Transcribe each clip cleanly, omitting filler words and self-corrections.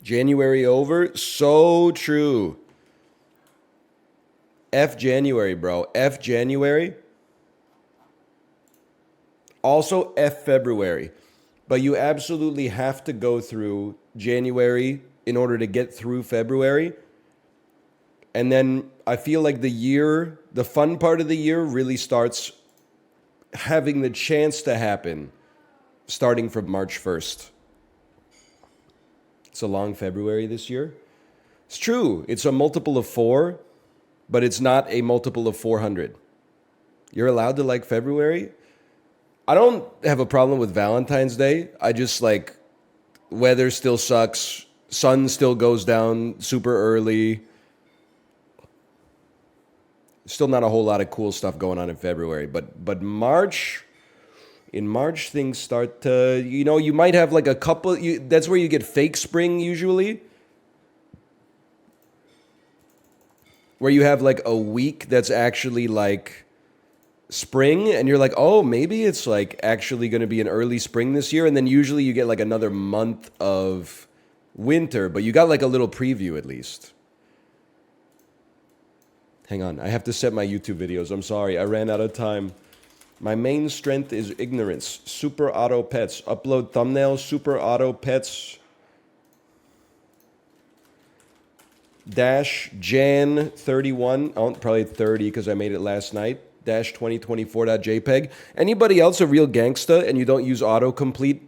January over. So true. F January, bro. F January. Also F February. But you absolutely have to go through January in order to get through February. And then I feel like the fun part of the year really starts having the chance to happen starting from March 1st. It's a long February this year. It's true. It's a multiple of 4, but it's not a multiple of 400. You're allowed to like February. I don't have a problem with Valentine's Day. I just like weather still sucks. Sun still goes down super early. Still not a whole lot of cool stuff going on in February, but March, in March things start to, you might have like a couple, that's where you get fake spring usually. Where you have like a week that's actually like spring and you're like, "Oh, maybe it's like actually going to be an early spring this year." And then usually you get like another month of winter, but you got like a little preview at least. Hang on, I have to set my YouTube videos. I'm sorry, I ran out of time. My main strength is ignorance. Super Auto Pets. Upload thumbnails. Super Auto Pets. Dash Jan 31. Oh, probably 30 because I made it last night. Dash 2024.jpg. Anybody else a real gangsta and you don't use autocomplete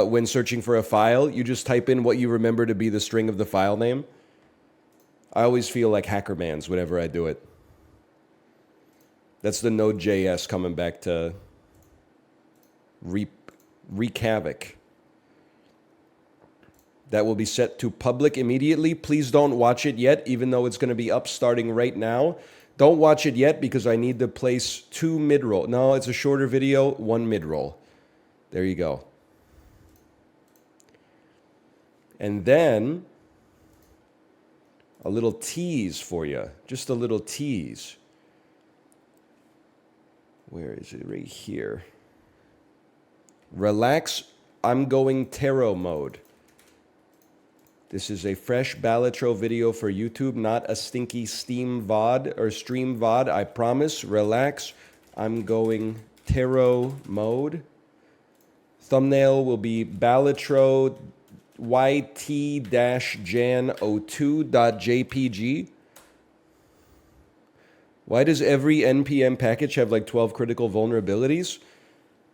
when searching for a file? You just type in what you remember to be the string of the file name? I always feel like Hackermans whenever I do it. That's the Node.js coming back to wreak havoc. That will be set to public immediately. Please don't watch it yet, even though it's going to be up starting right now. Don't watch it yet because I need to place 2 mid-roll. No, it's a shorter video, 1 mid-roll. There you go. And then a little tease for you. Just a little tease. Where is it? Right here. Relax. I'm going tarot mode. This is a fresh Balatro video for YouTube, not a stinky Steam VOD or stream VOD. I promise. Relax. I'm going tarot mode. Thumbnail will be Balatro yt-jan02.jpg. Why does every NPM package have like 12 critical vulnerabilities?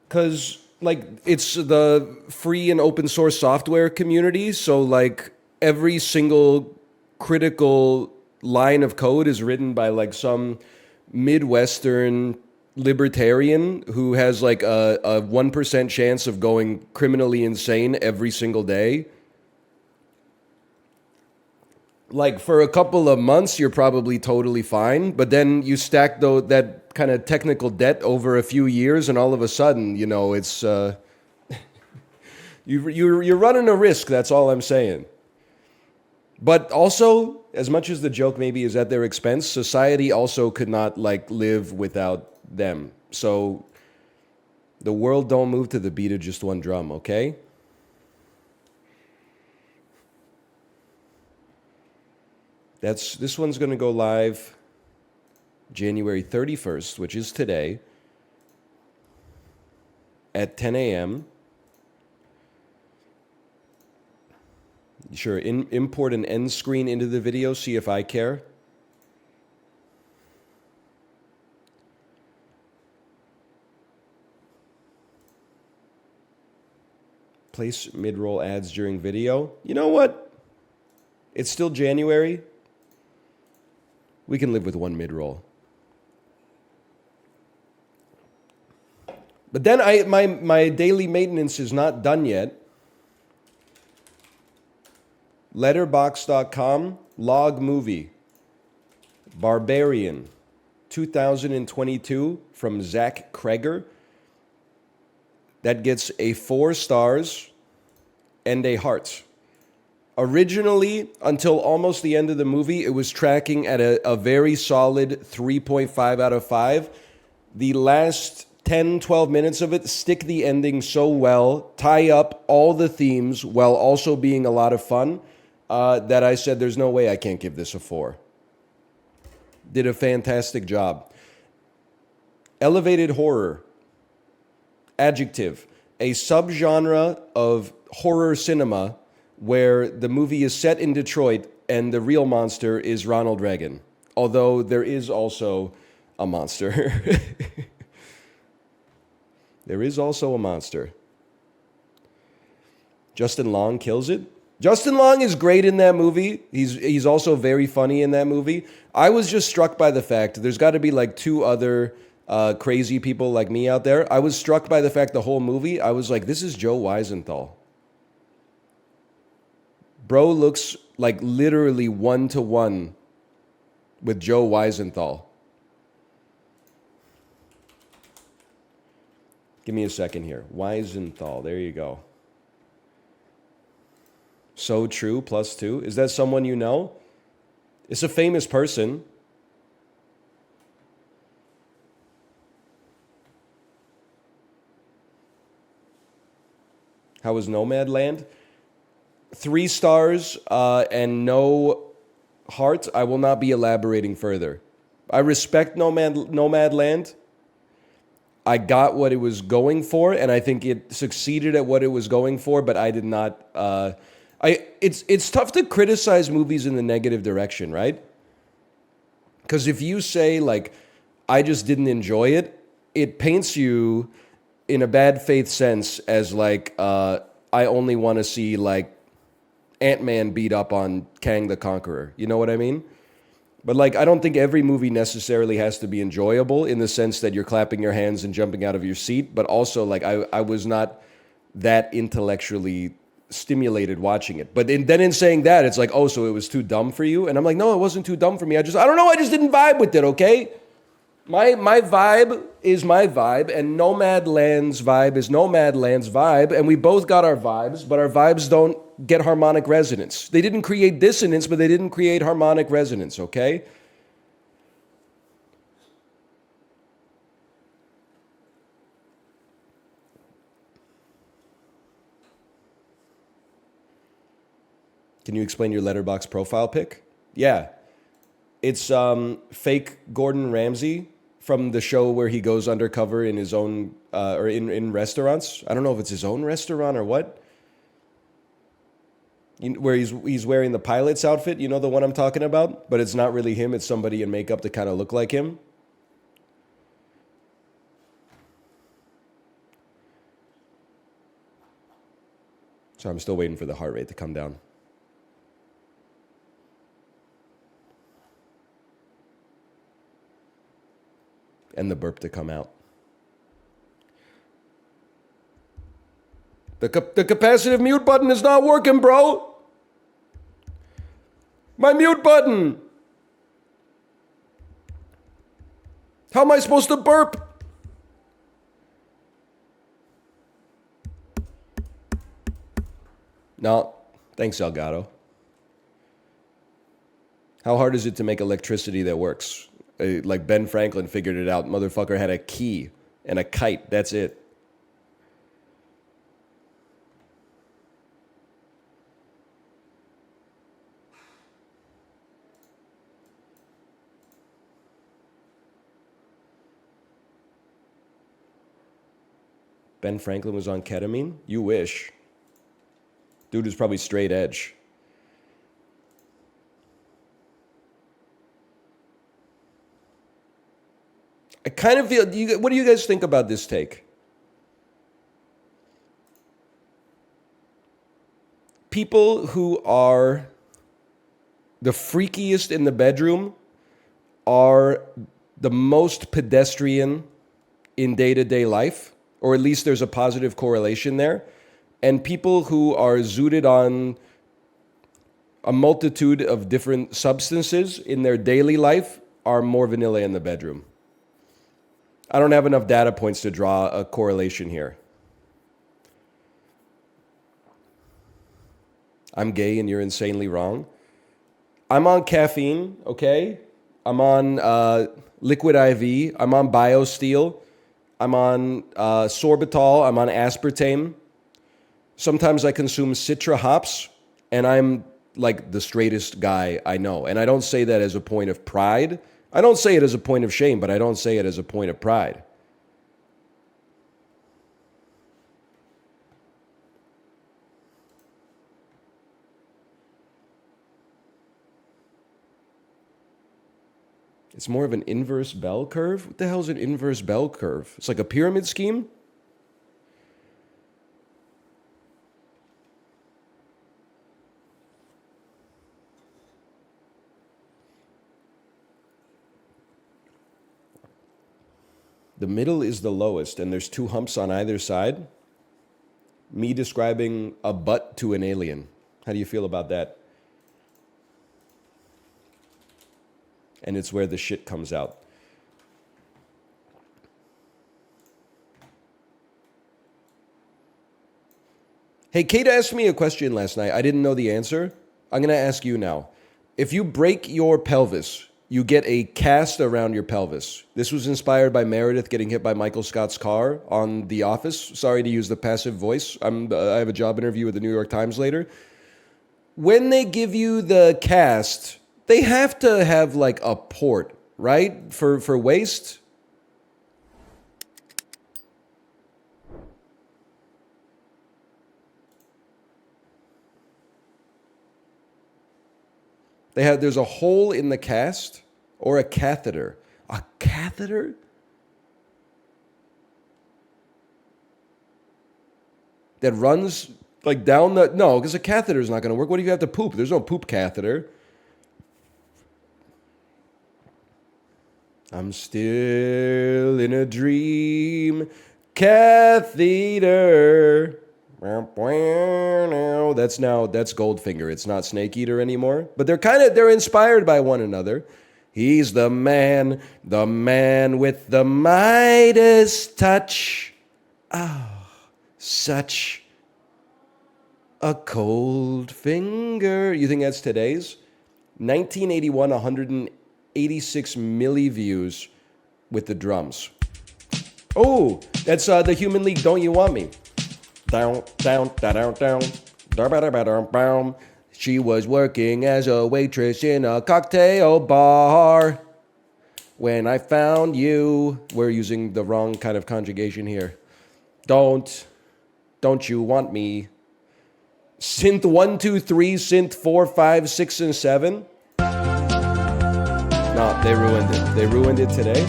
Because like it's the free and open source software community, so like every single critical line of code is written by like some Midwestern libertarian who has like a 1% chance of going criminally insane every single day. Like for a couple of months, you're probably totally fine. But then you stack that kind of technical debt over a few years, and all of a sudden, it's you're running a risk. That's all I'm saying. But also, as much as the joke maybe is at their expense, society also could not like live without them. So the world don't move to the beat of just one drum, okay? This one's going to go live January 31st, which is today, at 10 a.m. Sure, import an end screen into the video, see if I care. Place mid-roll ads during video. You know what? It's still January. We can live with 1 mid-roll. But then my daily maintenance is not done yet. Letterbox.com, log movie. Barbarian, 2022, from Zach Kreger. That gets a 4 stars and a heart. Originally, until almost the end of the movie, it was tracking at a very solid 3.5 out of 5. The last 10, 12 minutes of it stick the ending so well, tie up all the themes while also being a lot of fun. that I said there's no way I can't give this a 4. Did a fantastic job. Elevated horror. Adjective. A subgenre of horror cinema where the movie is set in Detroit and the real monster is Ronald Reagan. Although there is also a monster. There is also a monster. Justin Long kills it. Justin Long is great in that movie. He's also very funny in that movie. I was just struck by the fact there's got to be like 2 other crazy people like me out there. I was struck by the fact the whole movie, I was like, this is Joe Weisenthal. Bro looks like literally 1-to-1 with Joe Weisenthal. Give me a second here. Weisenthal, there you go. So True, +2. Is that someone you know? It's a famous person. How was Nomadland? 3 stars and no heart. I will not be elaborating further. I respect Nomadland. I got what it was going for, and I think it succeeded at what it was going for, but I did not... It's tough to criticize movies in the negative direction, right? Because if you say, like, I just didn't enjoy it, it paints you in a bad faith sense as, like, I only want to see, like, Ant-Man beat up on Kang the Conqueror. You know what I mean? But, like, I don't think every movie necessarily has to be enjoyable in the sense that you're clapping your hands and jumping out of your seat. But also, like, I was not that intellectually stimulated watching it. But then in saying that, it's like, oh, so it was too dumb for you? And I'm like, no, it wasn't too dumb for me. I don't know, I just didn't vibe with it, okay? My vibe is my vibe, and Nomadland's vibe is Nomadland's vibe, and we both got our vibes, but our vibes don't get harmonic resonance. They didn't create dissonance, but they didn't create harmonic resonance, okay? Can you explain your Letterboxd profile pic? Yeah. It's fake Gordon Ramsay from the show where he goes undercover in his own, or in restaurants. I don't know if it's his own restaurant or what. Where he's wearing the pilot's outfit. You know the one I'm talking about? But it's not really him. It's somebody in makeup to kind of look like him. So I'm still waiting for the heart rate to come down. And the burp to come out. The capacitive mute button is not working, bro. My mute button. How am I supposed to burp? No, thanks, Elgato. How hard is it to make electricity that works? Like Ben Franklin figured it out. Motherfucker had a key and a kite. That's it. Ben Franklin was on ketamine? You wish. Dude was probably straight edge. I kind of feel... what do you guys think about this take? People who are the freakiest in the bedroom are the most pedestrian in day-to-day life, or at least there's a positive correlation there. And people who are zooted on a multitude of different substances in their daily life are more vanilla in the bedroom. I don't have enough data points to draw a correlation here. I'm gay and you're insanely wrong. I'm on caffeine, okay? I'm on liquid IV. I'm on BioSteel. I'm on sorbitol. I'm on aspartame. Sometimes I consume Citra hops, and I'm like the straightest guy I know. And I don't say that as a point of pride. I don't say it as a point of shame, but I don't say it as a point of pride. It's more of an inverse bell curve? What the hell is an inverse bell curve? It's like a pyramid scheme? The middle is the lowest, and there's 2 humps on either side. Me describing a butt to an alien. How do you feel about that? And it's where the shit comes out. Hey, Kate asked me a question last night. I didn't know the answer. I'm going to ask you now. If you break your pelvis, you get a cast around your pelvis. This was inspired by Meredith getting hit by Michael Scott's car on The Office. Sorry to use the passive voice. I have a job interview with the New York Times later. When they give you the cast, they have to have like a port, right? For waste. There's a hole in the cast or a catheter. A catheter? That runs like down the... No, because a catheter is not going to work. What if you have to poop? There's no poop catheter. I'm still in a dream. Catheter. That's Goldfinger. It's not Snake Eater anymore. But they're inspired by one another. He's the man with the Midas touch. Oh, such a cold finger. You think that's today's? 1981, 186 milli views with the drums. Oh, that's the Human League, Don't You Want Me? Down, down, down, down, down. She was working as a waitress in a cocktail bar. When I found you, we're using the wrong kind of conjugation here. Don't you want me? Synth 1, 2, 3, synth 4, 5, 6, and 7. No, they ruined it. They ruined it today.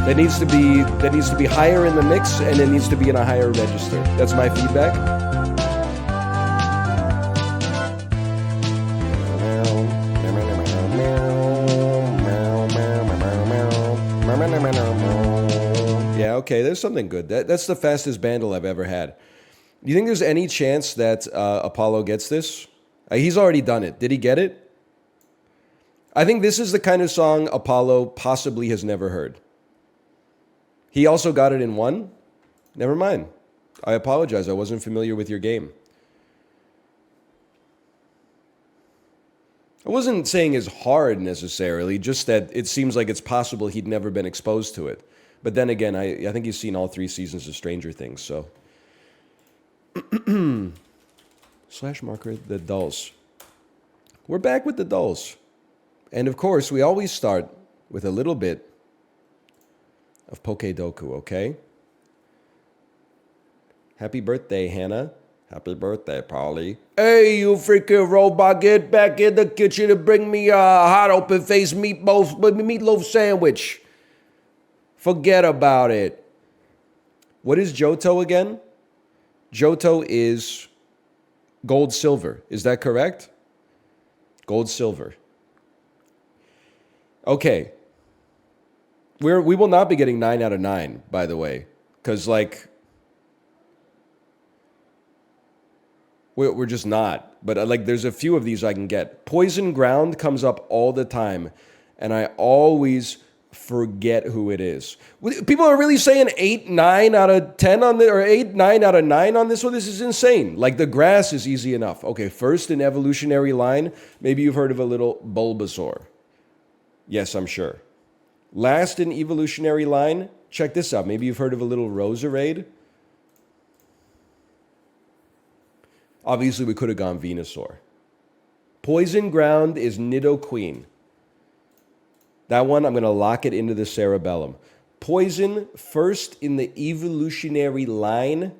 That needs to be higher in the mix, and it needs to be in a higher register. That's my feedback. Yeah, okay, there's something good. That's the fastest bandle I've ever had. Do you think there's any chance that Apollo gets this? He's already done it. Did he get it? I think this is the kind of song Apollo possibly has never heard. He also got it in 1? Never mind. I apologize. I wasn't familiar with your game. I wasn't saying it's hard necessarily, just that it seems like it's possible he'd never been exposed to it. But then again, I think he's seen all 3 seasons of Stranger Things, so. / marker, the dulls. We're back with the dulls. And of course, we always start with a little bit of Pokedoku, okay? Happy birthday, Hannah. Happy birthday, Polly. Hey, you freaking robot, get back in the kitchen and bring me a hot open-faced meatloaf sandwich. Forget about it. What is Johto again? Johto is gold silver. Is that correct? Gold silver. Okay. We will not be getting 9 out of 9, by the way. Because, like, we're just not. But, like, there's a few of these I can get. Poison Ground comes up all the time. And I always forget who it is. People are really saying 8, 9 out of 10 on this, or 8, 9 out of 9 on this one. This is insane. Like, the grass is easy enough. Okay, first in evolutionary line, maybe you've heard of a little Bulbasaur. Yes, I'm sure. Last in evolutionary line, check this out. Maybe you've heard of a little Roserade. Obviously, we could have gone Venusaur. Poison ground is Nidoqueen. That one, I'm going to lock it into the cerebellum. Poison, first in the evolutionary line,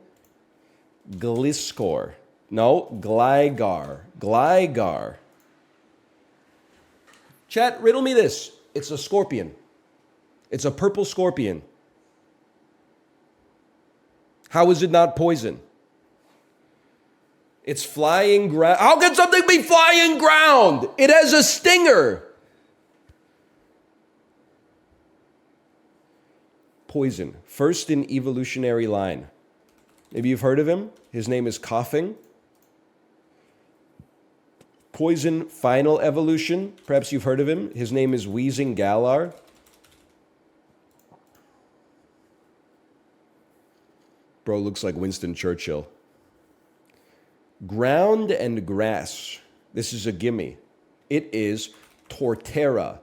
Gliscor. No, Gligar. Gligar. Chat, riddle me this. It's a scorpion. It's a purple scorpion. How is it not poison? It's flying ground. How can something be flying ground? It has a stinger. Poison, first in evolutionary line. Maybe you've heard of him. His name is Coughing. Poison, final evolution. Perhaps you've heard of him. His name is Wheezing Galar. Bro looks like Winston Churchill. Ground and grass. This is a gimme. It is Torterra.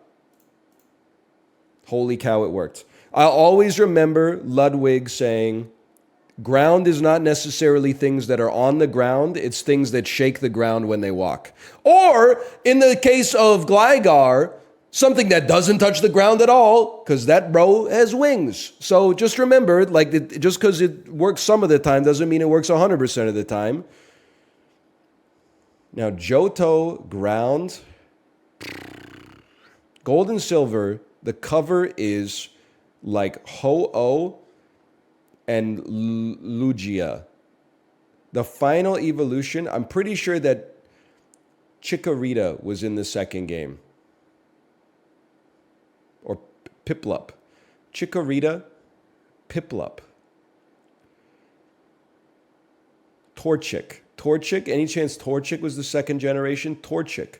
Holy cow, it worked. I'll always remember Ludwig saying, ground is not necessarily things that are on the ground, it's things that shake the ground when they walk. Or, in the case of Gligar, something that doesn't touch the ground at all, because that bro has wings. So just remember, just because it works some of the time doesn't mean it works 100% of the time. Now, Johto, ground. Gold and silver, the cover is like Ho-Oh and Lugia. The final evolution, I'm pretty sure that Chikorita was in the second game. Or Piplup. Chikorita, Piplup. Torchic. Torchic, any chance Torchic was the second generation? Torchic.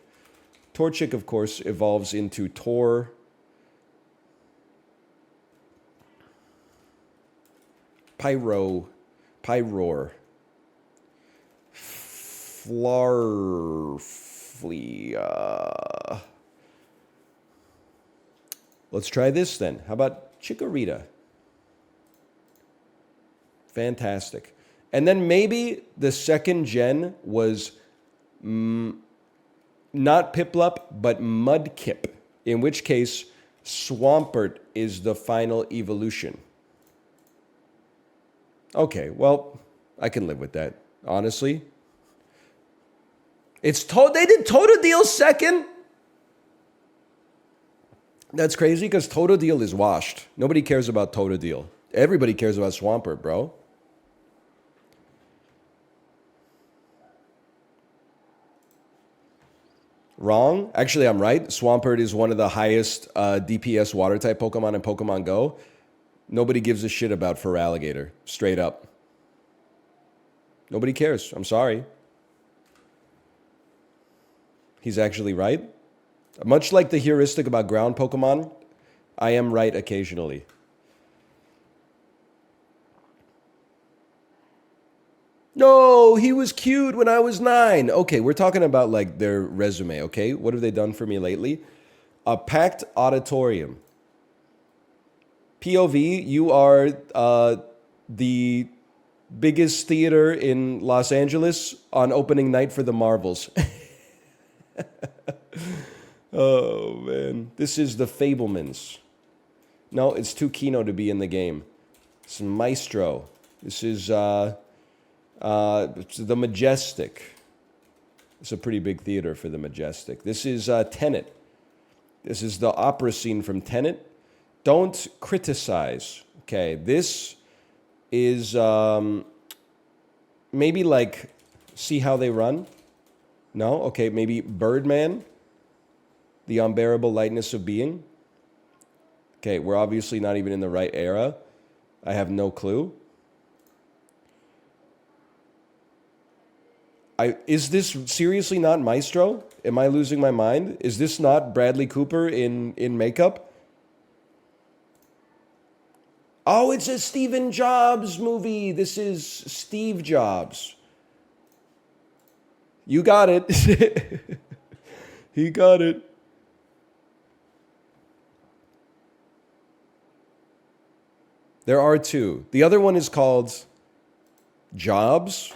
Torchic, of course, evolves into Tor. Pyroar. Flarflea. Let's try this then. How about Chikorita? Fantastic. And then maybe the second gen was not Piplup, but Mudkip, in which case Swampert is the final evolution. Okay, well, I can live with that, honestly. They did Totodile second? That's crazy because Totodile is washed. Nobody cares about Totodile. Everybody cares about Swampert, bro. Wrong. Actually, I'm right. Swampert is one of the highest DPS water type Pokemon in Pokemon Go. Nobody gives a shit about Feraligatr. Straight up. Nobody cares. I'm sorry. He's actually right. Much like the heuristic about ground Pokemon, I am right occasionally. No, he was cute when I was 9. Okay, we're talking about like their resume, okay? What have they done for me lately? A packed auditorium. POV, you are the biggest theater in Los Angeles on opening night for the Marvels. Oh, man. This is the Fablemans. No, it's too Kino to be in the game. It's Maestro. This is the Majestic. It's a pretty big theater for the Majestic. This is Tenet. This is the opera scene from Tenet. Don't criticize. Okay, this is maybe like see how they run. No? Okay, maybe Birdman. The Unbearable Lightness of Being. Okay, we're obviously not even in the right era. I have no clue. Is this seriously not Maestro? Am I losing my mind? Is this not Bradley Cooper in makeup? Oh, it's a Stephen Jobs movie. This is Steve Jobs. You got it. He got it. There are two. The other one is called Jobs.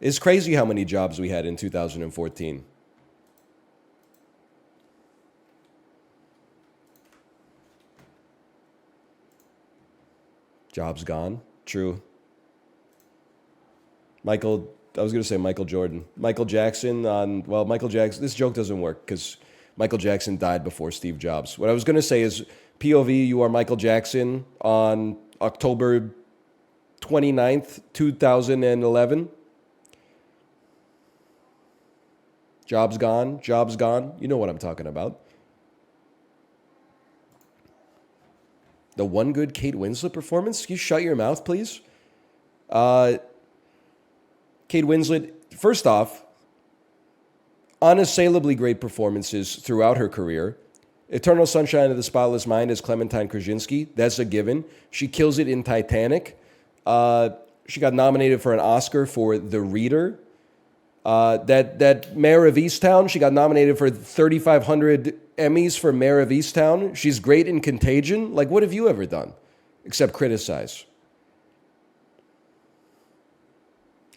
It's crazy how many jobs we had in 2014. Jobs gone. True. I was going to say Michael Jordan. Michael Jackson Michael Jackson, this joke doesn't work because Michael Jackson died before Steve Jobs. What I was going to say is, POV, you are Michael Jackson on October 29th, 2011. Jobs gone, jobs gone. You know what I'm talking about. The one good Kate Winslet performance? Can you shut your mouth, please? Kate Winslet, first off, unassailably great performances throughout her career. Eternal Sunshine of the Spotless Mind as Clementine Krasinski, that's a given. She kills it in Titanic. She got nominated for an Oscar for The Reader. That Mayor of Easttown, she got nominated for 3,500 Emmys for Mayor of Easttown. She's great in Contagion. Like, what have you ever done? Except criticize.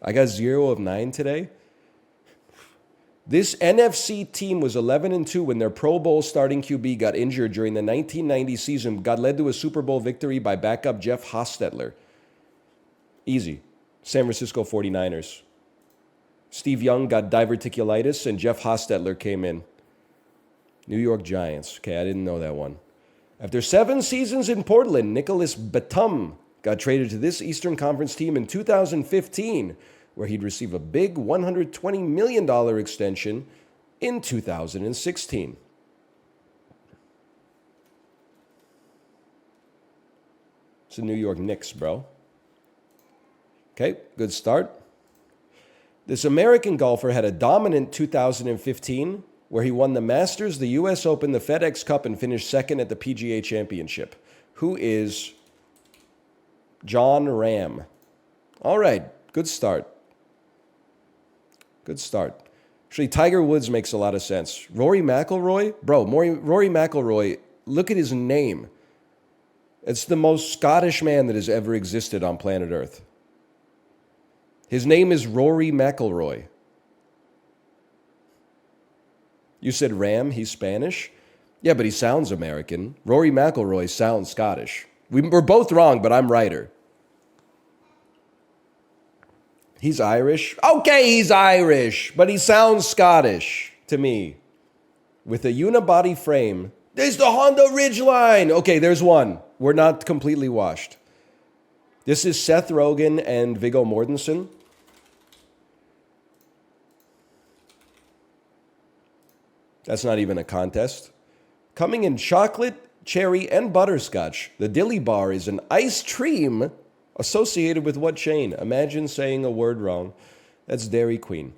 I got 0 of 9 today. This NFC team was 11-2 when their Pro Bowl starting QB got injured during the 1990 season, got led to a Super Bowl victory by backup Jeff Hostetler. Easy. San Francisco 49ers. Steve Young got diverticulitis and Jeff Hostetler came in. New York Giants. Okay, I didn't know that one. After 7 seasons in Portland, Nicholas Batum got traded to this Eastern Conference team in 2015, where he'd receive a big $120 million extension in 2016. It's the New York Knicks, bro. Okay, good start. This American golfer had a dominant 2015, where he won the Masters, the U.S. Open, the FedEx Cup, and finished second at the PGA Championship. Who is John Ram? All right, good start. Good start. Actually, Tiger Woods makes a lot of sense. Rory McIlroy? Bro, Rory McIlroy, look at his name. It's the most Scottish man that has ever existed on planet Earth. His name is Rory McIlroy. You said Ram, he's Spanish? Yeah, but he sounds American. Rory McIlroy sounds Scottish. We're both wrong, but I'm righter. He's Irish? Okay, he's Irish, but he sounds Scottish to me. With a unibody frame. There's the Honda Ridgeline. Okay, there's one. We're not completely washed. This is Seth Rogen and Viggo Mortensen. That's not even a contest. Coming in chocolate, cherry, and butterscotch, the Dilly Bar is an ice cream associated with what chain? Imagine saying a word wrong. That's Dairy Queen.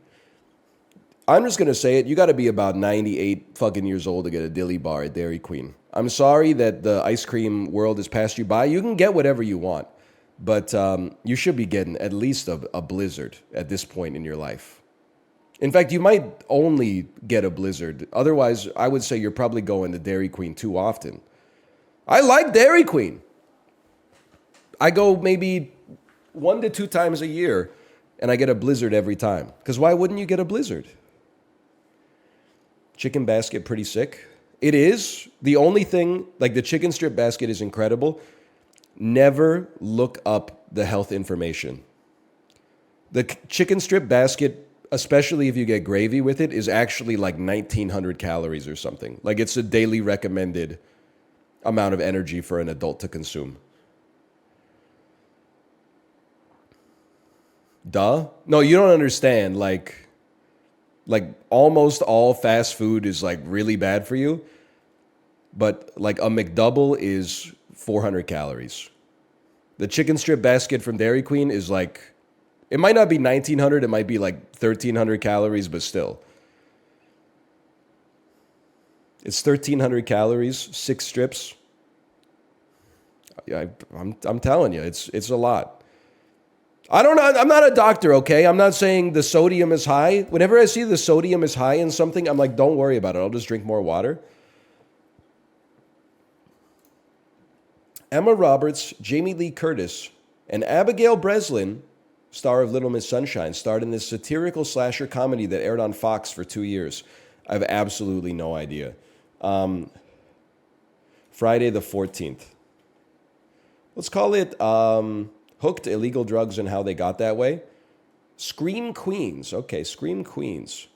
I'm just going to say it. You got to be about 98 fucking years old to get a Dilly Bar at Dairy Queen. I'm sorry that the ice cream world has passed you by. You can get whatever you want. But you should be getting at least a Blizzard at this point in your life. In fact, you might only get a Blizzard. Otherwise, I would say you're probably going to Dairy Queen too often. I like Dairy Queen. I go maybe 1 to 2 times a year, and I get a Blizzard every time. Because why wouldn't you get a Blizzard? Chicken basket, pretty sick. It is. The only thing, like the chicken strip basket is incredible. Never look up the health information. The chicken strip basket, especially if you get gravy with it, is actually like 1,900 calories or something. Like it's a daily recommended amount of energy for an adult to consume. Duh? No, you don't understand. Like almost all fast food is like really bad for you. But like a McDouble is 400 calories. The chicken strip basket from Dairy Queen is like, it might not be 1,900, it might be like 1,300 calories, but still. It's 1,300 calories, 6 strips. I'm telling you, it's a lot. I don't know. I'm not a doctor, okay? I'm not saying the sodium is high. Whenever I see the sodium is high in something, I'm like, don't worry about it. I'll just drink more water. Emma Roberts, Jamie Lee Curtis, and Abigail Breslin star of Little Miss Sunshine, starred in this satirical slasher comedy that aired on Fox for 2 years. I have absolutely no idea. Friday the 14th. Let's call it Hooked, Illegal Drugs and How They Got That Way. Scream Queens. Okay, Scream Queens.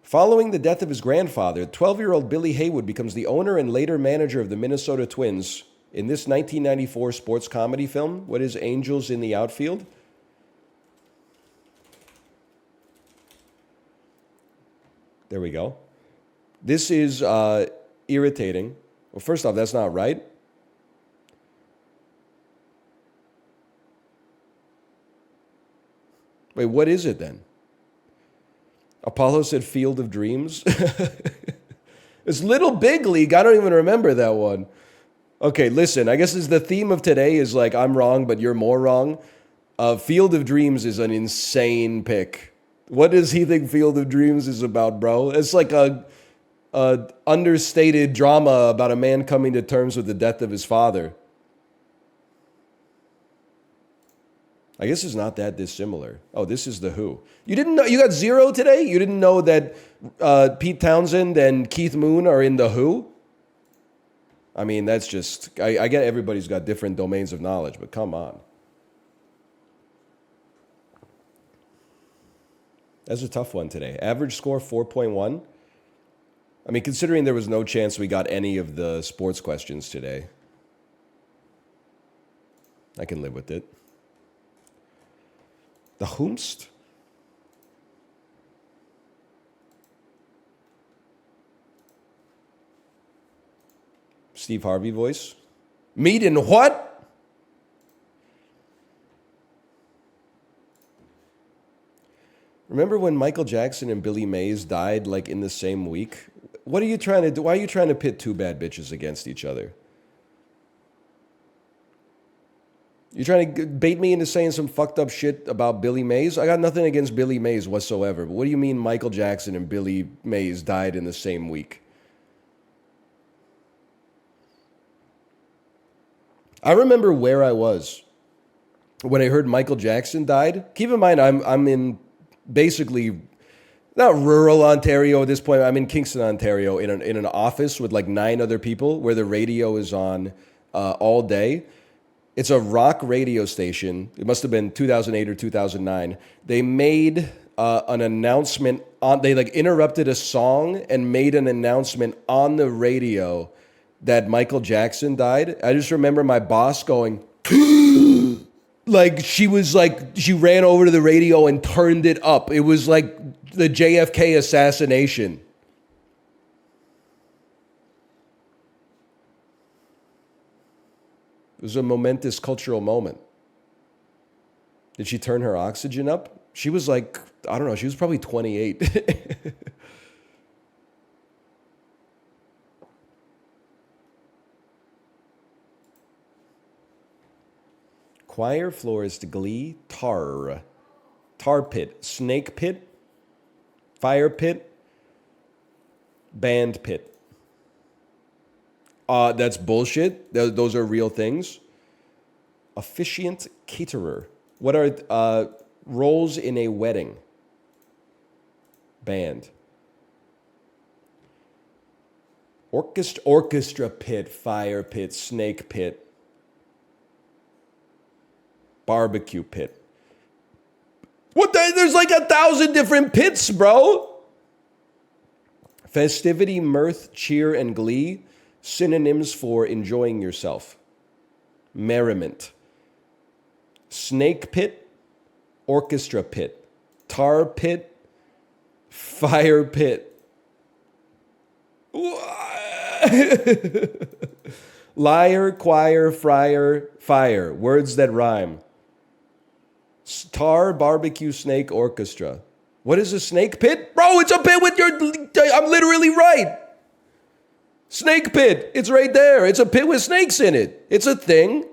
Following the death of his grandfather, 12-year-old Billy Haywood becomes the owner and later manager of the Minnesota Twins. In this 1994 sports comedy film, what is Angels in the Outfield? There we go. This is irritating. Well, first off, that's not right. Wait, what is it then? Apollo said Field of Dreams. It's Little Big League. I don't even remember that one. Okay, listen, I guess the theme of today is like, I'm wrong, but you're more wrong. Field of Dreams is an insane pick. What does he think Field of Dreams is about, bro? It's like a understated drama about a man coming to terms with the death of his father. I guess it's not that dissimilar. Oh, this is The Who. You didn't know, you got 0 today? You didn't know that Pete Townsend and Keith Moon are in The Who? I mean, that's just, I get everybody's got different domains of knowledge, but come on. That's a tough one today. Average score 4.1. I mean, considering there was no chance we got any of the sports questions today, I can live with it. The Whomst? Steve Harvey voice. Meet in what? Remember when Michael Jackson and Billy Mays died like in the same week? What are you trying to do? Why are you trying to pit two bad bitches against each other? You trying to bait me into saying some fucked up shit about Billy Mays? I got nothing against Billy Mays whatsoever. But what do you mean Michael Jackson and Billy Mays died in the same week? I remember where I was when I heard Michael Jackson died. Keep in mind, I'm in basically not rural Ontario at this point. I'm in Kingston, Ontario, in an office with like 9 other people where the radio is on all day. It's a rock radio station. It must have been 2008 or 2009. They made an announcement on. They like interrupted a song and made an announcement on the radio that Michael Jackson died. I just remember my boss going, like she ran over to the radio and turned it up. It was like the JFK assassination. It was a momentous cultural moment. Did she turn her oxygen up? She was like, I don't know, she was probably 28. Choir, florist, glee, tar pit, snake pit, fire pit, band pit. That's bullshit. Those are real things. Officiant caterer. What are roles in a wedding? Band. Orchestra pit, fire pit, snake pit, barbecue pit. There's like 1,000 different pits, bro. Festivity, mirth, cheer, and glee. Synonyms for enjoying yourself. Merriment. Snake pit, orchestra pit, tar pit, fire pit. Liar, choir, friar, fire. Words that rhyme. Tar, barbecue, snake, orchestra. What is a snake pit? Bro, it's a pit with your... I'm literally right. Snake pit. It's right there. It's a pit with snakes in it. It's a thing.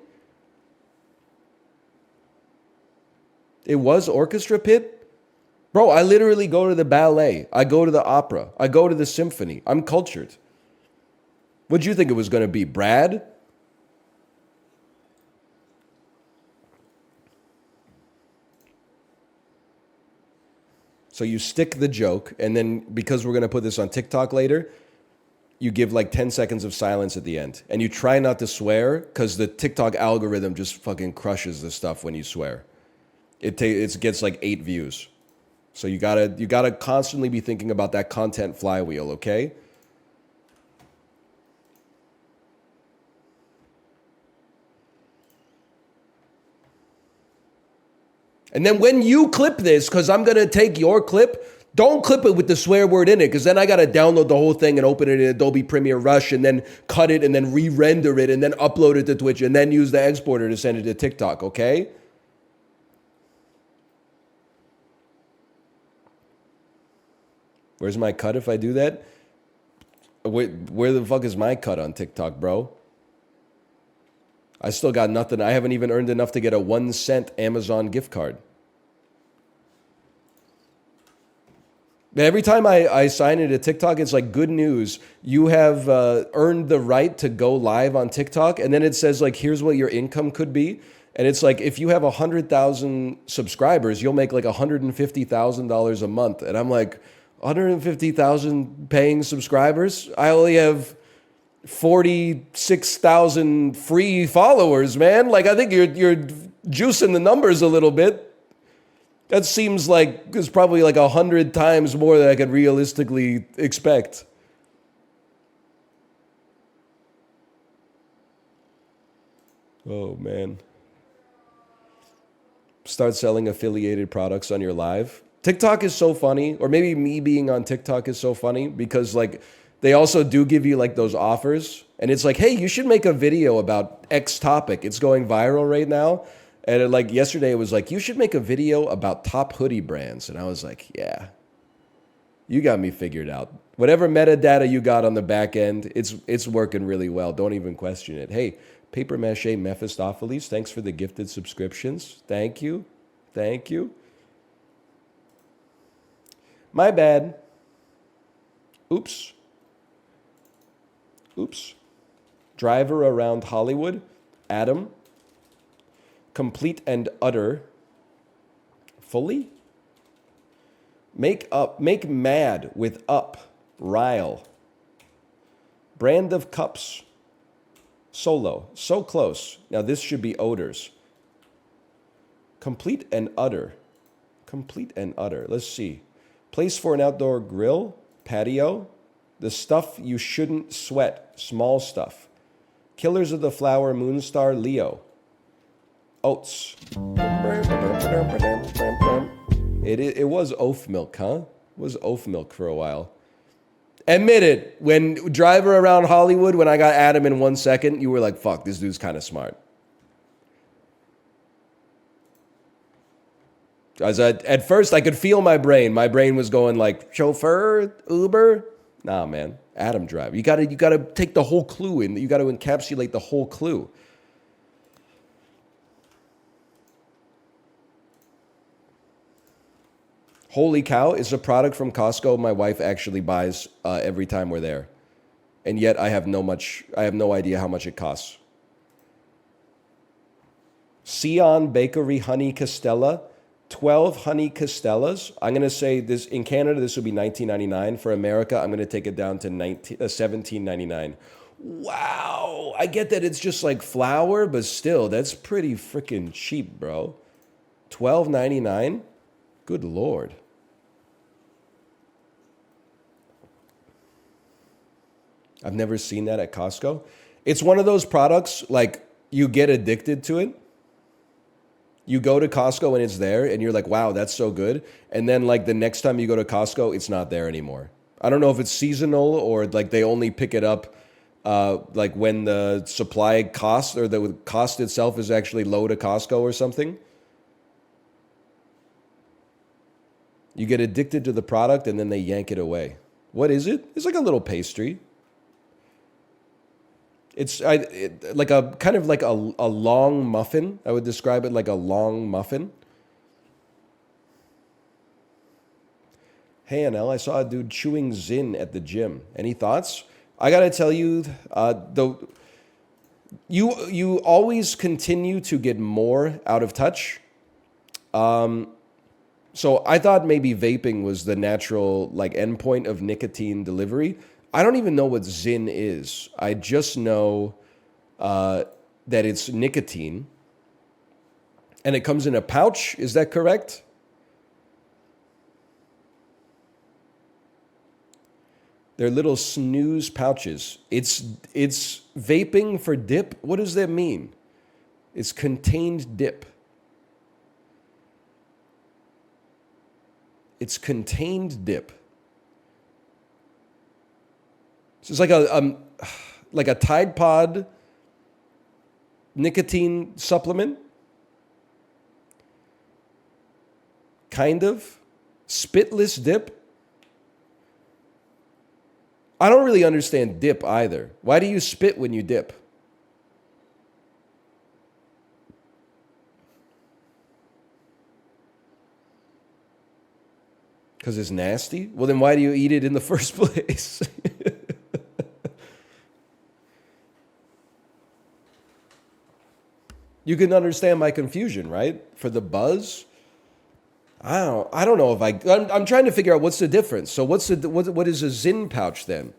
It was orchestra pit? Bro, I literally go to the ballet. I go to the opera. I go to the symphony. I'm cultured. What'd you think it was going to be, Brad? So you stick the joke, and then because we're going to put this on TikTok later, you give like 10 seconds of silence at the end. And you try not to swear because the TikTok algorithm just fucking crushes the stuff when you swear. It gets like 8 views. So you gotta constantly be thinking about that content flywheel, okay? And then when you clip this, because I'm gonna take your clip, don't clip it with the swear word in it, because then I gotta download the whole thing and open it in Adobe Premiere Rush and then cut it and then re-render it and then upload it to Twitch and then use the exporter to send it to TikTok, okay? Where's my cut if I do that? Where the fuck is my cut on TikTok, bro? I still got nothing. I haven't even earned enough to get a 1 cent Amazon gift card. Every time I sign into TikTok, it's like, good news. You have earned the right to go live on TikTok. And then it says, like, here's what your income could be. And it's like, if you have 100,000 subscribers, you'll make like $150,000 a month. And I'm like, 150,000 paying subscribers? I only have 46,000 free followers, man. Like, I think you're juicing the numbers a little bit. That seems like it's probably like 100 times more than I could realistically expect. Oh, man. Start selling affiliated products on your live. TikTok is so funny, or maybe me being on TikTok is so funny because like they also do give you like those offers and it's like, hey, you should make a video about X topic. It's going viral right now. And like yesterday it was like, you should make a video about top hoodie brands. And I was like, yeah, you got me figured out. Whatever metadata you got on the back end, it's working really well. Don't even question it. Hey, Paper Mache Mephistopheles, thanks for the gifted subscriptions. Thank you. Thank you. My bad. Oops. Oops. Driver around Hollywood. Adam. Complete and utter. Fully. Make mad with up. Rile. Brand of cups. Solo. So close. Now this should be odors. Complete and utter. Complete and utter. Let's see. Place for an outdoor grill, patio, the stuff you shouldn't sweat, small stuff. Killers of the Flower, Moonstar, Leo. Oats. It was oaf milk, huh? It was oaf milk for a while. Admit it, when Driver Around Hollywood, when I got Adam in 1 second, you were like, fuck, this dude's kind of smart. At first, I could feel my brain. My brain was going like, chauffeur, Uber. Nah, man, Adam Driver. You gotta take the whole clue in. You gotta encapsulate the whole clue. Holy cow is a product from Costco my wife actually buys every time we're there, and yet I have no idea how much it costs. Sion Bakery Honey Castella. 12 honey castellas. I'm going to say this in Canada, this would be $19.99. For America, I'm going to take it down to $17.99. Wow. I get that it's just like flour, but still, that's pretty freaking cheap, bro. $12.99? Good Lord. I've never seen that at Costco. It's one of those products, like, you get addicted to it. You go to Costco and it's there and you're like, wow, that's so good. And then like the next time you go to Costco, it's not there anymore. I don't know if it's seasonal or like they only pick it up like when the supply cost or the cost itself is actually low to Costco or something. You get addicted to the product and then they yank it away. What is it? It's like a little pastry. It's like a kind of like a long muffin. I would describe it like a long muffin. Hey, NL, I saw a dude chewing Zyn at the gym. Any thoughts? I gotta tell you, you always continue to get more out of touch. So I thought maybe vaping was the natural like endpoint of nicotine delivery. I don't even know what Zyn is. I just know that it's nicotine, and it comes in a pouch. Is that correct? They're little snooze pouches. It's vaping for dip. What does that mean? It's contained dip. It's contained dip. So it's like a Tide Pod nicotine supplement, kind of. Spitless dip. I don't really understand dip either. Why do you spit when you dip? Because it's nasty? Well, then why do you eat it in the first place? You can understand my confusion, right? For the buzz? I don't know if I'm trying to figure out what's the difference. So what is a Zyn pouch then?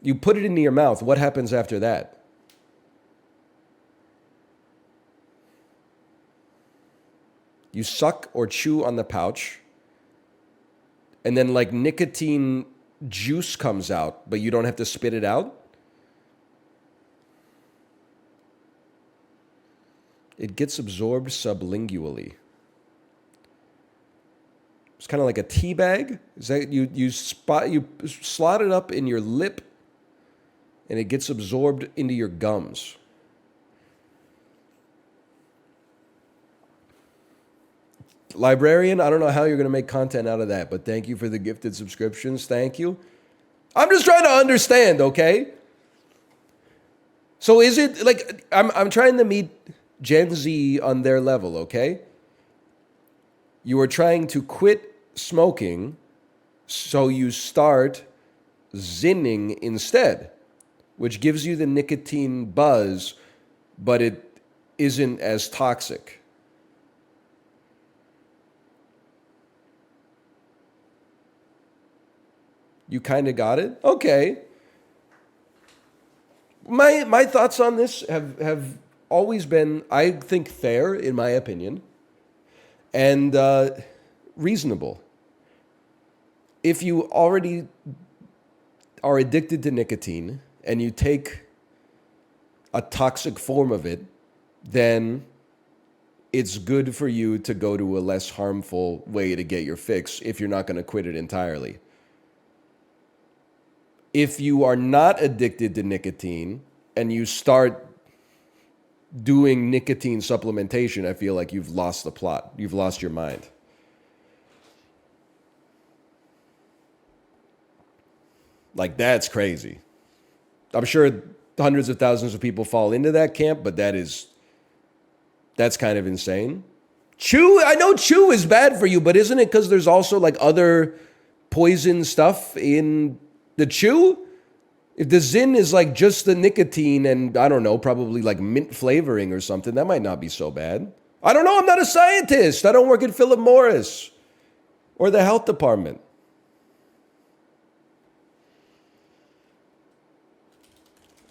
You put it into your mouth. What happens after that? You suck or chew on the pouch, and then like nicotine juice comes out, but you don't have to spit it out? It gets absorbed sublingually. It's kind of like a tea bag. Is that you slot it up in your lip, and it gets absorbed into your gums. Librarian, I don't know how you're going to make content out of that, but thank you for the gifted subscriptions. Thank you. I'm just trying to understand, okay? So is it like I'm trying to meet Gen Z on their level, okay? You are trying to quit smoking, so you start zinning instead, which gives you the nicotine buzz, but it isn't as toxic. You kind of got it? Okay. My thoughts on this have always been, I think, fair, in my opinion, and reasonable. If you already are addicted to nicotine and you take a toxic form of it, then it's good for you to go to a less harmful way to get your fix if you're not going to quit it entirely. If you are not addicted to nicotine and you start doing nicotine supplementation, I feel like you've lost the plot. You've lost your mind. Like, that's crazy. I'm sure hundreds of thousands of people fall into that camp, but that's kind of insane. Chew, I know chew is bad for you, but isn't it because there's also like other poison stuff in the chew? If the Zyn is like just the nicotine and, I don't know, probably like mint flavoring or something, that might not be so bad. I don't know. I'm not a scientist. I don't work at Philip Morris or the health department.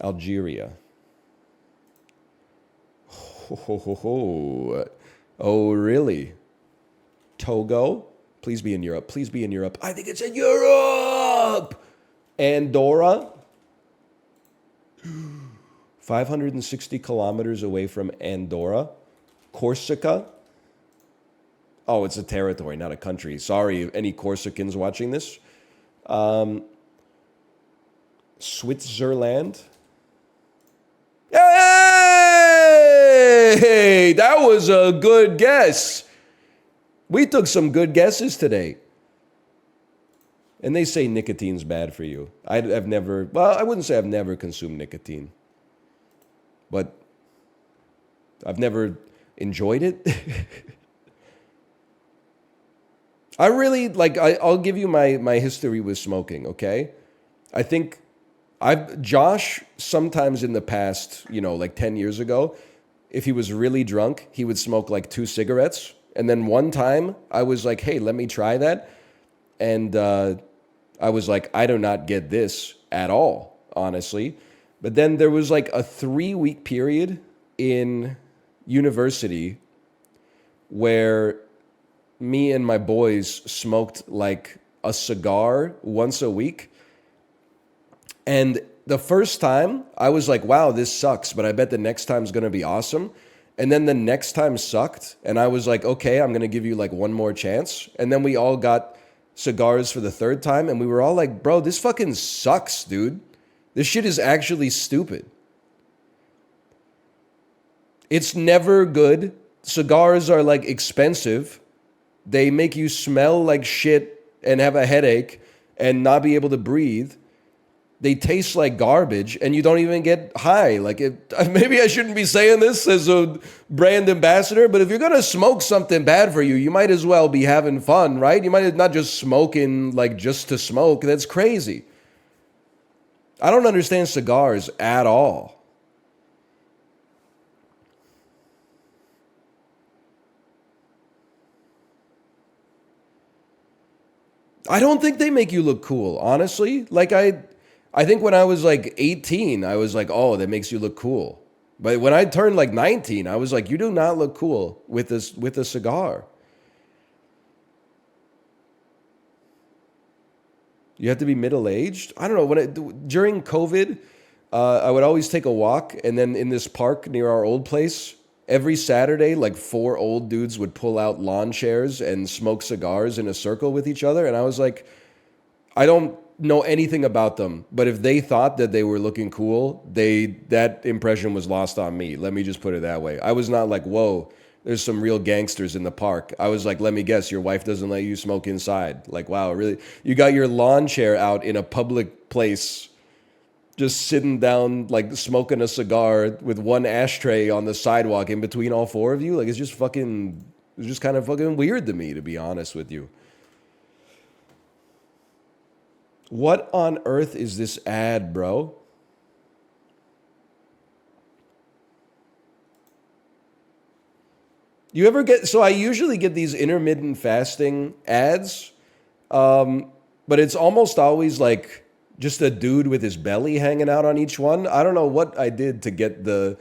Algeria. Oh, really? Togo? Please be in Europe. Please be in Europe. I think it's in Europe. Andorra. 560 kilometers away from Andorra. Corsica. Oh, it's a territory, not a country. Sorry, any Corsicans watching this. Switzerland. Hey, that was a good guess. We took some good guesses today. And they say nicotine's bad for you. I wouldn't say I've never consumed nicotine. But I've never enjoyed it. I really, I'll give you my history with smoking, okay? I think Josh, sometimes in the past, like 10 years ago, if he was really drunk, he would smoke like 2 cigarettes And then one time I was like, hey, let me try that. And I was like, I do not get this at all, honestly. But then there was like a 3 week period in university where me and my boys smoked like a cigar once a week. And the first time I was like, wow, this sucks, but I bet the next time's going to be awesome. And then the next time sucked. And I was like, okay, I'm going to give you like one more chance. And then we all got cigars for the third time. And we were all like, bro, this fucking sucks, dude. This shit is actually stupid. It's never good. Cigars are like expensive. They make you smell like shit and have a headache and not be able to breathe. They taste like garbage and you don't even get high. Like maybe I shouldn't be saying this as a brand ambassador, but if you're going to smoke something bad for you, you might as well be having fun, right? You might not just smoking like just to smoke. That's crazy. I don't understand cigars at all. I don't think they make you look cool, honestly. Like I think when I was like 18, I was like, "Oh, that makes you look cool." But when I turned like 19, I was like, "You do not look cool with a cigar." You have to be middle-aged? I don't know, during COVID, I would always take a walk and then in this park near our old place, every Saturday, like four old dudes would pull out lawn chairs and smoke cigars in a circle with each other. And I was like, I don't know anything about them, but if they thought that they were looking cool, that impression was lost on me. Let me just put it that way. I was not like, whoa, there's some real gangsters in the park. I was like, let me guess, your wife doesn't let you smoke inside. Like, wow, really? You got your lawn chair out in a public place, just sitting down, like smoking a cigar with one ashtray on the sidewalk in between all four of you. Like, it's just kind of fucking weird to me, to be honest with you. What on earth is this ad, bro? You ever get, so I usually get these intermittent fasting ads, but it's almost always like just a dude with his belly hanging out on each one. I don't know what I did to get the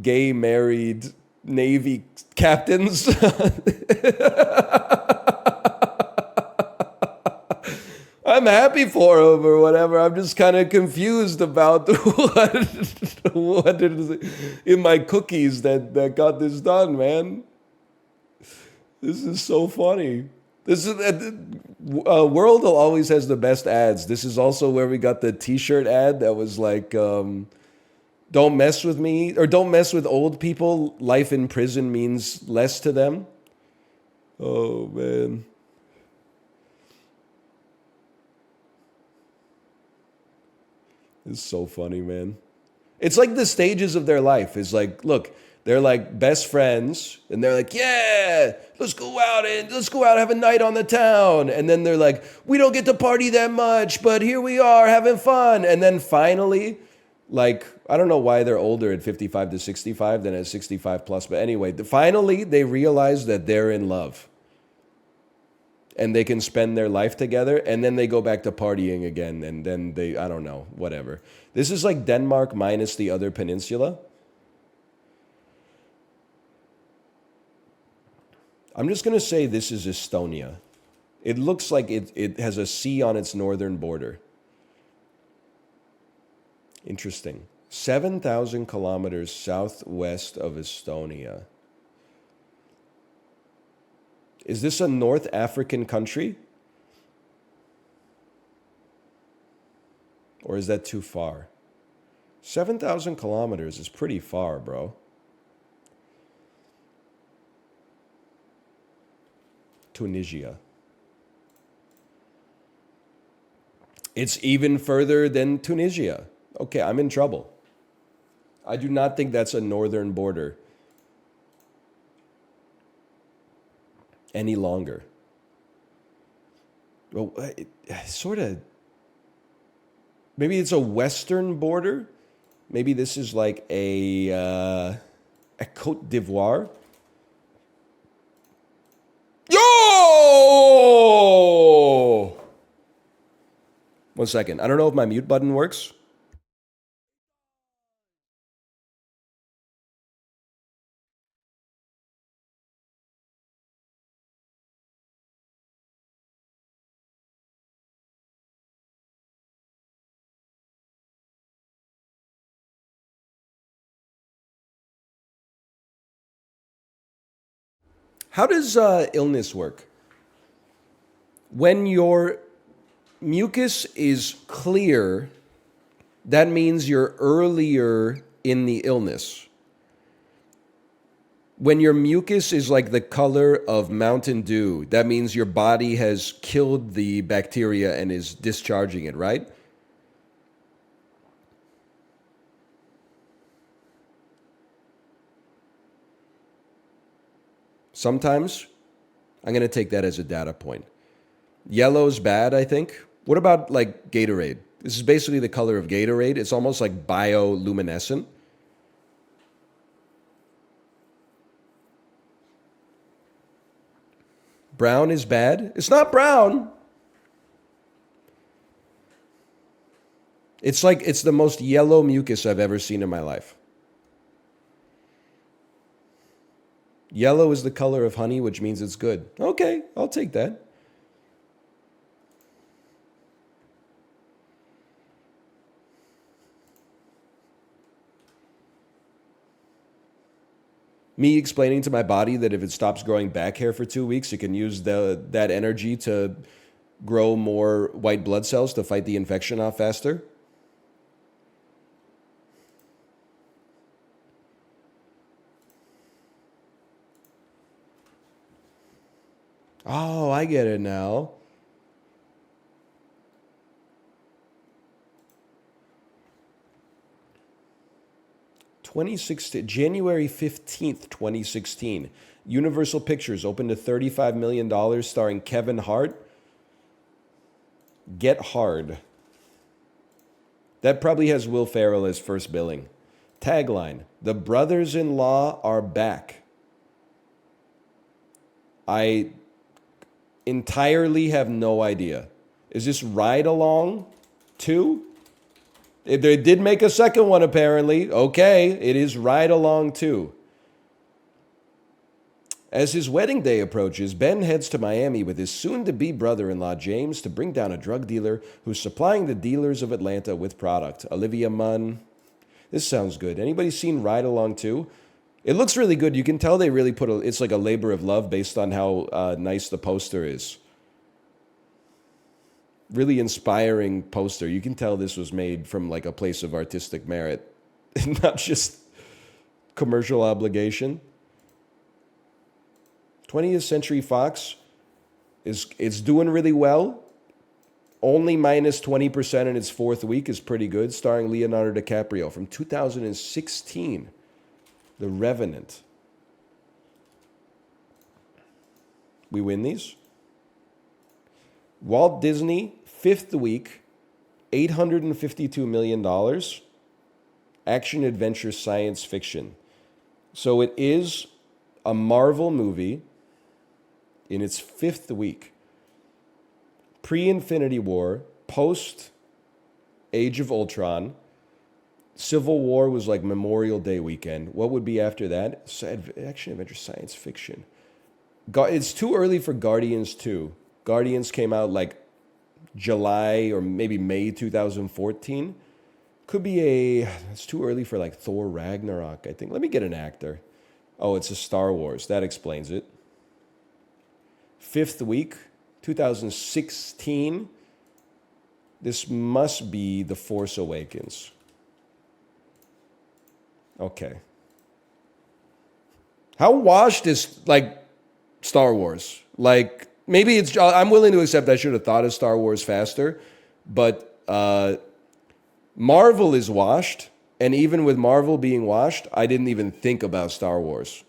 gay married Navy captains. I'm happy for him or whatever. I'm just kind of confused about what it is in my cookies that got this done, man. This is so funny. This is World always has the best ads. This is also where we got the T-shirt ad that was like, "Don't mess with me" or "Don't mess with old people. Life in prison means less to them." Oh man. It's so funny, man. It's like the stages of their life. It's like, look, they're like best friends, and they're like, yeah, let's go out and have a night on the town. And then they're like, we don't get to party that much, but here we are having fun. And then finally, like, I don't know why they're older at 55 to 65 than at 65 plus, but anyway, finally they realize that they're in love. And they can spend their life together, and then they go back to partying again, and then I don't know, whatever. This is like Denmark minus the other peninsula. I'm just going to say this is Estonia. It looks like it has a sea on its northern border. Interesting. 7,000 kilometers southwest of Estonia. Is this a North African country? Or is that too far? 7,000 kilometers is pretty far, bro. Tunisia. It's even further than Tunisia. Okay, I'm in trouble. I do not think that's a northern border any longer. Well, sort of. Maybe it's a western border. Maybe this is like a Côte d'Ivoire. One second. I don't know if my mute button works. How does illness work? When your mucus is clear, that means you're earlier in the illness. When your mucus is like the color of Mountain Dew, that means your body has killed the bacteria and is discharging it, right? Sometimes I'm going to take that as a data point. Yellow's bad, I think. What about like Gatorade? This is basically the color of Gatorade. It's almost like bioluminescent. Brown is bad. It's not brown. It's like it's the most yellow mucus I've ever seen in my life. Yellow is the color of honey, which means it's good. Okay, I'll take that. Me explaining to my body that if it stops growing back hair for 2 weeks, it can use that energy to grow more white blood cells to fight the infection off faster. Oh, I get it now. 2016, January 15th, 2016. Universal Pictures opened a $35 million starring Kevin Hart. Get Hard. That probably has Will Ferrell as first billing. Tagline: The brothers-in-law are back. I entirely have no idea. Is this Ride Along 2? They did make a second one, apparently. Okay, it is Ride Along 2. As his wedding day approaches, Ben heads to Miami with his soon-to-be brother-in-law, James, to bring down a drug dealer who's supplying the dealers of Atlanta with product. Olivia Munn. This sounds good. Anybody seen Ride Along 2? It looks really good. You can tell they really it's like a labor of love based on how nice the poster is. Really inspiring poster. You can tell this was made from like a place of artistic merit, not just commercial obligation. 20th Century Fox it's doing really well. Only minus 20% in its fourth week is pretty good, starring Leonardo DiCaprio from 2016. The Revenant. We win these. Walt Disney, fifth week, $852 million. Action, adventure, science fiction. So it is a Marvel movie in its fifth week. Pre-Infinity War, post Age of Ultron. Civil War was like Memorial Day weekend. What would be after that? Action, adventure, science fiction. It's too early for Guardians 2. Guardians came out like July or maybe May 2014. Could be it's too early for like Thor Ragnarok, I think. Let me get an actor. Oh, it's a Star Wars. That explains it. Fifth week, 2016. This must be The Force Awakens. Okay. How washed is like Star Wars? Like, maybe it's, I'm willing to accept I should have thought of Star Wars faster, but Marvel is washed, and even with Marvel being washed, I didn't even think about Star Wars.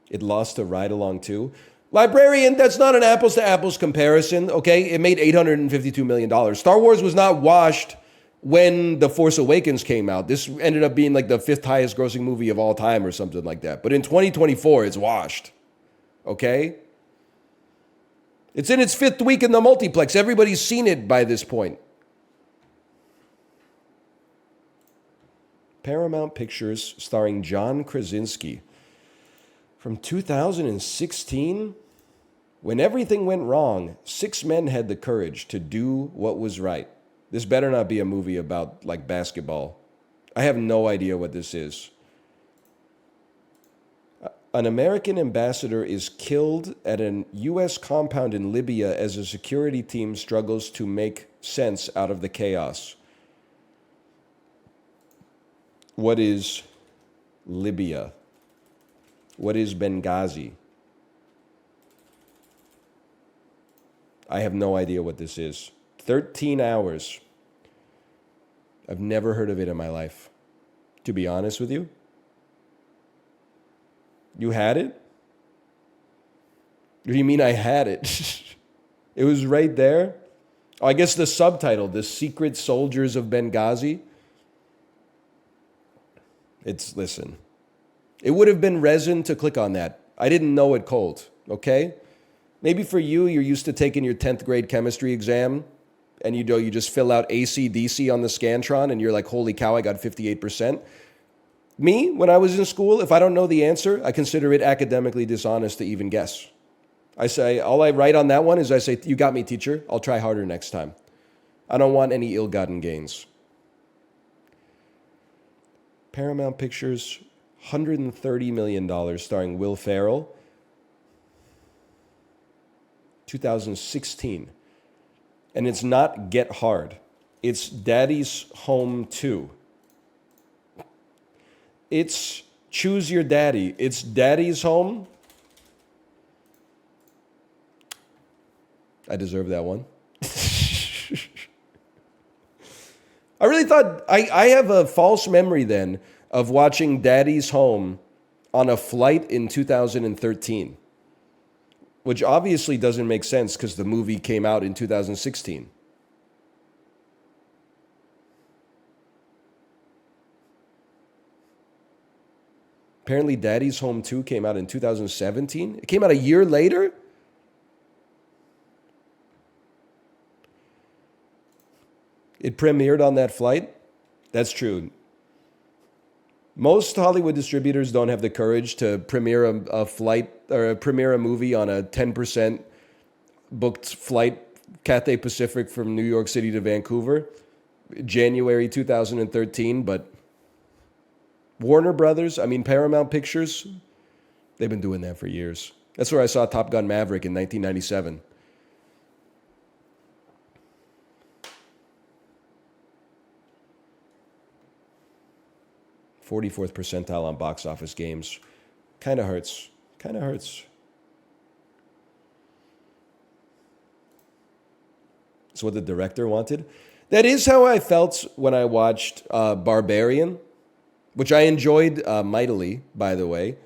It lost to Ride Along 2. Librarian, that's not an apples to apples comparison, okay? It made $852 million. Star Wars was not washed when The Force Awakens came out. This ended up being like the fifth highest grossing movie of all time or something like that. But in 2024, it's washed. Okay? It's in its 5th week in the multiplex. Everybody's seen it by this point. Paramount Pictures starring John Krasinski. From 2016, when everything went wrong, 6 men had the courage to do what was right. This better not be a movie about, like, basketball. I have no idea what this is. An American ambassador is killed at an U.S. compound in Libya as a security team struggles to make sense out of the chaos. What is Libya? What is Benghazi? I have no idea what this is. 13 hours. I've never heard of it in my life. To be honest with you. You had it? What do you mean I had it? It was right there? Oh, I guess the subtitle, The Secret Soldiers of Benghazi. Listen, it would have been resin to click on that. I didn't know it cold, okay? Maybe for you, you're used to taking your 10th grade chemistry exam and you just fill out AC/DC on the Scantron and you're like, holy cow, I got 58%. Me, when I was in school, if I don't know the answer, I consider it academically dishonest to even guess. I say, all I write on that one is I say, you got me, teacher. I'll try harder next time. I don't want any ill-gotten gains. Paramount Pictures, $130 million starring Will Ferrell. 2016. And it's not Get Hard. It's Daddy's Home 2. It's Choose Your Daddy. It's Daddy's Home. I deserve that one. I really thought, I have a false memory then of watching Daddy's Home on a flight in 2013, which obviously doesn't make sense because the movie came out in 2016. Apparently Daddy's Home 2 came out in 2017. It came out a year later? It premiered on that flight? That's true. Most Hollywood distributors don't have the courage to premiere a flight or premiere a movie on a 10% booked flight, Cathay Pacific from New York City to Vancouver, January 2013. But Warner Brothers, Paramount Pictures, they've been doing that for years. That's where I saw Top Gun Maverick in 1997. '44th percentile on box office games. Kind of hurts. Kind of hurts. That's what the director wanted. That is how I felt when I watched Barbarian, which I enjoyed mightily, by the way.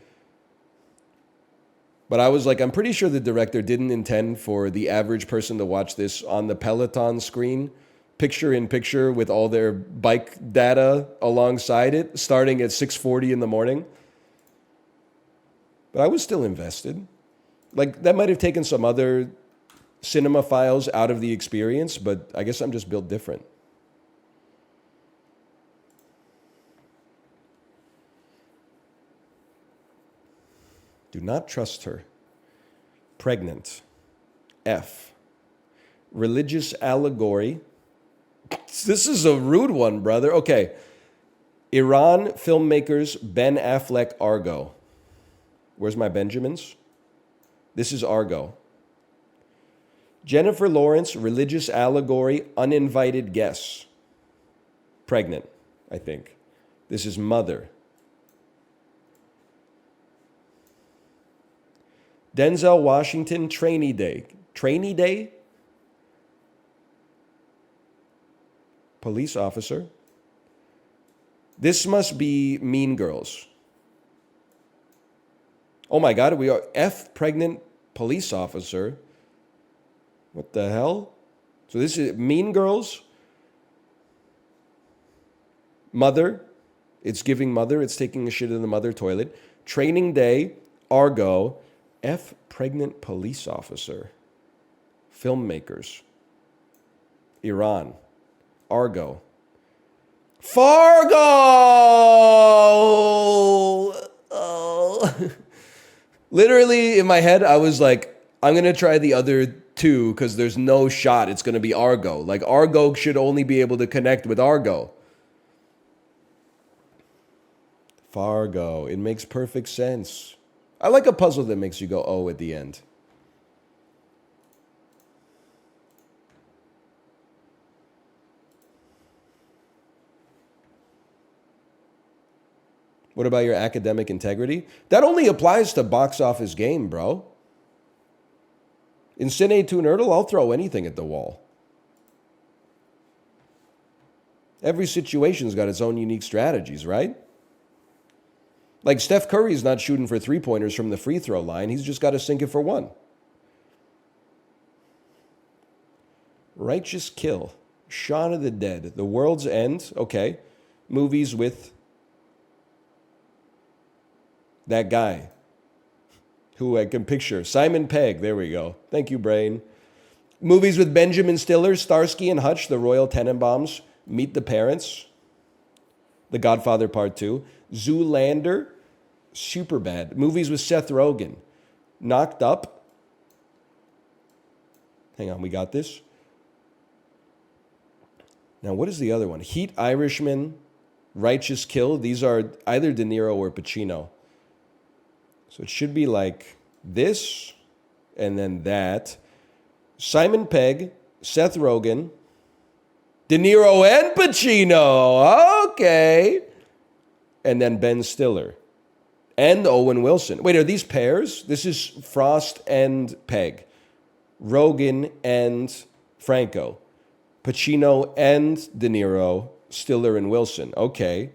But I was like, I'm pretty sure the director didn't intend for the average person to watch this on the Peloton screen, picture in picture with all their bike data alongside it, starting at 6:40 in the morning. But I was still invested. Like, that might have taken some other cinemaphiles out of the experience, but I guess I'm just built different. Do not trust her. Pregnant. F. Religious allegory. This is a rude one, brother. Okay. Iran filmmakers Ben Affleck Argo. Where's my Benjamins? This is Argo. Jennifer Lawrence, religious allegory, uninvited guests. Pregnant, I think. This is Mother. Denzel Washington, Trainee Day. Trainee Day? Police officer. This must be Mean Girls. Oh my God, we are F pregnant police officer. What the hell? So this is Mean Girls. Mother. It's giving Mother. It's taking a shit in the Mother toilet. Training Day. Argo. F pregnant police officer. filmmakers. Iran. Argo. Fargo! Oh. Literally, in my head, I was like, I'm going to try the other two because there's no shot it's going to be Argo. Like, Argo should only be able to connect with Argo. Fargo. It makes perfect sense. I like a puzzle that makes you go, oh, at the end. What about your academic integrity? That only applies to box office game, bro. In Cine to Nerdle, I'll throw anything at the wall. Every situation's got its own unique strategies, right? Like Steph Curry's not shooting for three-pointers from the free throw line. He's just got to sink it for one. Righteous Kill. Shaun of the Dead. The World's End. Okay. Movies with that guy who I can picture. Simon Pegg. There we go. Thank you, brain. Movies with Benjamin Stiller, Starsky and Hutch, The Royal Tenenbaums, Meet the Parents, The Godfather Part 2, Zoolander, Superbad. Movies with Seth Rogen, Knocked Up. Hang on, we got this. Now, what is the other one? Heat, Irishman, Righteous Kill. These are either De Niro or Pacino. So it should be like this and then that. Simon Pegg, Seth Rogen, De Niro and Pacino. Okay. And then Ben Stiller and Owen Wilson. Wait, are these pairs? This is Frost and Pegg. Rogen and Franco. Pacino and De Niro. Stiller and Wilson. Okay.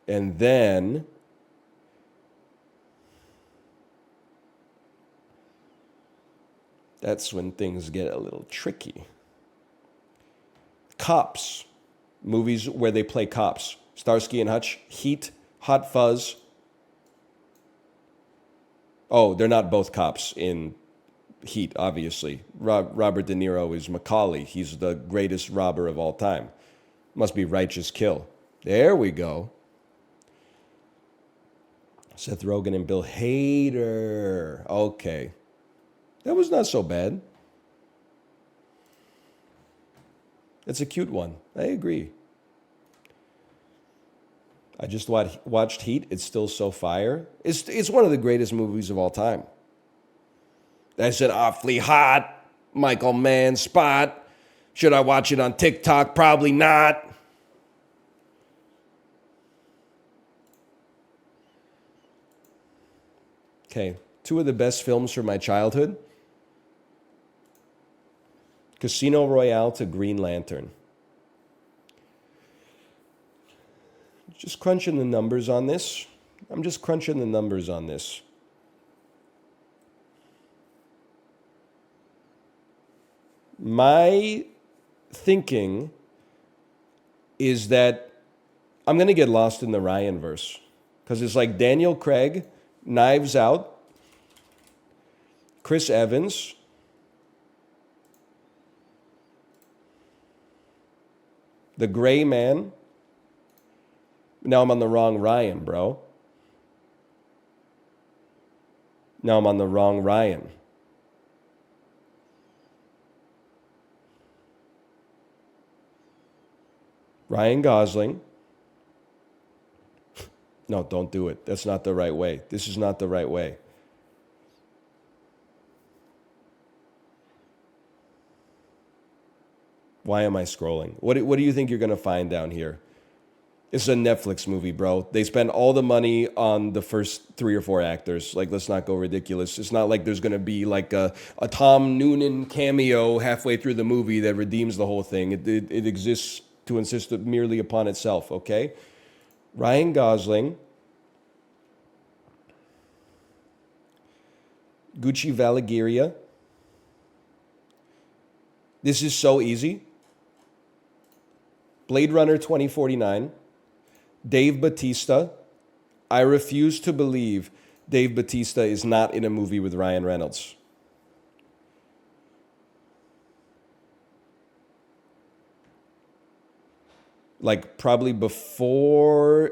And then that's when things get a little tricky. Cops. Movies where they play cops. Starsky and Hutch. Heat. Hot Fuzz. Oh, they're not both cops in Heat, obviously. Robert De Niro is Macaulay. He's the greatest robber of all time. Must be Righteous Kill. There we go. Seth Rogen and Bill Hader. Okay. That was not so bad. It's a cute one. I agree. I just watched Heat. It's still so fire. It's one of the greatest movies of all time. That's an awfully hot Michael Mann spot. Should I watch it on TikTok? Probably not. Okay, two of the best films from my childhood. Casino Royale to Green Lantern. Just crunching the numbers on this. I'm just crunching the numbers on this. My thinking is that I'm going to get lost in the Ryan verse. Because it's like Daniel Craig, Knives Out, Chris Evans, The Gray Man. Now I'm on the wrong Ryan, bro. Now I'm on the wrong Ryan. Ryan Gosling. No, don't do it. That's not the right way. This is not the right way. Why am I scrolling? What do you think you're going to find down here? It's a Netflix movie, bro. They spend all the money on the first 3 or 4 actors. Like, let's not go ridiculous. It's not like there's going to be like a Tom Noonan cameo halfway through the movie that redeems the whole thing. It exists to insist merely upon itself, okay? Ryan Gosling, Gucci Vallegiria. This is so easy. Blade Runner 2049. Dave Bautista. I refuse to believe Dave Bautista is not in a movie with Ryan Reynolds. Like probably before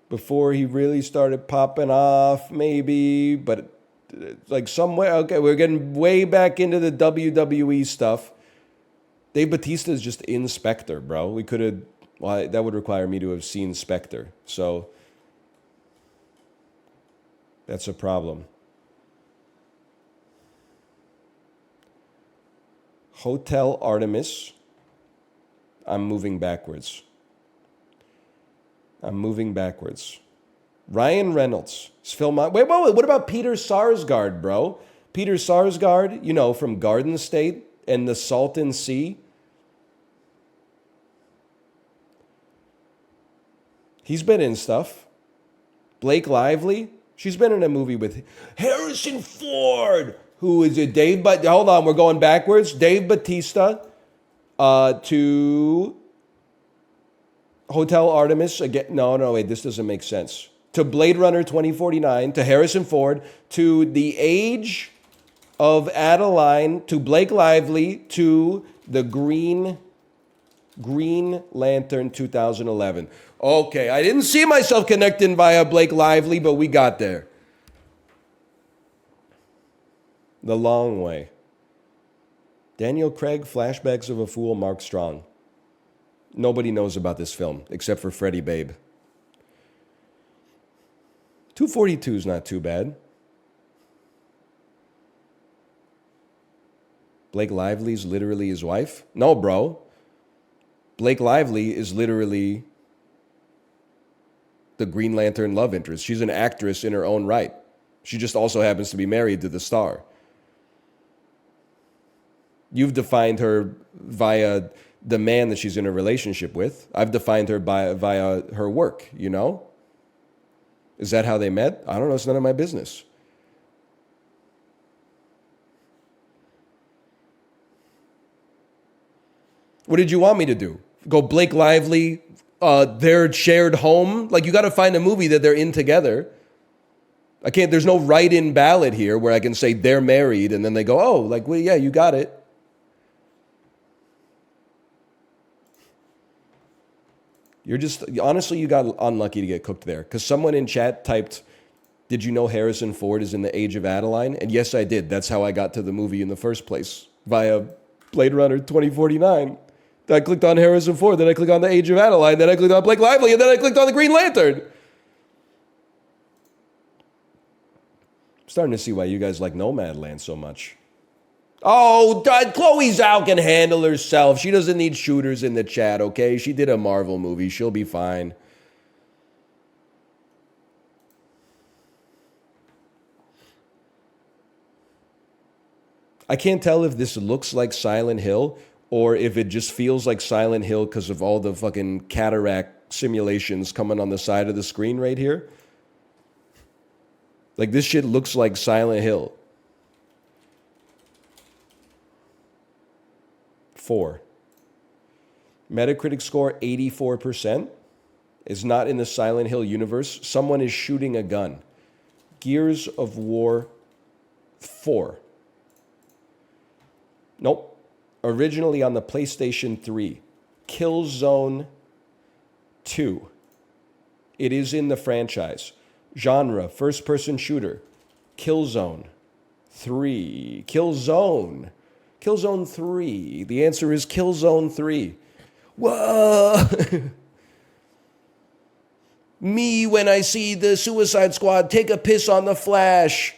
before he really started popping off, maybe, but like somewhere. Okay, we're getting way back into the WWE stuff. Dave Batista is just in Spectre, bro. We could have. Well, that would require me to have seen Spectre, so that's a problem. Hotel Artemis. I'm moving backwards. Ryan Reynolds. Wait, what about Peter Sarsgaard, bro? Peter Sarsgaard, you know, from Garden State and the Salton Sea. He's been in stuff. Blake Lively. She's been in a movie with Harrison Ford. Who is it? Hold on, we're going backwards. Dave Batista to Hotel Artemis. Again, no, wait, this doesn't make sense. To Blade Runner 2049, to Harrison Ford, to The Age of Adeline, to Blake Lively, to the Green Lantern 2011. Okay, I didn't see myself connecting via Blake Lively, but we got there. The Long Way. Daniel Craig, Flashbacks of a Fool, Mark Strong. Nobody knows about this film except for Freddie Babe. 242 is not too bad. Blake Lively's literally his wife? No, bro. Blake Lively is literally the Green Lantern love interest. She's an actress in her own right. She just also happens to be married to the star. You've defined her via the man that she's in a relationship with. I've defined her via her work, you know? Is that how they met? I don't know. It's none of my business. What did you want me to do? Go Blake Lively, their shared home? Like, you got to find a movie that they're in together. I can't, there's no write-in ballot here where I can say they're married and then they go, oh, like, well, yeah, you got it. You're just, honestly, you got unlucky to get cooked there. Because someone in chat typed, did you know Harrison Ford is in The Age of Adeline? And yes, I did. That's how I got to the movie in the first place, via Blade Runner 2049. Then I clicked on Harrison Ford, then I clicked on The Age of Adeline, then I clicked on Blake Lively, and then I clicked on the Green Lantern. I'm starting to see why you guys like Nomadland so much. Oh, Chloe Zhao can handle herself. She doesn't need shooters in the chat, okay? She did a Marvel movie. She'll be fine. I can't tell if this looks like Silent Hill or if it just feels like Silent Hill because of all the fucking cataract simulations coming on the side of the screen right here. Like, this shit looks like Silent Hill. 4. Metacritic score 84%. Is not in the Silent Hill universe. Someone is shooting a gun. Gears of War 4. Nope. Originally on the PlayStation 3. Killzone 2. It is in the franchise. Genre, first-person shooter. Killzone 3. Killzone 3. The answer is Killzone 3. Whoa! Me when I see the Suicide Squad take a piss on the Flash.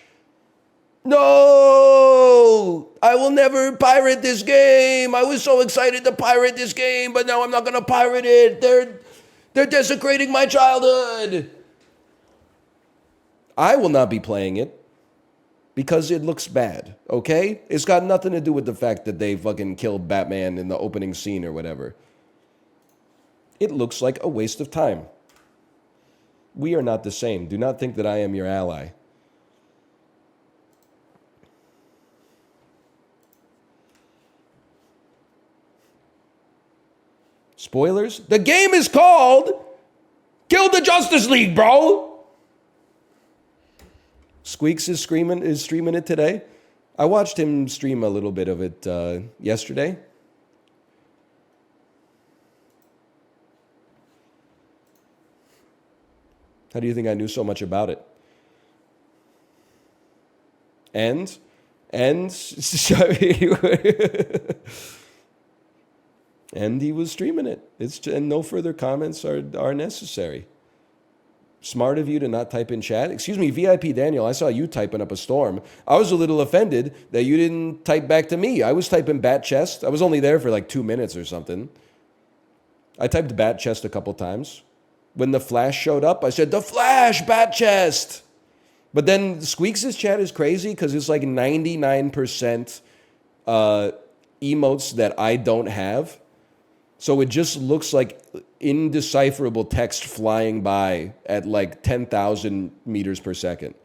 No! I will never pirate this game. I was so excited to pirate this game, but now I'm not going to pirate it. They're desecrating my childhood. I will not be playing it. Because it looks bad, okay? It's got nothing to do with the fact that they fucking killed Batman in the opening scene or whatever. It looks like a waste of time. We are not the same. Do not think that I am your ally. Spoilers? The game is called Kill the Justice League, bro! Squeaks is streaming it today. I watched him stream a little bit of it yesterday. How do you think I knew so much about it? And and and he was streaming it. And no further comments are necessary. Smart of you to not type in chat. Excuse me, VIP Daniel, I saw you typing up a storm. I was a little offended that you didn't type back to me. I was typing bat chest. I was only there for like 2 minutes or something. I typed bat chest a couple times. When the flash showed up, I said, the flash, bat chest. But then Squeaks' chat is crazy because it's like 99% emotes that I don't have. So it just looks like indecipherable text flying by at like 10,000 meters per second.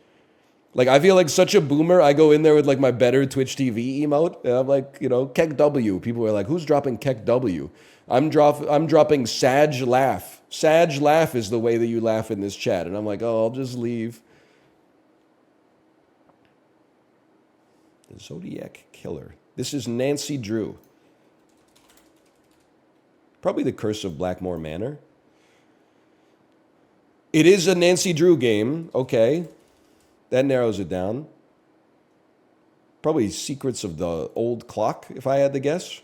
Like, I feel like such a boomer. I go in there with like my better Twitch TV emote. And I'm like, Keck W. People are like, who's dropping Keck W? I'm dropping Sag Laugh. Sag Laugh is the way that you laugh in this chat. And I'm like, oh, I'll just leave. The Zodiac Killer. This is Nancy Drew. Probably the Curse of Blackmore Manor. It is a Nancy Drew game. Okay. That narrows it down. Probably Secrets of the Old Clock, if I had to guess.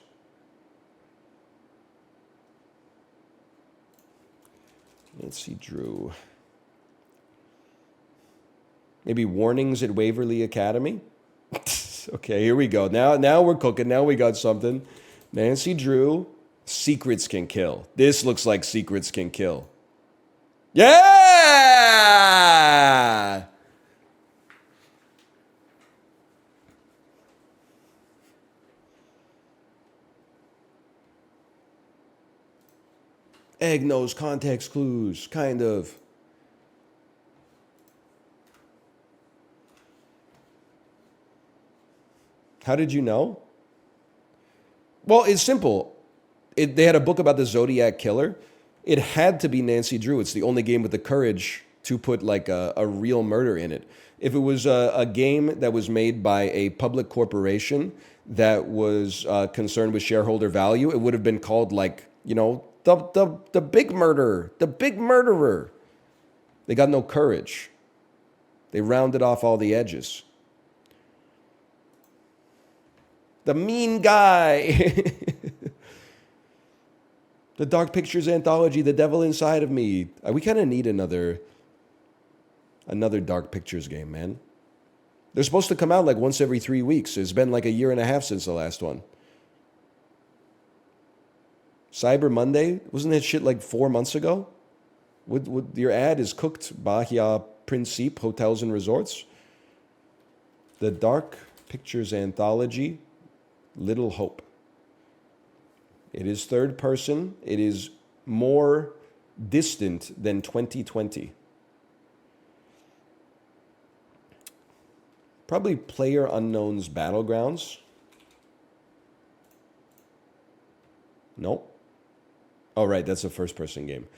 Nancy Drew. Maybe Warnings at Waverly Academy? Okay, here we go. Now we're cooking. Now we got something. Nancy Drew. Secrets Can Kill. This looks like Secrets Can Kill. Yeah! Egg nose context clues, kind of. How did you know? Well, it's simple. They had a book about the Zodiac Killer. It had to be Nancy Drew. It's the only game with the courage to put like a real murder in it. If it was a game that was made by a public corporation that was concerned with shareholder value, it would have been called like, the big murderer, the big murderer. They got no courage. They rounded off all the edges. The mean guy. The Dark Pictures anthology, The Devil Inside of Me. We kind of need another Dark Pictures game, man. They're supposed to come out like once every 3 weeks. It's been like a year and a half since the last one. Cyber Monday? Wasn't that shit like 4 months ago? Your ad is cooked. Bahia Principe Hotels and Resorts. The Dark Pictures anthology, Little Hope. It is third person. It is more distant than 2020. Probably Player Unknown's Battlegrounds. Nope. Oh, right, that's a first person game.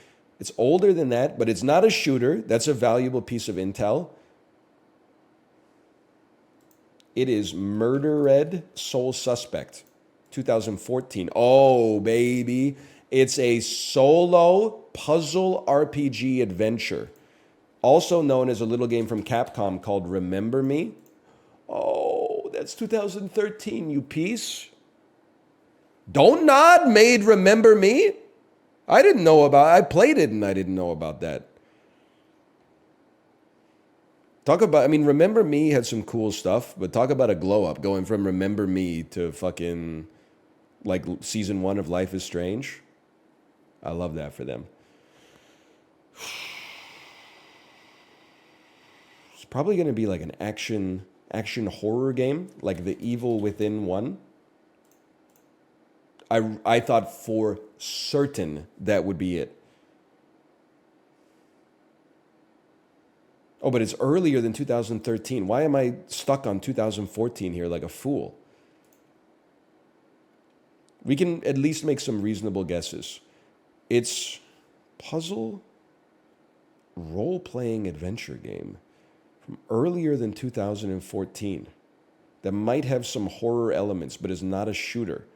It's older than that, but it's not a shooter. That's a valuable piece of intel. It is Murdered Sole Suspect. 2014. Oh, baby. It's a solo puzzle RPG adventure. Also known as a little game from Capcom called Remember Me. Oh, that's 2013, you piece. Don't Nod made Remember Me? I played it and I didn't know about that. Remember Me had some cool stuff, but talk about a glow up going from Remember Me to fucking like season 1 of Life is Strange. I love that for them. It's probably going to be like an action horror game, like The Evil Within 1. I thought for certain that would be it. Oh, but it's earlier than 2013. Why am I stuck on 2014 here like a fool? We can at least make some reasonable guesses. It's puzzle role-playing adventure game from earlier than 2014 that might have some horror elements but is not a shooter.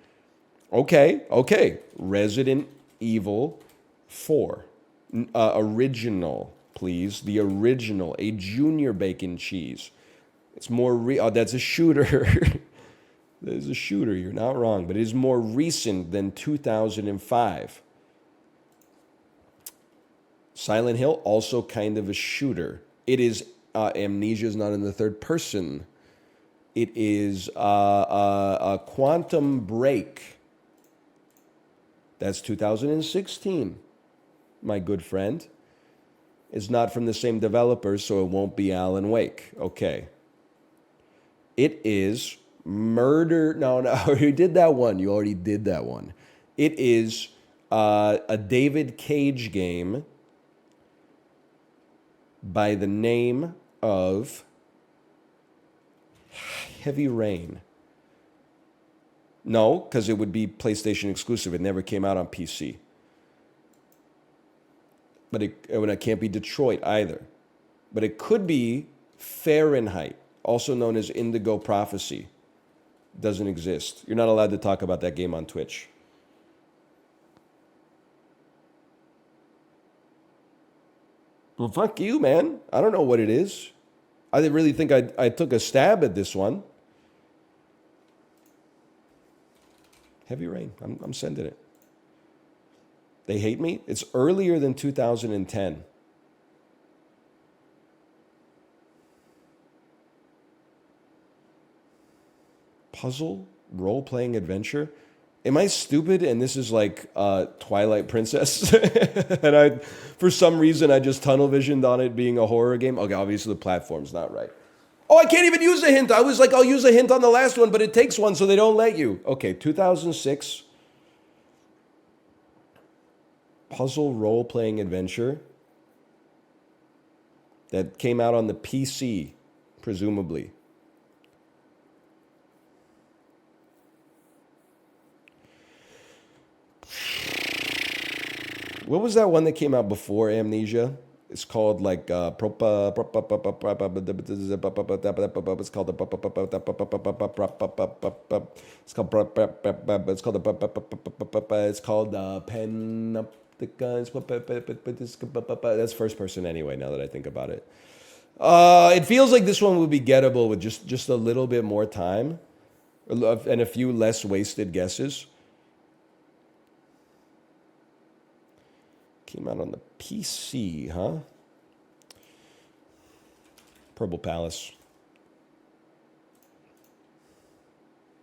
Okay. Resident Evil 4. Original. please. The original, a junior bacon cheese. It's more oh, that's a shooter. That is a shooter. You're not wrong, but it is more recent than 2005. Silent Hill, also kind of a shooter. It is Amnesia is not in the third person. It is a Quantum Break. That's 2016, my good friend. It's not from the same developers, so it won't be Alan Wake. Okay. It is Murder. No, you did that one. You already did that one. It is a David Cage game by the name of Heavy Rain. No, because it would be PlayStation exclusive. It never came out on PC. But it can't be Detroit either. But it could be Fahrenheit, also known as Indigo Prophecy. Doesn't exist. You're not allowed to talk about that game on Twitch. Well, fuck you, man. I don't know what it is. I didn't really think I took a stab at this one. Heavy Rain. I'm sending it. They hate me? It's earlier than 2010. Puzzle? Role-playing adventure? Am I stupid and this is like Twilight Princess? And for some reason, I just tunnel visioned on it being a horror game. Okay, obviously the platform's not right. Oh, I can't even use a hint. I was like, I'll use a hint on the last one, but it takes one, so they don't let you. Okay, 2006. Puzzle role-playing adventure. That came out on the PC, presumably. What was that one that came out before Amnesia? It's called like it's called that's first person anyway, now that I think about it. It feels like this one would be gettable with just a little bit more time and a few less wasted guesses. Came out on the PC, huh? Purple Palace.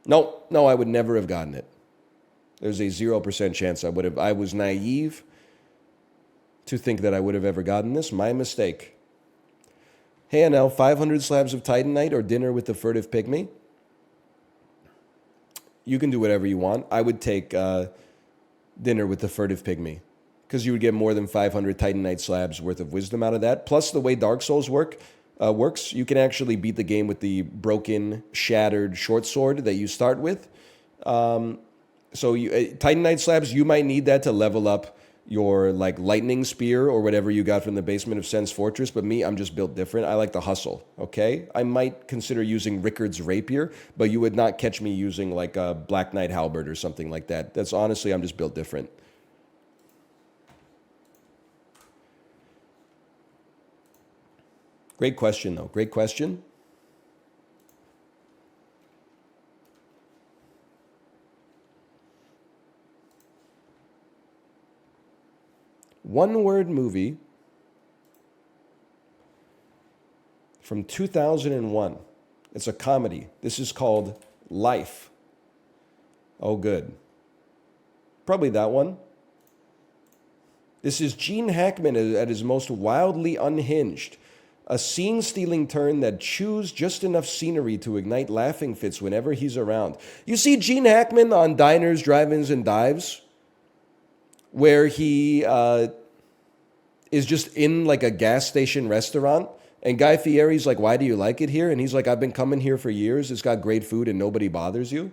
No, I would never have gotten it. There's a 0% chance I would have. I was naive to think that I would have ever gotten this. My mistake. Hey, Anel, 500 slabs of Titanite or dinner with the furtive pygmy? You can do whatever you want. I would take dinner with the furtive pygmy, because you would get more than 500 Titanite slabs worth of wisdom out of that. Plus, the way Dark Souls works, you can actually beat the game with the broken, shattered short sword that you start with. So Titanite slabs, you might need that to level up your like lightning spear or whatever you got from the basement of Sen's Fortress. But me, I'm just built different. I like the hustle, okay? I might consider using Rickard's Rapier, but you would not catch me using like a Black Knight Halberd or something like that. That's honestly, I'm just built different. Great question, though. Great question. One-word movie from 2001. It's a comedy. This is called Life. Oh, good. Probably that one. This is Gene Hackman at his most wildly unhinged. A scene-stealing turn that chews just enough scenery to ignite laughing fits whenever he's around. You see Gene Hackman on Diners, Drive-Ins, and Dives, where he is just in like a gas station restaurant, and Guy Fieri's like, "Why do you like it here?" And he's like, "I've been coming here for years. It's got great food and nobody bothers you."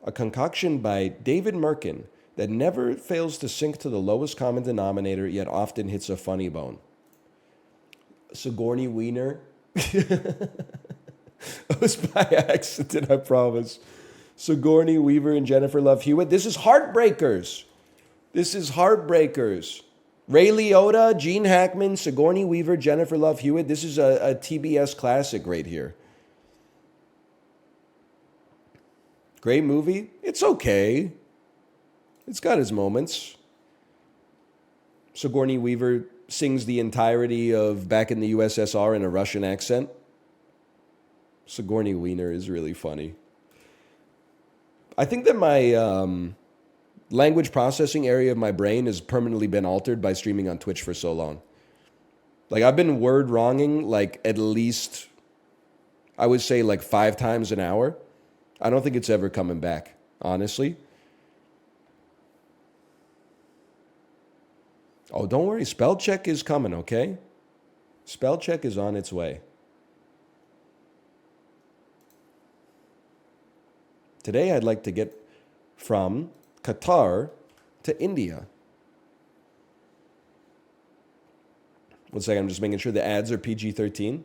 A concoction by David Merkin that never fails to sink to the lowest common denominator, yet often hits a funny bone. Sigourney Weaver. It was by accident, I promise. Sigourney Weaver and Jennifer Love Hewitt. This is Heartbreakers. Ray Liotta, Gene Hackman, Sigourney Weaver, Jennifer Love Hewitt. This is a TBS classic right here. Great movie. It's okay. It's got its moments. Sigourney Weaver sings the entirety of Back in the USSR in a Russian accent. Sigourney Weaver is really funny. I think that my language processing area of my brain has permanently been altered by streaming on Twitch for so long. Like, I've been word wronging like at least, I would say, like 5 times an hour. I don't think it's ever coming back, honestly. Oh, don't worry. Spell check is coming, okay? Spell check is on its way. Today, I'd like to get from Qatar to India. One second, I'm just making sure the ads are PG-13.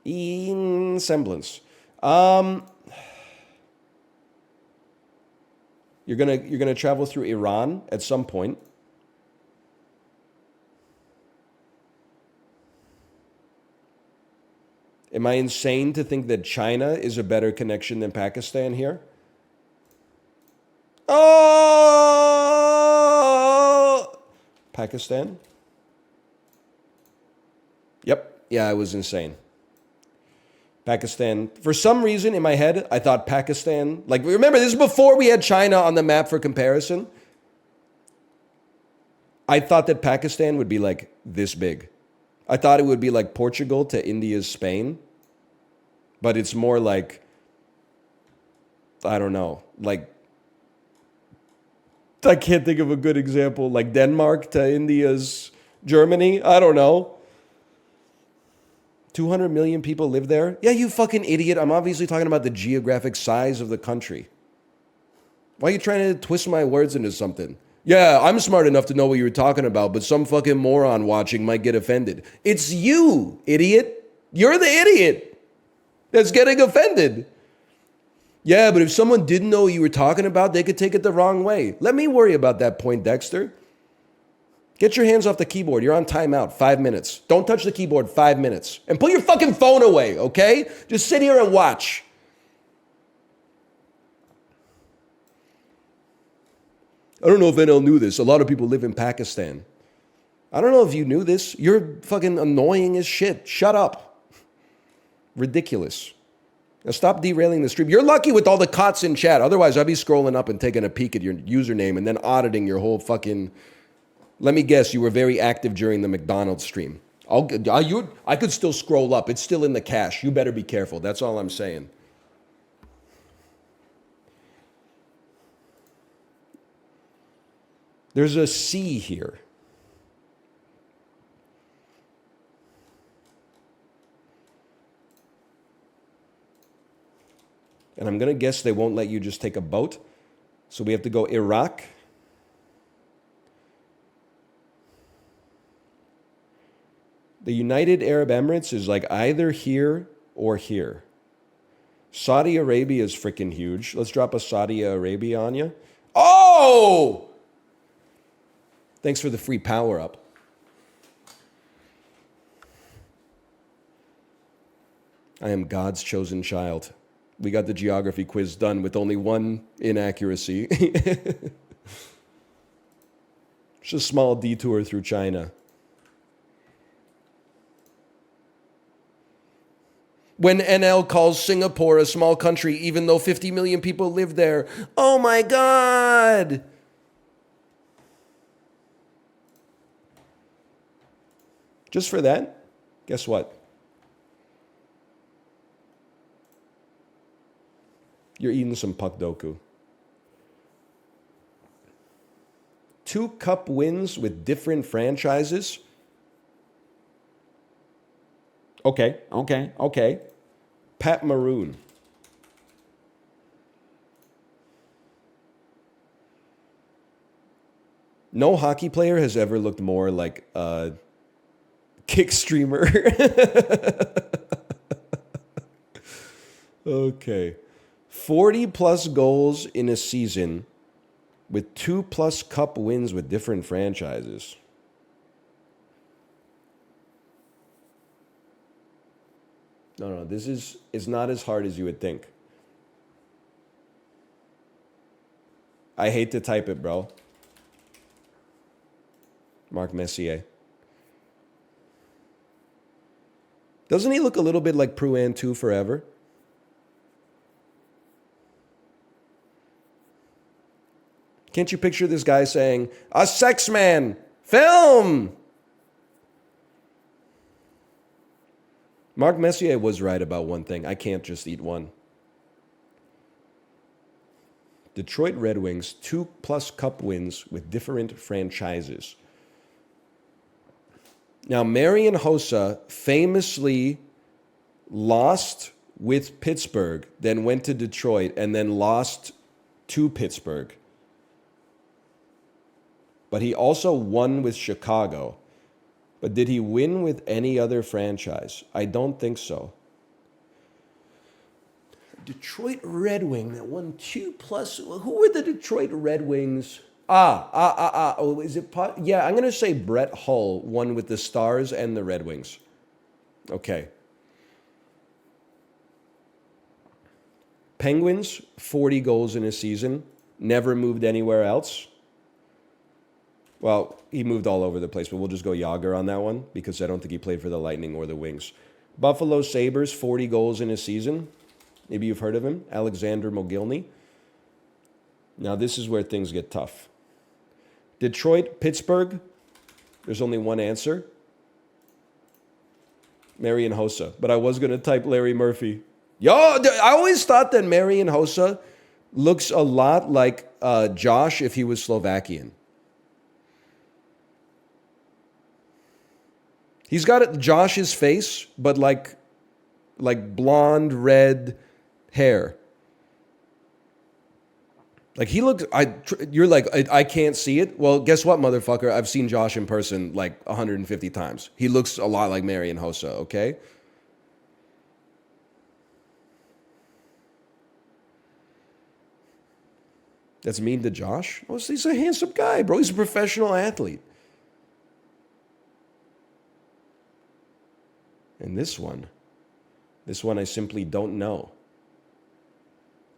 In semblance. You're gonna travel through Iran at some point. Am I insane to think that China is a better connection than Pakistan here? Oh! Pakistan? Yep. Yeah, I was insane. Pakistan. For some reason in my head, I thought Pakistan, like, remember, this is before we had China on the map for comparison. I thought that Pakistan would be like this big. I thought it would be like Portugal to India's Spain. But it's more like, I don't know, like, I can't think of a good example, like Denmark to India's Germany. I don't know. 200 million people live there? Yeah, you fucking idiot. I'm obviously talking about the geographic size of the country. Why are you trying to twist my words into something? Yeah, I'm smart enough to know what you were talking about, but some fucking moron watching might get offended. It's you, idiot. You're the idiot that's getting offended. Yeah, but if someone didn't know what you were talking about, they could take it the wrong way. Let me worry about that point, Dexter. Get your hands off the keyboard. You're on timeout. 5 minutes. Don't touch the keyboard. 5 minutes. And put your fucking phone away, okay? Just sit here and watch. I don't know if NL knew this. A lot of people live in Pakistan. I don't know if you knew this. You're fucking annoying as shit. Shut up. Ridiculous. Now stop derailing the stream. You're lucky with all the cots in chat. Otherwise, I'd be scrolling up and taking a peek at your username and then auditing your whole fucking... Let me guess, you were very active during the McDonald's stream. I could still scroll up. It's still in the cache. You better be careful. That's all I'm saying. There's a C here. And I'm going to guess they won't let you just take a boat. So we have to go Iraq. The United Arab Emirates is like either here or here. Saudi Arabia is freaking huge. Let's drop a Saudi Arabia on you. Oh! Thanks for the free power up. I am God's chosen child. We got the geography quiz done with only one inaccuracy. Just a small detour through China. When NL calls Singapore a small country, even though 50 million people live there. Oh my God! Just for that, guess what? You're eating some Pakdoku. 2 cup wins with different franchises. Okay. Pat Maroon. No hockey player has ever looked more like a kick streamer. Okay. 40 plus goals in a season with 2 plus cup wins with different franchises. No, this is not as hard as you would think. I hate to type it, bro. Marc Messier. Doesn't he look a little bit like Pruan 2 Forever? Can't you picture this guy saying, "A sex man, film"? Marc Messier was right about one thing. I can't just eat one. Detroit Red Wings, 2 plus cup wins with different franchises. Now, Marian Hossa famously lost with Pittsburgh, then went to Detroit, and then lost to Pittsburgh. But he also won with Chicago. But did he win with any other franchise? I don't think so. Detroit Red Wing that won 2 plus. Who were the Detroit Red Wings? Oh, is it? Yeah, I'm going to say Brett Hull won with the Stars and the Red Wings. Okay. Penguins, 40 goals in a season. Never moved anywhere else. Well, he moved all over the place, but we'll just go Yager on that one because I don't think he played for the Lightning or the Wings. Buffalo Sabres, 40 goals in a season. Maybe you've heard of him, Alexander Mogilny. Now, this is where things get tough. Detroit, Pittsburgh, there's only one answer. Marian Hossa. But I was going to type Larry Murphy. Yo, I always thought that Marian Hossa looks a lot like Josh if he was Slovakian. He's got Josh's face, but like blonde, red hair. Like he looks, you're like, I can't see it. Well, guess what, motherfucker? I've seen Josh in person like 150 times. He looks a lot like Marian Hossa, okay? That's mean to Josh? Oh, he's a handsome guy, bro. He's a professional athlete. And this one I simply don't know.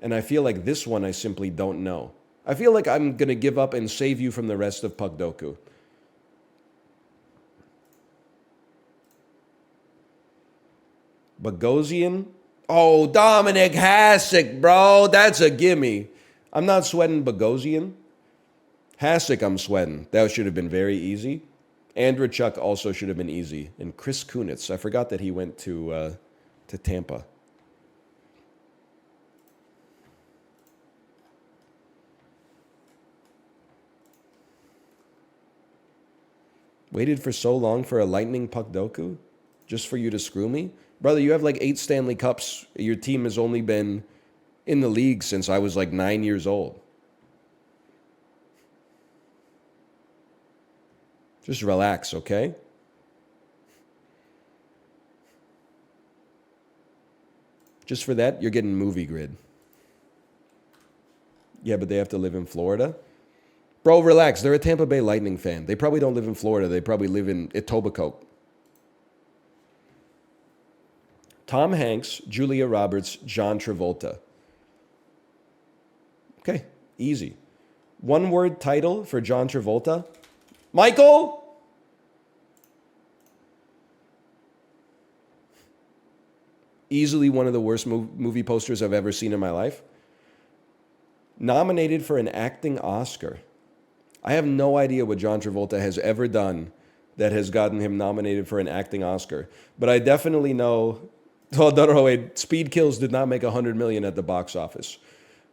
And I feel like this one I simply don't know. I feel like I'm going to give up and save you from the rest of Pugdoku. Bogosian? Oh, Dominic Hasek, bro. That's a gimme. I'm not sweating Bogosian. Hasek, I'm sweating. That should have been very easy. Andrechuk also should have been easy. And Chris Kunitz. I forgot that he went to Tampa. Waited for so long for a Lightning Pugdoku? Just for you to screw me? Brother, you have like 8 Stanley Cups. Your team has only been in the league since I was like 9 years old. Just relax, okay? Just for that, you're getting movie grid. Yeah, but they have to live in Florida? Bro, relax. They're a Tampa Bay Lightning fan. They probably don't live in Florida. They probably live in Etobicoke. Tom Hanks, Julia Roberts, John Travolta. Okay, easy. One word title for John Travolta. Michael? Easily one of the worst movie posters I've ever seen in my life. Nominated for an acting Oscar. I have no idea what John Travolta has ever done that has gotten him nominated for an acting Oscar. But I definitely know... Oh, no, wait. Speed Kills did not make $100 million at the box office.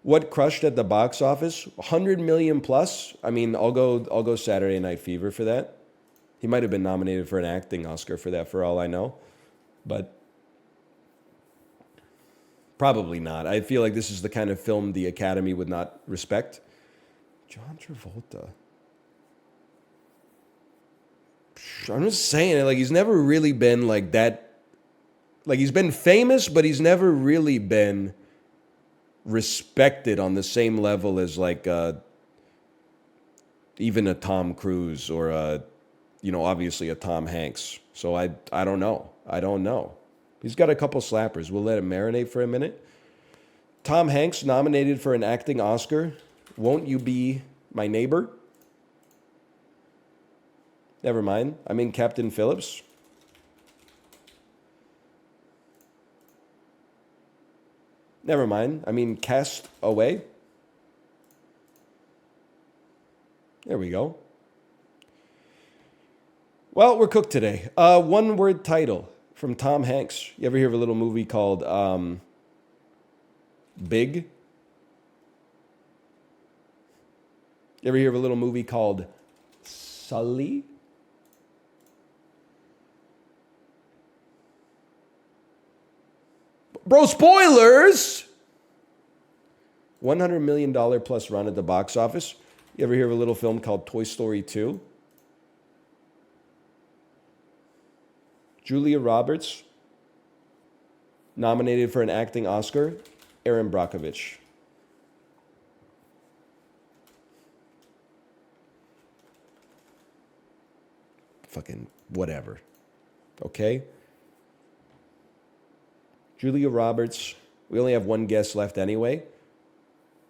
What crushed at the box office? $100 million plus? I mean, I'll go Saturday Night Fever for that. He might have been nominated for an acting Oscar for that, for all I know. But probably not. I feel like this is the kind of film the Academy would not respect. John Travolta. I'm just saying, like, he's never really been like that Like, he's been famous, but he's never really been respected on the same level as, like, even a Tom Cruise or, obviously a Tom Hanks. So I don't know. I don't know. He's got a couple slappers. We'll let him marinate for a minute. Tom Hanks nominated for an acting Oscar. Won't You Be My Neighbor? Never mind. I mean, Captain Phillips. Never mind. I mean, Cast Away. There we go. Well, we're cooked today. One-word title from Tom Hanks. You ever hear of a little movie called Big? You ever hear of a little movie called Sully? Bro, spoilers! $100 million plus run at the box office. You ever hear of a little film called Toy Story 2? Julia Roberts, nominated for an acting Oscar. Erin Brockovich. Fucking whatever. Okay? Julia Roberts. We only have one guest left anyway.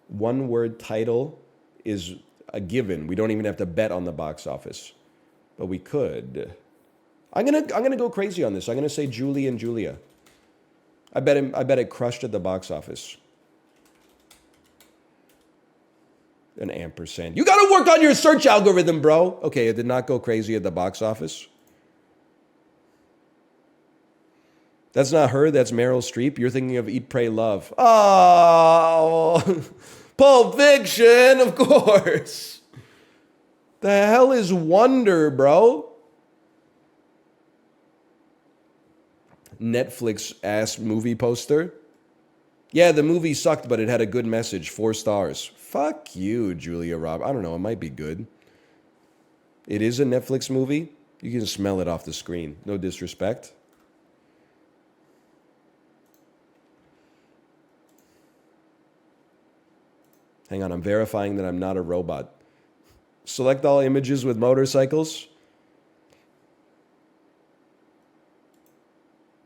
One word title is a given. We don't even have to bet on the box office. But we could. I'm gonna go crazy on this. I'm gonna say Julie and Julia. I bet it crushed at the box office. An ampersand. You gotta work on your search algorithm, bro. Okay, it did not go crazy at the box office. That's not her, that's Meryl Streep. You're thinking of Eat, Pray, Love. Oh, Pulp Fiction, of course. The hell is Wonder, bro? Netflix ass movie poster. Yeah, the movie sucked, but it had a good message. 4 stars. Fuck you, Julia Roberts. I don't know, it might be good. It is a Netflix movie. You can smell it off the screen. No disrespect. Hang on, I'm verifying that I'm not a robot. Select all images with motorcycles.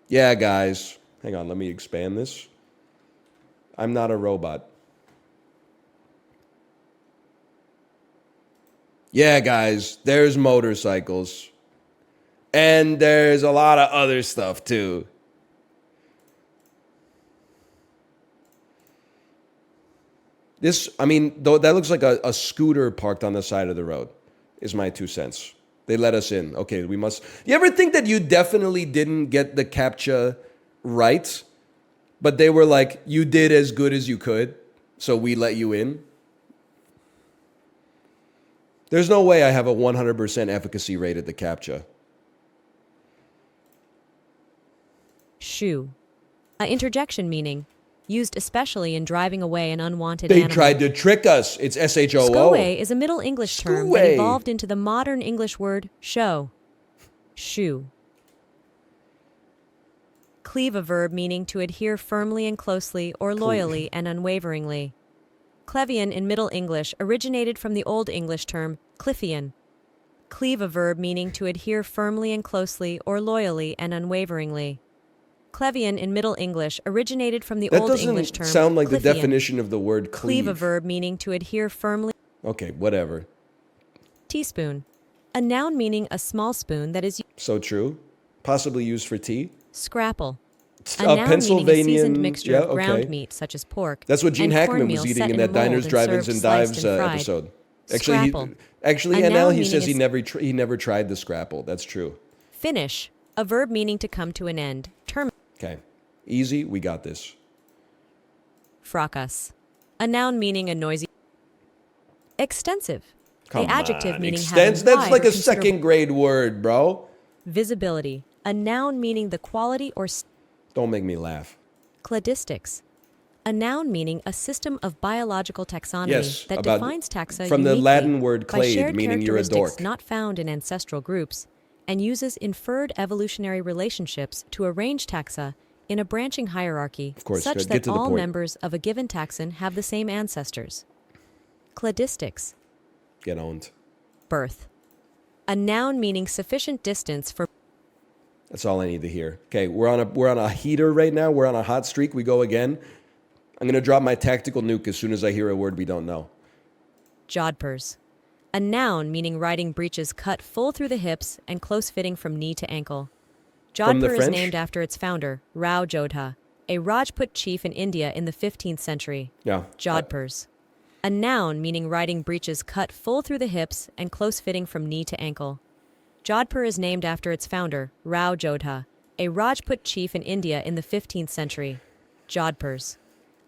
Yeah, guys. Hang on, let me expand this. I'm not a robot. Yeah, guys, there's motorcycles. And there's a lot of other stuff, too. Though that looks like a scooter parked on the side of the road, is my 2 cents. They let us in. Okay, we must. You ever think that you definitely didn't get the CAPTCHA right, but they were like, you did as good as you could, so we let you in? There's no way I have a 100% efficacy rate at the CAPTCHA. Shoe. A interjection meaning, used especially in driving away an unwanted animal. They tried to trick us. It's S-H-O-O. Stowaway is a Middle English term that evolved into the modern English word show. Shoe. Cleave, a verb meaning to adhere firmly and closely or loyally and unwaveringly. Clevian in Middle English originated from the Old English term cliffian. Cleave, a verb meaning to adhere firmly and closely or loyally and unwaveringly. Clevian in Middle English originated from the Old English term. That doesn't sound like cliffian. the definition of the word cleave. Cleave, a verb meaning to adhere firmly. Okay, whatever. Teaspoon. A noun meaning a small spoon that is. So true. Possibly used for tea. Scrapple. A A noun Pennsylvanian meaning a seasoned mixture of ground okay. meat such as pork. That's what Gene and Hackman cornmeal was eating set in a that mold Diners, and Drive-Ins, served and sliced Dives and fried. episode. Scrapple. Actually, A and now noun he meaning says a he never tried the scrapple. That's true. Finish. A verb meaning to come to an end. Okay, easy. We got this. Fracas. A noun meaning a noisy. Extensive. Come the adjective on. meaning Extends. having That's wide like or a second grade word, bro. Visibility. A noun meaning the quality or Don't make me laugh. cladistics. A noun meaning a system of biological taxonomy Yes, that about- defines taxa from the uniquely Latin word by clade, shared meaning you're a characteristics dork. not found in ancestral groups and uses inferred evolutionary relationships to arrange taxa in a branching hierarchy Of course, such get that to the all point. members of a given taxon have the same ancestors. Cladistics. Get owned. Birth. A noun meaning sufficient distance for That's all I need to hear. Okay, we're on a heater right now. We're on a hot streak. We go again. I'm gonna drop my tactical nuke as soon as I hear a word we don't know. jodhpurs. A noun meaning riding breeches cut full through the hips and close-fitting from knee to ankle. From the Jodhpur is French? named after its founder, Rao Jodha, a Rajput chief in India in the 15th century. Yeah. Jodhpurs. A noun meaning riding breeches cut full through the hips and close-fitting from knee to ankle. Jodhpur is named after its founder, Rao Jodha, a Rajput chief in India in the 15th century. Jodhpurs.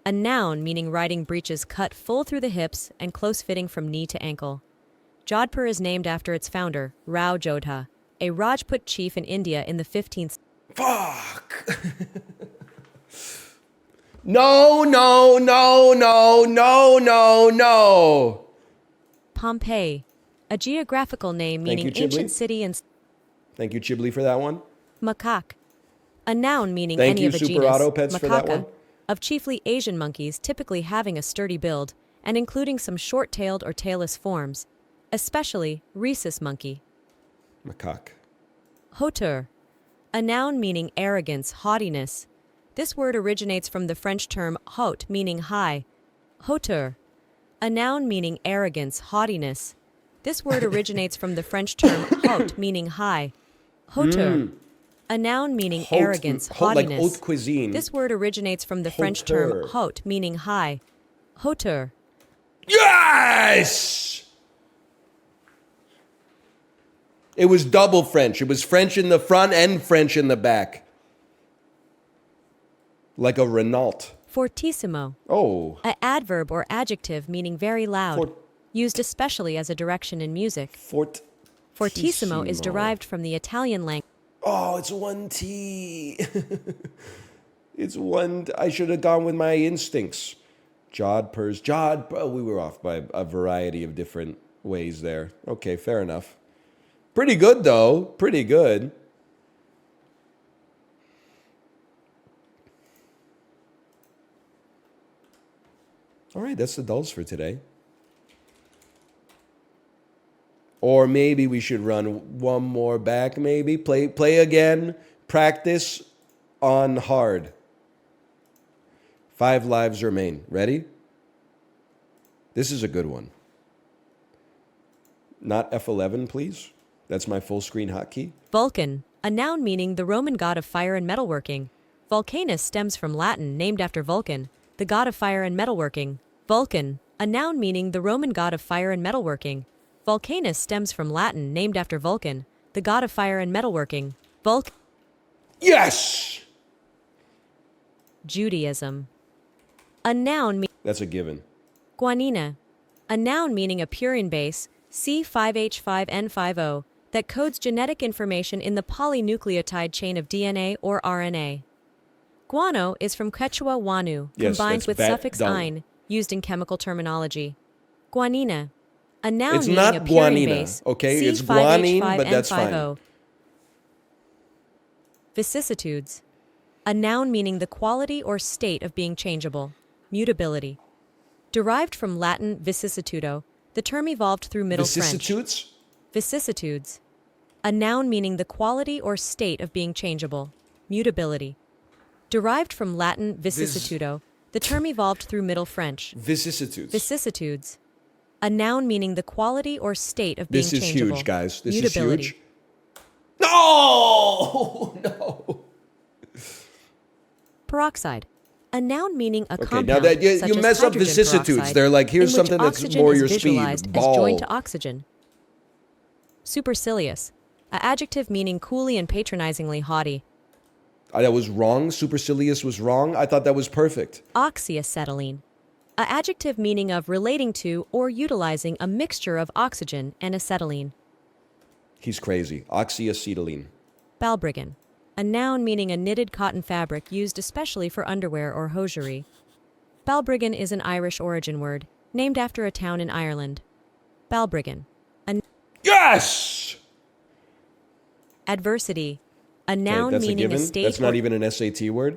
A noun meaning riding breeches cut full through the hips and close-fitting from knee to ankle. Jodhpur is named after its founder, Rao Jodha, a Rajput chief in India in the 15th. Fuck. No, no, no, no, no, no, no. Pompeii, a geographical name Thank meaning you, Chibli. ancient city and Thank you, Chibli, for that one. macaque, a noun meaning Thank any you, of a Super genus, Auto Pets, for that macaca, one. of chiefly Asian monkeys typically having a sturdy build and including some short-tailed or tailless forms, especially rhesus monkey. Macaque. Hauteur, a noun meaning arrogance, haughtiness. This word originates from the French term haut, meaning high. Hauteur, a noun meaning arrogance, haughtiness. This word originates from the French term haut, meaning high. Hauteur, a noun meaning Haute- arrogance, haute, like haughtiness. haute cuisine. This word originates from the French Hauteur. term haut, meaning high. Hauteur. Yes! It was double French. It was French in the front and French in the back. Like a Renault. Fortissimo, Oh. an adverb or adjective meaning very loud, Fort- used especially as a direction in music. Fortissimo is derived from the Italian language. Oh, it's one T. It's one. I should have gone with my instincts. Jodhpurs. We were off by a variety of different ways there. Okay, fair enough. Pretty good, though. Pretty good. All right, that's the dulls for today. Or maybe we should run one more back, maybe. Play again. Practice on hard. 5 lives remain. Ready? This is a good one. Not F11, please. That's my full screen hotkey. Vulcan, a noun meaning the Roman god of fire and metalworking. Vulcanus stems from Latin, named after Vulcan, the god of fire and metalworking. Vulcan, a noun meaning the Roman god of fire and metalworking. Vulcanus stems from Latin, named after Vulcan, the god of fire and metalworking. Yes! Judaism. A noun That's a given. guanina, a noun meaning a purine base, C5H5N50, that codes genetic information in the polynucleotide chain of DNA or RNA. Guano is from Quechua wanu, Yes, combined that's with bat suffix dung. "ine", used in chemical terminology. Guanina, a noun It's meaning not a purine guanina, base, okay? It's guanine, but that's fine. C5H5N50. Vicissitudes, a noun meaning the quality or state of being changeable. Mutability. Derived from Latin vicissitudo, the term evolved through Middle French. Vicissitudes? Vicissitudes. A noun meaning the quality or state of being changeable. Mutability. Derived from Latin vicissitudo, the term evolved through Middle French. Vicissitudes. Vicissitudes. A noun meaning the quality or state of being This is changeable. huge, guys. This is Mutability. huge. No! No. Peroxide. A noun meaning a Okay, compound, now that you such as mess up hydrogen vicissitudes, peroxide, they're like, here's in which something that's oxygen more is your speed. visualized as Ball. joined to oxygen. Supercilious. An adjective meaning coolly and patronizingly haughty. That was wrong. Supercilious was wrong. I thought that was perfect. Oxyacetylene. An adjective meaning of relating to or utilizing a mixture of oxygen and acetylene. He's crazy. Oxyacetylene. Balbriggan. A noun meaning a knitted cotton fabric used especially for underwear or hosiery. Balbriggan is an Irish origin word, named after a town in Ireland. Balbriggan. Yes! Adversity. A Okay, noun that's a meaning a given. state That's or not even an SAT word.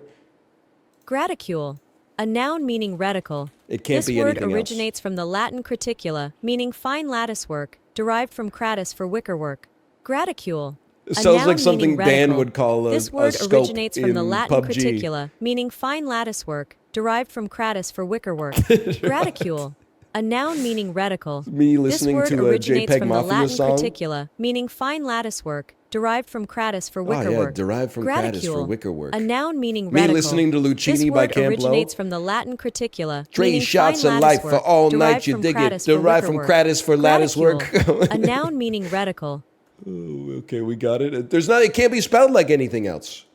graticule. A noun meaning reticle. It can't This be word anything originates from the Latin criticula, meaning fine lattice work, derived from cratis for wicker work. Graticule. It A sounds noun like something meaning Dan reticle. would call This a word scope originates from in the Latin PUBG. criticula, meaning fine lattice work, derived from cratis for wicker work. Graticule. A noun meaning reticle. Me This listening word to a originates JPEG from the Mafia Latin song. criticula, meaning fine lattice work, derived from cratis for Oh wicker yeah, work. derived from Cratis for Graticule. wicker work. A noun meaning Me reticle. listening to Lucchini This by word Camp Lo. originates from the Latin criticula, 3 meaning shots fine of lattice life for work, all derived night, you from dig cratis it. for Derived wicker from work. Cratis for lattice work. Graticule. A noun meaning reticle. Oh, okay, we got it. There's not. It can't be spelled like anything else.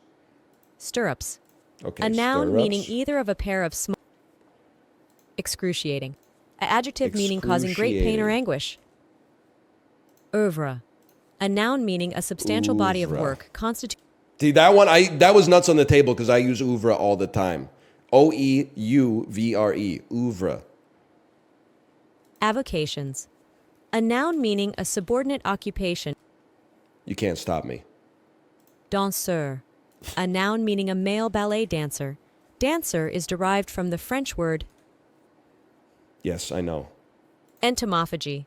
Stirrups. Okay, A noun stirrups. meaning either of a pair of small. Excruciating. An adjective meaning causing great pain or Excruciating. anguish. Oeuvre. A noun meaning a substantial body of Oeuvre. work constituting. See that one? That was nuts on the table because I use oeuvre all the time. OEUVRE. Oeuvre. Avocations. A noun meaning a subordinate occupation. You can't stop me. Danseur. A noun meaning a male ballet dancer. Dancer is derived from the French word Yes, I know. entomophagy.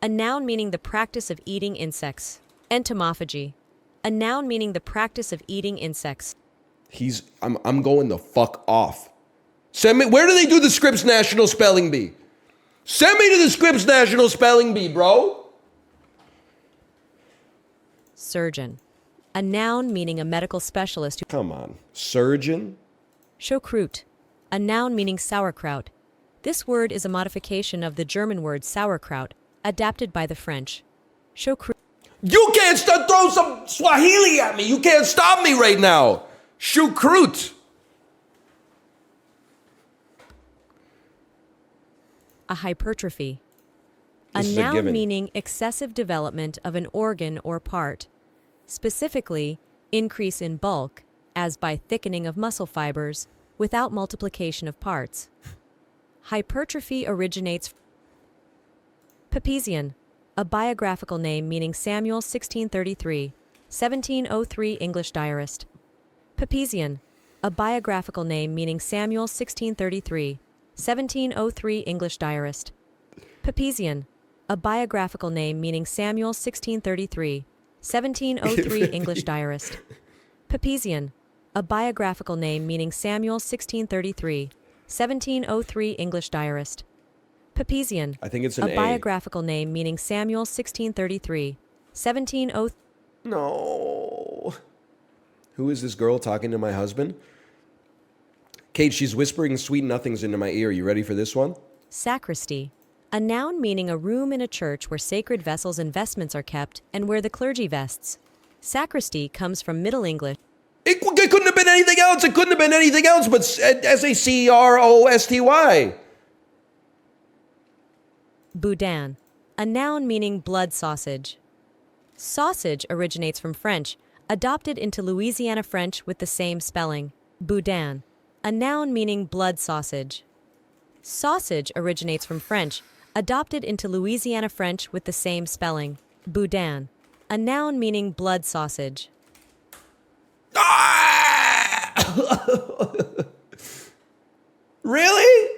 A noun meaning the practice of eating insects. Entomophagy. A noun meaning the practice of eating insects. I'm going the fuck off. Send me. Where do they do the Scripps National Spelling Bee? Send me to the Scripps National Spelling Bee, bro. Surgeon. A noun meaning a medical specialist who. Come on. Surgeon? Choucroute. A noun meaning sauerkraut. This word is a modification of the German word sauerkraut, adapted by the French. Choucroute. You can't throw some Swahili at me. You can't stop me right now. Choucroute. A hypertrophy. A This is a noun given. meaning excessive development of an organ or part. Specifically, increase in bulk, as by thickening of muscle fibers, without multiplication of parts. Hypertrophy originates. Papazian. A biographical name meaning Samuel 1633, 1703 English diarist. Papazian. A biographical name meaning Samuel 1633, 1703 English diarist. Papazian. A biographical name meaning Samuel 1633, 1703 English diarist. Papazian. A biographical name meaning Samuel 1633, 1703 English diarist. Papazian. I think it's an A A. biographical name meaning Samuel 1633, 1703. No. Who is this girl talking to my husband? Kate, she's whispering sweet nothings into my ear. You ready for this one? Sacristy. A noun meaning a room in a church where sacred vessels and vestments are kept and where the clergy vests. Sacristy comes from Middle English. It couldn't have been anything else. It couldn't have been anything else but SACROSTY. Boudin. A noun meaning blood sausage. Sausage originates from French, adopted into Louisiana French with the same spelling. Boudin. A noun meaning blood sausage. Sausage originates from French, adopted into Louisiana French with the same spelling. Boudin. A noun meaning blood sausage. Really?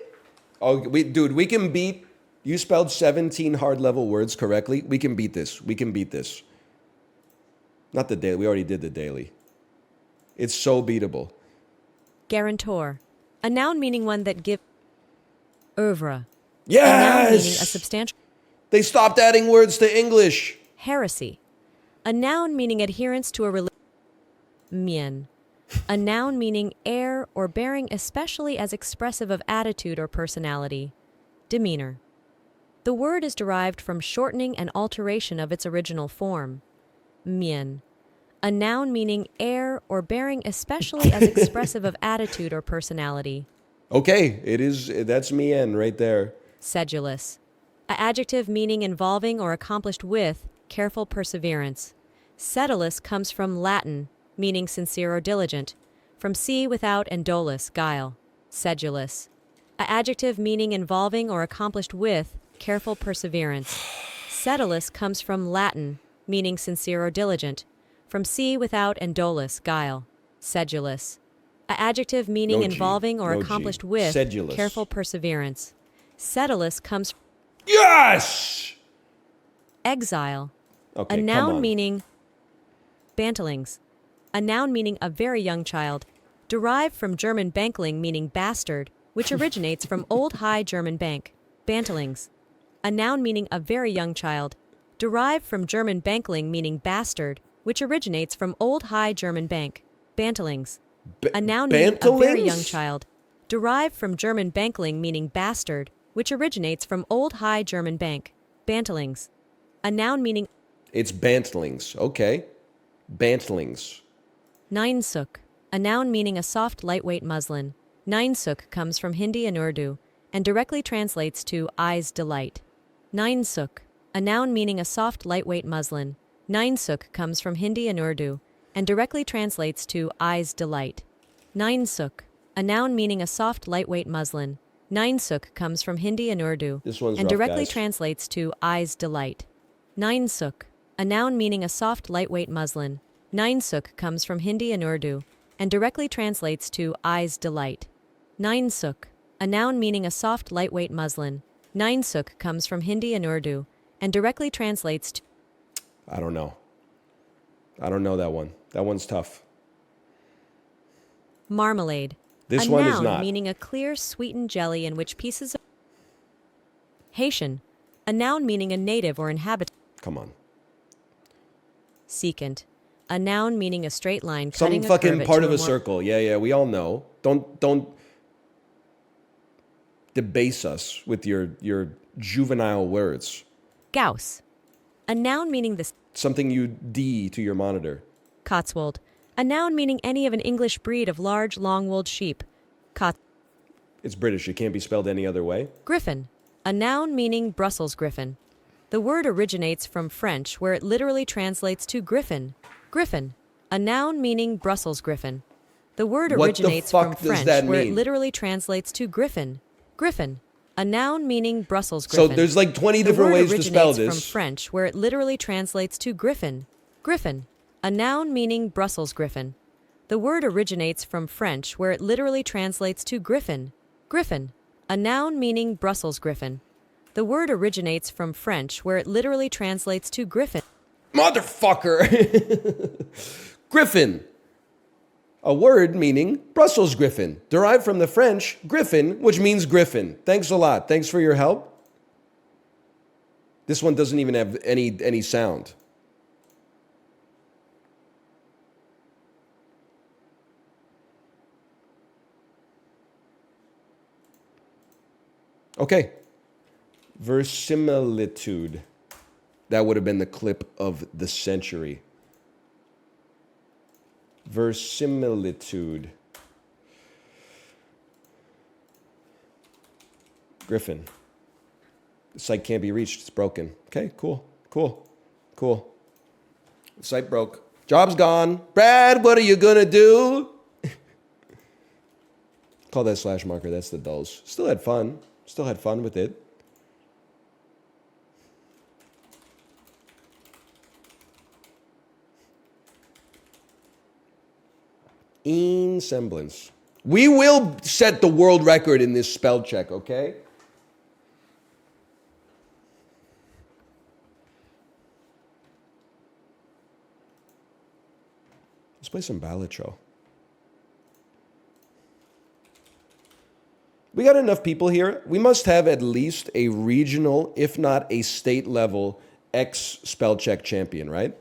Oh, dude, we can beat. You spelled 17 hard level words correctly. We can beat this. We can beat this. Not the daily. We already did the daily. It's so beatable. Guarantor. A noun meaning one that gives. Oeuvre. A noun meaning a Yes! substantial. They stopped adding words to English. Heresy. A noun meaning adherence to a religion. Mien. A noun meaning air or bearing especially as expressive of attitude or personality. Demeanor. The word is derived from shortening and alteration of its original form. Mien. A noun meaning air or bearing especially as expressive of attitude or personality. Okay, it is. That's me in right there. Sedulous. An adjective meaning involving or accomplished with careful perseverance. Sedulous comes from Latin, meaning sincere or diligent, from see without and dolus, guile. Sedulous. An adjective meaning involving or accomplished with careful perseverance. Sedulous comes from Latin, meaning sincere or diligent, from From sea without and dolus, guile. Sedulous. A adjective meaning No G. involving or No G. accomplished with Sedulous. careful perseverance. Sedulous comes from Yes! exile. Okay, A come noun on. meaning bantlings. A noun meaning a very young child. Derived from German bankling meaning bastard, which originates from Old High German bank. Bantlings. A noun meaning a very young child. Derived from German bankling meaning bastard, which originates from Old High German bank. Bantlings. A noun meaning a very young Bantlings? child. Derived from German bankling meaning bastard, which originates from Old High German bank. Bantlings. A noun meaning It's bantlings. Okay. Bantlings. Ninesuk, a noun meaning a soft, lightweight muslin. Ninesuk comes from Hindi and Urdu and directly translates to eye's delight. Ninesuk, a noun meaning a soft, lightweight muslin. Ninesuk comes from Hindi and Urdu and directly translates to eye's delight. Ninesuk, a noun meaning a soft, lightweight muslin. Ninesuk comes from Hindi and Urdu This one's and rough, directly guys. translates to eye's delight. Ninesuk, a noun meaning a soft, lightweight muslin. Ninesuk comes from Hindi and Urdu and directly translates to eye's delight. Ninesuk, a noun meaning a soft, lightweight muslin. Ninesuk comes from Hindi and Urdu and directly translates to I don't know. I don't know that one. That one's tough. marmalade. This a one noun is not. meaning a clear, sweetened jelly in which pieces of Haitian, a noun meaning a native or inhabitant. Come on. Secant, a noun meaning a straight line Some cutting a fucking curve part to of a more- circle. Yeah, we all know. Don't debase us with your juvenile words. Gauss, a noun meaning the Something you D to your monitor. Cotswold, a noun meaning any of an English breed of large, long-wooled sheep. It's British. It can't be spelled any other way. Griffin, a noun meaning Brussels griffin. The word originates from French, where it literally translates to griffin. Griffin, a noun meaning Brussels griffin. The word What the originates fuck from does French, that where it mean? literally translates to griffin. Griffin, a noun meaning Brussels griffin. So there's like 20 The different word ways to spell originates this. from French, where it literally translates to griffin. Griffin, a noun meaning Brussels griffin. The word originates from French, where it literally translates to griffin. Griffin, a noun meaning Brussels griffin. The word originates from French, where it literally translates to griffin. Motherfucker! Griffin. A word meaning Brussels griffin, derived from the French griffin, which means griffin. Thanks a lot. Thanks for your help. This one doesn't even have any sound. Okay. Verisimilitude. That would have been the clip of the century. Verisimilitude. Griffin. The site can't be reached. It's broken. Okay, cool. The site broke. Job's gone. Brad, what are you going to do? Call that slash marker. That's the dulls. Still had fun with it. In semblance. We will set the world record in this spell check, okay? Let's play some ballad show. We got enough people here. We must have at least a regional, if not a state level, X spell check champion, right?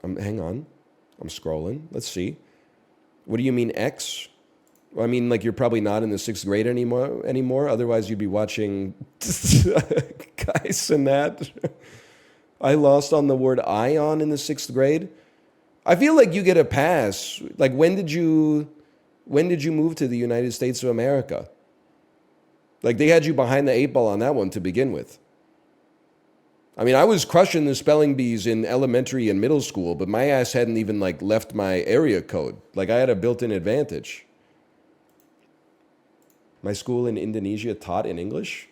Hang on. I'm scrolling. Let's see. What do you mean X? Well, I mean, like, you're probably not in the 6th grade anymore. Otherwise, you'd be watching Guys and that. I lost on the word ion in the 6th grade. I feel like you get a pass. Like, when did you move to the United States of America? Like, they had you behind the 8 ball on that one to begin with. I mean, I was crushing the spelling bees in elementary and middle school, but my ass hadn't even like left my area code. Like I had a built-in advantage. My school in Indonesia taught in English?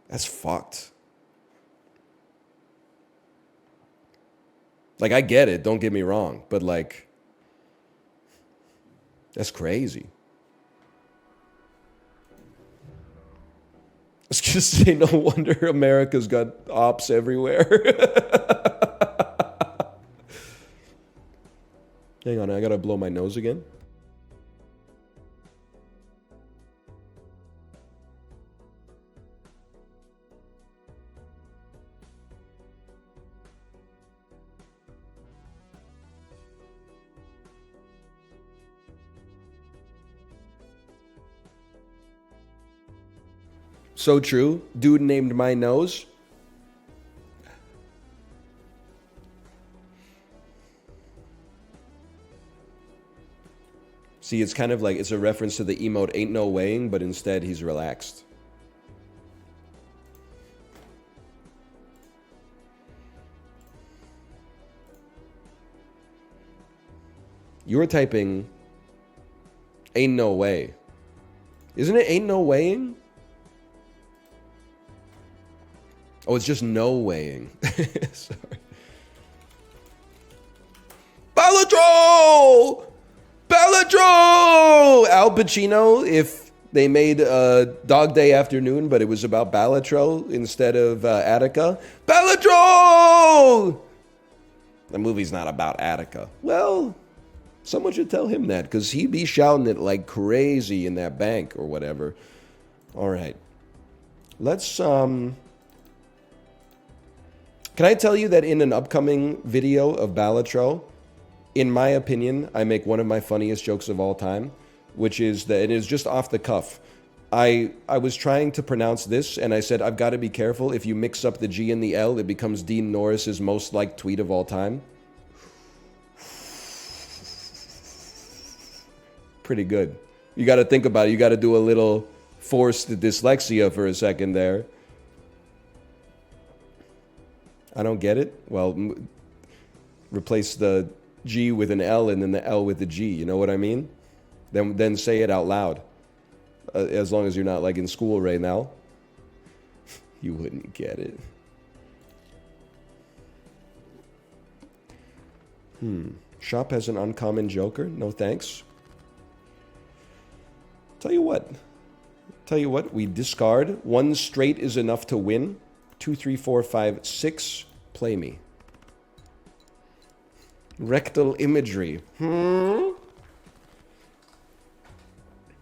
That's fucked. Like I get it, don't get me wrong, but like that's crazy. I was gonna say, no wonder America's got ops everywhere. Hang on, I gotta blow my nose again. So true. Dude named my nose. See, it's kind of like it's a reference to the emote ain't no weighing, but instead he's relaxed. You were typing ain't no way. Isn't it ain't no weighing? Oh, it's just no weighing. Sorry. Bellatrix! Bellatrix! Al Pacino, if they made Dog Day Afternoon, but it was about Bellatrix instead of Attica. Bellatrix! The movie's not about Attica. Well, someone should tell him that, because he be shouting it like crazy in that bank or whatever. All right. Let's, Can I tell you that in an upcoming video of Bellatrix, in my opinion, I make one of my funniest jokes of all time, which is that it is just off the cuff. I was trying to pronounce this, and I said, I've got to be careful. If you mix up the G and the L, it becomes Dean Norris's most liked tweet of all time. Pretty good. You got to think about it. You got to do a little forced dyslexia for a second there. I don't get it. Well, replace the G with an L and then the L with the G. You know what I mean? Then say it out loud. As long as you're not like in school right now. You wouldn't get it. Shop has an uncommon joker? No thanks. Tell you what, we discard. 1 straight is enough to win. 2, 3, 4, 5, 6. Play me. Rectal imagery.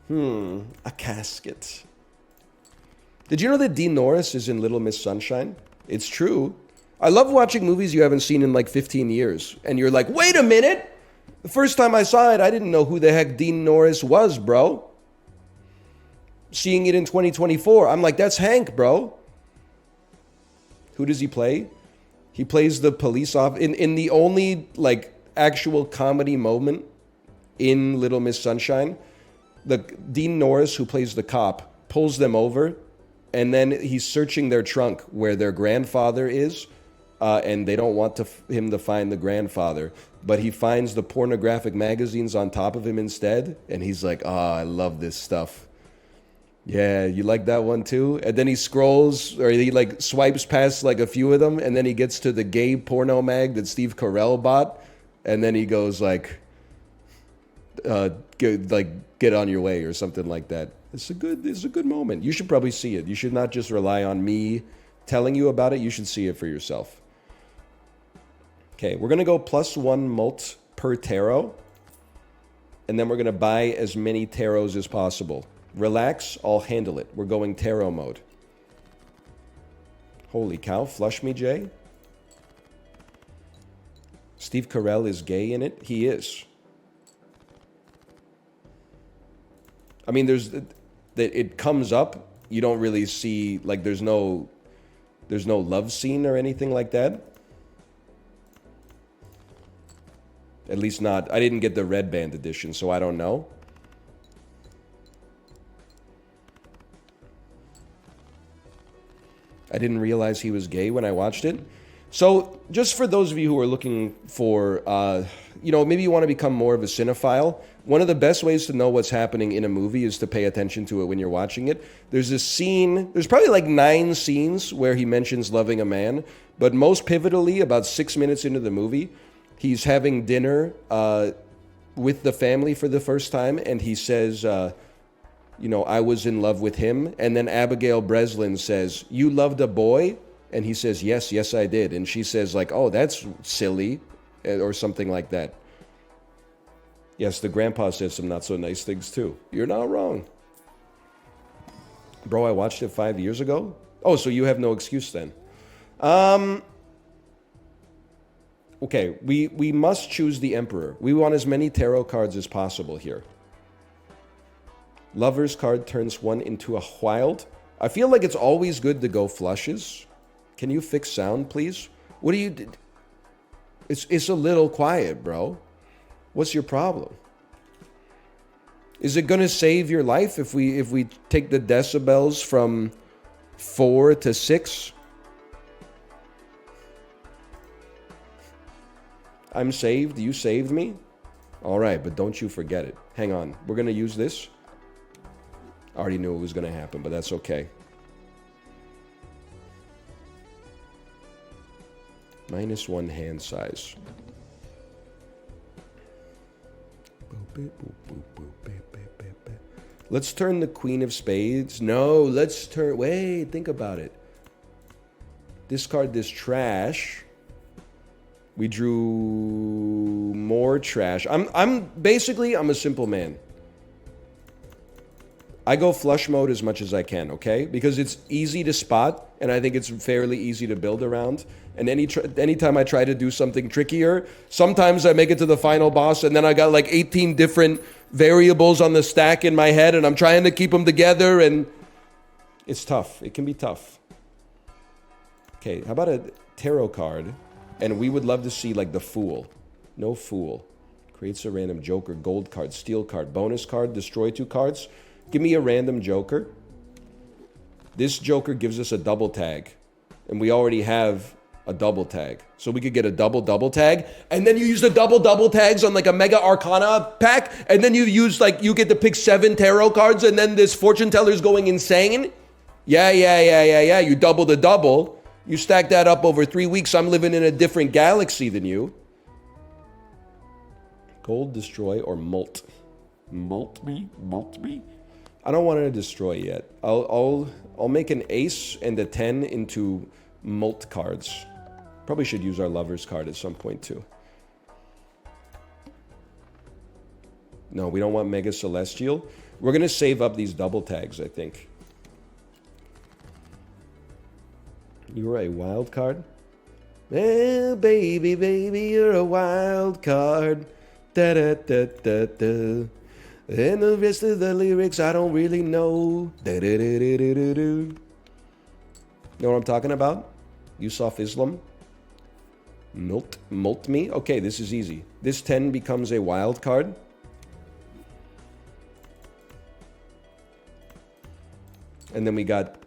A casket. Did you know that Dean Norris is in Little Miss Sunshine? It's true. I love watching movies you haven't seen in like 15 years. And you're like, wait a minute! The first time I saw it, I didn't know who the heck Dean Norris was, bro. Seeing it in 2024, I'm like, that's Hank, bro. Who does he play? He plays the police officer in the only like actual comedy moment in Little Miss Sunshine. The Dean Norris, who plays the cop, pulls them over, and then he's searching their trunk where their grandfather is, and they don't want him to find the grandfather, but he finds the pornographic magazines on top of him instead, and he's like, I love this stuff. Yeah, you like that one too? And then he scrolls, or he like swipes past like a few of them, and then he gets to the gay porno mag that Steve Carell bought, and then he goes like, get on your way or something like that. It's a good moment. You should probably see it. You should not just rely on me telling you about it. You should see it for yourself. Okay, we're gonna go +1 mult per tarot, and then we're gonna buy as many tarots as possible. Relax, I'll handle it. We're going tarot mode. Holy cow, flush me, Jay. Steve Carell is gay in it? He is. I mean, it comes up. You don't really see, like, there's no love scene or anything like that. At least not, I didn't get the red band edition, so I don't know. I didn't realize he was gay when I watched it. So, just for those of you who are looking for, maybe you want to become more of a cinephile, one of the best ways to know what's happening in a movie is to pay attention to it when you're watching it. There's this scene, there's probably like 9 scenes where he mentions loving a man, but most pivotally, about 6 minutes into the movie, he's having dinner with the family for the first time, and he says, I was in love with him. And then Abigail Breslin says, "You loved a boy?" And he says, yes, I did. And she says, like, "Oh, that's silly," or something like that. Yes, the grandpa says some not so nice things too. You're not wrong. Bro, I watched it 5 years ago? Oh, so you have no excuse then. Okay, we must choose the Emperor. We want as many tarot cards as possible here. Lover's card turns one into a wild. I feel like it's always good to go flushes. Can you fix sound, please? What do you... It's a little quiet, bro. What's your problem? Is it going to save your life if we take the decibels from 4 to 6? I'm saved. You saved me? All right, but don't you forget it. Hang on. We're going to use this. I already knew it was going to happen, but that's okay. -1 hand size. Let's turn the Queen of Spades. No, let's turn... Wait, think about it. Discard this trash. We drew more trash. I'm a simple man. I go flush mode as much as I can, okay? Because it's easy to spot, and I think it's fairly easy to build around. And anytime I try to do something trickier, sometimes I make it to the final boss, and then I got like 18 different variables on the stack in my head, and I'm trying to keep them together, and it's tough. It can be tough. Okay, how about a tarot card? And we would love to see like the Fool. No Fool. Creates a random Joker, gold card, steel card, bonus card, destroy 2 cards. Give me a random Joker. This Joker gives us a double tag. And we already have a double tag. So we could get a double tag. And then you use the double tags on like a Mega Arcana pack. And then you get to pick 7 tarot cards. And then this fortune teller's going insane. Yeah. You double the double. You stack that up over 3 weeks. I'm living in a different galaxy than you. Gold, destroy, or molt. Molt me? I don't want to destroy yet. I'll make an ace and a 10 into molt cards. Probably should use our lover's card at some point too. No, we don't want Mega Celestial. We're going to save up these double tags, I think. You're a wild card? Well, baby, you're a wild card. Da-da-da-da-da. And the rest of the lyrics, I don't really know. Da-da-da-da-da-da. Know what I'm talking about? Yusuf Islam? Molt me? Okay, this is easy. This 10 becomes a wild card. And then we got...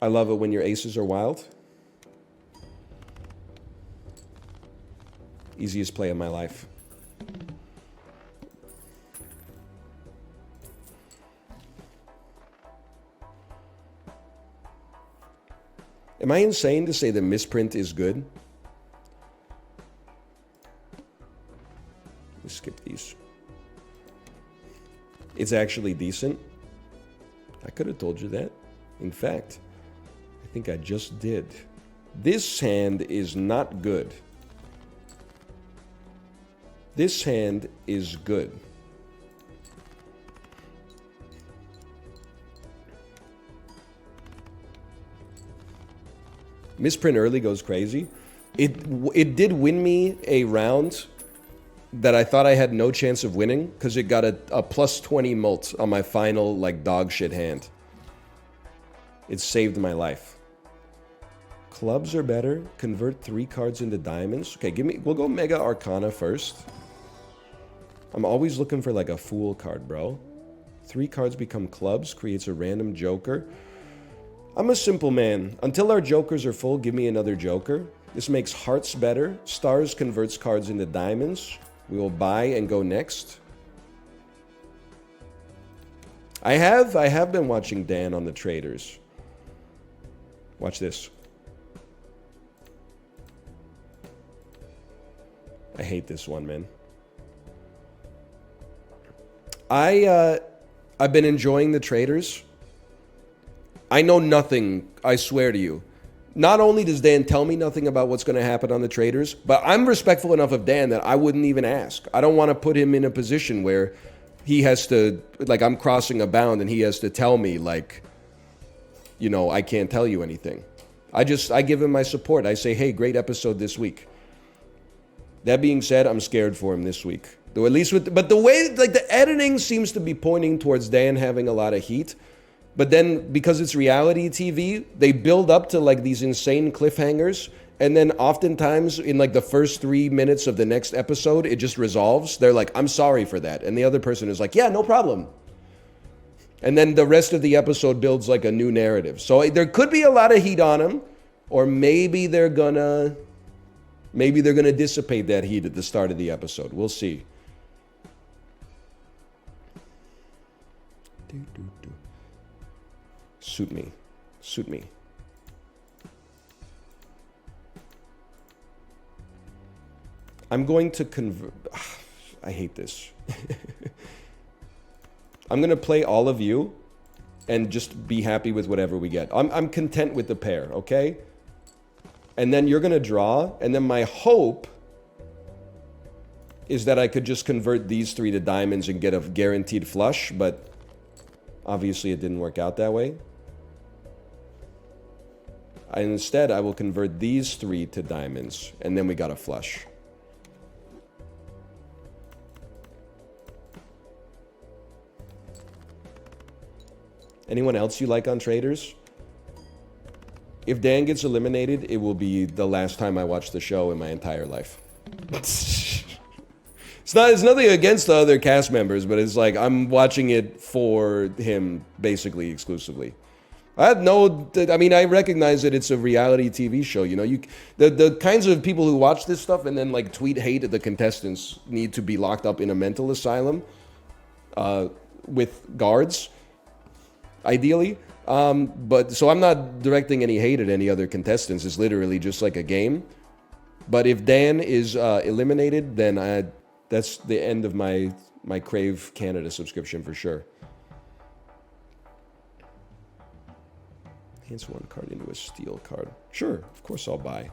I love it when your aces are wild. Easiest play of my life. Am I insane to say the misprint is good? Let's skip these. It's actually decent. I could have told you that. In fact, I think I just did. This hand is not good. This hand is good. Misprint early goes crazy. It did win me a round that I thought I had no chance of winning because it got a plus 20 mult on my final like dog shit hand. It saved my life. Clubs are better. Convert 3 cards into diamonds. Okay, we'll go Mega Arcana first. I'm always looking for like a Fool card, bro. 3 cards become clubs, creates a random Joker. I'm a simple man. Until our jokers are full, give me another joker. This makes hearts better. Stars converts cards into diamonds. We will buy and go next. I have been watching Dan on the traders. Watch this. I hate this one, man. I've been enjoying the traders. I know nothing, I swear to you. Not only does Dan tell me nothing about what's going to happen on the traders, but I'm respectful enough of Dan that I wouldn't even ask. I don't want to put him in a position where he has to, like, I'm crossing a bound and he has to tell me, like, you know, I can't tell you anything. I give him my support. I say, hey, great episode this week. That being said, I'm scared for him this week. Though at least but the way, like, the editing seems to be pointing towards Dan having a lot of heat. But then, because it's reality TV, they build up to, like, these insane cliffhangers. And then oftentimes, in, like, the first 3 minutes of the next episode, it just resolves. They're like, I'm sorry for that. And the other person is like, yeah, no problem. And then the rest of the episode builds, like, a new narrative. So there could be a lot of heat on him. Or maybe they're gonna dissipate that heat at the start of the episode. We'll see. Suit me. Suit me. I'm going to convert... I hate this. I'm going to play all of you and just be happy with whatever we get. I'm content with the pair, okay? And then you're going to draw, and then my hope is that I could just convert these 3 to diamonds and get a guaranteed flush, but obviously it didn't work out that way. Instead, I will convert these 3 to diamonds, and then we got a flush. Anyone else you like on traders? If Dan gets eliminated, it will be the last time I watch the show in my entire life. It's nothing against the other cast members, but it's like I'm watching it for him basically exclusively. I recognize that it's a reality TV show. You know, the kinds of people who watch this stuff and then, like, tweet hate at the contestants need to be locked up in a mental asylum with guards, ideally. But so I'm not directing any hate at any other contestants. It's literally just like a game. But if Dan is eliminated, then that's the end of my Crave Canada subscription for sure. Enhance one card into a steel card. Sure, of course I'll buy.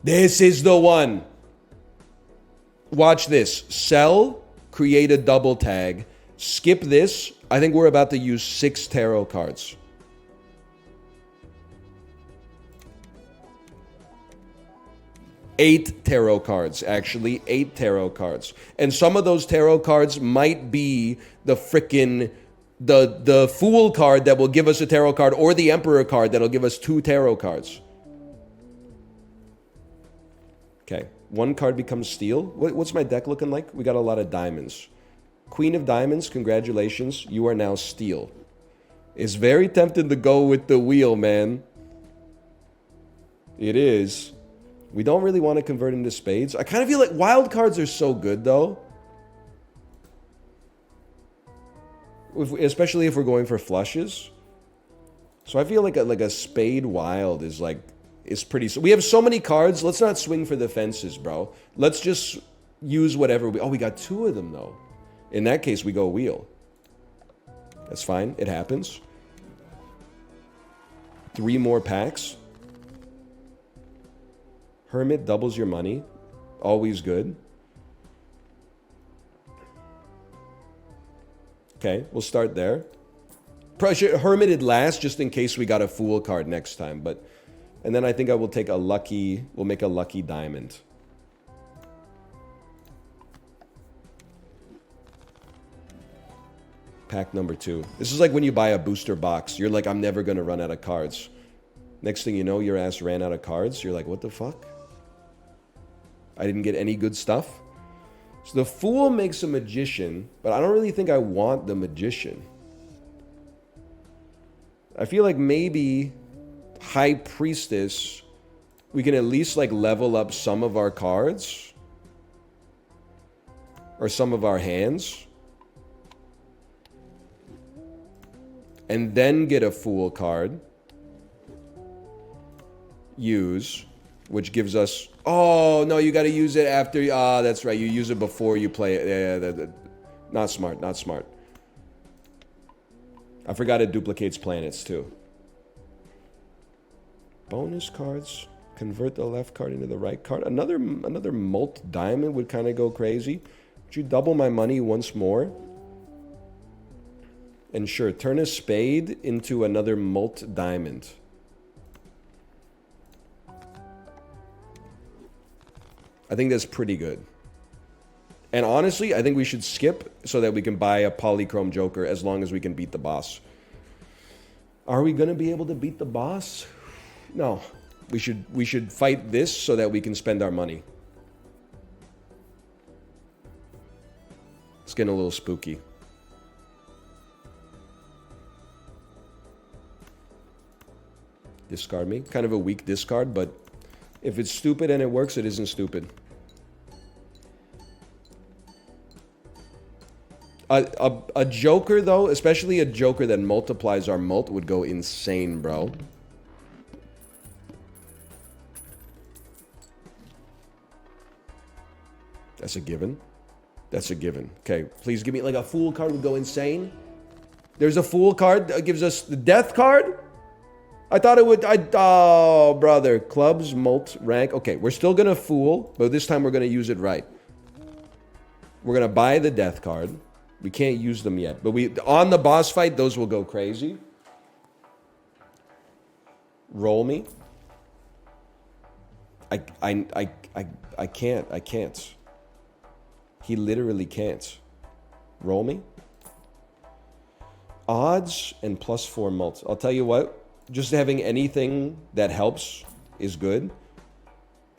This is the one. Watch this. Sell, create a double tag. Skip this. I think we're about to use 6 tarot cards. Eight tarot cards, actually. 8 tarot cards. And some of those tarot cards might be the frickin' the Fool card that will give us a tarot card, or the Emperor card that'll give us 2 tarot cards. Okay. 1 card becomes steel. What's my deck looking like? We got a lot of diamonds. Queen of Diamonds, congratulations. You are now steel. It's very tempting to go with the wheel, man. It is. We don't really want to convert into spades. I kind of feel like wild cards are so good, though. Especially if we're going for flushes. So I feel like a spade wild is pretty... So we have so many cards. Let's not swing for the fences, bro. Let's just use whatever we... Oh, we got 2 of them, though. In that case, we go wheel. That's fine. It happens. 3 more packs. Hermit doubles your money. Always good. Okay, we'll start there. Hermited last, just in case we got a Fool card next time. And then I think I will take a lucky... We'll make a lucky diamond. Pack number 2. This is like when you buy a booster box. You're like, I'm never going to run out of cards. Next thing you know, your ass ran out of cards. You're like, what the fuck? I didn't get any good stuff. So the Fool makes a Magician, but I don't really think I want the Magician. I feel like maybe High Priestess, we can at least like level up some of our cards. Or some of our hands. And then get a Fool card. Use. Which gives us... Oh, no, you gotta use it after... Ah, that's right. You use it before you play it. Yeah, not smart, not smart. I forgot it duplicates planets, too. Bonus cards. Convert the left card into the right card. Another Molt Diamond would kind of go crazy. Would you double my money once more? And sure, turn a Spade into another Molt Diamond. I think that's pretty good. And honestly, I think we should skip so that we can buy a Polychrome Joker as long as we can beat the boss. Are we going to be able to beat the boss? No. We should fight this so that we can spend our money. It's getting a little spooky. Discard me. Kind of a weak discard, but if it's stupid and it works, it isn't stupid. A Joker, though, especially a Joker that multiplies our mult, would go insane, bro. That's a given. That's a given. Okay, please give me, like, a Fool card would go insane. There's a Fool card that gives us the Death card? I thought it would... Oh, brother. Clubs, mult, rank. Okay, we're still going to Fool, but this time we're going to use it right. We're going to buy the Death card. We can't use them yet, but on the boss fight, those will go crazy. Roll me. I can't. I can't. He literally can't. Roll me. Odds and +4 mult. I'll tell you what. Just having anything that helps is good.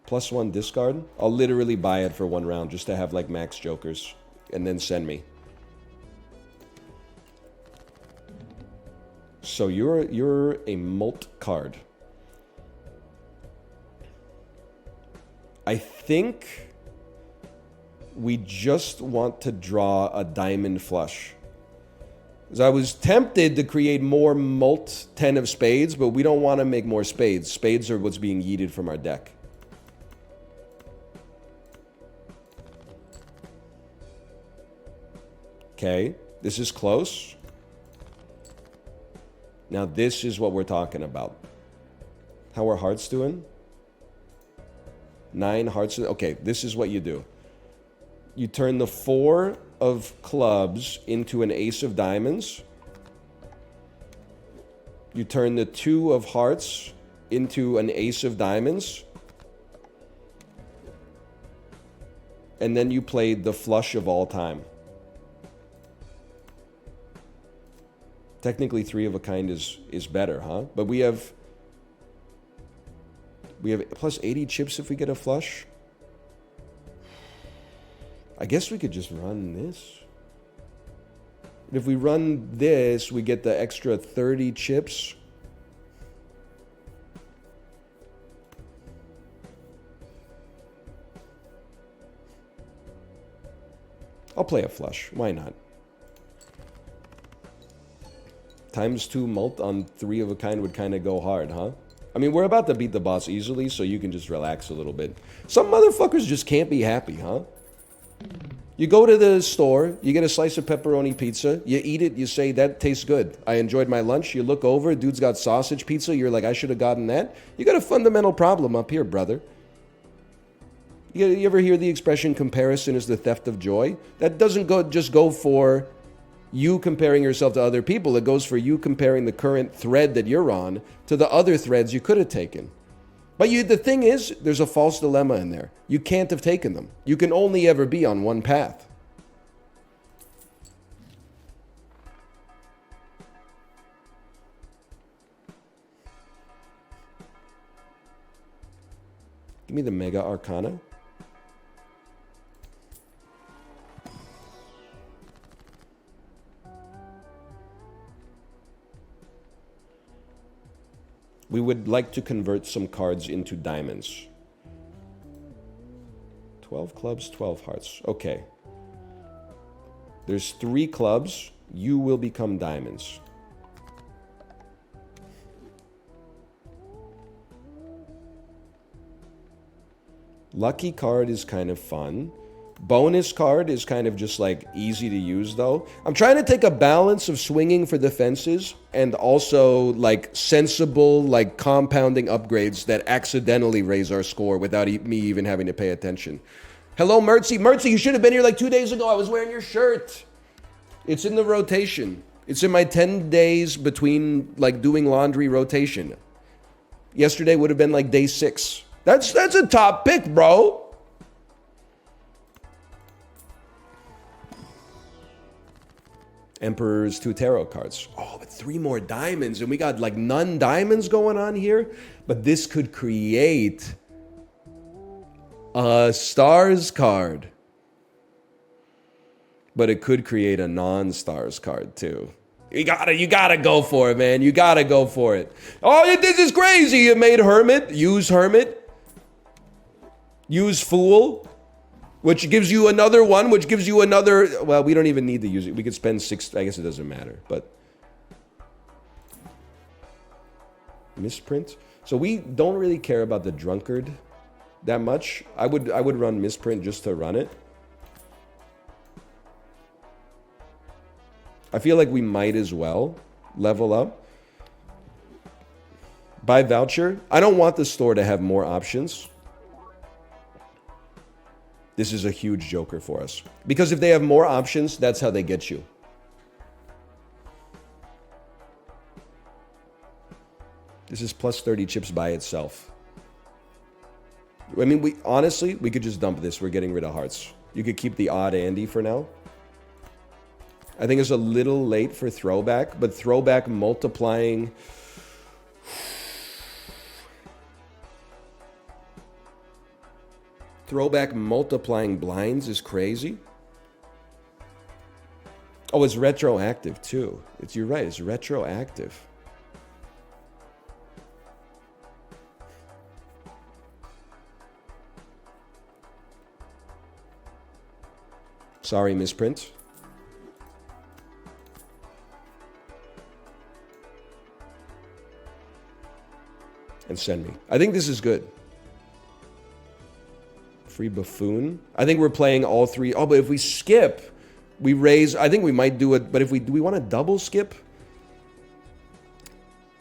+1 discard. I'll literally buy it for 1 round just to have like max jokers. And then send me. So you're a mult card. I think we just want to draw a diamond flush. Because I was tempted to create more mult 10 of spades, but we don't want to make more spades. Spades are what's being yeeted from our deck. Okay, this is close. Now this is what we're talking about. How are hearts doing? 9 hearts. Okay, this is what you do. You turn the 4 of clubs into an ace of diamonds. You turn the 2 of hearts into an ace of diamonds. And then you played the flush of all time. Technically 3 of a kind is better, huh? But we have plus 80 chips if we get a flush. I guess we could just run this. If we run this, we get the extra 30 chips. I'll play a flush. Why not? ×2 mult on 3 of a kind would kind of go hard, huh? I mean, we're about to beat the boss easily, so you can just relax a little bit. Some motherfuckers just can't be happy, huh? You go to the store, you get a slice of pepperoni pizza, you eat it, you say, that tastes good. I enjoyed my lunch. You look over, dude's got sausage pizza, you're like, I should have gotten that. You got a fundamental problem up here, brother. You ever hear the expression, comparison is the theft of joy? That doesn't just go for you comparing yourself to other people. It goes for you comparing the current thread that you're on to the other threads you could have taken. But the thing is, there's a false dilemma in there. You can't have taken them. You can only ever be on one path. Give me the Mega Arcana. We would like to convert some cards into diamonds. 12 clubs, 12 hearts. Okay. There's 3 clubs. You will become diamonds. Lucky card is kind of fun. Bonus card is kind of just like easy to use though. I'm trying to take a balance of swinging for the fences and also like sensible like compounding upgrades that accidentally raise our score without me even having to pay attention. Hello, Mertzy. Mertzy, you should have been here like 2 days ago. I was wearing your shirt. It's in the rotation. It's in my 10 days between like doing laundry rotation. Yesterday would have been like day 6. That's a top pick, bro. Emperor's 2 tarot cards. Oh, but 3 more diamonds. And we got like none diamonds going on here. But this could create a stars card. But it could create a non-stars card too. You gotta go for it, man. You gotta go for it. Oh, this is crazy. You made Hermit. Use Hermit. Use Fool. Which gives you another one, which gives you another... Well, we don't even need to use it. We could spend 6... I guess it doesn't matter, but... Misprint. So we don't really care about the Drunkard that much. I would run Misprint just to run it. I feel like we might as well level up. Buy Voucher. I don't want the store to have more options. This is a huge joker for us. Because if they have more options, that's how they get you. This is plus 30 chips by itself. I mean, honestly, we could just dump this. We're getting rid of hearts. You could keep the odd Andy for now. I think it's a little late for throwback, but throwback multiplying... Throwback multiplying blinds is crazy. Oh, it's retroactive too. You're right, it's retroactive. Sorry, misprint. And send me. I think this is good. Free Buffoon. I think we're playing all 3. Oh, but if we skip, we raise... I think we might do it, but if we... Do we want to double skip?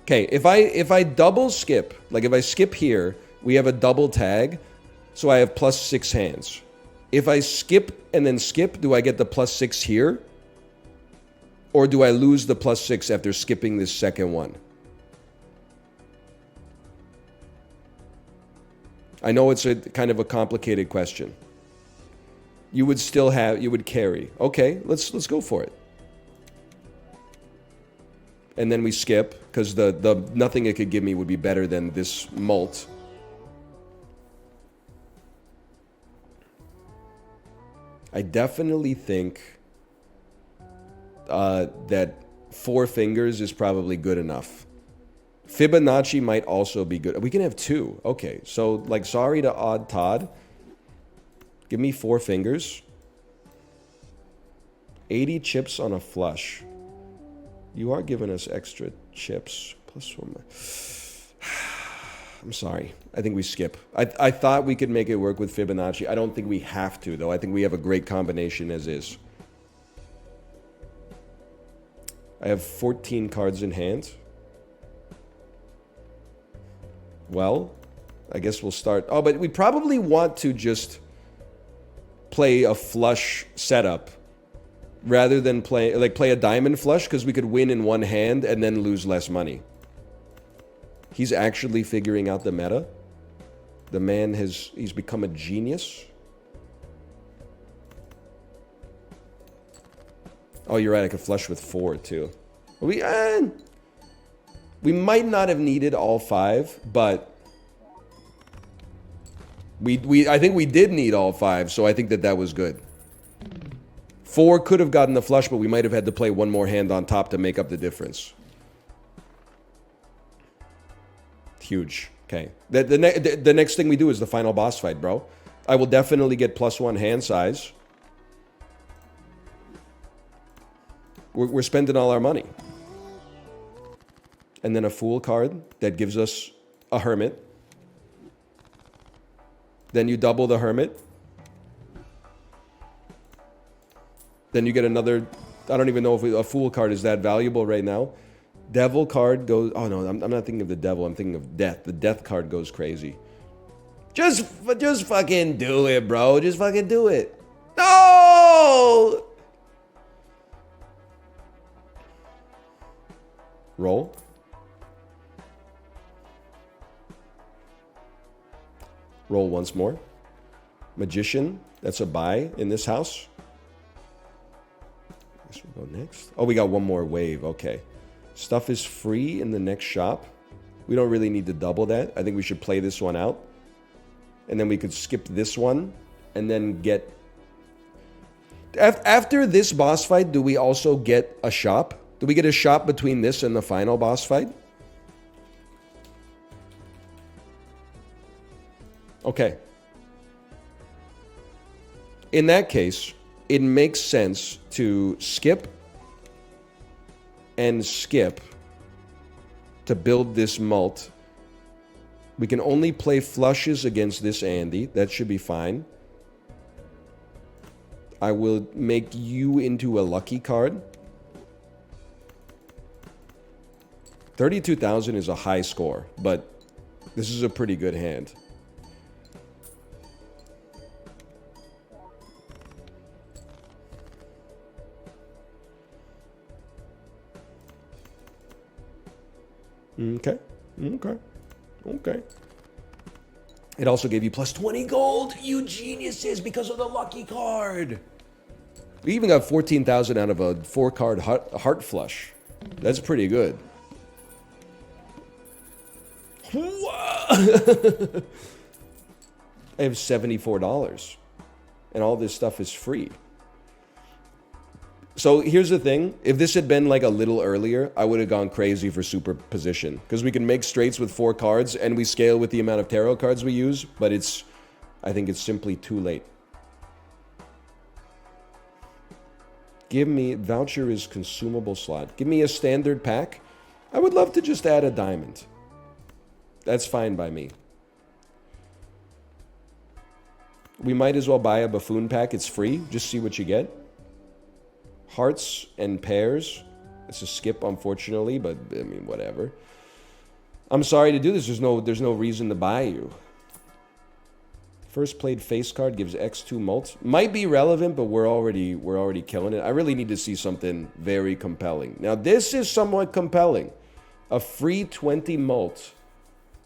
Okay, if I double skip, like if I skip here, we have a double tag, so I have plus 6 hands. If I skip and then skip, do I get the plus 6 here? Or do I lose the plus 6 after skipping this second one? I know it's a kind of a complicated question. You would still have, you would carry. Okay, let's go for it. And then we skip, because the nothing it could give me would be better than this mult. I definitely think that 4 fingers is probably good enough. Fibonacci might also be good. We can have 2. Okay, so like sorry to Odd Todd. Give me 4 fingers. 80 chips on a flush. You are giving us extra chips. Plus 1 more. I'm sorry. I think we skip. I thought we could make it work with Fibonacci. I don't think we have to, though. I think we have a great combination as is. I have 14 cards in hand. Well, I guess we'll start. Oh, but we probably want to just play a flush setup rather than play a diamond flush, because we could win in one hand and then lose less money. He's actually figuring out the meta. The man he's become a genius. Oh, you're right. I could flush with 4 too. We might not have needed all 5, but I think we did need all 5, so I think that was good. 4 could have gotten the flush, but we might have had to play one more hand on top to make up the difference. Huge. Okay. The next thing we do is the final boss fight, bro. I will definitely get +1 hand size. We're spending all our money. And then a Fool card that gives us a Hermit. Then you double the Hermit. Then you get another... I don't even know if a Fool card is that valuable right now. Devil card goes... Oh, no, I'm not thinking of the Devil. I'm thinking of Death. The Death card goes crazy. Just fucking do it, bro. Just fucking do it. No! Roll. Roll once more. Magician. That's a buy in this house. I guess we'll go next. Oh, we got one more wave. Okay. Stuff is free in the next shop. We don't really need to double that. I think we should play this one out. And then we could skip this one. And then get... After this boss fight, do we also get a shop? Do we get a shop between this and the final boss fight? Okay. In that case, it makes sense to skip and skip to build this mult. We can only play flushes against this Andy. That should be fine. I will make you into a lucky card. 32,000 is a high score, but this is a pretty good hand. Okay. It also gave you +20 gold, you geniuses, because of the lucky card. We even got 14,000 out of a 4-card heart flush. That's pretty good. I have $74, and all this stuff is free. So here's the thing. If this had been like a little earlier, I would have gone crazy for superposition. Because we can make straights with 4 cards, and we scale with the amount of tarot cards we use. But I think it's simply too late. Give me... Voucher is consumable slot. Give me a standard pack. I would love to just add a diamond. That's fine by me. We might as well buy a buffoon pack. It's free. Just see what you get. Hearts and pairs. It's a skip, unfortunately, but I mean, whatever. I'm sorry to do this. There's no reason to buy you. First played face card gives X2 mult. Might be relevant, but we're already killing it. I really need to see something very compelling. Now, this is somewhat compelling. A free 20 mult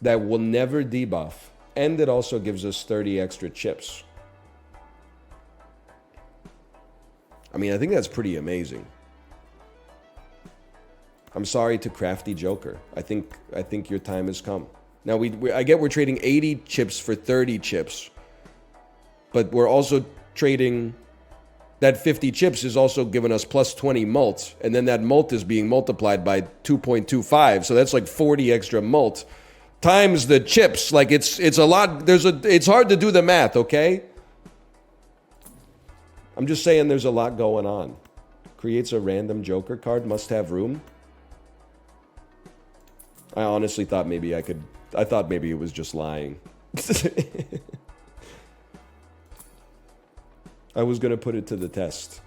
that will never debuff, and it also gives us 30 extra chips. I mean, I think that's pretty amazing. I'm sorry to Crafty Joker. I think your time has come. Now, I get we're trading 80 chips for 30 chips, but we're also trading... That 50 chips is also giving us +20 mult, and then that mult is being multiplied by 2.25, so that's like 40 extra mult times the chips. Like, it's a lot. It's hard to do the math, okay? I'm just saying there's a lot going on. Creates a random Joker card, must have room. I honestly thought maybe I thought maybe it was just lying. I was going to put it to the test.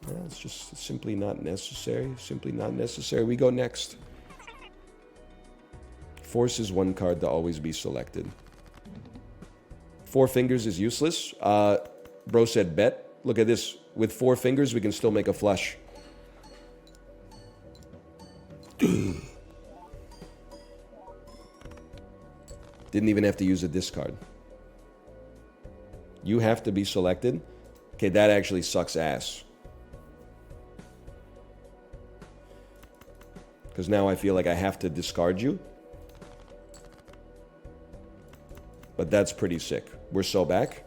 Yeah, it's just simply not necessary. Simply not necessary. We go next. Force is one card to always be selected. 4 fingers is useless. Bro said bet. Look at this. With 4 fingers, we can still make a flush. Didn't even have to use a discard. You have to be selected. Okay, that actually sucks ass. Because now I feel like I have to discard you. But that's pretty sick. We're so back.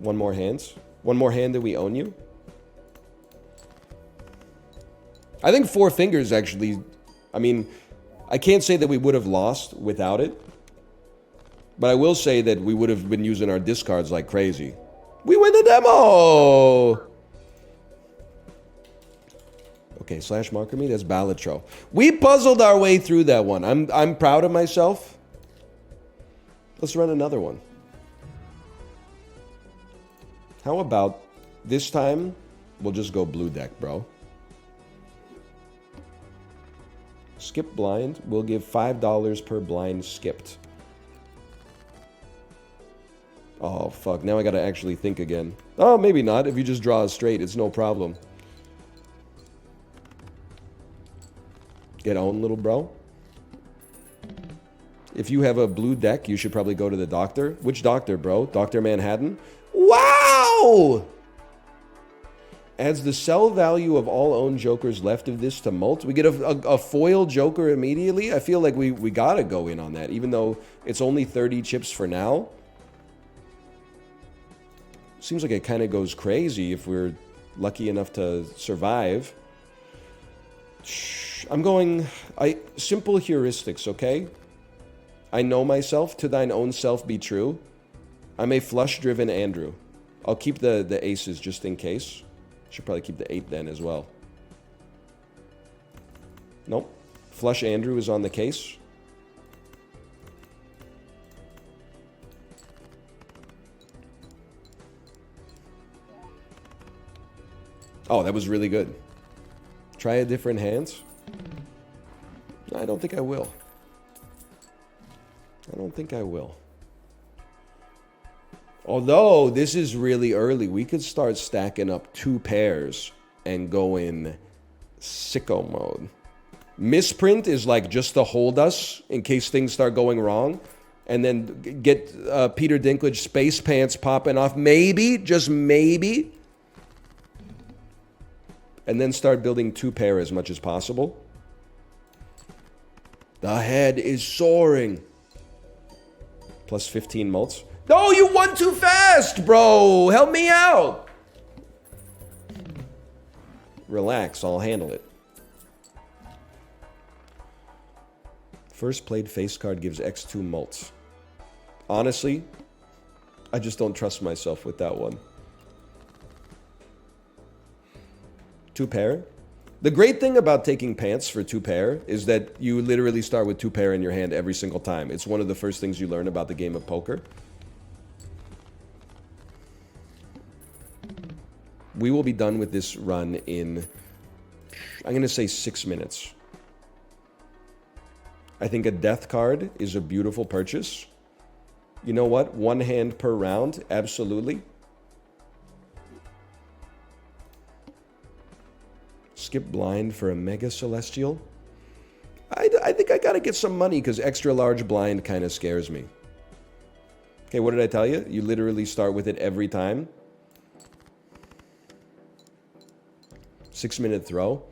One more hands. One more hand that we own you. I think four fingers actually, I mean, I can't say that we would have lost without it. But I will say that we would have been using our discards like crazy. We win the demo! Okay, slash marker me, that's Balatro. We puzzled our way through that one. I'm proud of myself. Let's run another one. How about this time, we'll just go blue deck, bro. Skip blind, we'll give $5 per blind skipped. Oh, fuck. Now I gotta actually think again. Oh, maybe not. If you just draw a straight, it's no problem. Get owned, little bro. If you have a blue deck, you should probably go to the doctor. Which doctor, bro? Dr. Manhattan? Wow! Adds the sell value of all owned jokers left of this to mult. We get a foil joker immediately. I feel like we gotta go in on that, even though it's only 30 chips for now. Seems like it kind of goes crazy if we're lucky enough to survive. I'm going... simple heuristics, okay? I know myself. To thine own self be true. I'm a flush-driven Andrew. I'll keep the aces just in case. Should probably keep the 8 then as well. Nope. Flush Andrew is on the case. Oh, that was really good. Try a different hands? I don't think I will. I don't think I will. Although, this is really early. We could start stacking up 2 pairs and go in sicko mode. Misprint is like just to hold us in case things start going wrong. And then get Peter Dinklage space pants popping off. Maybe, just maybe. And then start building 2 pair as much as possible. The head is soaring. Plus 15 mults. No, you won too fast, bro. Help me out. Relax, I'll handle it. First played face card gives X2 mults. Honestly, I just don't trust myself with that one. 2 pair. The great thing about taking pants for 2 pair is that you literally start with 2 pair in your hand every single time. It's one of the first things you learn about the game of poker. We will be done with this run in, I'm going to say 6 minutes. I think a death card is a beautiful purchase. You know what? 1 hand per round, absolutely. Skip blind for a Mega Celestial. I think I gotta get some money because extra large blind kind of scares me. Okay, what did I tell you? You literally start with it every time. 6-minute throw.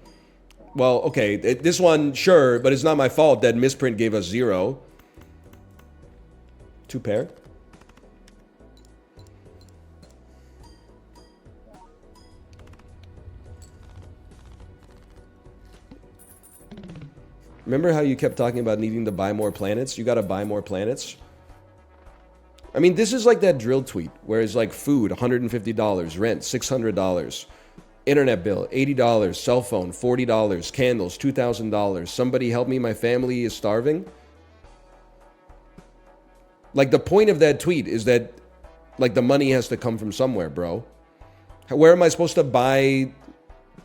Well, okay, this one, sure, but it's not my fault that Misprint gave us 0. 2 pair. Remember how you kept talking about needing to buy more planets? You gotta buy more planets. I mean, this is like that drill tweet, where it's like food, $150, rent, $600, internet bill, $80, cell phone, $40, candles, $2,000. Somebody help me, my family is starving. Like, the point of that tweet is that, like, the money has to come from somewhere, bro. Where am I supposed to buy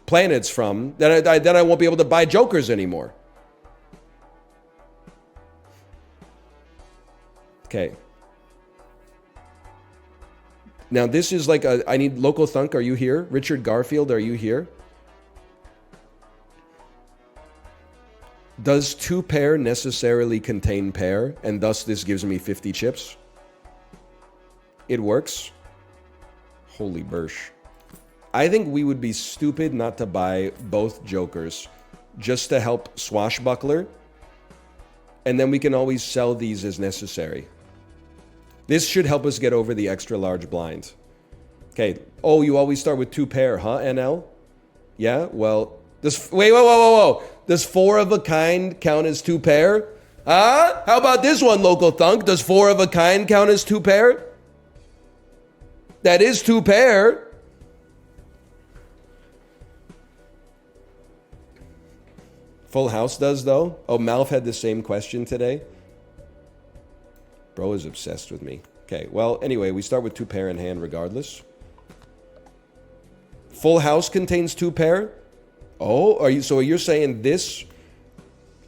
planets from? Then I won't be able to buy jokers anymore. Okay. Now this is like a, I need Local Thunk, are you here? Richard Garfield, are you here? Does 2 pair necessarily contain pair, and thus this gives me 50 chips? It works. Holy bursh. I think we would be stupid not to buy both jokers just to help Swashbuckler, and then we can always sell these as necessary. This should help us get over the extra large blind. Okay. Oh, you always start with 2 pair, huh, NL? Yeah, well, does, wait, whoa, whoa, whoa, whoa. Does 4 of a kind count as 2 pair? Huh? How about this one, local thunk? Does 4 of a kind count as 2 pair? That is 2 pair. Full House does, though. Oh, Malf had the same question today. Bro is obsessed with me. Okay, well, anyway, we start with 2 pair in hand regardless. Full House contains 2 pair? Oh, so you're saying this?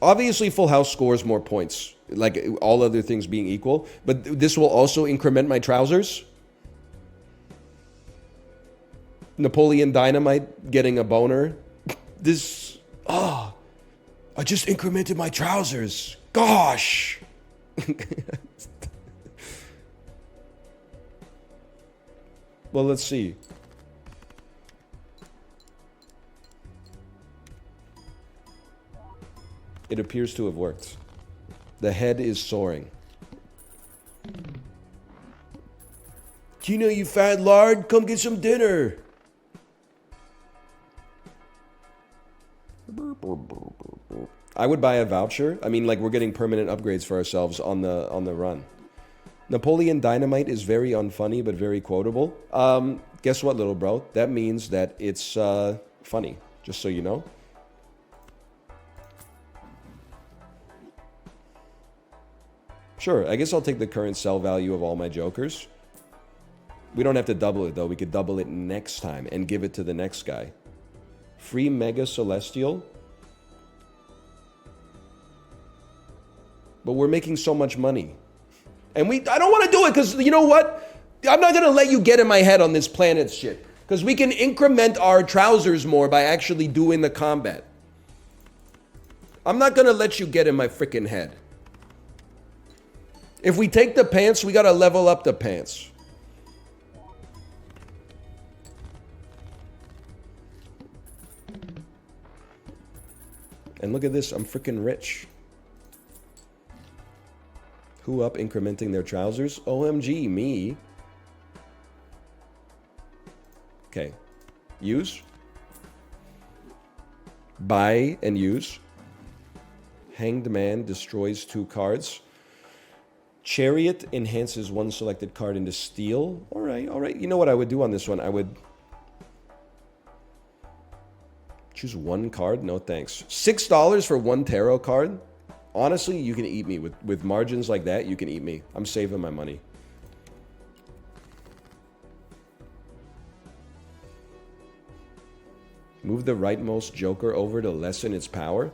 Obviously, Full House scores more points, like all other things being equal, but this will also increment my trousers? Napoleon Dynamite getting a boner? This... Oh, I just incremented my trousers. Gosh! Well, let's see. It appears to have worked. The head is soaring. Tina, you fat lard, come get some dinner. I would buy a voucher. I mean, like, we're getting permanent upgrades for ourselves on the run. Napoleon Dynamite is very unfunny, but very quotable. Guess what, little bro? That means that it's funny, just so you know. Sure, I guess I'll take the current sell value of all my jokers. We don't have to double it, though. We could double it next time and give it to the next guy. Free Mega Celestial. But we're making so much money. And I don't want to do it because, you know what? I'm not going to let you get in my head on this planet shit. Because we can increment our trousers more by actually doing the combat. I'm not going to let you get in my freaking head. If we take the pants, we got to level up the pants. And look at this, I'm freaking rich. Who up incrementing their trousers? OMG, me. Okay. Use. Buy and use. Hanged Man destroys 2 cards. Chariot enhances 1 selected card into steel. All right, all right. You know what I would do on this one? I would choose 1 card. No thanks. $6 for 1 tarot card? Honestly, you can eat me. With margins like that, you can eat me. I'm saving my money. Move the rightmost joker over to lessen its power?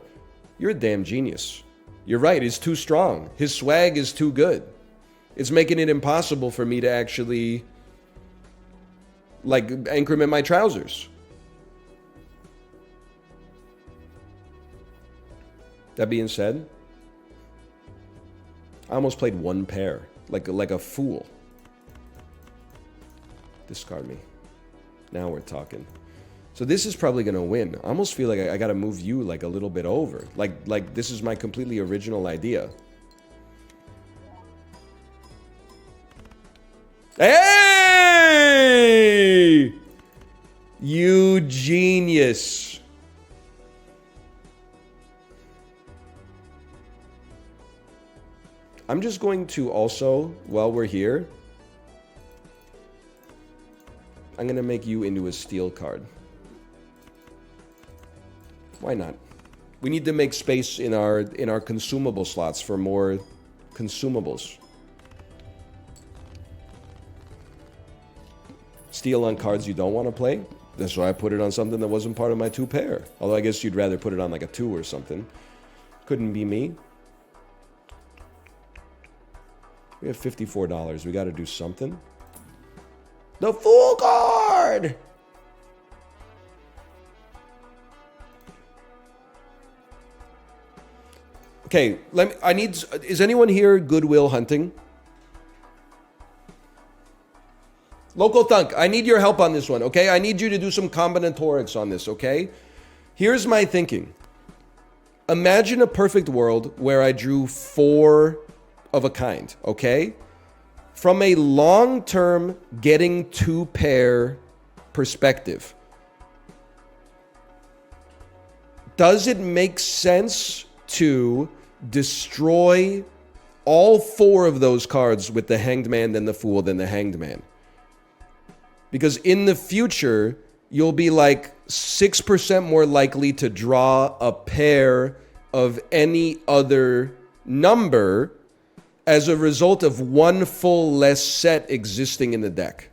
You're a damn genius. You're right, he's too strong. His swag is too good. It's making it impossible for me to actually, like, increment my trousers. That being said, I almost played 1 pair, like a fool. Discard me. Now we're talking. So this is probably going to win. I almost feel like I got to move you like a little bit over. Like this is my completely original idea. Hey! You genius. I'm just going to also, while we're here, I'm going to make you into a steel card. Why not? We need to make space in our consumable slots for more consumables. Steel on cards you don't want to play? That's why I put it on something that wasn't part of my 2 pair. Although I guess you'd rather put it on like a 2 or something. Couldn't be me. We have $54. We got to do something. The Fool card! Okay, is anyone here Goodwill hunting? Local Thunk, I need your help on this one, okay? I need you to do some combinatorics on this, okay? Here's my thinking. Imagine a perfect world where I drew 4 of a kind, okay? from a long-term getting two pair perspective, does it make sense to destroy all four of those cards with the Hanged Man, then the Fool, then the Hanged Man? Because in the future, you'll be like 6% more likely to draw a pair of any other number as a result of one full less set existing in the deck.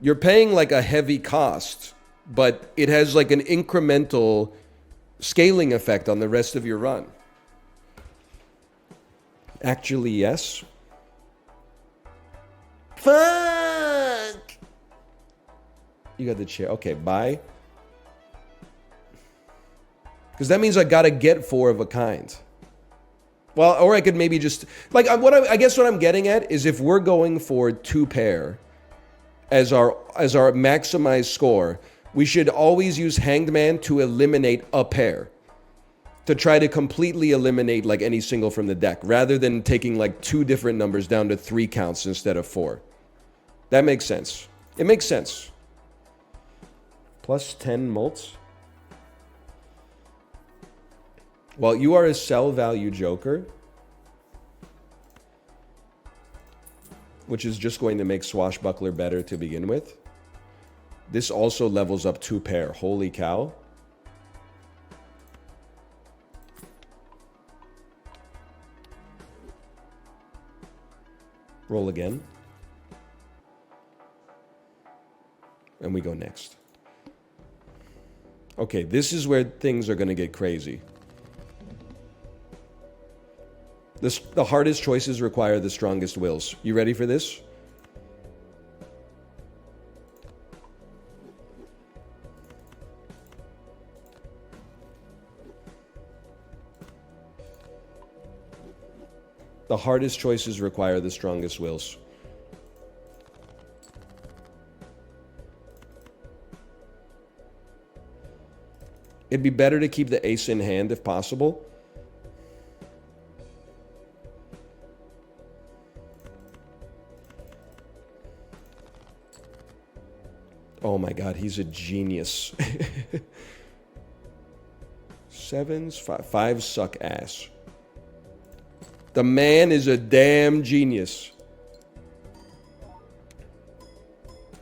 You're paying like a heavy cost, but it has like an incremental scaling effect on the rest of your run. Actually, yes. Fuck! You got the chair. Okay, bye. Because that means I gotta get four of a kind. Well, or I could maybe just... Like, I guess what I'm getting at is if we're going for two pair as our maximized score, we should always use Hanged Man to eliminate a pair. To try to completely eliminate like any single from the deck, rather than taking like two different numbers down to 3 counts instead of 4. That makes sense. It makes sense. Plus 10 mults. Well, you are a sell value joker, which is just going to make Swashbuckler better to begin with. This also levels up 2 pair. Holy cow. Roll again. And we go next. Okay, this is where things are going to get crazy. The hardest choices require the strongest wills. You ready for this? The hardest choices require the strongest wills. It'd be better to keep the ace in hand if possible. Oh my god, he's a genius. Sevens, fives suck ass. The man is a damn genius.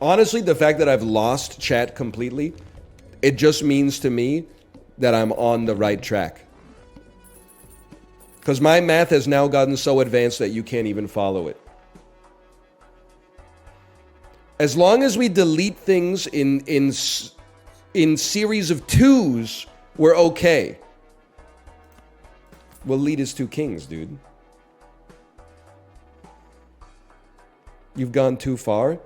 Honestly, the fact that I've lost chat completely, it just means to me that I'm on the right track. Because my math has now gotten so advanced that you can't even follow it. As long as we delete things in series of 2s, we're okay. We'll lead as 2 kings, dude. You've gone too far.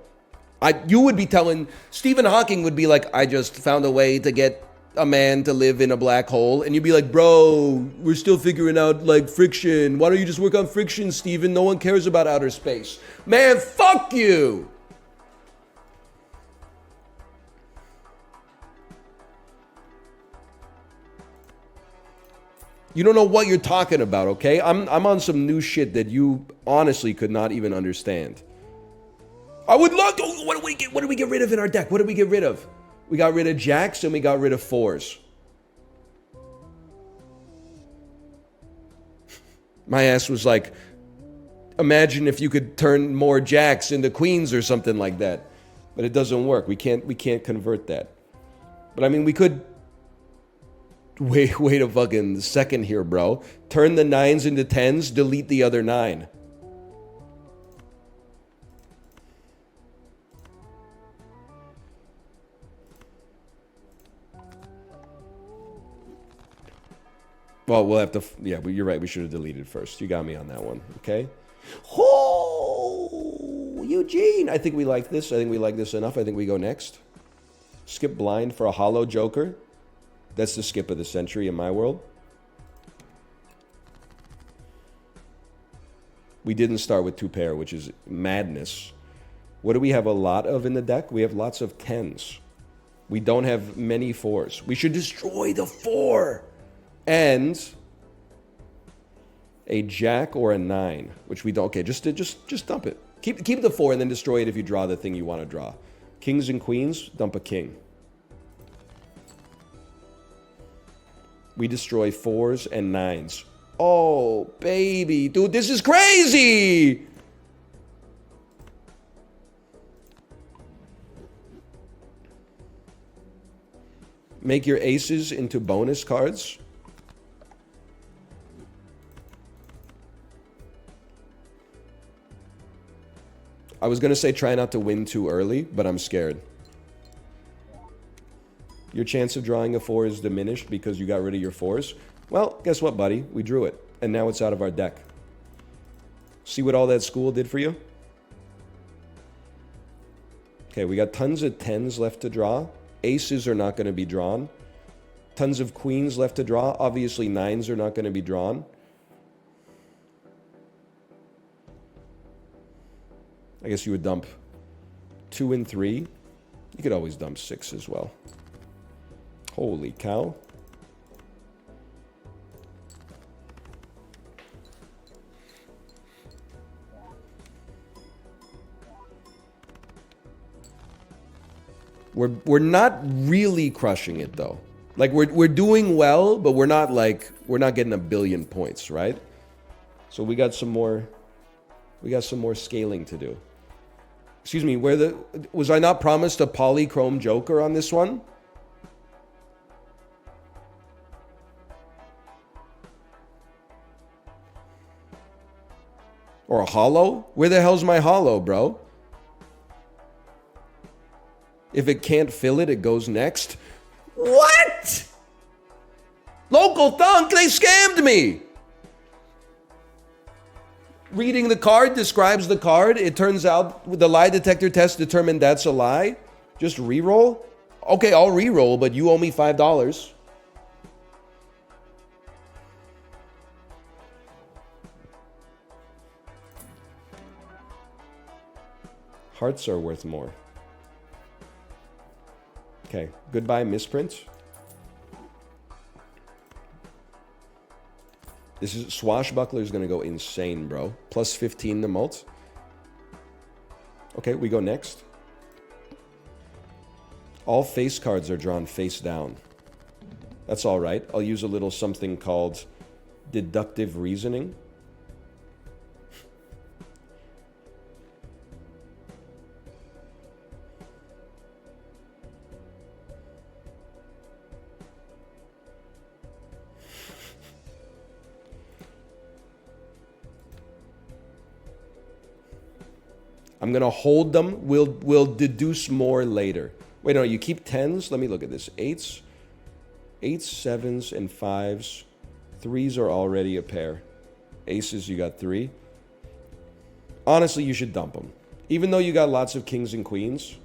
You would be telling... Stephen Hawking would be like, I just found a way to get a man to live in a black hole. And you'd be like, bro, we're still figuring out, like, friction. Why don't you just work on friction, Stephen? No one cares about outer space. Man, fuck you! You don't know what you're talking about, okay? I'm on some new shit that you honestly could not even understand. I would love to... What do we get rid of in our deck? What did we get rid of? We got rid of jacks and we got rid of 4s. My ass was like, imagine if you could turn more jacks into queens or something like that. But it doesn't work. We can't convert that. But I mean, we could... Wait a fucking second here, bro. Turn the 9s into 10s, delete the other 9. Well, we'll have to... Yeah, but you're right. We should have deleted first. You got me on that one, okay? Oh, Eugene. I think we like this. I think we like this enough. I think we go next. Skip blind for a hollow joker. That's the skip of the century in my world. We didn't start with 2 pair, which is madness. What do we have a lot of in the deck? We have lots of 10s. We don't have many 4s. We should destroy the 4. And a jack or a 9, which we don't. Okay, just dump it. Keep the 4 and then destroy it if you draw the thing you want to draw. Kings and queens, dump a king. We destroy 4s and 9s. Oh, baby. Dude, this is crazy! Make your aces into bonus cards. I was going to say try not to win too early, but I'm scared. Your chance of drawing a 4 is diminished because you got rid of your 4s. Well, guess what, buddy? We drew it, and now it's out of our deck. See what all that school did for you? Okay, we got tons of 10s left to draw. Aces are not going to be drawn. Tons of queens left to draw. Obviously, 9s are not going to be drawn. I guess you would dump 2 and 3. You could always dump 6 as well. Holy cow. We're not really crushing it though. Like we're doing well, but we're not getting a billion points, right? So we got some more scaling to do. Excuse me, was I not promised a polychrome joker on this one? Or a hollow? Where the hell's my hollow, bro? If it can't fill it, it goes next. What? Local thunk, they scammed me. Reading the card describes the card. It turns out the lie detector test determined that's a lie. Just re-roll? Okay, I'll re-roll, but you owe me $5. Hearts are worth more. Okay, goodbye misprint. This is Swashbuckler is going to go insane, bro. Plus 15 the mult. Okay, we go next. All face cards are drawn face down. That's all right. I'll use a little something called deductive reasoning. I'm going to hold them. We'll deduce more later. Wait, no, you keep 10s? Let me look at this. 8s, 7s, and 5s. 3s are already a pair. Aces, you got 3. Honestly, you should dump them. Even though you got lots of kings and queens,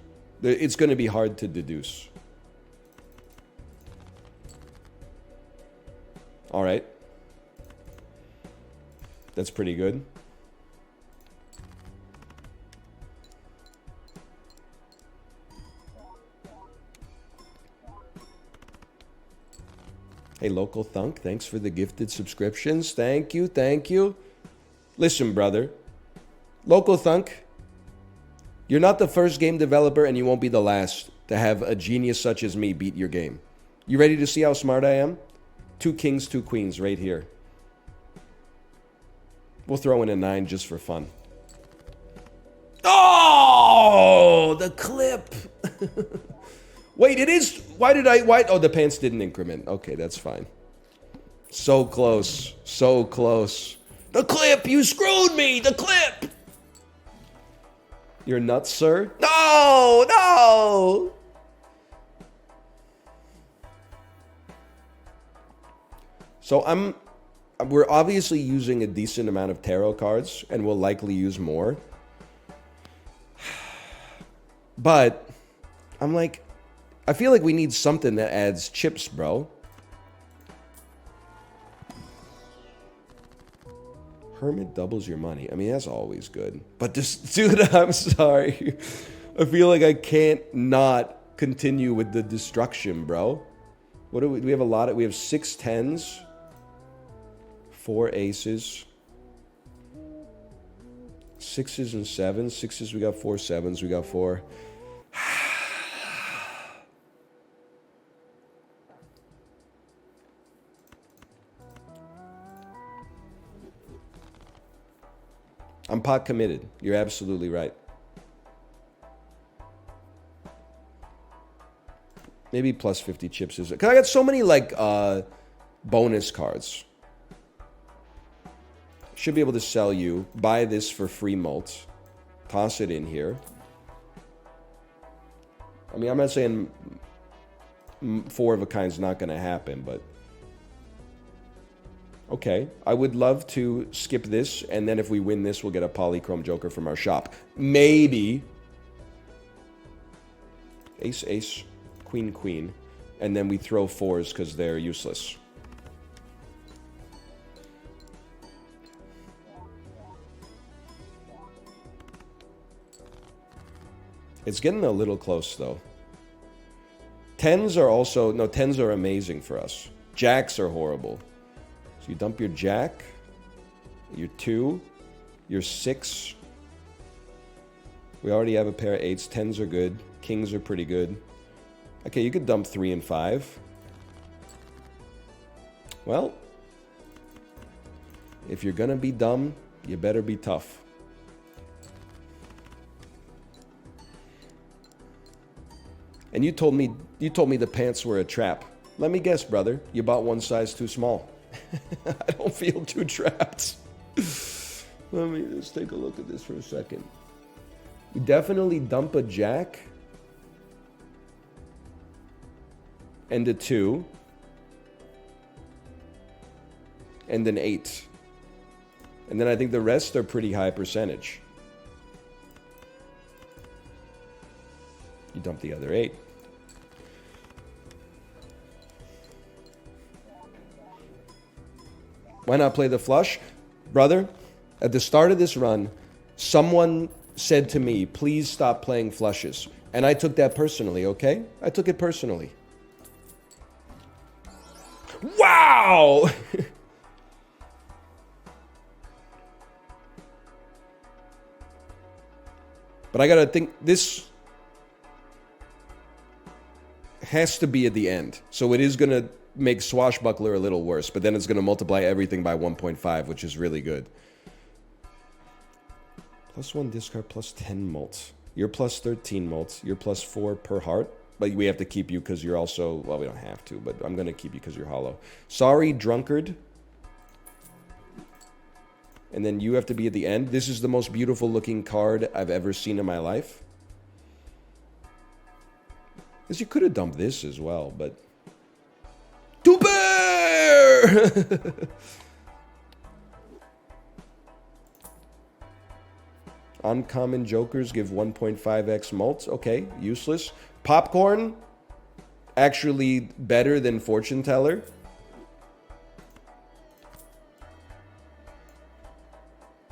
it's going to be hard to deduce. All right. That's pretty good. Hey, Local Thunk, thanks for the gifted subscriptions. Thank you, thank you. Listen, brother. Local Thunk, you're not the first game developer and you won't be the last to have a genius such as me beat your game. You ready to see how smart I am? 2 kings, 2 queens right here. We'll throw in a 9 just for fun. Oh, the clip. Wait, it is. Why? Oh, the pants didn't increment. Okay, that's fine. So close. So close. The clip! You screwed me! The clip! You're nuts, sir? No! No! So we're obviously using a decent amount of tarot cards, and we'll likely use more. But I'm like, I feel like we need something that adds chips, bro. Hermit doubles your money. I mean, that's always good. But just, dude, I'm sorry. I feel like I can't not continue with the destruction, bro. What do we have a lot of? We have 6 10s, 4 aces. Sixes and sevens. Sixes, we got 4. Sevens, we got 4. I'm pot committed. You're absolutely right. Maybe plus 50 chips is it? Because I got so many, like, bonus cards. Should be able to sell you. Buy this for free mult. Toss it in here. I mean, I'm not saying 4 of a kind's not going to happen, but... Okay, I would love to skip this, and then if we win this, we'll get a polychrome joker from our shop. Maybe. Ace, ace, queen, queen. And then we throw 4s because they're useless. It's getting a little close, though. 10s are also... No, 10s are amazing for us. Jacks are horrible. So you dump your jack, your 2, your 6. We already have a pair of 8s. 10s are good. Kings are pretty good. Okay, you could dump 3 and 5. Well, if you're gonna be dumb, you better be tough. And you told me the pants were a trap. Let me guess, brother. You bought one size too small. I don't feel too trapped. Let me just take a look at this for a second. You definitely dump a jack. And a 2. And an 8. And then I think the rest are pretty high percentage. You dump the other 8. Why not play the flush? Brother, at the start of this run, someone said to me, please stop playing flushes. And I took that personally, okay? I took it personally. Wow! But I gotta think, this has to be at the end. So it is gonna make Swashbuckler a little worse, but then it's going to multiply everything by 1.5, which is really good. +1 discard, +10 mult. You're +13 mult. You're +4 per heart, but we have to keep you because you're also... Well, we don't have to, but I'm going to keep you because you're hollow. Sorry, drunkard. And then you have to be at the end. This is the most beautiful looking card I've ever seen in my life. Because you could have dumped this as well, but... Duper! Uncommon jokers give 1.5x mults. Okay, useless. Popcorn, actually better than fortune teller.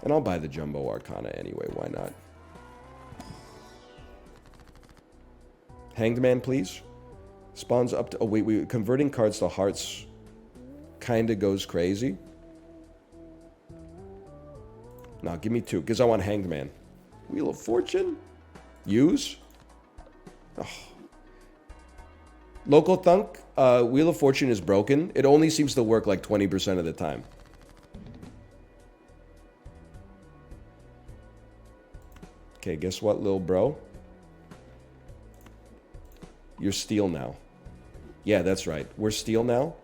And I'll buy the Jumbo Arcana anyway, why not? Hanged Man, please. Spawns up to... Oh, wait. Converting cards to hearts kind of goes crazy. No, give me 2, because I want Hanged Man. Wheel of Fortune? Use? Oh. Local Thunk, Wheel of Fortune is broken. It only seems to work like 20% of the time. Okay, guess what, little bro? You're steel now. Yeah, that's right. We're steel now.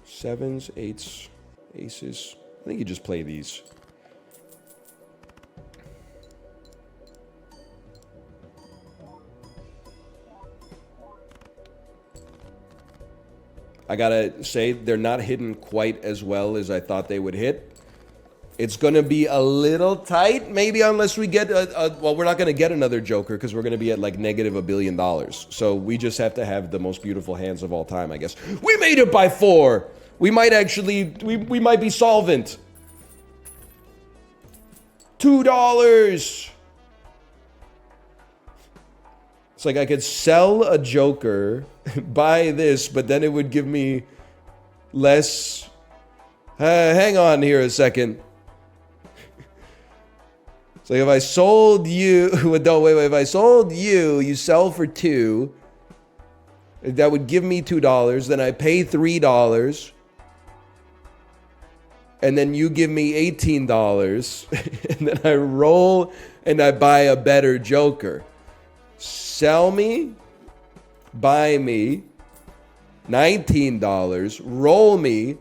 7s, 8s, aces. I think you just play these. I gotta say, they're not hidden quite as well as I thought they would hit. It's gonna be a little tight, maybe, unless we get well, we're not gonna get another Joker because we're gonna be at like negative $1 billion. So we just have to have the most beautiful hands of all time, I guess. We made it by 4. We might actually, we might be solvent. $2. It's like I could sell a Joker, buy this, but then it would give me less. Hang on here a second. So if I sold you, no, wait, if I sold you, you sell for $2. That would give me $2. Then I pay $3. And then you give me $18. And then I roll and I buy a better Joker. Sell me, buy me, $19. Roll me,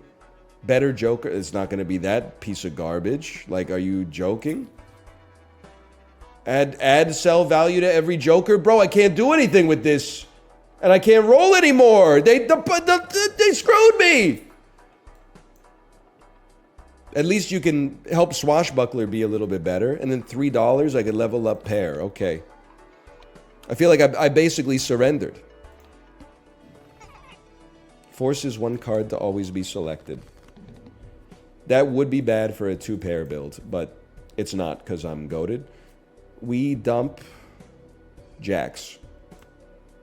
better Joker. It's not going to be that piece of garbage. Like, are you joking? Add sell value to every Joker? Bro, I can't do anything with this. And I can't roll anymore. They screwed me. At least you can help Swashbuckler be a little bit better. And then $3, I could level up pair. Okay. I feel like I basically surrendered. Forces one card to always be selected. That would be bad for a 2-pair build, but it's not because I'm goated. We dump jacks.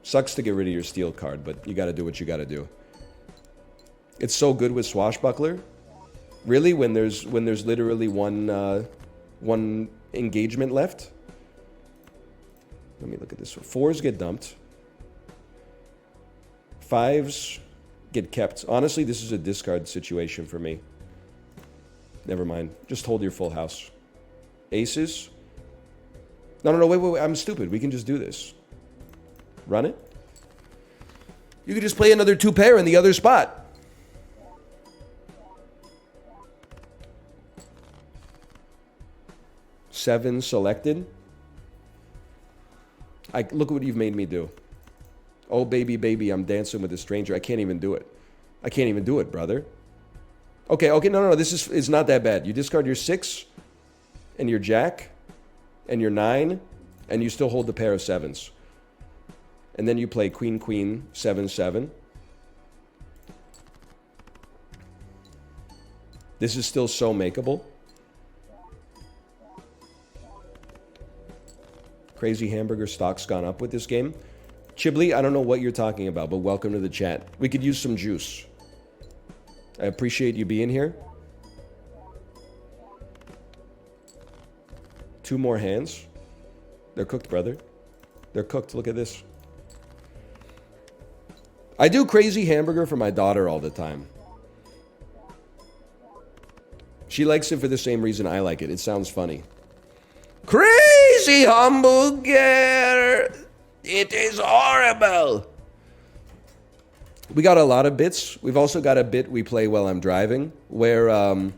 Sucks to get rid of your steel card, but you got to do what you got to do. It's so good with Swashbuckler. Really, when there's literally one engagement left. Let me look at this one. 4s get dumped. 5s get kept. Honestly, this is a discard situation for me. Never mind. Just hold your full house. Aces. No, wait. I'm stupid. We can just do this. Run it. You could just play another 2-pair in the other spot. Seven selected. Look what you've made me do. Oh, baby, I'm dancing with a stranger. I can't even do it. I can't even do it, brother. Okay, no. This is not that bad. You discard your 6 and your jack and your 9, and you still hold the pair of 7s. And then you play queen, 7. This is still so makeable. Crazy Hamburger stock's gone up with this game. Chibli, I don't know what you're talking about, but welcome to the chat. We could use some juice. I appreciate you being here. 2 more hands. They're cooked, brother. They're cooked. Look at this. I do Crazy Hamburger for my daughter all the time. She likes it for the same reason I like it. It sounds funny. Crazy Hamburger! It is horrible! We got a lot of bits. We've also got a bit we play while I'm driving, where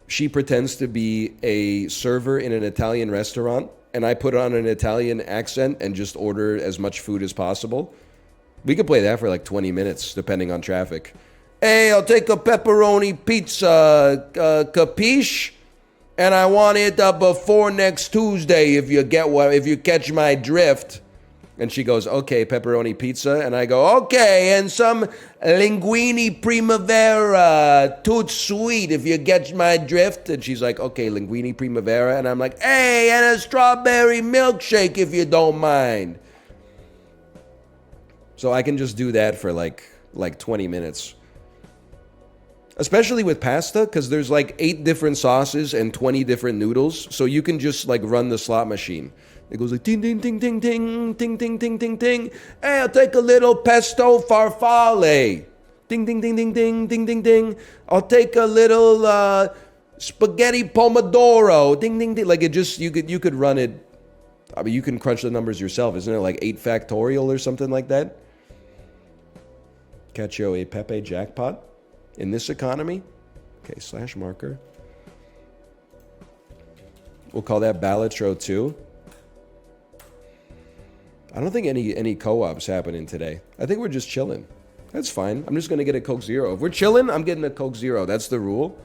she pretends to be a server in an Italian restaurant, and I put on an Italian accent and just order as much food as possible. We could play that for like 20 minutes, depending on traffic. Hey, I'll take a pepperoni pizza, capiche? And I want it before next Tuesday, if you catch my drift. And she goes, okay, pepperoni pizza. And I go, okay, and some linguine primavera, tout sweet, if you catch my drift. And she's like, okay, linguine primavera. And I'm like, hey, and a strawberry milkshake, if you don't mind. So I can just do that for like 20 minutes. Especially with pasta, because there's like 8 different sauces and 20 different noodles. So you can just like run the slot machine. It goes like ding, ding, ding, ding, ding, ding, ding, ding, ding, ding. Hey, I'll take a little pesto farfalle. Ding, ding, ding, ding, ding, ding, ding, ding. I'll take a little spaghetti pomodoro. Ding, ding, ding. Like it just, you could run it. I mean, you can crunch the numbers yourself. Isn't it like 8 factorial or something like that? Cacio e Pepe jackpot. In this economy? Okay, slash marker. We'll call that Balatro 2. I don't think any co-ops happening today. I think we're just chilling. That's fine. I'm just going to get a Coke Zero. If we're chilling, I'm getting a Coke Zero. That's the rule.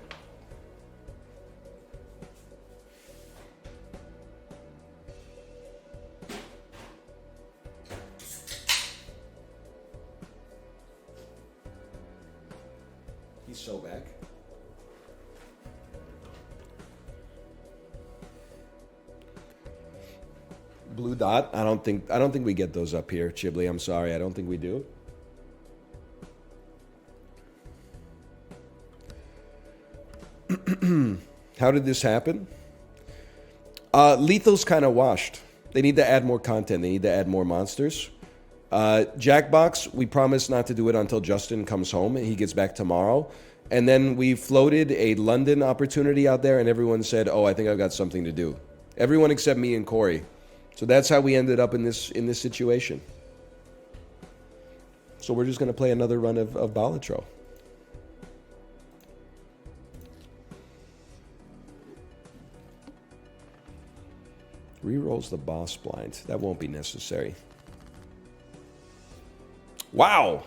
He's so back. Blue dot. I don't think we get those up here, Chibli. I'm sorry. I don't think we do. How did this happen? Lethal's kind of washed. They need to add more content. They need to add more monsters. Jackbox, we promise not to do it until Justin comes home. He gets back tomorrow. And then we floated a London opportunity out there, and everyone said, oh, I think I've got something to do. Everyone except me and Corey. So that's how we ended up in this situation. So we're just going to play another run of Balatro. Rerolls the boss blind. That won't be necessary. Wow!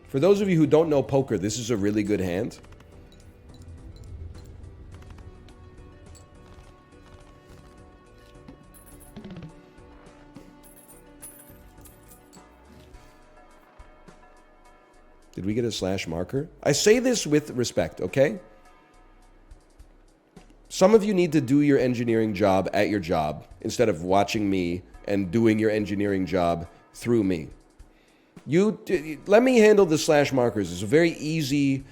For those of you who don't know poker, this is a really good hand. Did we get a slash marker? I say this with respect, okay? Some of you need to do your engineering job at your job instead of watching me and doing your engineering job through me. Let me handle the slash markers. It's a very easy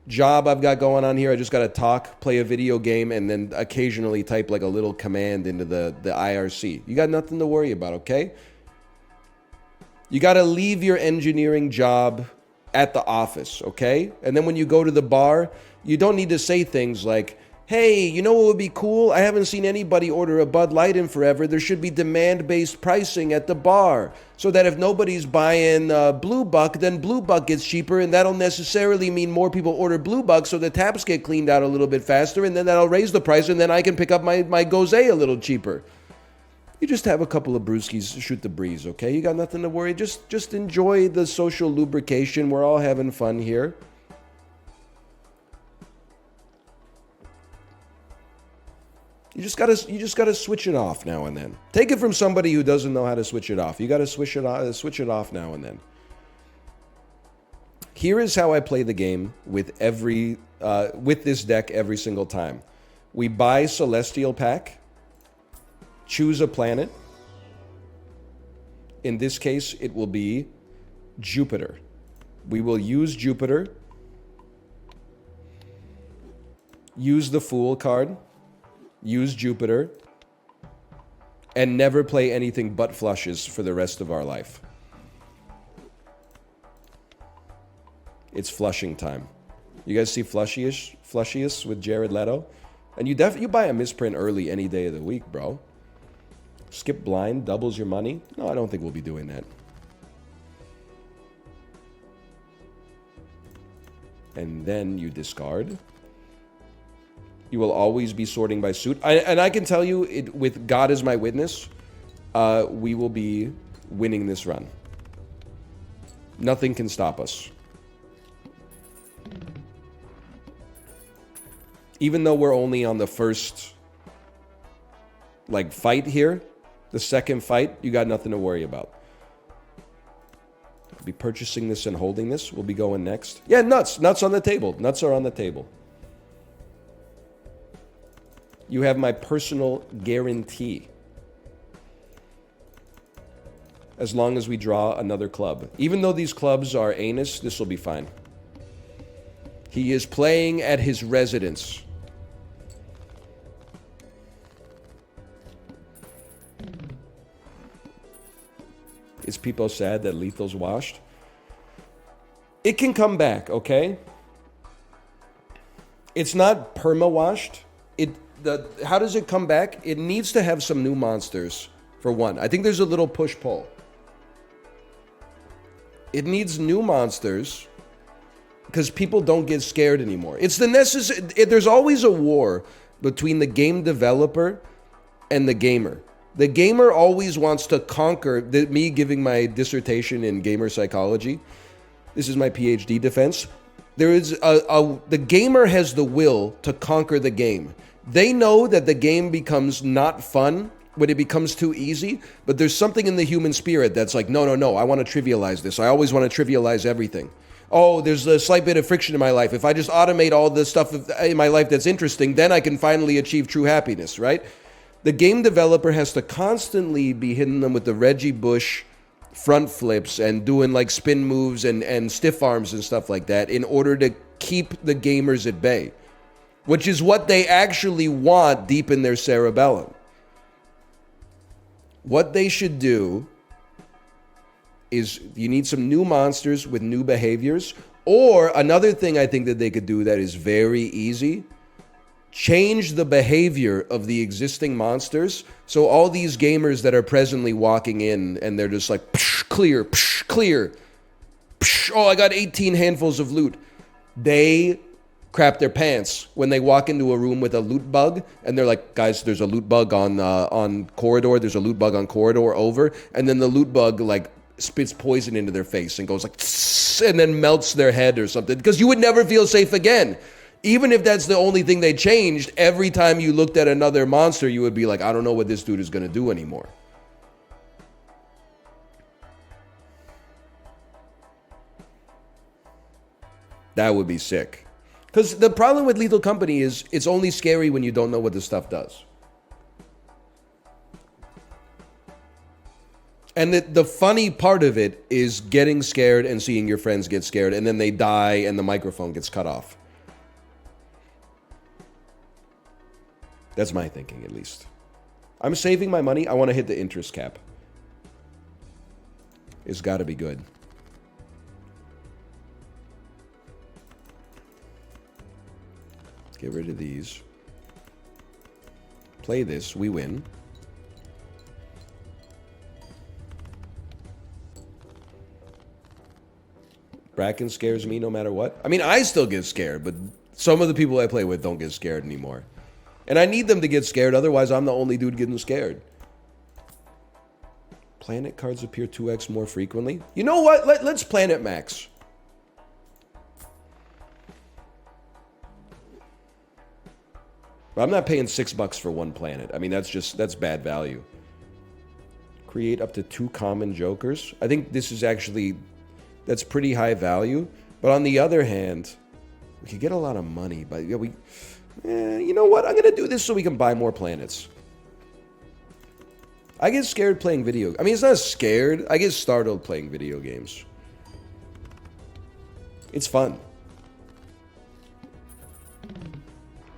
job I've got going on here. I just got to talk, play a video game, and then occasionally type like a little command into the IRC. You got nothing to worry about, okay? You got to leave your engineering job at the office, okay? And then when you go to the bar, you don't need to say things like, hey, you know what would be cool? I haven't seen anybody order a Bud Light in forever. There should be demand-based pricing at the bar so that if nobody's buying Blue Buck, then Blue Buck gets cheaper, and that'll necessarily mean more people order Blue Buck so the taps get cleaned out a little bit faster, and then that'll raise the price, and then I can pick up my Gose a little cheaper. You just have a couple of brewskis, shoot the breeze, okay? You got nothing to worry. Just enjoy the social lubrication. We're all having fun here. You just gotta switch it off now and then. Take it from somebody who doesn't know how to switch it off. You gotta switch it off now and then. Here is how I play the game with this deck every single time. We buy Celestial Pack, choose a planet. In this case, it will be Jupiter. We will use Jupiter. Use the Fool card. Use Jupiter, and never play anything but flushes for the rest of our life. It's flushing time. You guys see Flushiest with Jared Leto? And you buy a misprint early any day of the week, bro. Skip blind, doubles your money? No, I don't think we'll be doing that. And then you discard. You will always be sorting by suit. And I can tell you, with God as my witness, we will be winning this run. Nothing can stop us. Even though we're only on the first, fight here, the second fight, you got nothing to worry about. I'll be purchasing this and holding this. We'll be going next. Yeah, nuts. Nuts on the table. Nuts are on the table. You have my personal guarantee. As long as we draw another club. Even though these clubs are anus, this will be fine. He is playing at his residence. Is people sad that Lethal's washed? It can come back, okay? It's not perma-washed. How does it come back? It needs to have some new monsters, for one. I think there's a little push-pull. It needs new monsters because people don't get scared anymore. It's the necessary. There's always a war between the game developer and the gamer. The gamer always wants to conquer. Me giving my dissertation in gamer psychology. This is my PhD defense. There is the gamer has the will to conquer the game. They know that the game becomes not fun when it becomes too easy, but there's something in the human spirit that's like, no, I want to trivialize this. I always want to trivialize everything. Oh, there's a slight bit of friction in my life. If I just automate all the stuff in my life that's interesting, then I can finally achieve true happiness, right? The game developer has to constantly be hitting them with the Reggie Bush front flips and doing spin moves and stiff arms and stuff like that in order to keep the gamers at bay. which is what they actually want deep in their cerebellum. What they should do is you need some new monsters with new behaviors. Or another thing I think that they could do that is very easy, change the behavior of the existing monsters. So all these gamers that are presently walking in and they're just like, psh, clear, psh, clear. Psh, oh, I got 18 handfuls of loot. They crap their pants when they walk into a room with a loot bug and they're like, guys, there's a loot bug on corridor. There's a loot bug on corridor over. And then the loot bug like spits poison into their face and goes like, and then melts their head or something, because you would never feel safe again. Even if that's the only thing they changed, every time you looked at another monster, you would be like, I don't know what this dude is going to do anymore. That would be sick. Because the problem with Lethal Company is it's only scary when you don't know what the stuff does. And the funny part of it is getting scared and seeing your friends get scared, and then they die and the microphone gets cut off. That's my thinking, at least. I'm saving my money. I want to hit the interest cap. It's got to be good. Get rid of these. Play this. We win. Bracken scares me no matter what. I mean, I still get scared, but some of the people I play with don't get scared anymore. And I need them to get scared, otherwise I'm the only dude getting scared. Planet cards appear 2x more frequently. You know what? Let's planet max. But I'm not paying $6 for one planet. I mean, that's bad value. Create up to 2 common jokers. I think this is actually, that's pretty high value. But on the other hand, we could get a lot of money. But yeah, you know what? I'm going to do this so we can buy more planets. I get scared playing video. I mean, it's not scared. I get startled playing video games. It's fun.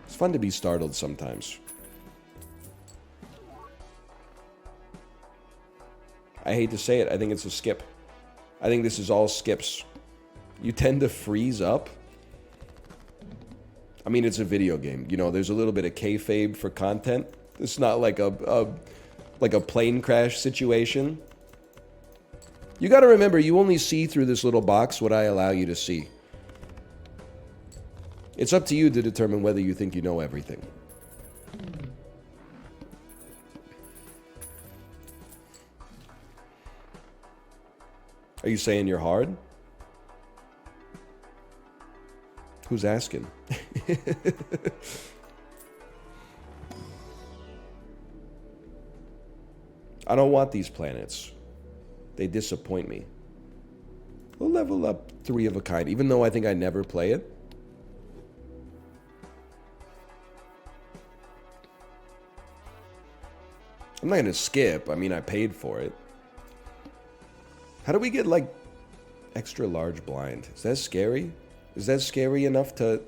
It's fun to be startled sometimes. I hate to say it. I think it's a skip. I think this is all skips. You tend to freeze up. I mean, it's a video game. You know, there's a little bit of kayfabe for content. It's not like a plane crash situation. You got to remember, you only see through this little box what I allow you to see. It's up to you to determine whether you think you know everything. Are you saying you're hard? Who's asking? I don't want these planets. They disappoint me. We'll level up 3 of a kind, even though I think I never play it. I'm not going to skip. I mean, I paid for it. How do we get, like, extra large blind? Is that scary? Is that scary enough to...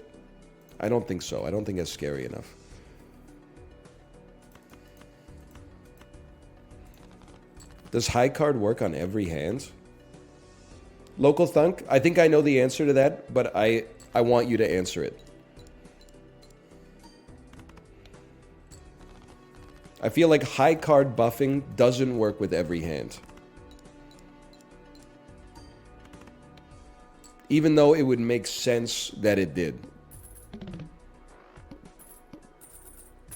I don't think so. I don't think that's scary enough. Does high card work on every hand? Local Thunk, I think I know the answer to that, but I want you to answer it. I feel like high card buffing doesn't work with every hand. Even though it would make sense that it did.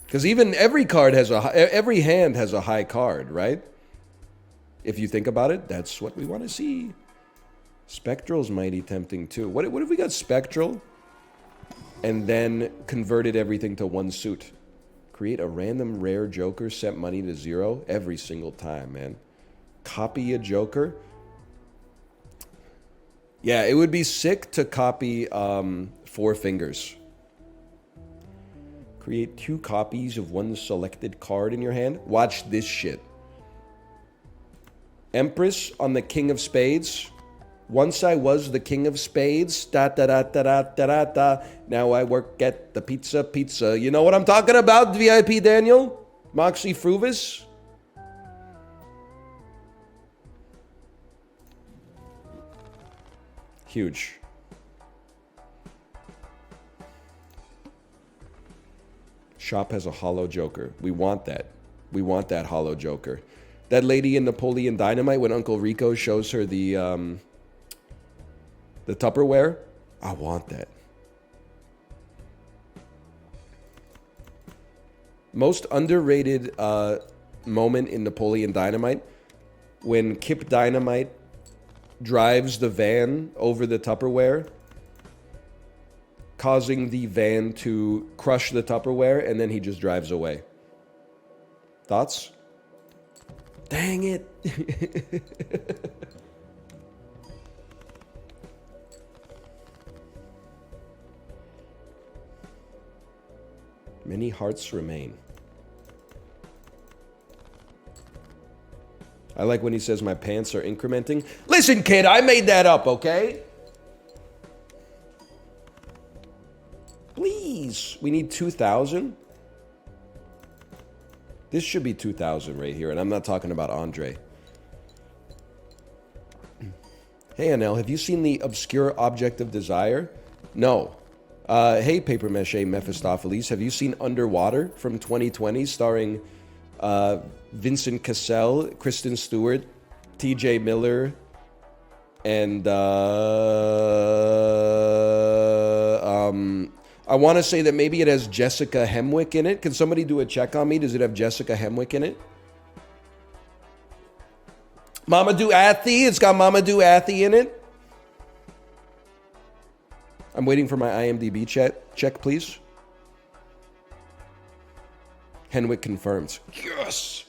Because even every hand has a high card, right? If you think about it, that's what we want to see. Spectral's mighty tempting too. What if we got Spectral and then converted everything to 1 suit? Create a random rare Joker, set money to 0 every single time, man. Copy a Joker. Yeah, it would be sick to copy 4 fingers. Create 2 copies of 1 selected card in your hand. Watch this shit. Empress on the King of Spades. Once I was the king of spades. Da da da da da da da da. Now I work at the pizza. You know what I'm talking about, VIP Daniel? Moxie Fruvis? Huge. Shop has a hollow Joker. We want that. We want that hollow Joker. That lady in Napoleon Dynamite, when Uncle Rico shows her the Tupperware, I want that. Most underrated moment in Napoleon Dynamite, when Kip Dynamite drives the van over the Tupperware, causing the van to crush the Tupperware, and then he just drives away. Thoughts? Dang it. Many hearts remain. I like when he says my pants are incrementing. Listen, kid, I made that up, okay? Please. We need 2,000. This should be 2,000 right here, and I'm not talking about Andre. Hey, Anel, have you seen the Obscure Object of Desire? No. Hey, Paper Mache Mephistopheles, have you seen Underwater from 2020, starring Vincent Cassell, Kristen Stewart, T.J. Miller, and I want to say that maybe it has Jessica Hemwick in it. Can somebody do a check on me? Does it have Jessica Hemwick in it? Mamadou Athie. It's got Mamadou Athie in it. I'm waiting for my IMDb check, please. Henwick confirmed. Yes!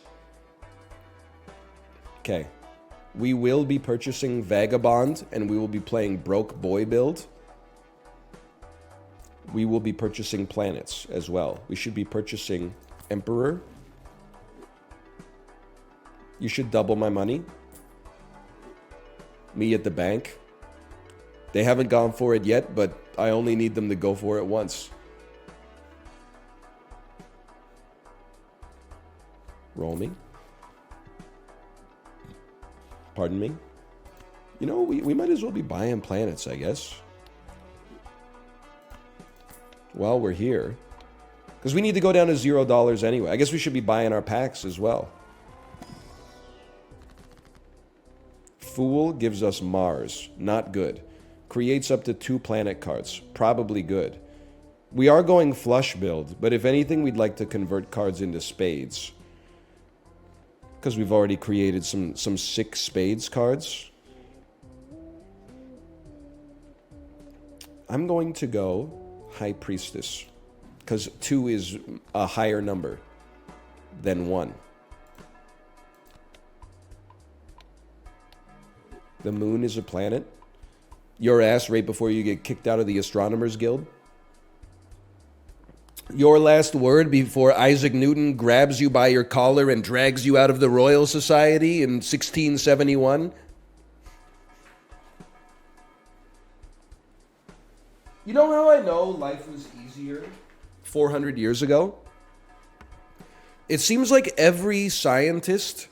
Okay. We will be purchasing Vagabond, and we will be playing Broke Boy build. We will be purchasing planets as well. We should be purchasing Emperor. You should double my money. Me at the bank. They haven't gone for it yet, but I only need them to go for it once. Roll me. Pardon me. You know, we might as well be buying planets, I guess. While we're here. Because we need to go down to $0 anyway. I guess we should be buying our packs as well. Fool gives us Mars. Not good. Creates up to 2 planet cards. Probably good. We are going flush build, but if anything, we'd like to convert cards into spades. Because we've already created some 6 spades cards. I'm going to go High Priestess. Because 2 is a higher number than 1. The moon is a planet. Your ass right before you get kicked out of the Astronomers Guild. Your last word before Isaac Newton grabs you by your collar and drags you out of the Royal Society in 1671. You know how I know life was easier 400 years ago? It seems like every scientist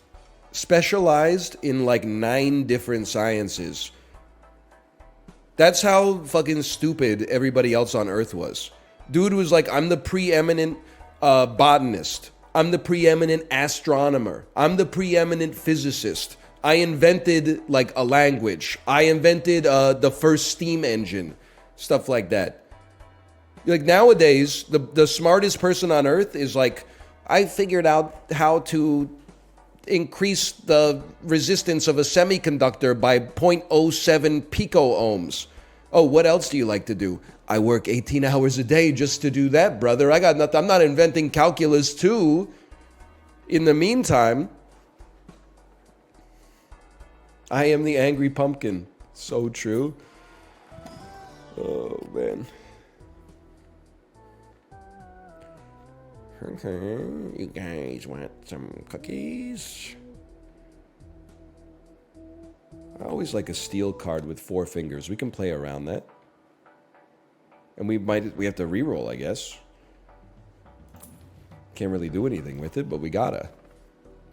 specialized in like 9 different sciences. That's how fucking stupid everybody else on Earth was. Dude was like, I'm the preeminent botanist. I'm the preeminent astronomer. I'm the preeminent physicist. I invented like a language. I invented the first steam engine. Stuff like that. Like nowadays, the smartest person on Earth is like, I figured out how to increase the resistance of a semiconductor by 0.07 pico-ohms. Oh, what else do you like to do? I work 18 hours a day just to do that, brother. I got nothing. I'm not inventing calculus 2. In the meantime, I am the angry pumpkin. So true. Oh, man. Okay, you guys want some cookies? I always like a steel card with 4 fingers. We can play around that. And we have to reroll, I guess. Can't really do anything with it, but we gotta.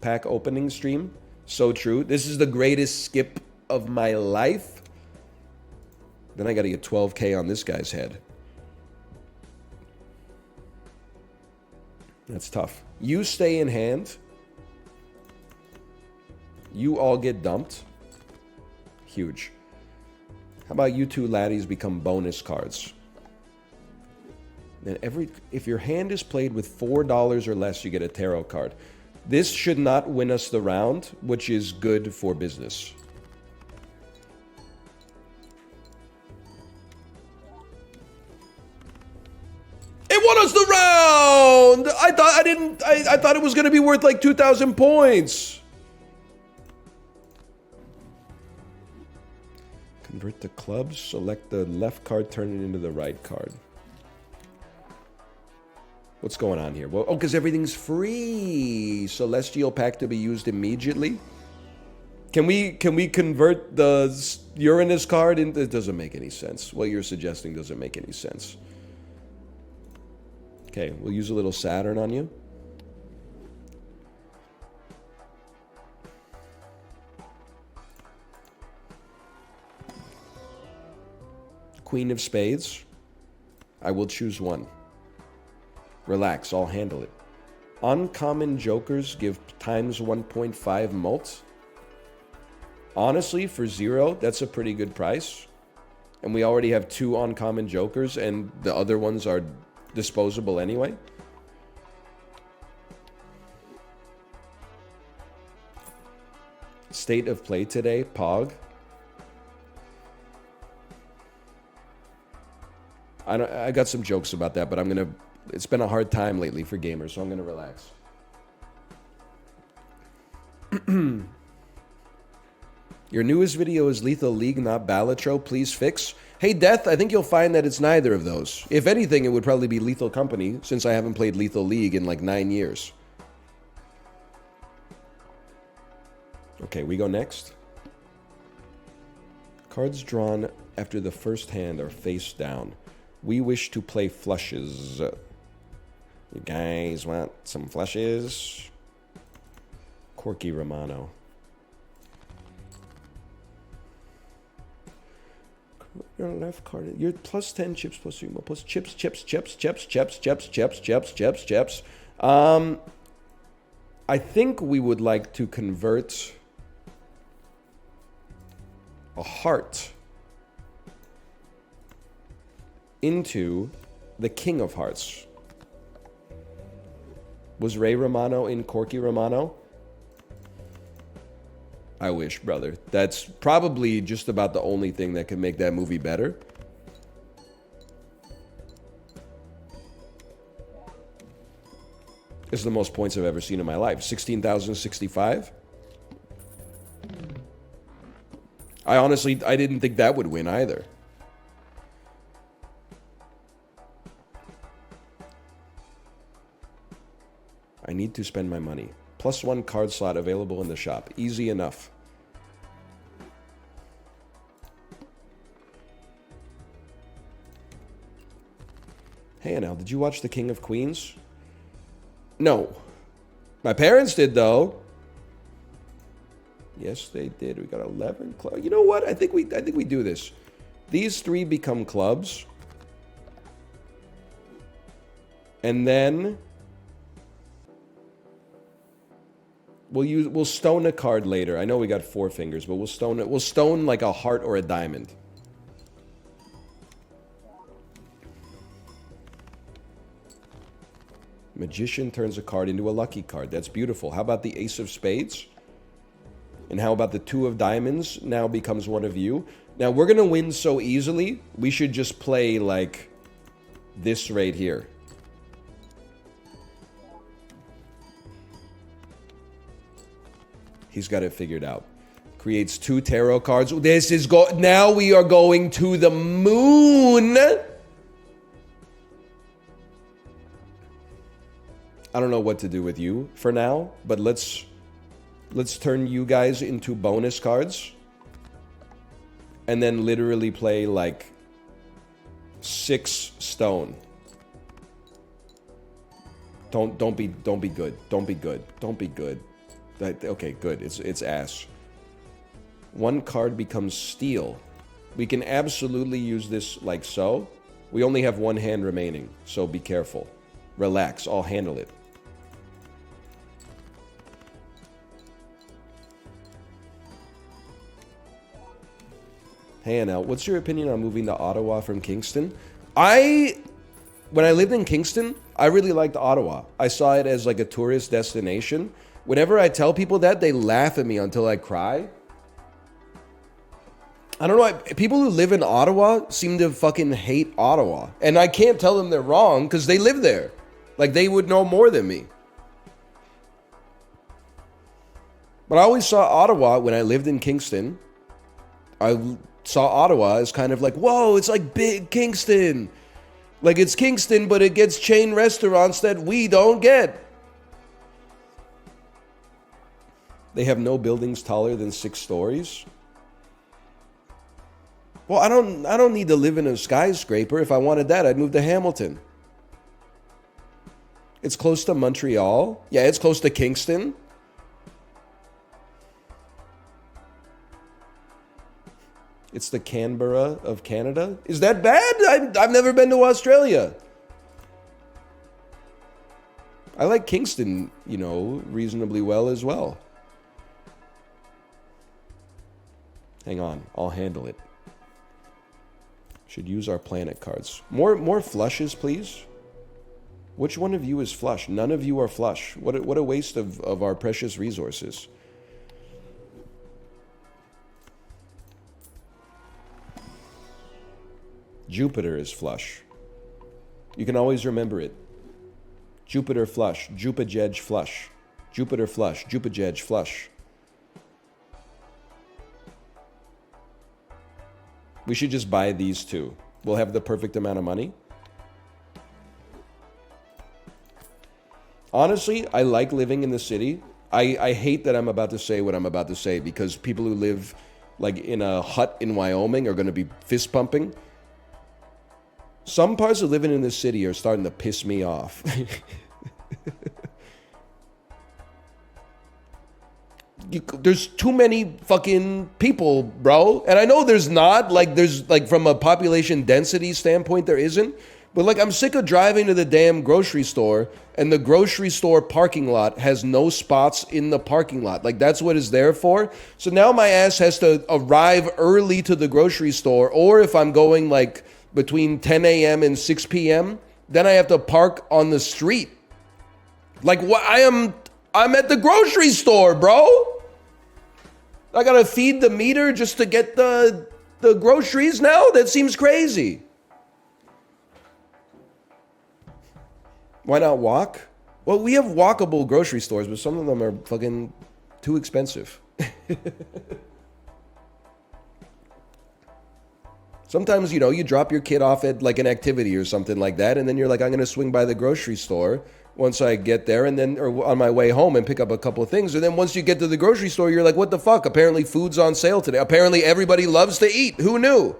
Pack opening stream. So true. This is the greatest skip of my life. Then I gotta get 12K on this guy's head. That's tough. You stay in hand. You all get dumped. Huge. How about you two laddies become bonus cards? Then if your hand is played with $4 or less, you get a tarot card. This should not win us the round, which is good for business. It won us the round! I thought it was gonna be worth like 2,000 points. Convert the clubs, select the left card, turn it into the right card. What's going on here? Well, oh, because everything's free. Celestial pack to be used immediately. Can we convert the Uranus card into? It doesn't make any sense. What you're suggesting doesn't make any sense. Okay, we'll use a little Saturn on you. Queen of Spades. I will choose one. Relax, I'll handle it. Uncommon jokers give times 1.5 mult. Honestly, for 0, that's a pretty good price. And we already have 2 uncommon jokers, and the other ones are disposable anyway. State of play today, Pog. I got some jokes about that, but I'm gonna. It's been a hard time lately for gamers, so I'm gonna relax. Your newest video is Lethal League, not Balatro. Please fix. Hey, Death, I think you'll find that it's neither of those. If anything, it would probably be Lethal Company, since I haven't played Lethal League in like 9 years. Okay, we go next. Cards drawn after the first hand are face down. We wish to play flushes. You guys want some flushes? Corky Romano. Your left card. You're plus 10 chips, plus 3 more, plus chips. I think we would like to convert a heart into the King of Hearts. Was Ray Romano in Corky Romano? I wish, brother. That's probably just about the only thing that could make that movie better. It's the most points I've ever seen in my life. 16,065. I didn't think that would win either. I need to spend my money. Plus 1 card slot available in the shop. Easy enough. Hey, Anel, did you watch The King of Queens? No. My parents did, though. Yes, they did. We got 11 clubs. You know what? I think we do this. These 3 become clubs. And then we'll stone a card later. I know we got 4 fingers, but we'll stone it. We'll stone like a heart or a diamond. Magician turns a card into a lucky card. That's beautiful. How about the Ace of Spades? And how about the 2 of Diamonds now becomes one of you? Now, we're going to win so easily, we should just play like this right here. He's got it figured out. Creates 2 tarot cards. This is now we are going to the moon. I don't know what to do with you for now, but let's turn you guys into bonus cards. and then literally play like 6 stone. Don't be good. Don't be good. Don't be good. Okay, good. It's ass. 1 card becomes steel. We can absolutely use this like so. We only have 1 hand remaining, so be careful. Relax, I'll handle it. Hey, Anna, what's your opinion on moving to Ottawa from Kingston? When I lived in Kingston, I really liked Ottawa. I saw it as like a tourist destination. Whenever I tell people that, they laugh at me until I cry. I don't know, people who live in Ottawa seem to fucking hate Ottawa. And I can't tell them they're wrong because they live there. Like, they would know more than me. But I always saw Ottawa when I lived in Kingston. I saw Ottawa as kind of like, whoa, it's like big Kingston. Like, it's Kingston, but it gets chain restaurants that we don't get. They have no buildings taller than 6 stories. Well, I don't need to live in a skyscraper. If I wanted that, I'd move to Hamilton. It's close to Montreal. Yeah, it's close to Kingston. It's the Canberra of Canada. Is that bad? I've never been to Australia. I like Kingston, you know, reasonably well as well. Hang on, I'll handle it. Should use our planet cards. More flushes, please. Which one of you is flush? None of you are flush. What a waste of our precious resources. Jupiter is flush. You can always remember it. Jupiter flush. Jupajej flush. Jupiter flush. Jupajej flush. We should just buy these 2. We'll have the perfect amount of money. Honestly, I like living in the city. I hate that I'm about to say what I'm about to say because people who live like in a hut in Wyoming are going to be fist pumping. Some parts of living in the city are starting to piss me off. There's too many fucking people, bro. And I know there's not. Like, there's, like, from a population density standpoint, there isn't. But, like, I'm sick of driving to the damn grocery store, and the grocery store parking lot has no spots in the parking lot. Like, that's what it's there for. So now my ass has to arrive early to the grocery store, or if I'm going, like, between 10 a.m. and 6 p.m., then I have to park on the street. Like, what? I'm at the grocery store, bro. I gotta feed the meter just to get the groceries now? That seems crazy. Why not walk? Well, we have walkable grocery stores, but some of them are fucking too expensive. Sometimes, you know, you drop your kid off at like an activity or something like that, and then you're like, I'm gonna swing by the grocery store once I get there, and then, or on my way home, and pick up a couple of things. And then once you get to the grocery store, you're like, what the fuck? Apparently food's on sale today. Apparently everybody loves to eat. Who knew?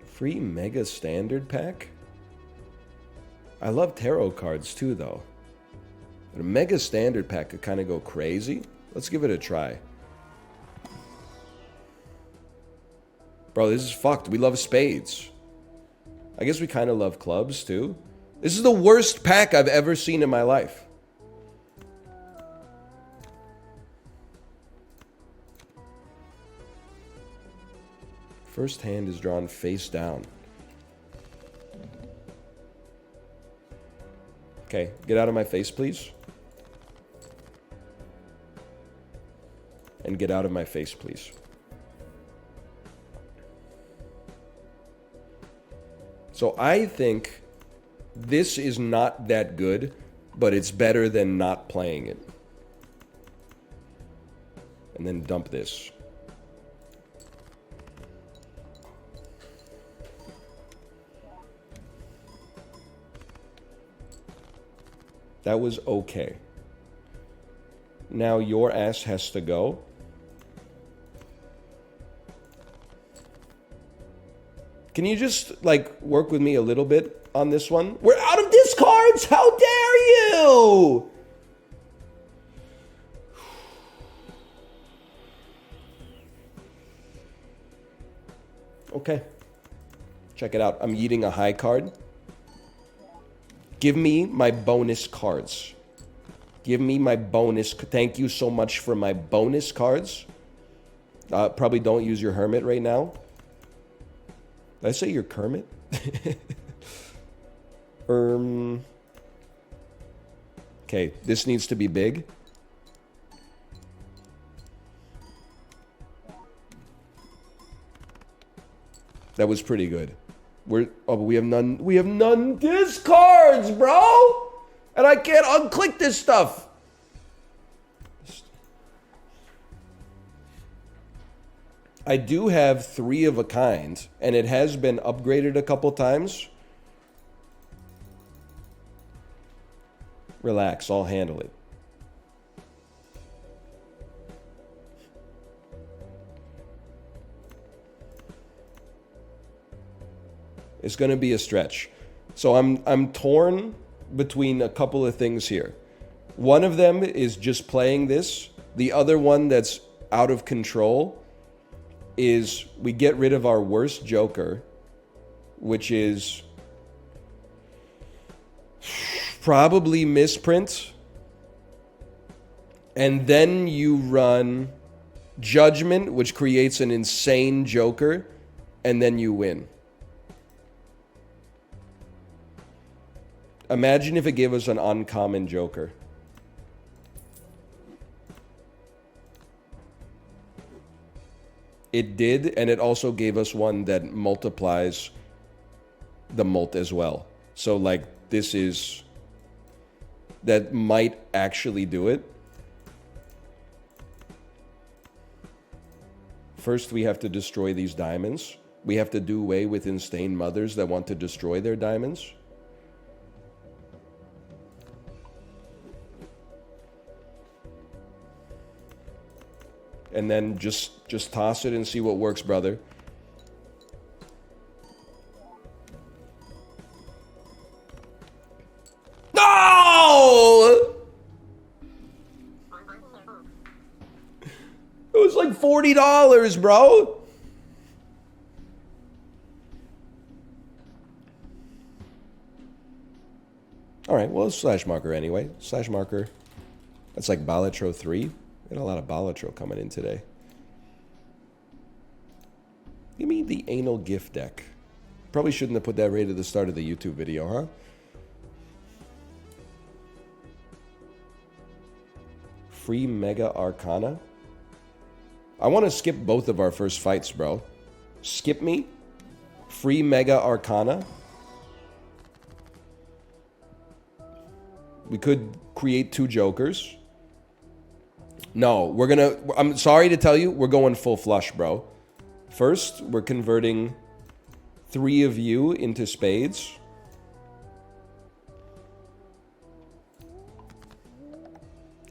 Free Mega Standard Pack? I love tarot cards too, though. But a Mega Standard Pack could kind of go crazy. Let's give it a try. Bro, this is fucked. We love spades. I guess we kind of love clubs too. This is the worst pack I've ever seen in my life. First hand is drawn face down. Okay, get out of my face, please. And get out of my face, please. So I think this is not that good, but it's better than not playing it. And then dump this. That was okay. Now your ass has to go. Can you just, like, work with me a little bit on this one? We're out of discards! How dare you! Okay. Check it out. I'm yeeting a high card. Give me my bonus cards. Give me my bonus. Thank you so much for my bonus cards. Probably don't use your hermit right now. Did I say your Kermit? Okay, this needs to be big. That was pretty good. But we have none discards, bro! And I can't unclick this stuff. I do have 3 of a kind, and it has been upgraded a couple times. Relax, I'll handle it. It's going to be a stretch. So I'm torn between a couple of things here. One of them is just playing this. The other one that's out of control is we get rid of our worst joker, which is probably misprint. And then you run Judgment, which creates an insane joker, and then you win. Imagine if it gave us an uncommon joker. It did, and it also gave us one that multiplies the mult as well. So, like, this is... that might actually do it. First, we have to destroy these diamonds. We have to do away with insane mothers that want to destroy their diamonds. And then just toss it and see what works, brother. No! It was like $40, bro. All right, well, it's slash marker anyway. Slash marker. That's like Balatro 3. Got a lot of Balatro coming in today. Give me the anal gift deck. Probably shouldn't have put that right at the start of the YouTube video, huh? Free Mega Arcana. I want to skip both of our first fights, bro. Skip me. Free Mega Arcana. We could create 2 jokers. No, we're gonna... I'm sorry to tell you, we're going full flush, bro. First, we're converting 3 of you into spades.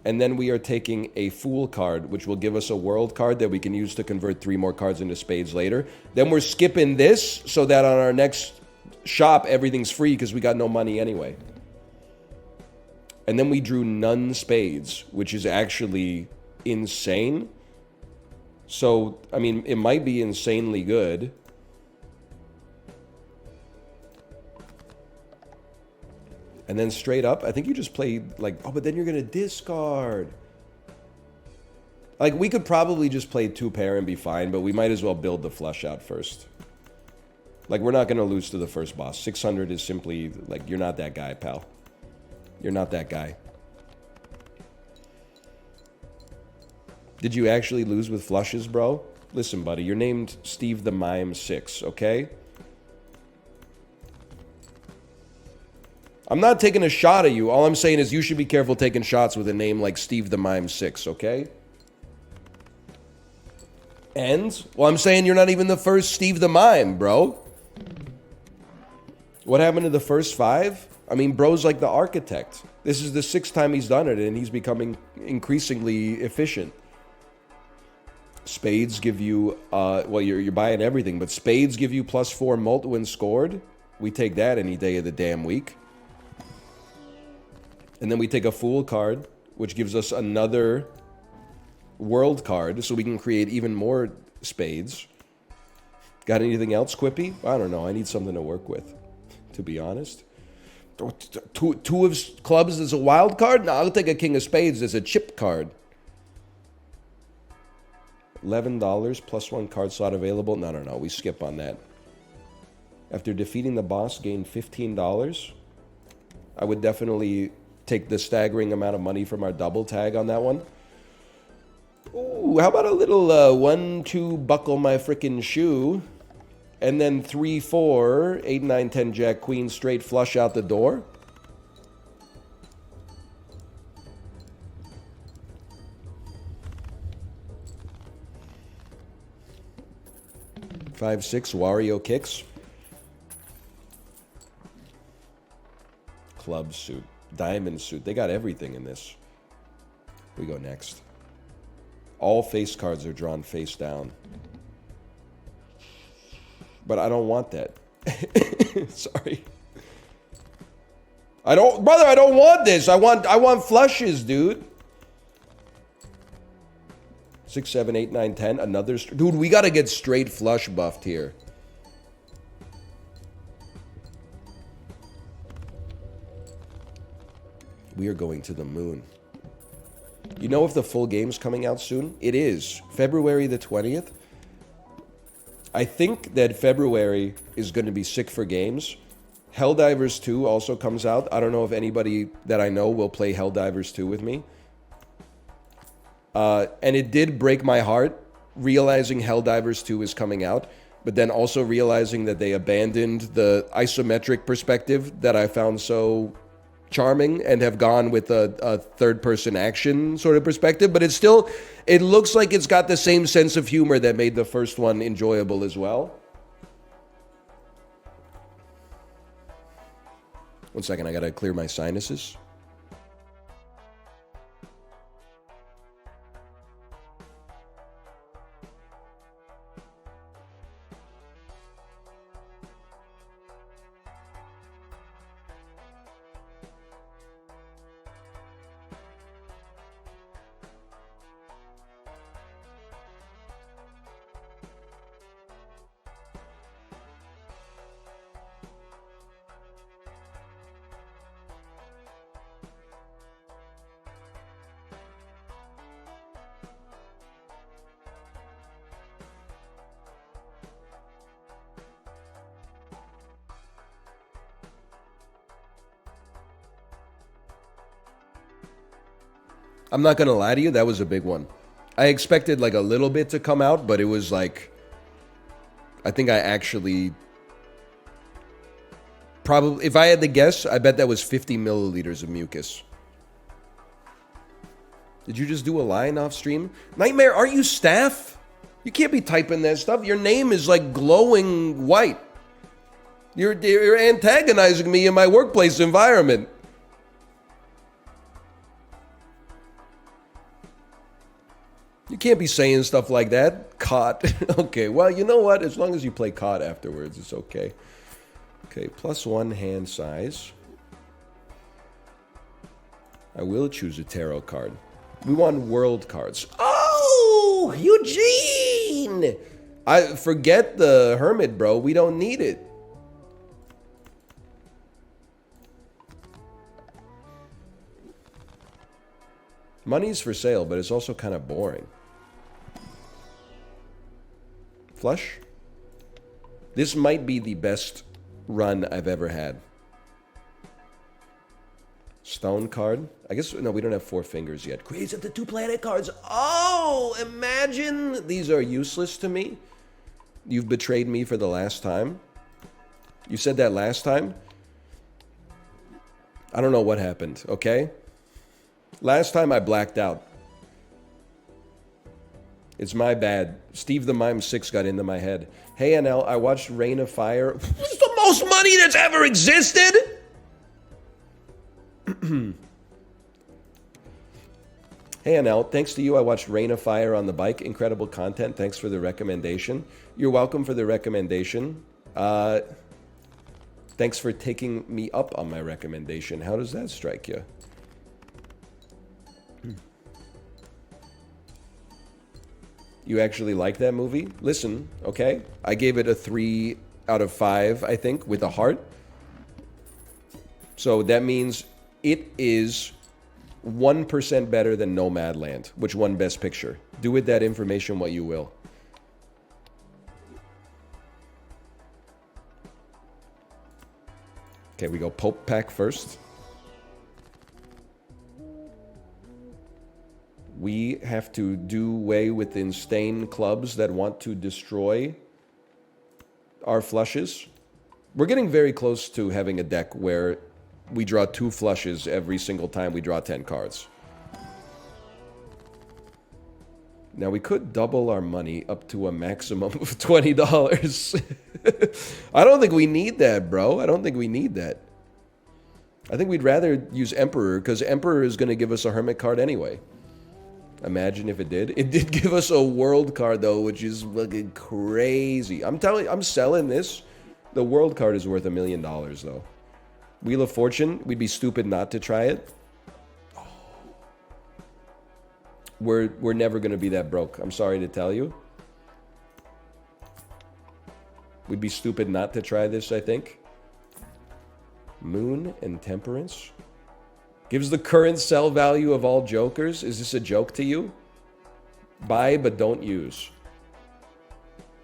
And then we are taking a Fool card, which will give us a World card that we can use to convert 3 more cards into spades later. Then we're skipping this so that on our next shop, everything's free because we got no money anyway. And then we drew none spades, which is actually insane. So, I mean, it might be insanely good. And then straight up, I think you just played like, oh, but then you're going to discard. Like, we could probably just play 2 pair and be fine, but we might as well build the flush out first. Like, we're not going to lose to the first boss. 600 is simply, like, you're not that guy, pal. You're not that guy. Did you actually lose with flushes, bro? Listen, buddy, you're named Steve the Mime 6, okay? I'm not taking a shot at you. All I'm saying is you should be careful taking shots with a name like Steve the Mime 6, okay? And? Well, I'm saying you're not even the first Steve the Mime, bro. What happened to the first 5? I mean, bro's like the architect. This is the 6th time he's done it, and he's becoming increasingly efficient. Spades give you, well, you're buying everything, but spades give you +4 mult when scored. We take that any day of the damn week. And then we take a fool card, which gives us another world card, so we can create even more spades. Got anything else, Quippy? I don't know. I need something to work with, to be honest. Two of clubs is a wild card? No, I'll take a king of spades as a chip card. $11, +1 card slot available. No. We skip on that. After defeating the boss, gain $15. I would definitely take the staggering amount of money from our double tag on that one. Ooh, how about a little 1-2 buckle my frickin' shoe, and then 3-4, 8, 9, 10 jack queen straight flush out the door. Five, 6 Wario kicks. Club suit, diamond suit. They got everything in this. We go next. All face cards are drawn face down. But I don't want that. Sorry. I don't want this. I want flushes, dude. 6, 7, 8, 9, 10. Another... Dude, we gotta get straight flush buffed here. We are going to the moon. You know if the full game's coming out soon? It is. February the 20th. I think that February is going to be sick for games. Helldivers 2 also comes out. I don't know if anybody that I know will play Helldivers 2 with me. And it did break my heart realizing Helldivers 2 is coming out, but then also realizing that they abandoned the isometric perspective that I found so charming and have gone with a third-person action sort of perspective. But it's still, it looks like it's got the same sense of humor that made the first one enjoyable as well. One second, I gotta clear my sinuses. I'm not gonna lie to you, that was a big one. I expected like a little bit to come out, but it was like, I think I actually, probably, if I had to guess, I bet that was 50 milliliters of mucus. Did you just do a line off stream? Nightmare, are you staff? You can't be typing that stuff. Your name is like glowing white. You're antagonizing me in my workplace environment. You can't be saying stuff like that. COD. Okay, well, you know what? As long as you play COD afterwards, it's okay. Okay, +1 hand size. I will choose a tarot card. We want world cards. Oh, Eugene! I forget the hermit, bro. We don't need it. Money's for sale, but it's also kind of boring. Flush. This might be the best run I've ever had. Stone card. I guess, no, we don't have 4 fingers yet. Creates up to 2 planet cards. Oh, imagine. These are useless to me. You've betrayed me for the last time. You said that last time. I don't know what happened, okay? Last time I blacked out. It's my bad. Steve the Mime 6 got into my head. Hey, NL, I watched Reign of Fire. It's the most money that's ever existed! Hey, Anel, thanks to you, I watched Rain of Fire on the bike. Incredible content. Thanks for the recommendation. You're welcome for the recommendation. Thanks for taking me up on my recommendation. How does that strike you? You actually like that movie? Listen, okay? I gave it a 3 out of 5, I think, with a heart. So that means it is 1% better than Nomadland, which won Best Picture. Do with that information what you will. Okay, we go Pope Pack first. We have to do away with insane clubs that want to destroy our flushes. We're getting very close to having a deck where we draw 2 flushes every single time we draw 10 cards. Now we could double our money up to a maximum of $20. I don't think we need that, bro. I don't think we need that. I think we'd rather use Emperor, because Emperor is going to give us a Hermit card anyway. Imagine if it did. It did give us a World card, though, which is fucking crazy. I'm telling you, I'm selling this. The World card is worth $1 million, though. Wheel of Fortune, we'd be stupid not to try it. We're never going to be that broke. I'm sorry to tell you. We'd be stupid not to try this, I think. Moon and Temperance. Gives the current sell value of all jokers. Is this a joke to you? Buy but don't use.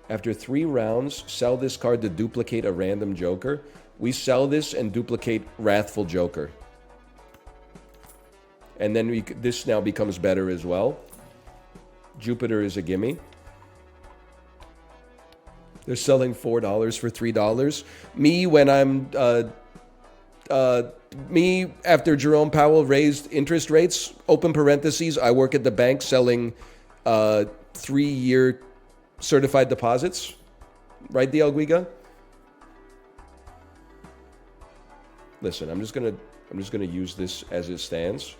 After 3 rounds, sell this card to duplicate a random joker. We sell this and duplicate Wrathful Joker. And then this now becomes better as well. Jupiter is a gimme. They're selling $4 for $3. Me, when I'm... me, after Jerome Powell raised interest rates, open parentheses, I work at the bank selling 3-year certified deposits. Right, Diel Guiga? Listen, I'm just gonna use this as it stands.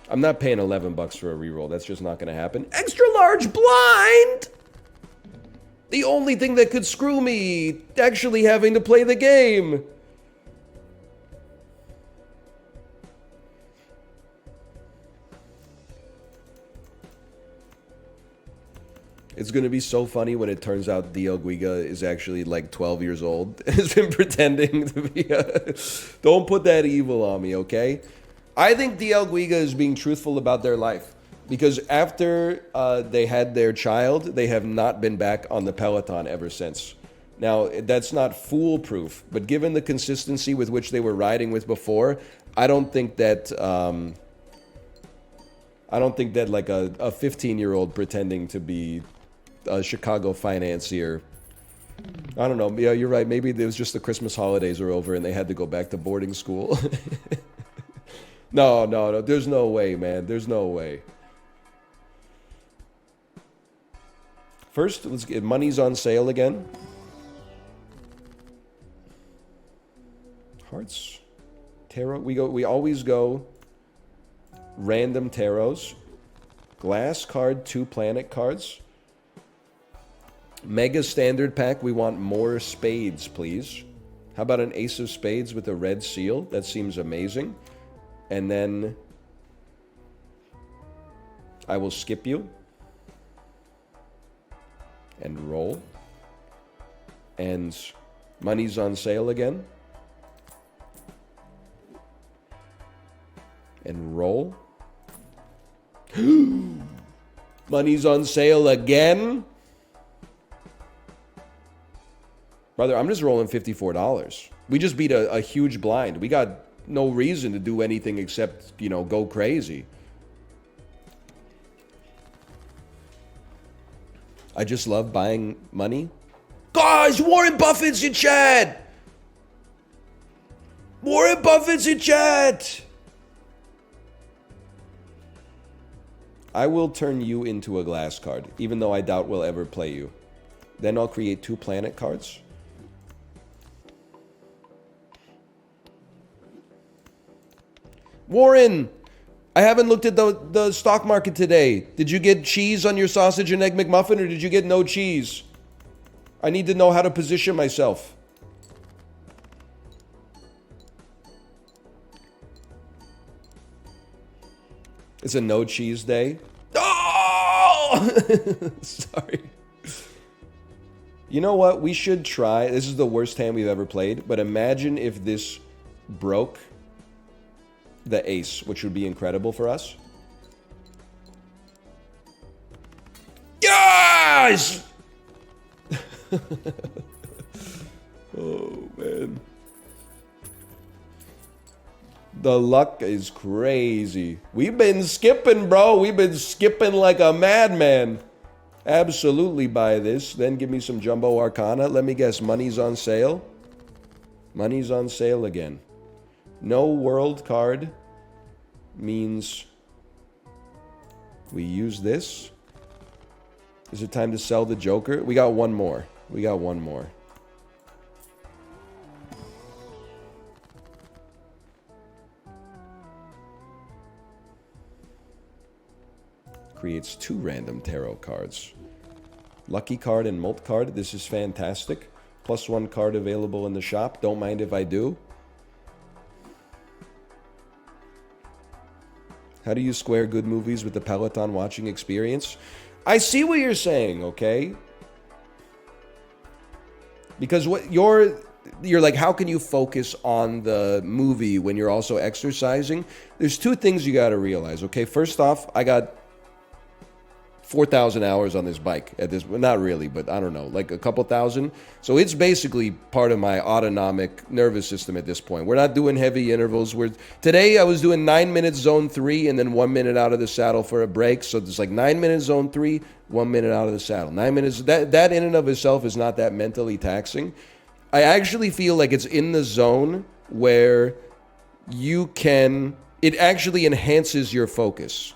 I'm not paying $11 for a reroll. That's just not gonna happen. Extra large blind! The only thing that could screw me actually having to play the game. It's going to be so funny when it turns out DL Guiga is actually like 12 years old and has been pretending to be a... Don't put that evil on me, okay? I think DL Guiga is being truthful about their life. Because after they had their child, they have not been back on the Peloton ever since. Now, that's not foolproof, but given the consistency with which they were riding with before, I don't think that like a 15-year-old pretending to be a Chicago financier. I don't know. Yeah, you're right. Maybe it was just the Christmas holidays are over and they had to go back to boarding school. No. There's no way, man. There's no way. First, let's get money's on sale again. Hearts. Tarot. We always go random tarots. Glass card, 2 planet cards. Mega standard pack, we want more spades, please. How about an ace of spades with a red seal? That seems amazing. And then I will skip you. And roll. And money's on sale again. And roll. Money's on sale again. Brother, I'm just rolling $54. We just beat a huge blind. We got no reason to do anything except, you know, go crazy. I just love buying money. Guys, Warren Buffett's in chat! Warren Buffett's in chat! I will turn you into a glass card, even though I doubt we'll ever play you. Then I'll create 2 planet cards. Warren, I haven't looked at the stock market today. Did you get cheese on your sausage and egg McMuffin, or did you get no cheese? I need to know how to position myself. It's a no cheese day. Oh! Sorry. You know what? We should try. This is the worst hand we've ever played, but imagine if this broke the ace, which would be incredible for us. Yes! Oh, man. The luck is crazy. We've been skipping, bro. We've been skipping like a madman. Absolutely buy this. Then give me some Jumbo Arcana. Let me guess. Money's on sale. Money's on sale again. No world card means we use this. Is it time to sell the Joker? We got one more. We got one more. Creates 2 random tarot cards. Lucky card and Molt card. This is fantastic. +1 card available in the shop. Don't mind if I do. How do you square good movies with the Peloton watching experience? I see what you're saying, okay? Because what you're like, how can you focus on the movie when you're also exercising? There's 2 things you got to realize, okay? First off, I got 4,000 hours on this bike at this, well, not really, but I don't know, like a couple thousand. So it's basically part of my autonomic nervous system at this point. We're not doing heavy intervals. Today I was doing 9 minutes zone 3 and then 1 minute out of the saddle for a break. So it's like 9 minutes zone 3, 1 minute out of the saddle. 9 minutes, that in and of itself is not that mentally taxing. I actually feel like it's in the zone where it actually enhances your focus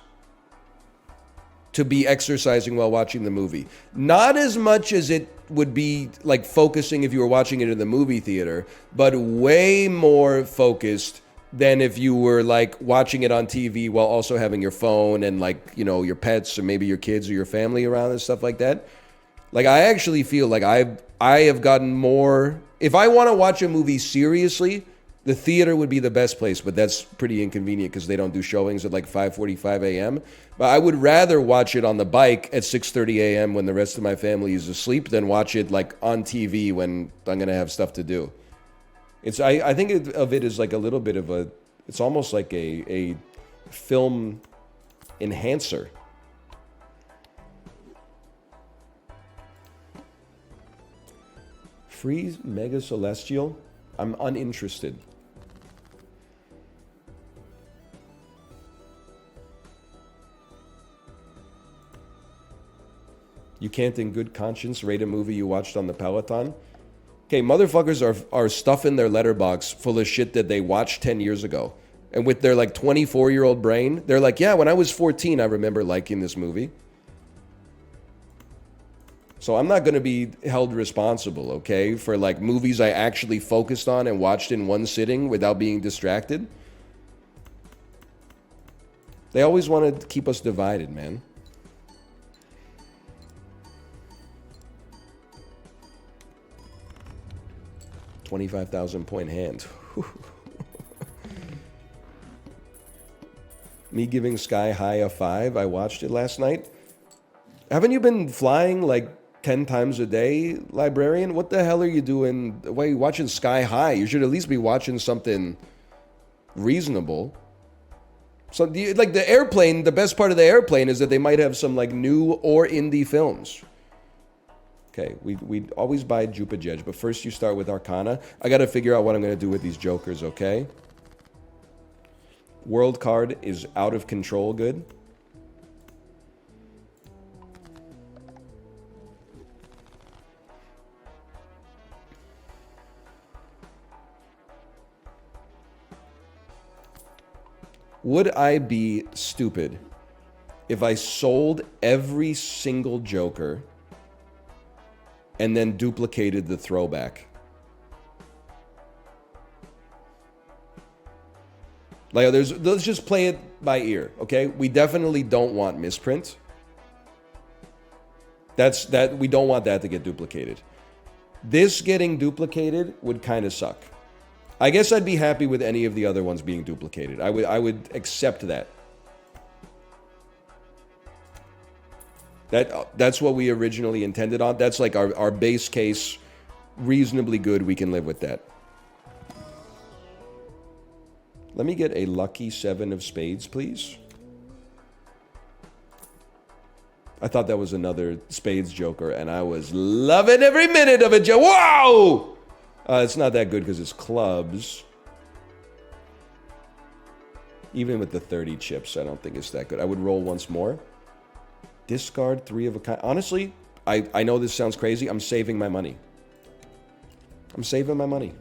to be exercising while watching the movie. Not as much as it would be like focusing if you were watching it in the movie theater, but way more focused than if you were like watching it on TV while also having your phone and like, you know, your pets or maybe your kids or your family around and stuff like that. Like I actually feel like I have gotten more, if I want to watch a movie seriously, the theater would be the best place, but that's pretty inconvenient because they don't do showings at like 5:45 a.m. But I would rather watch it on the bike at 6:30 a.m. when the rest of my family is asleep than watch it like on TV when I'm going to have stuff to do. I think of it as like a little bit of it's almost like a film enhancer. Free Mega Celestial? I'm uninterested. You can't in good conscience rate a movie you watched on the Peloton? Okay, motherfuckers are stuffing their letterbox full of shit that they watched 10 years ago. And with their like 24-year-old brain, they're like, yeah, when I was 14, I remember liking this movie. So I'm not going to be held responsible, okay, for like movies I actually focused on and watched in one sitting without being distracted. They always want to keep us divided, man. $25,000 point hand. Me giving Sky High a 5. I watched it last night. Haven't you been flying like 10 times a day, librarian? What the hell are you doing? Why are you watching Sky High? You should at least be watching something reasonable. So, like the airplane, the best part of the airplane is that they might have some like new or indie films. Okay, we always buy Jupa Jedge, but first you start with Arcana. I got to figure out what I'm going to do with these jokers, okay? World card is out of control good. Would I be stupid if I sold every single Joker and then duplicated the throwback? Like, let's just play it by ear, okay? We definitely don't want misprint. We don't want that to get duplicated. This getting duplicated would kind of suck. I guess I'd be happy with any of the other ones being duplicated. I would accept that. That's what we originally intended on. That's like our base case, reasonably good. We can live with that. Let me get a lucky 7 of spades, please. I thought that was another spades joker, and I was loving every minute of it. Wow! It's not that good because it's clubs. Even with the 30 chips, I don't think it's that good. I would roll once more. Discard 3 of a kind. Honestly, I know this sounds crazy. I'm saving my money. I'm saving my money.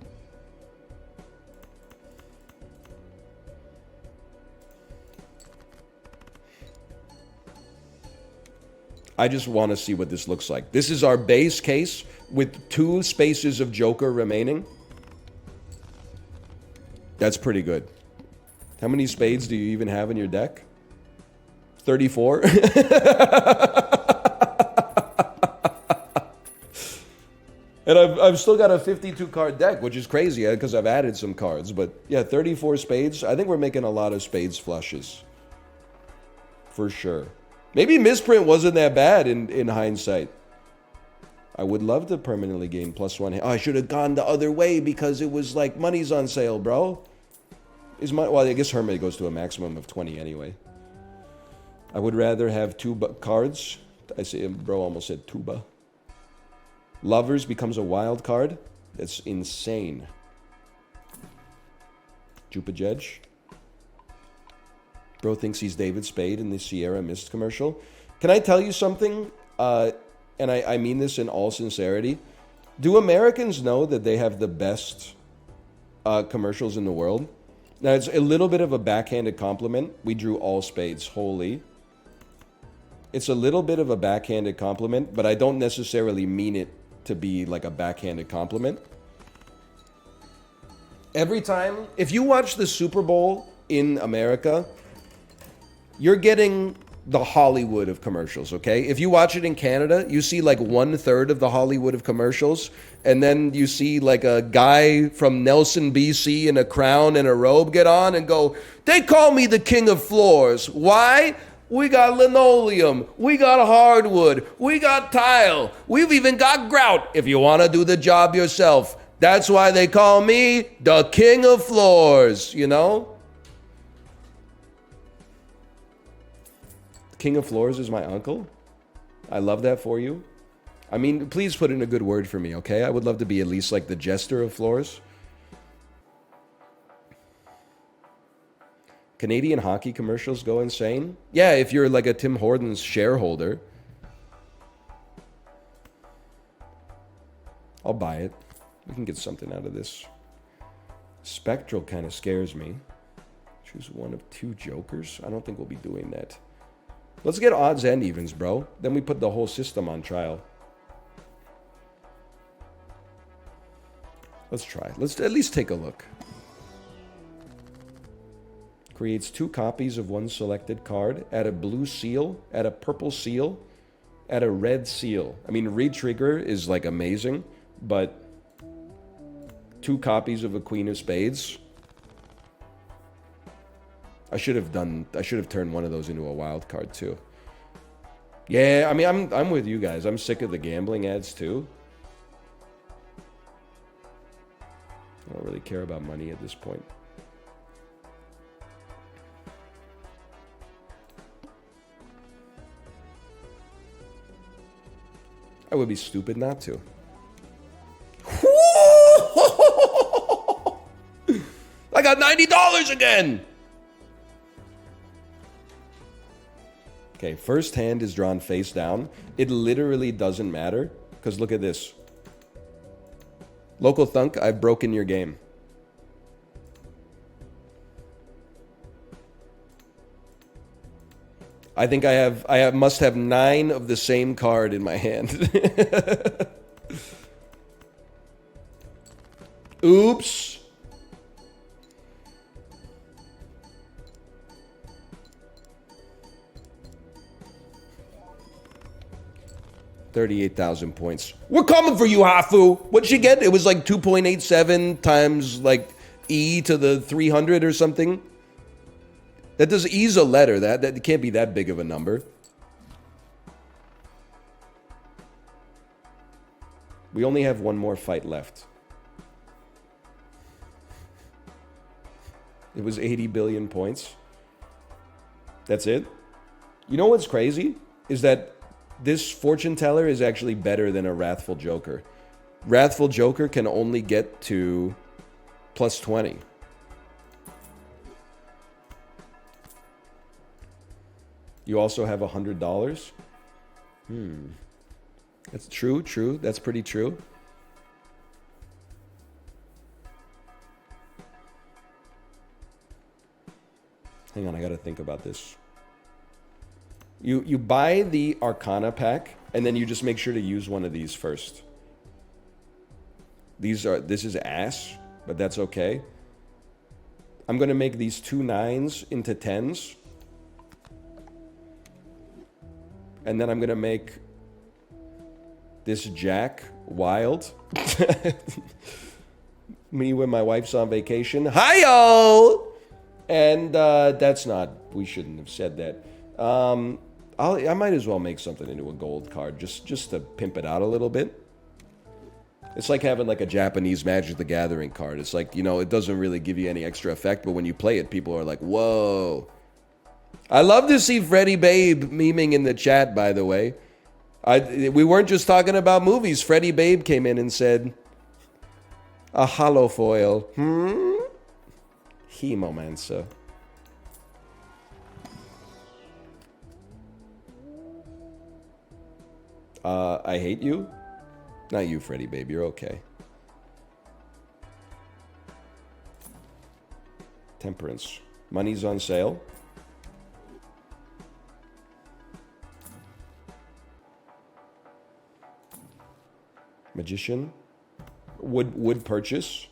I just want to see what this looks like. This is our base case with 2 spaces of Joker remaining. That's pretty good. How many spades do you even have in your deck? 34? And I've still got a 52 card deck, which is crazy because I've added some cards. But yeah, 34 spades. I think we're making a lot of spades flushes. For sure. Maybe misprint wasn't that bad in hindsight. I would love to permanently gain +1. Oh, I should have gone the other way because it was like money's on sale, bro. Well, I guess Hermit goes to a maximum of 20 anyway. I would rather have 2 cards. I say, bro almost said tuba. Lovers becomes a wild card. That's insane. Jupajej. Bro thinks he's David Spade in the Sierra Mist commercial. Can I tell you something? And I mean this in all sincerity. Do Americans know that they have the best commercials in the world? Now, it's a little bit of a backhanded compliment. We drew all spades. Holy. It's a little bit of a backhanded compliment, but I don't necessarily mean it to be like a backhanded compliment. Every time, if you watch the Super Bowl in America, you're getting the Hollywood of commercials, okay? If you watch it in Canada, you see like 1/3 of the Hollywood of commercials, and then you see like a guy from Nelson, BC in a crown and a robe get on and go, "They call me the king of floors." Why? We got linoleum, we got hardwood, we got tile, we've even got grout if you want to do the job yourself. That's why they call me the king of floors, you know? King of Floors is my uncle. I love that for you. I mean, please put in a good word for me, okay? I would love to be at least like the jester of floors. Canadian hockey commercials go insane. Yeah, if you're like a Tim Hortons shareholder. I'll buy it. We can get something out of this. Spectral kind of scares me. Choose one of 2 jokers. I don't think we'll be doing that. Let's get odds and evens, bro. Then we put the whole system on trial. Let's try. Let's at least take a look. Creates 2 copies of one selected card. Add a blue seal. Add a purple seal. Add a red seal. I mean, re-trigger is like amazing, but 2 copies of a Queen of Spades. I should have turned one of those into a wild card too. Yeah, I mean, I'm with you guys. I'm sick of the gambling ads too. I don't really care about money at this point. I would be stupid not to. I got $90 again! Okay, first hand is drawn face down. It literally doesn't matter, because look at this. Local Thunk, I've broken your game. I think I must have 9 of the same card in my hand. Oops. 38,000 points. We're coming for you, Hafu. What'd she get? It was like 2.87 times like E to the 300 or something. That does E's a letter. That can't be that big of a number. We only have one more fight left. It was 80 billion points. That's it? You know what's crazy? Is that this fortune teller is actually better than a Wrathful Joker. Wrathful Joker can only get to plus 20. You also have $100? That's true. That's pretty true. Hang on, I gotta think about this. You buy the Arcana pack, and then you just make sure to use one of these first. This is ass, but that's okay. I'm gonna make these 2 9s into 10s. And then I'm gonna make this Jack wild. Me when my wife's on vacation. Hi-yo! And that's not, we shouldn't have said that. I might as well make something into a gold card just to pimp it out a little bit. It's like having like a Japanese Magic the Gathering card. It's like, you know, it doesn't really give you any extra effect, but when you play it, people are like, whoa. I love to see Freddy Babe memeing in the chat, by the way. We weren't just talking about movies. Freddy Babe came in and said, a hollow foil. Hemomancer. I hate you? Not you, Freddy Babe. You're okay. Temperance. Money's on sale. Magician. Would purchase.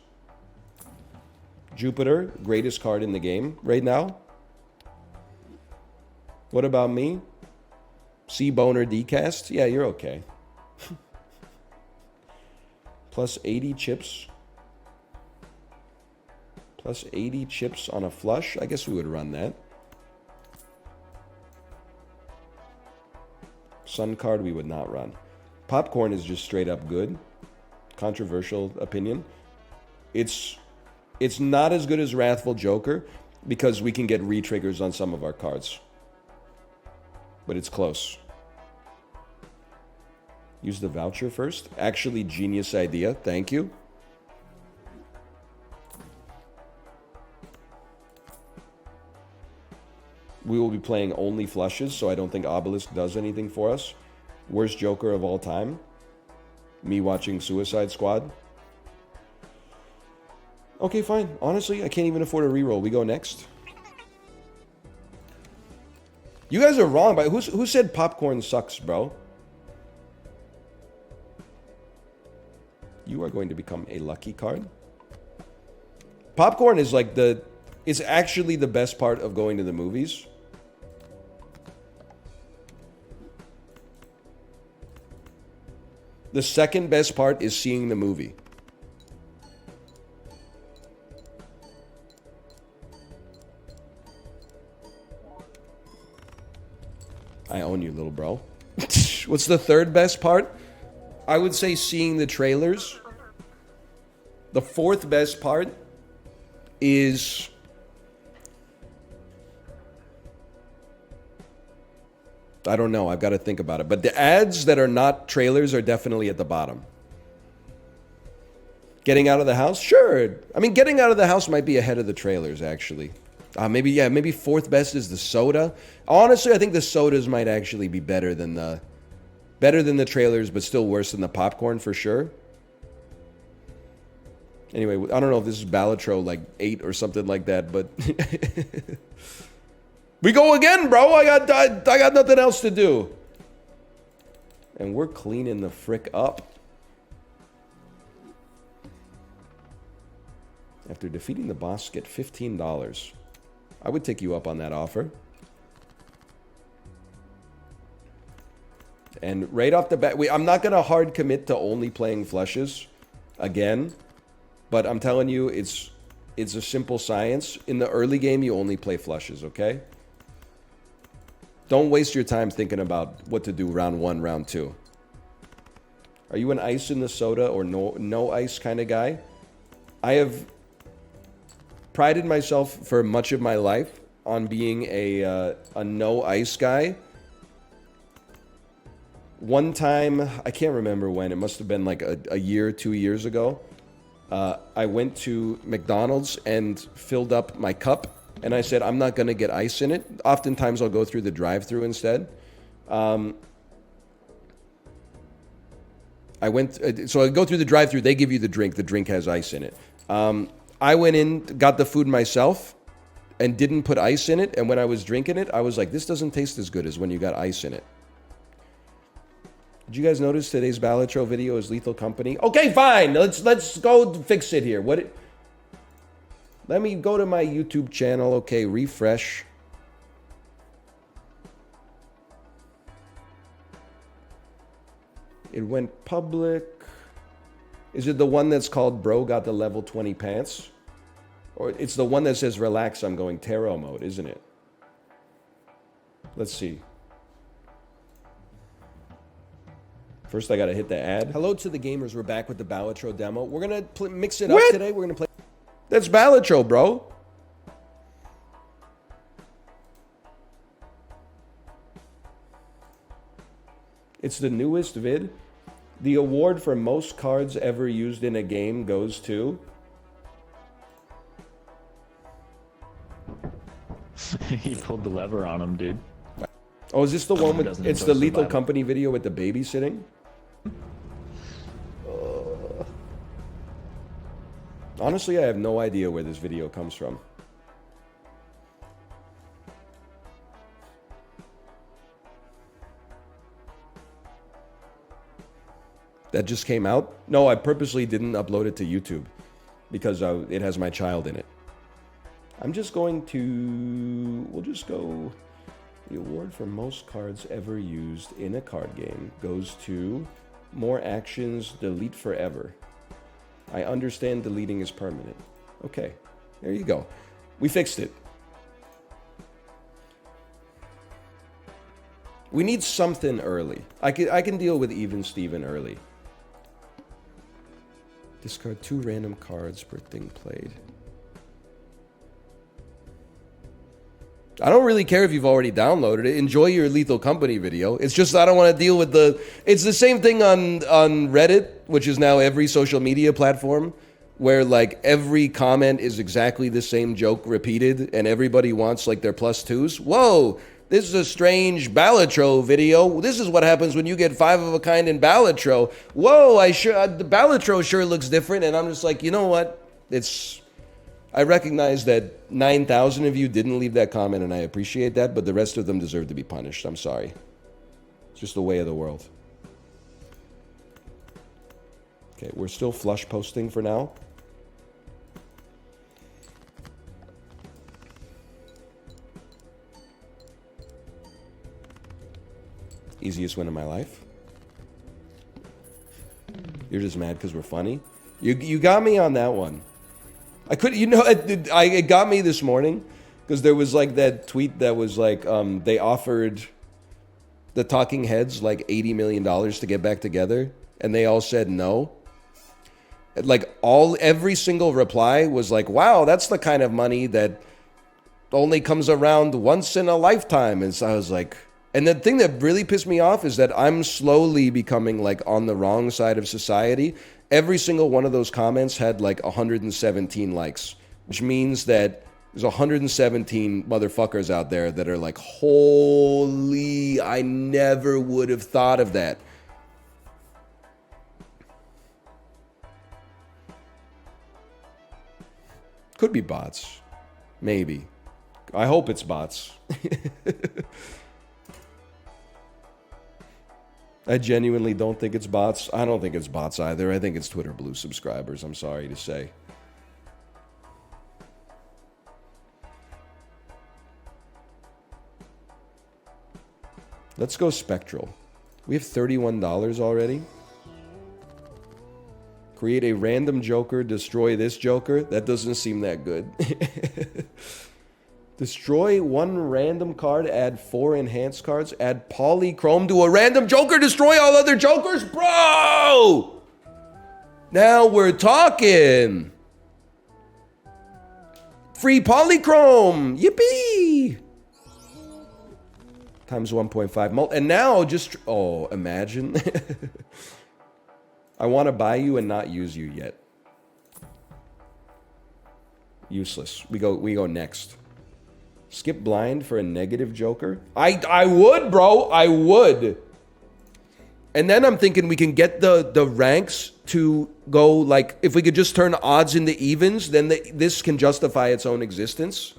Jupiter, greatest card in the game right now. What about me? C-Boner Decast? Yeah, you're okay. Plus 80 chips. Plus 80 chips on a flush. I guess we would run that. Sun card we would not run. Popcorn is just straight up good. Controversial opinion. It's not as good as Wrathful Joker because we can get re-triggers on some of our cards. But it's close. Use the voucher first. Actually, genius idea. Thank you. We will be playing only flushes, so I don't think Obelisk does anything for us. Worst Joker of all time. Me watching Suicide Squad. Okay, fine. Honestly, I can't even afford a reroll. We go next. You guys are wrong, but who said popcorn sucks, bro? You are going to become a lucky card. Popcorn is like it's actually the best part of going to the movies. The second best part is seeing the movie. I own you, little bro. What's the third best part? I would say seeing the trailers. The fourth best part is I don't know. I've got to think about it. But the ads that are not trailers are definitely at the bottom. Getting out of the house? Sure. I mean, getting out of the house might be ahead of the trailers, actually. Maybe fourth best is the soda. Honestly, I think the sodas might actually be better than the trailers, but still worse than the popcorn for sure. Anyway, I don't know if this is Balatro like 8 or something like that, but we go again, bro. I got nothing else to do. And we're cleaning the frick up. After defeating the boss, get $15. I would take you up on that offer. And right off the bat, I'm not going to hard commit to only playing flushes again. But I'm telling you, it's a simple science. In the early game, you only play flushes, okay? Don't waste your time thinking about what to do round 1, round 2. Are you an ice in the soda or no ice kind of guy? I have prided myself for much of my life on being a no ice guy. One time, I can't remember when, it must have been like a year, 2 years ago. I went to McDonald's and filled up my cup, and I said, I'm not going to get ice in it. Oftentimes, I'll go through the drive-thru instead. So I go through the drive-thru, they give you the drink has ice in it. I went in, got the food myself, and didn't put ice in it, and when I was drinking it, I was like, this doesn't taste as good as when you got ice in it. Did you guys notice today's Balatro video is Lethal Company? Okay, fine. Let's go fix it here. Let me go to my YouTube channel. Okay, refresh. It went public. Is it the one that's called Bro Got the Level 20 Pants? Or it's the one that says Relax, I'm going tarot mode, isn't it? Let's see. First, I gotta hit the ad. Hello to the gamers. We're back with the Balatro demo. We're gonna mix it up today. We're gonna play. That's Balatro, bro. It's the newest vid. The award for most cards ever used in a game goes to. He pulled the lever on him, dude. Oh, is this the one with? It's the Lethal Company video with the babysitting. Honestly, I have no idea where this video comes from. That just came out? No, I purposely didn't upload it to YouTube because it has my child in it. I'm just going to... We'll just go... The award for most cards ever used in a card game goes to More Actions, Delete Forever. I understand deleting is permanent. Okay, there you go. We fixed it. We need something early. I can deal with even Steven early. Discard 2 random cards per thing played. I don't really care if you've already downloaded it. Enjoy your Lethal Company video. It's just I don't want to deal with the... It's the same thing on Reddit, which is now every social media platform, where like every comment is exactly the same joke repeated, and everybody wants like their +2s. Whoa, this is a strange Balatro video. This is what happens when you get 5 of a kind in Balatro. Whoa, the Balatro sure looks different, and I'm just like, you know what? I recognize that 9,000 of you didn't leave that comment, and I appreciate that, but the rest of them deserve to be punished. I'm sorry. It's just the way of the world. Okay, we're still flush posting for now. Easiest win of my life. You're just mad because we're funny? You got me on that one. I could, you know, it got me this morning because there was like that tweet that was like, they offered the Talking Heads like $80 million to get back together, and they all said no. Like every single reply was like, wow, that's the kind of money that only comes around once in a lifetime. And so I was like, and the thing that really pissed me off is that I'm slowly becoming like on the wrong side of society. Every single one of those comments had like 117 likes, which means that there's 117 motherfuckers out there that are like, holy, I never would have thought of that. Could be bots. Maybe. I hope it's bots. I genuinely don't think it's bots. I don't think it's bots either. I think it's Twitter Blue subscribers, I'm sorry to say. Let's go Spectral. We have $31 already. Create a random Joker, destroy this Joker. That doesn't seem that good. Destroy one random card, add 4 enhanced cards, add polychrome to a random Joker, destroy all other Jokers? Bro! Now we're talking! Free polychrome! Yippee! Times 1.5. And now just... Oh, imagine. I want to buy you and not use you yet. Useless. We go next. Skip blind for a negative Joker? I would, bro. I would. And then I'm thinking we can get the ranks to go, like, if we could just turn odds into evens, then this can justify its own existence.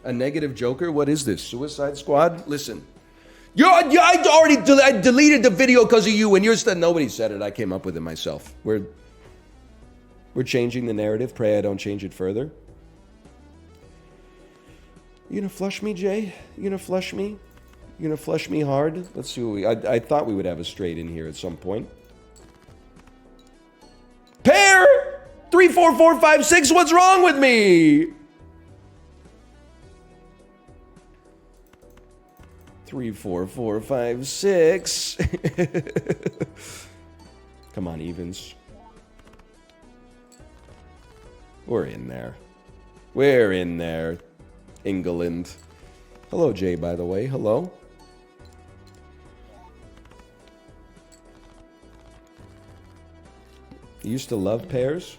A negative Joker? What is this? Suicide Squad? Listen. I deleted the video because of you, and you're still... Nobody said it. I came up with it myself. We're changing the narrative. Pray I don't change it further. You gonna flush me, Jay? You gonna flush me? You gonna flush me hard? Let's see what I thought we would have a straight in here at some point. Pair! 3, 4, 4, 5, 6. What's wrong with me? 3, 4, 4, 5, 6. Come on, evens. We're in there. We're in there. England. Hello, Jay, by the way. Hello. I used to love pears.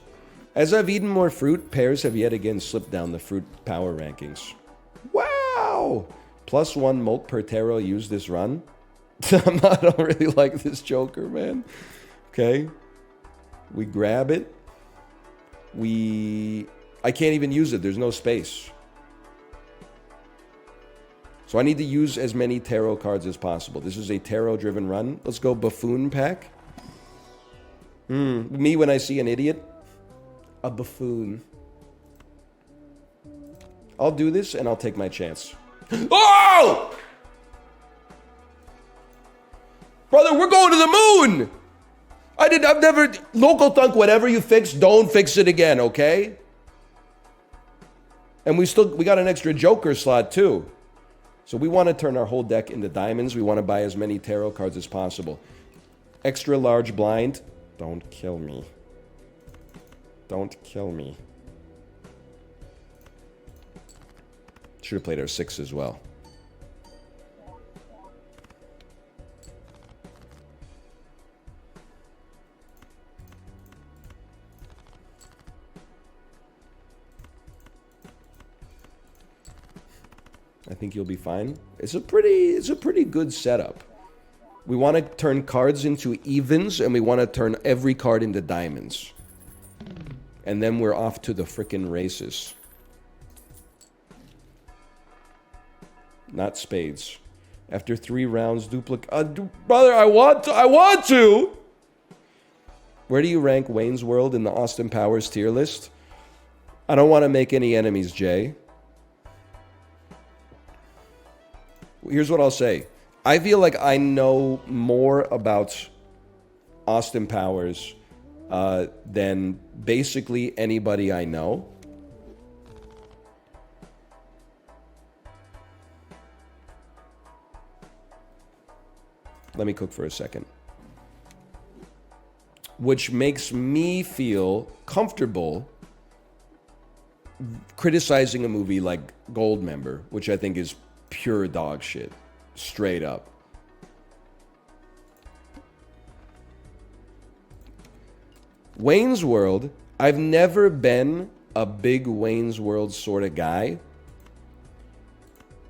As I've eaten more fruit, pears have yet again slipped down the fruit power rankings. Wow! +1 molt per taro used this run. I don't really like this Joker, man. Okay. We grab it. I can't even use it. There's no space. So I need to use as many tarot cards as possible. This is a tarot-driven run. Let's go buffoon pack. Me when I see an idiot. A buffoon. I'll do this and I'll take my chance. Oh! Brother, we're going to the moon! I've never... Local thunk, whatever you fix, don't fix it again, okay? And we got an extra Joker slot, too. So we want to turn our whole deck into diamonds. We want to buy as many tarot cards as possible. Extra large blind. Don't kill me. Don't kill me. Should have played our 6 as well. I think you'll be fine. It's a pretty good setup. We want to turn cards into evens, and we want to turn every card into diamonds. And then we're off to the frickin' races. Not spades. After 3 rounds, duplicate... brother, I want to! Where do you rank Wayne's World in the Austin Powers tier list? I don't want to make any enemies, Jay. Here's what I'll say. I feel like I know more about Austin Powers than basically anybody I know. Let me cook for a second. Which makes me feel comfortable criticizing a movie like Goldmember, which I think is pure dog shit. Straight up. Wayne's World, I've never been a big Wayne's World sort of guy.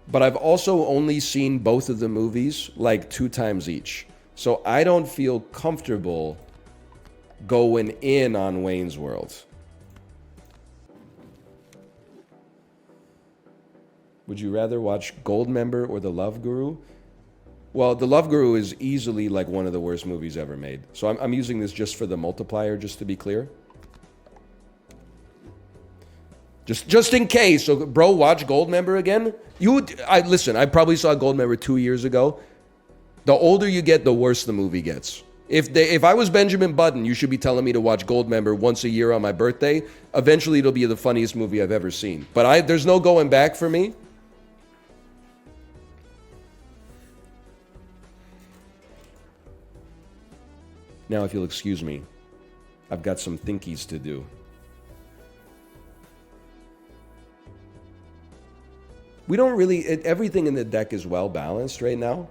But I've also only seen both of the movies like 2 times each. So I don't feel comfortable going in on Wayne's World. Would you rather watch Goldmember or The Love Guru? Well, The Love Guru is easily like one of the worst movies ever made. So I'm using this just for the multiplier, just to be clear. Just in case. So, bro, watch Goldmember again. Listen. I probably saw Goldmember 2 years ago. The older you get, the worse the movie gets. If I was Benjamin Button, you should be telling me to watch Goldmember once a year on my birthday. Eventually, it'll be the funniest movie I've ever seen. But there's no going back for me. Now, if you'll excuse me, I've got some thinkies to do. We don't really... everything in the deck is well balanced right now.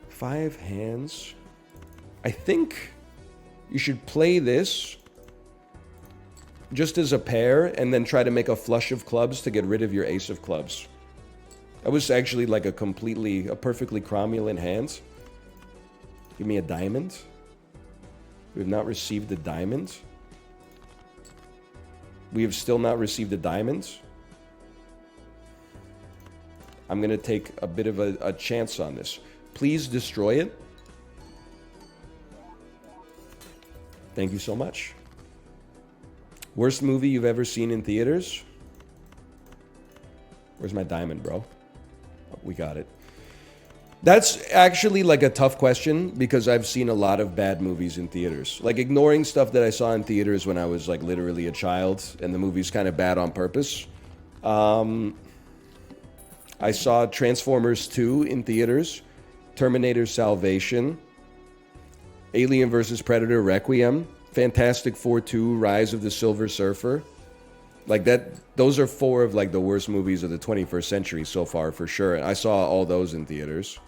5 hands. I think you should play this just as a pair and then try to make a flush of clubs to get rid of your ace of clubs. That was actually like a perfectly cromulent hand. Give me a diamond. We have not received a diamond. We have still not received a diamond. I'm going to take a bit of a chance on this. Please destroy it. Thank you so much. Worst movie you've ever seen in theaters? Where's my diamond, bro? Oh, we got it. That's actually like a tough question because I've seen a lot of bad movies in theaters. Like ignoring stuff that I saw in theaters when I was like literally a child and the movie's kind of bad on purpose. I saw Transformers 2 in theaters, Terminator Salvation, Alien vs. Predator Requiem, Fantastic Four 2, Rise of the Silver Surfer. Like that, those are 4 of like the worst movies of the 21st century so far for sure. I saw all those in theaters.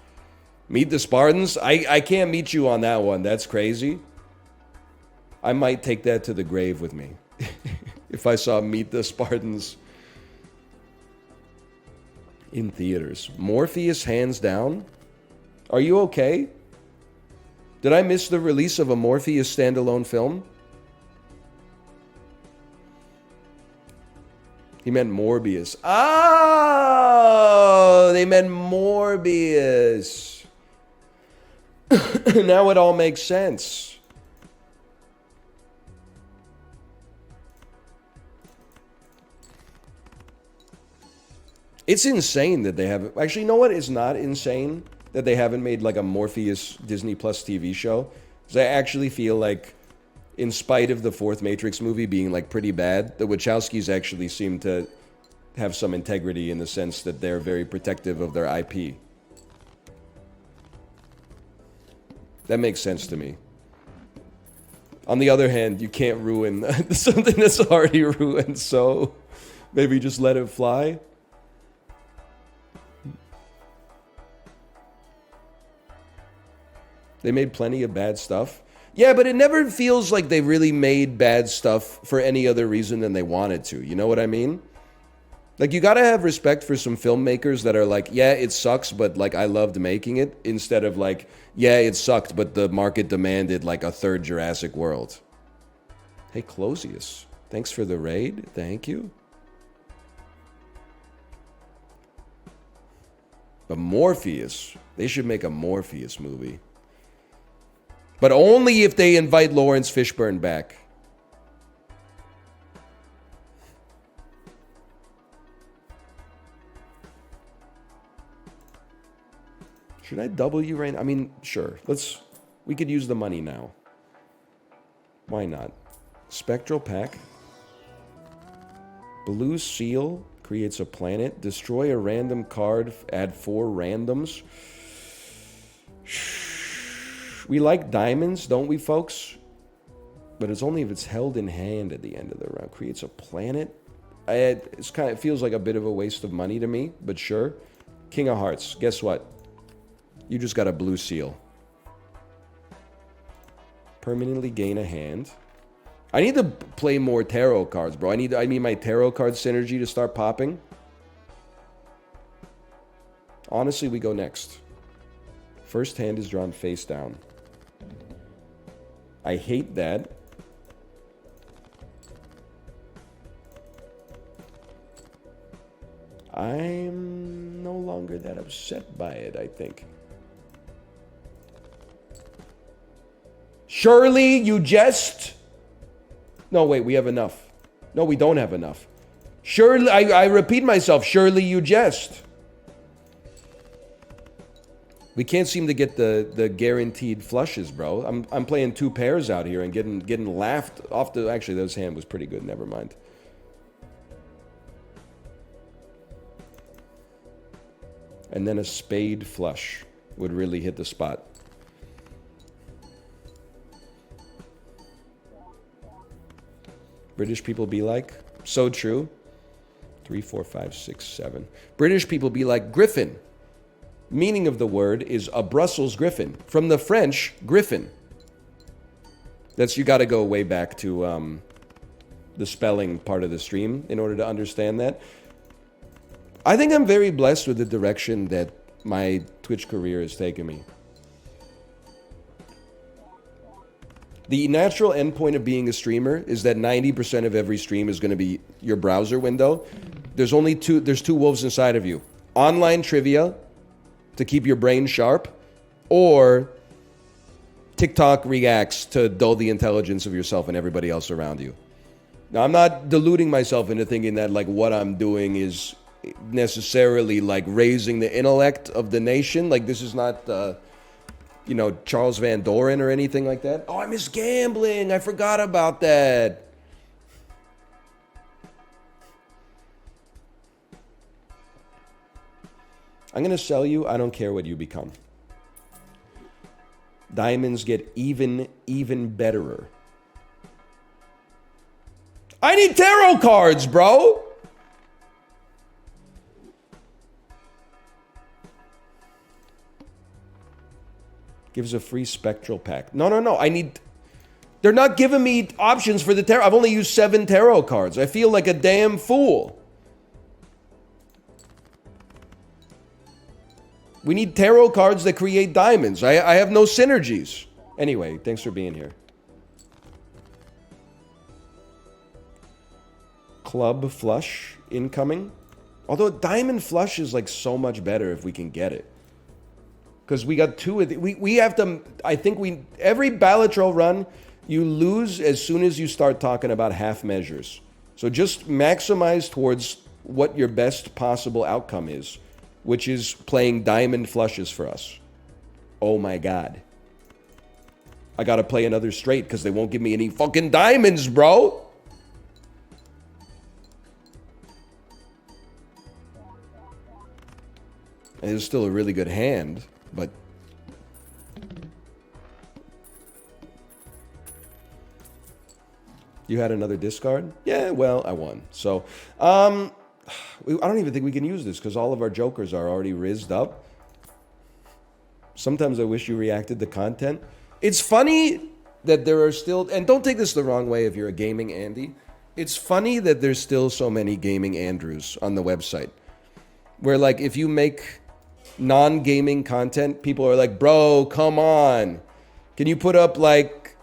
Meet the Spartans? I can't meet you on that one. That's crazy. I might take that to the grave with me. If I saw Meet the Spartans in theaters. Morpheus, hands down. Are you okay? Did I miss the release of a Morpheus standalone film? He meant Morbius. Oh, they meant Morbius. Now it all makes sense. It's insane that they haven't... Actually, you know what is not insane? That they haven't made like a Morpheus Disney Plus TV show. Because I actually feel like, in spite of the 4th Matrix movie being like pretty bad, the Wachowskis actually seem to have some integrity in the sense that they're very protective of their IP. That makes sense to me. On the other hand, you can't ruin something that's already ruined, so maybe just let it fly. They made plenty of bad stuff. Yeah, but it never feels like they really made bad stuff for any other reason than they wanted to. You know what I mean? Like, you gotta have respect for some filmmakers that are like, yeah, it sucks, but, like, I loved making it. Instead of, like, yeah, it sucked, but the market demanded, like, a 3rd Jurassic World. Hey, Closius. Thanks for the raid. Thank you. But Morpheus. They should make a Morpheus movie. But only if they invite Lawrence Fishburne back. Should I double you right now? I mean, sure. We could use the money now. Why not? Spectral pack. Blue seal creates a planet. Destroy a random card. Add 4 randoms. We like diamonds, don't we, folks? But it's only if it's held in hand at the end of the round. Creates a planet. It feels like a bit of a waste of money to me, but sure. King of Hearts. Guess what? You just got a blue seal. Permanently gain a hand. I need to play more tarot cards, bro. I need my tarot card synergy to start popping. Honestly, we go next. First hand is drawn face down. I hate that. I'm no longer that upset by it, I think. Surely you jest... No, wait, we have enough. No, we don't have enough. Surely, I repeat myself, surely you jest. We can't seem to get the guaranteed flushes, bro. I'm playing 2 pairs out here and getting laughed off the... Actually, this hand was pretty good. Never mind. And then a spade flush would really hit the spot. British people be like, so true. 3, 4, 5, 6, 7. British people be like, griffin. Meaning of the word is a Brussels griffin. From the French, griffin. That's, you got to go way back to the spelling part of the stream in order to understand that. I think I'm very blessed with the direction that my Twitch career has taken me. The natural endpoint of being a streamer is that 90% of every stream is going to be your browser window. There's 2 wolves inside of you. Online trivia to keep your brain sharp, or TikTok reacts to dull the intelligence of yourself and everybody else around you. Now, I'm not deluding myself into thinking that like what I'm doing is necessarily like raising the intellect of the nation. Like this is not, you know, Charles Van Doren or anything like that. Oh, I miss gambling. I forgot about that. I'm going to sell you. I don't care what you become. Diamonds get even betterer. I need tarot cards, bro. Gives a free spectral pack. No. I need... They're not giving me options for the tarot. I've only used 7 tarot cards. I feel like a damn fool. We need tarot cards that create diamonds. I have no synergies. Anyway, thanks for being here. Club flush incoming. Although diamond flush is like so much better if we can get it. Because we got 2 of the, we have to, I think every Balatro run, you lose as soon as you start talking about half measures. So just maximize towards what your best possible outcome is, which is playing diamond flushes for us. Oh my God. I gotta play another straight because they won't give me any fucking diamonds, bro. And it's still a really good hand, but... You had another discard? Yeah, well, I won. So, I don't even think we can use this because all of our jokers are already rizzed up. Sometimes I wish you reacted to content. It's funny that there are still... And don't take this the wrong way if you're a gaming Andy. It's funny that there's still so many gaming Andrews on the website. Where, like, if you make non-gaming content, people are like, bro, come on. Can you put up, like,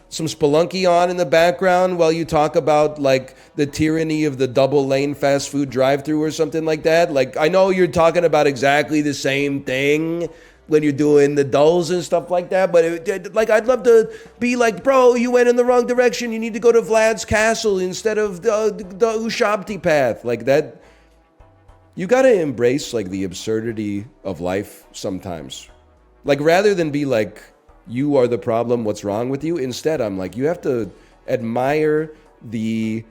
some Spelunky on in the background while you talk about, like, the tyranny of the double-lane fast food drive-thru or something like that? Like, I know you're talking about exactly the same thing when you're doing the dulls and stuff like that, but, like, I'd love to be like, bro, you went in the wrong direction. You need to go to Vlad's Castle instead of the Ushabti path. Like, that... You gotta embrace, like, the absurdity of life sometimes. Like, rather than be like, you are the problem, what's wrong with you? Instead, I'm like, you have to admire the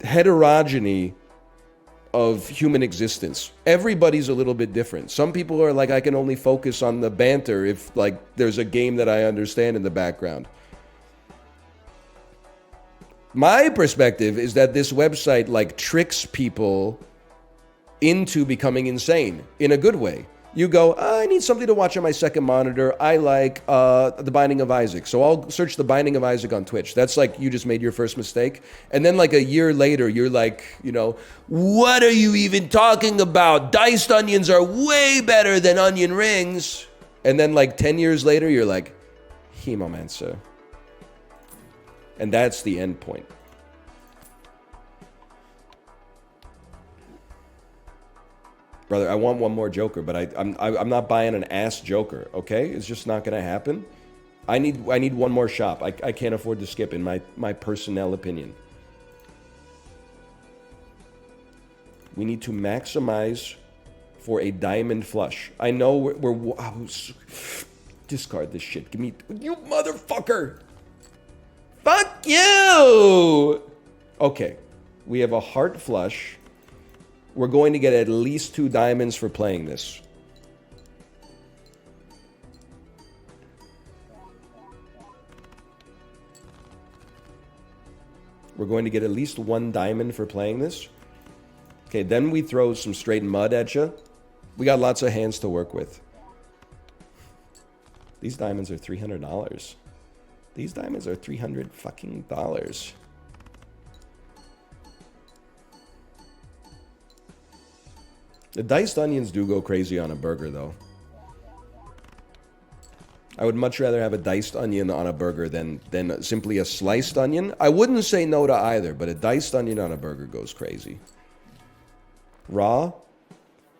heterogeneity of human existence. Everybody's a little bit different. Some people are like, I can only focus on the banter if, like, there's a game that I understand in the background. My perspective is that this website, like, tricks people into becoming insane in a good way. You go, I need something to watch on my second monitor. I like The Binding of Isaac. So I'll search The Binding of Isaac on Twitch. That's like you just made your first mistake. And then like a year later, you're like, you know, what are you even talking about? Diced onions are way better than onion rings. And then like 10 years later, you're like, Hemomancer. And that's the end point. Brother, I want one more Joker, but I'm not buying an ass Joker, okay? It's just not gonna happen. I need one more shop. I can't afford to skip, in my personnel opinion. We need to maximize for a diamond flush. I know discard this shit. Give me... You motherfucker! Fuck you! Okay. We have a heart flush. We're going to get at least 2 diamonds for playing this. We're going to get at least 1 diamond for playing this. Okay, then we throw some straight mud at you. We got lots of hands to work with. These diamonds are $300. These diamonds are $300 fucking dollars. The diced onions do go crazy on a burger, though. I would much rather have a diced onion on a burger than simply a sliced onion. I wouldn't say no to either, but a diced onion on a burger goes crazy. Raw?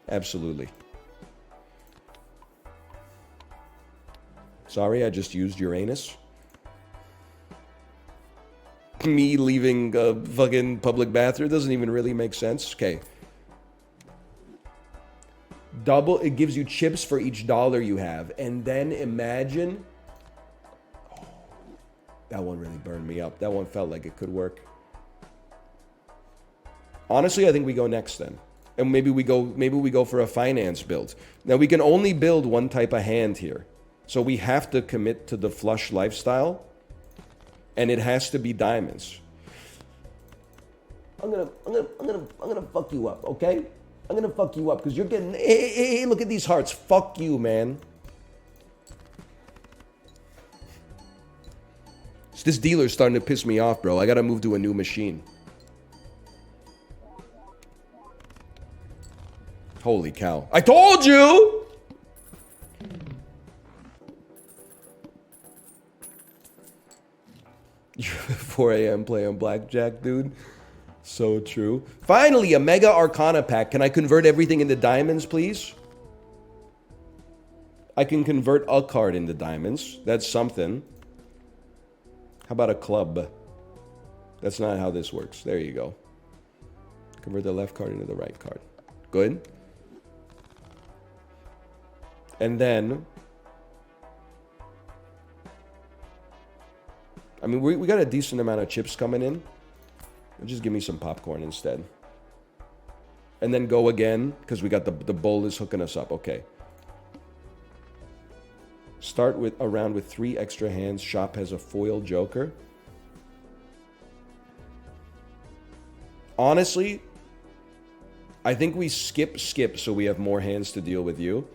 Absolutely. Sorry, I just used Uranus. Me leaving a fucking public bathroom doesn't even really make sense. Okay. Double, it gives you chips for each dollar you have. And then imagine... Oh, that one really burned me up. That one felt like it could work. Honestly, I think we go next then. And maybe we go for a finance build. Now, we can only build one type of hand here. So we have to commit to the flush lifestyle. And it has to be diamonds. I'm gonna fuck you up, okay? I'm gonna fuck you up because you're getting... Hey, look at these hearts. Fuck you, man. This dealer's starting to piss me off, bro. I gotta move to a new machine. Holy cow. I told you! 4 a.m. playing blackjack, dude. So true. Finally, a Mega Arcana pack. Can I convert everything into diamonds, please? I can convert a card into diamonds. That's something. How about a club? That's not how this works. There you go. Convert the left card into the right card. Good. And then... I mean, we got a decent amount of chips coming in. Just give me some popcorn instead. And then go again, because we got the bowl is hooking us up. Okay. Start with around with 3 extra hands. Shop has a foil joker. Honestly, I think we skip so we have more hands to deal with you.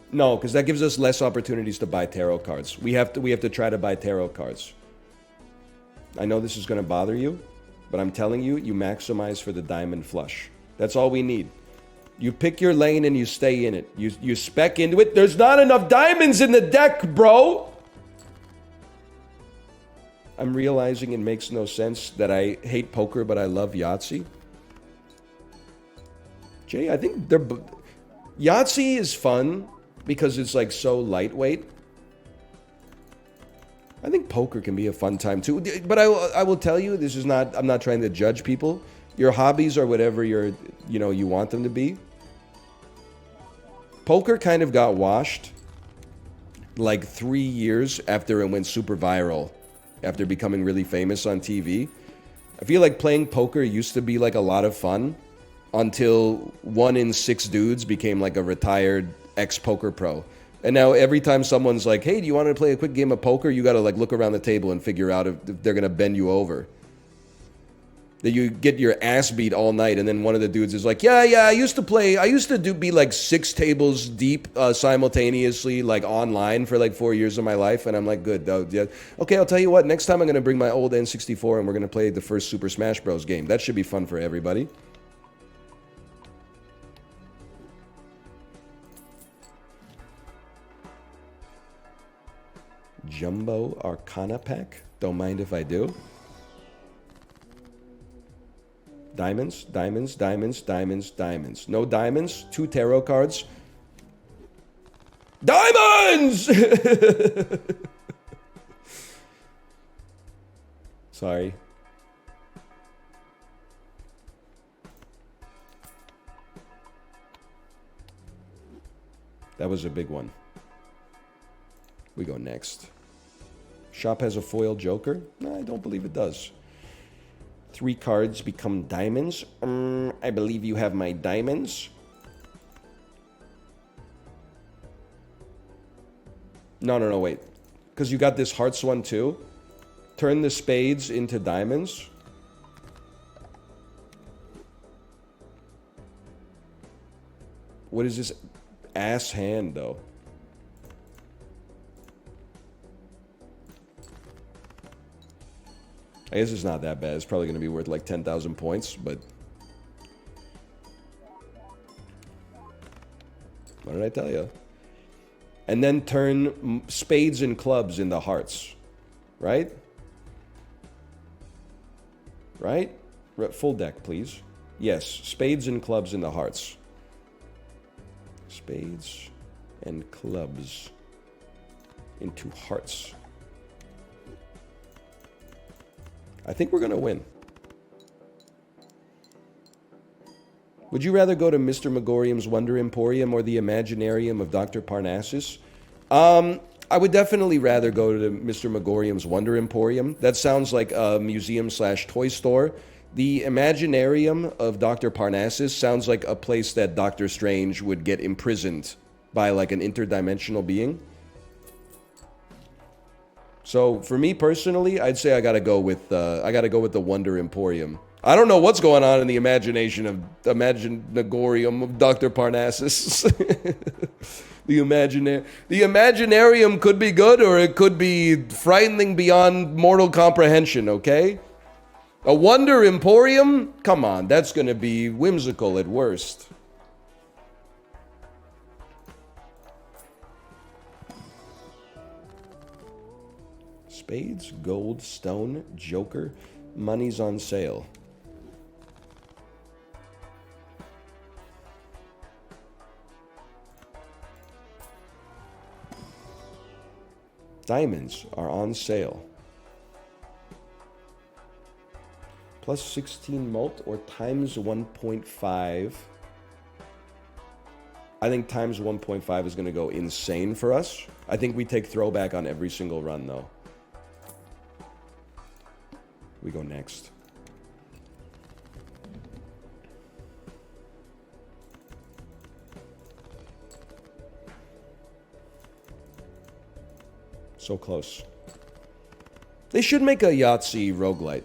No, because that gives us less opportunities to buy tarot cards. We have to try to buy tarot cards. I know this is going to bother you, but I'm telling you, you maximize for the diamond flush. That's all we need. You pick your lane and you stay in it. You spec into it. There's not enough diamonds in the deck, bro! I'm realizing it makes no sense that I hate poker, but I love Yahtzee. Jay, I think Yahtzee is fun because it's like so lightweight. I think poker can be a fun time too. But I will tell you, this is not, I'm not trying to judge people. Your hobbies are whatever you want them to be. Poker kind of got washed like 3 years after it went super viral, after becoming really famous on TV. I feel like playing poker used to be like a lot of fun until 1 in 6 dudes became like a retired ex-poker pro. And now every time someone's like, hey, do you want to play a quick game of poker? You got to like look around the table and figure out if they're going to bend you over. That you get your ass beat all night, and then one of the dudes is like, yeah, I used to be like 6 tables deep simultaneously, like online for like 4 years of my life. And I'm like, good, though. Yeah. Okay, I'll tell you what, next time I'm going to bring my old N64 and we're going to play the first Super Smash Bros. Game. That should be fun for everybody. Jumbo Arcana pack. Don't mind if I do. Diamonds, diamonds, diamonds, diamonds, diamonds. No diamonds. 2 tarot cards. Diamonds! Sorry. That was a big one. We go next. Shop has a foil joker? No, I don't believe it does. 3 cards become diamonds. I believe you have my diamonds. No, wait. Because you got this hearts one too. Turn the spades into diamonds. What is this ass hand, though? I guess it's not that bad. It's probably going to be worth like 10,000 points, but... What did I tell you? And then turn spades and clubs into hearts. Right? Right? Full deck, please. Yes, spades and clubs into hearts. Spades and clubs into hearts. I think we're going to win. Would you rather go to Mr. Megorium's Wonder Emporium or the Imaginarium of Dr. Parnassus? I would definitely rather go to Mr. Megorium's Wonder Emporium. That sounds like a museum/toy store. The Imaginarium of Dr. Parnassus sounds like a place that Doctor Strange would get imprisoned by like an interdimensional being. So for me personally, I'd say I gotta go with the Wonder Emporium. I don't know what's going on in the Imaginarium of Dr. Parnassus. The Imaginarium could be good, or it could be frightening beyond mortal comprehension. Okay, a Wonder Emporium? Come on, that's gonna be whimsical at worst. Spades, gold, stone, joker, money's on sale. Diamonds are on sale. Plus 16 mult or times 1.5. I think times 1.5 is going to go insane for us. I think we take throwback on every single run, though. We go next. So close. They should make a Yahtzee roguelite.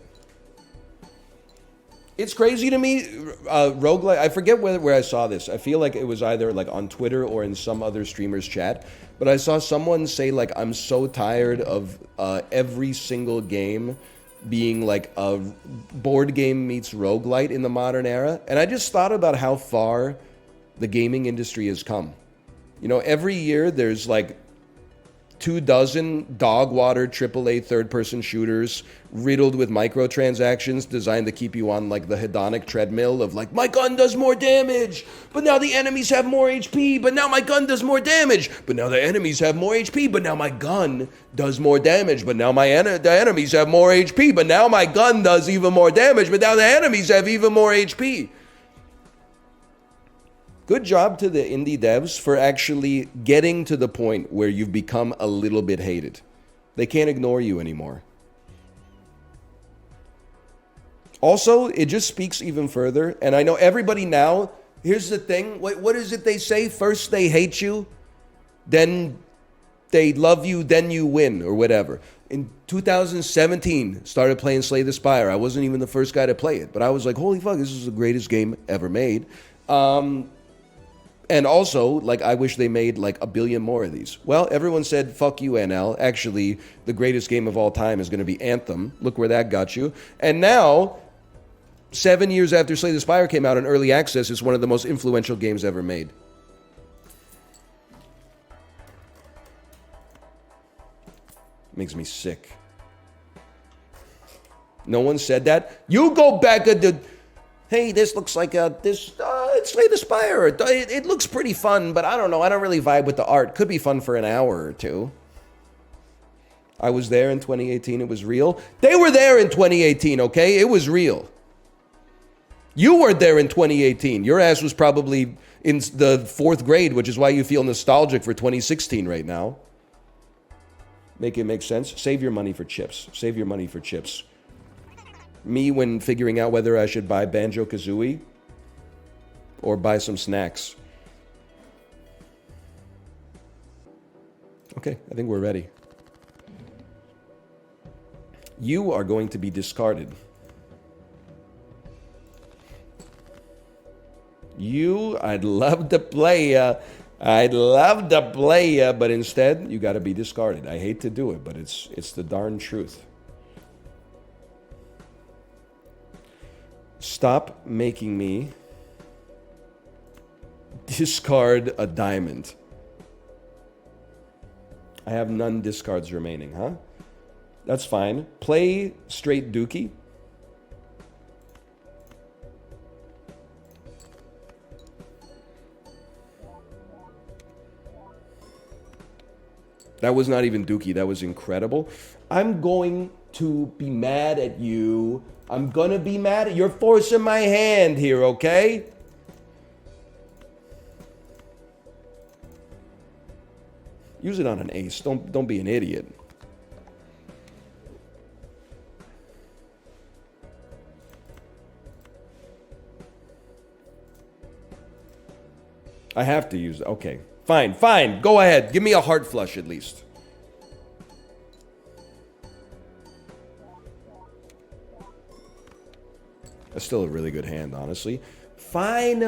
It's crazy to me, roguelite, I forget where I saw this. I feel like it was either like on Twitter or in some other streamer's chat. But I saw someone say like, I'm so tired of every single game being like a board game meets roguelite in the modern era. And I just thought about how far the gaming industry has come. You know, every year there's like 24 dog water AAA third-person shooters riddled with microtransactions designed to keep you on like the hedonic treadmill of like, my gun does more damage, but now the enemies have more HP, but now my gun does more damage, but now the enemies have more HP, but now my gun does more damage, but now the enemies have more HP, but now my gun does even more damage, but now the enemies have even more HP. Good job to the indie devs for actually getting to the point where you've become a little bit hated. They can't ignore you anymore. Also, it just speaks even further, and I know everybody now, here's the thing, what is it they say? First they hate you, then they love you, then you win, or whatever. In 2017, started playing Slay the Spire. I wasn't even the first guy to play it, but I was like, holy fuck, this is the greatest game ever made. And also, like, I wish they made, like, a billion more of these. Well, everyone said, fuck you, NL. Actually, the greatest game of all time is going to be Anthem. Look where that got you. And now, 7 years after Slay the Spire came out in early access, it's one of the most influential games ever made. Makes me sick. No one said that. You go back at the... Hey, this looks like it's Slay the Spire. It looks pretty fun, but I don't know. I don't really vibe with the art. Could be fun for an hour or two. I was there in 2018. It was real. They were there in 2018, okay? It was real. You weren't there in 2018. Your ass was probably in the 4th grade, which is why you feel nostalgic for 2016 right now. Make it make sense. Save your money for chips. Save your money for chips. Me, when figuring out whether I should buy Banjo-Kazooie or buy some snacks. Okay, I think we're ready. You are going to be discarded. I'd love to play ya. I'd love to play ya, but instead, you gotta be discarded. I hate to do it, but it's the darn truth. Stop making me discard a diamond. I have none discards remaining, huh? That's fine. Play straight dookie. That was not even dookie. That was incredible. I'm going to be mad at you. I'm gonna be mad at you. You're forcing my hand here, okay? Use it on an ace. Don't be an idiot. I have to use it. Okay. Fine, fine. Go ahead. Give me a heart flush at least. That's still a really good hand, honestly. Finally,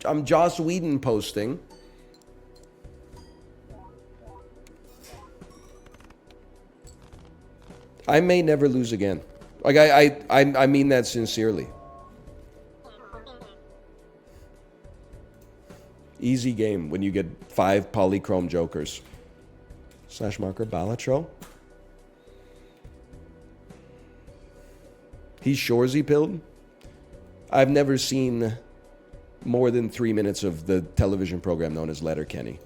I'm Joss Whedon posting. I may never lose again. Like I mean that sincerely. Easy game when you get 5 polychrome jokers. Slash marker Balatro. He's Shorzy pilled. I've never seen more than 3 minutes of the television program known as Letterkenny.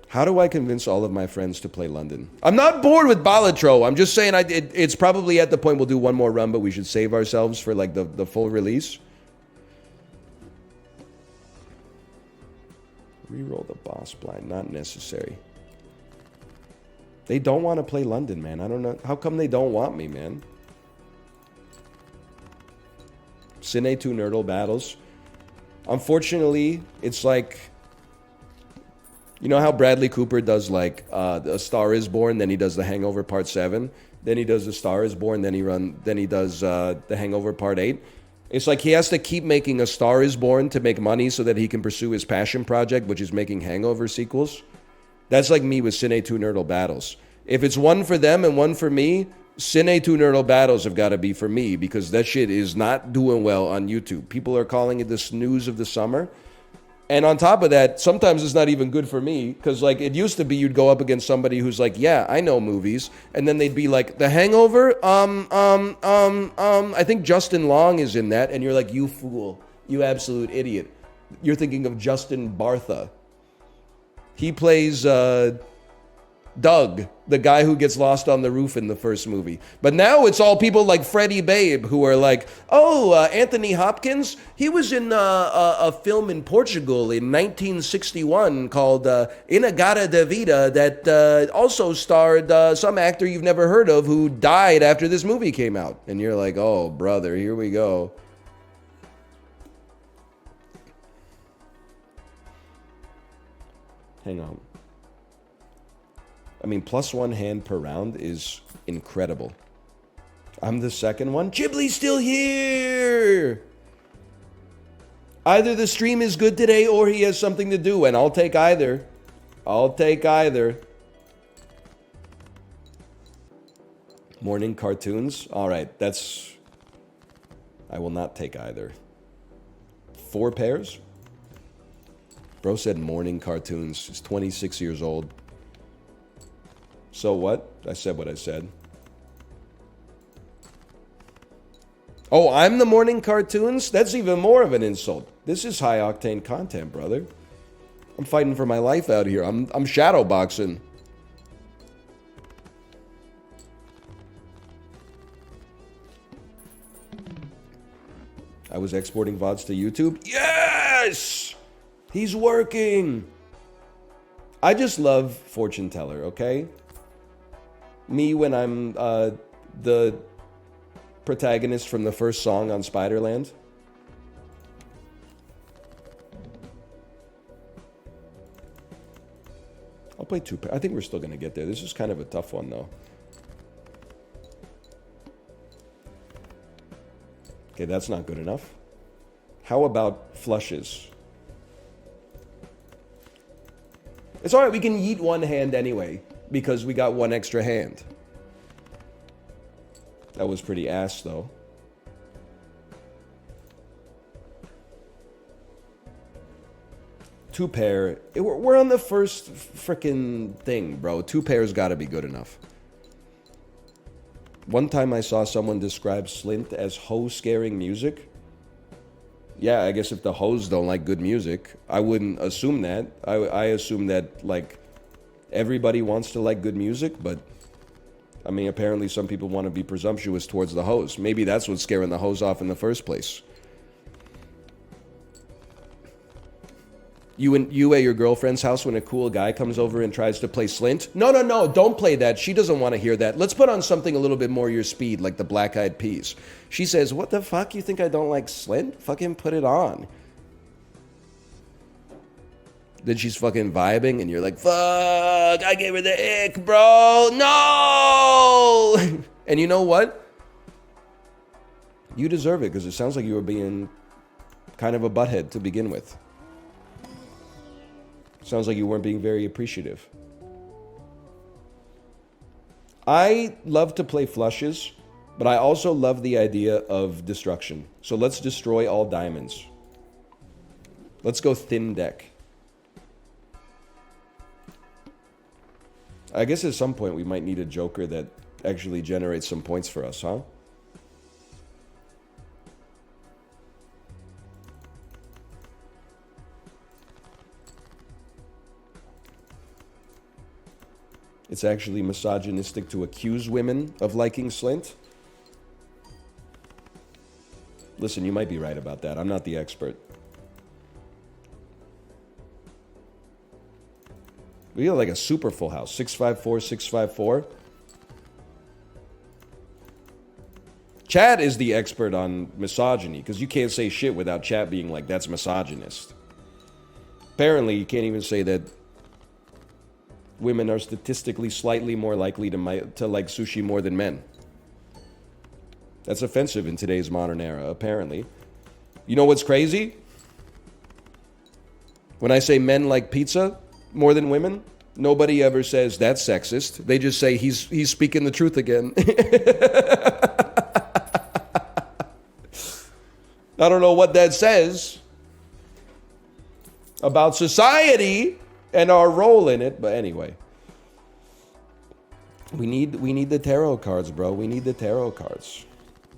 How do I convince all of my friends to play London? I'm not bored with Balatro. I'm just saying it's probably at the point we'll do one more run, but we should save ourselves for like the full release. Reroll the boss blind. Not necessary. They don't want to play London, man. I don't know. How come they don't want me, man? Cine 2 Nerdle battles. Unfortunately, it's like... You know how Bradley Cooper does like A Star Is Born, then he does The Hangover Part 7, then he does The Star Is Born, then he does The Hangover Part 8. It's like he has to keep making A Star Is Born to make money so that he can pursue his passion project, which is making Hangover sequels. That's like me with Cine 2 Nerdle battles. If it's one for them and one for me, Cine 2 Nerdle battles have got to be for me because that shit is not doing well on YouTube. People are calling it the snooze of the summer. And on top of that, sometimes it's not even good for me because, like, it used to be you'd go up against somebody who's like, yeah, I know movies. And then they'd be like, The Hangover? I think Justin Long is in that. And you're like, you fool. You absolute idiot. You're thinking of Justin Bartha. He plays Doug, the guy who gets lost on the roof in the first movie. But now it's all people like Freddie Babe who are like, oh, Anthony Hopkins, he was in a film in Portugal in 1961 called Inagada da Vida that also starred some actor you've never heard of who died after this movie came out. And you're like, oh, brother, here we go. Hang on. I mean, +1 hand per round is incredible. I'm the second one. Ghibli's still here! Either the stream is good today or he has something to do, and I'll take either. I'll take either. Morning cartoons? Alright, that's... I will not take either. 4 pairs? Bro said morning cartoons. He's 26 years old. So what? I said what I said. Oh, I'm the morning cartoons? That's even more of an insult. This is high-octane content, brother. I'm fighting for my life out here. I'm shadowboxing. I was exporting VODs to YouTube. Yes! He's working! I just love fortune teller, okay? Me when I'm the protagonist from the first song on Spiderland. I'll play two. I think we're still going to get there. This is kind of a tough one, though. Okay, that's not good enough. How about flushes? It's alright, we can yeet one hand anyway, because we got one extra hand. That was pretty ass, though. Two pair. We're on the first frickin' thing, bro. Two pairs gotta be good enough. One time I saw someone describe Slint as hoe-scaring music. Yeah, I guess if the hoes don't like good music, I wouldn't assume that. I assume that, like, everybody wants to like good music, but, I mean, apparently some people want to be presumptuous towards the hoes. Maybe that's what's scaring the hoes off in the first place. You at your girlfriend's house when a cool guy comes over and tries to play Slint? No, don't play that. She doesn't want to hear that. Let's put on something a little bit more your speed, like the Black Eyed Peas. She says, what the fuck? You think I don't like Slint? Fucking put it on. Then she's fucking vibing and you're like, fuck, I gave her the ick, bro. No! And you know what? You deserve it because it sounds like you were being kind of a butthead to begin with. Sounds like you weren't being very appreciative. I love to play flushes, but I also love the idea of destruction. So let's destroy all diamonds. Let's go thin deck. I guess at some point we might need a joker that actually generates some points for us, huh? It's actually misogynistic to accuse women of liking Slint. Listen, you might be right about that. I'm not the expert. We got like a super full house. 654, 654. Chad is the expert on misogyny, because you can't say shit without Chad being like, that's misogynist. Apparently, you can't even say that women are statistically slightly more likely to like sushi more than men. That's offensive in today's modern era, apparently. You know what's crazy? When I say men like pizza more than women, nobody ever says that's sexist. They just say he's speaking the truth again. I don't know what that says about society and our role in it, but anyway. We need the tarot cards, bro. We need the tarot cards.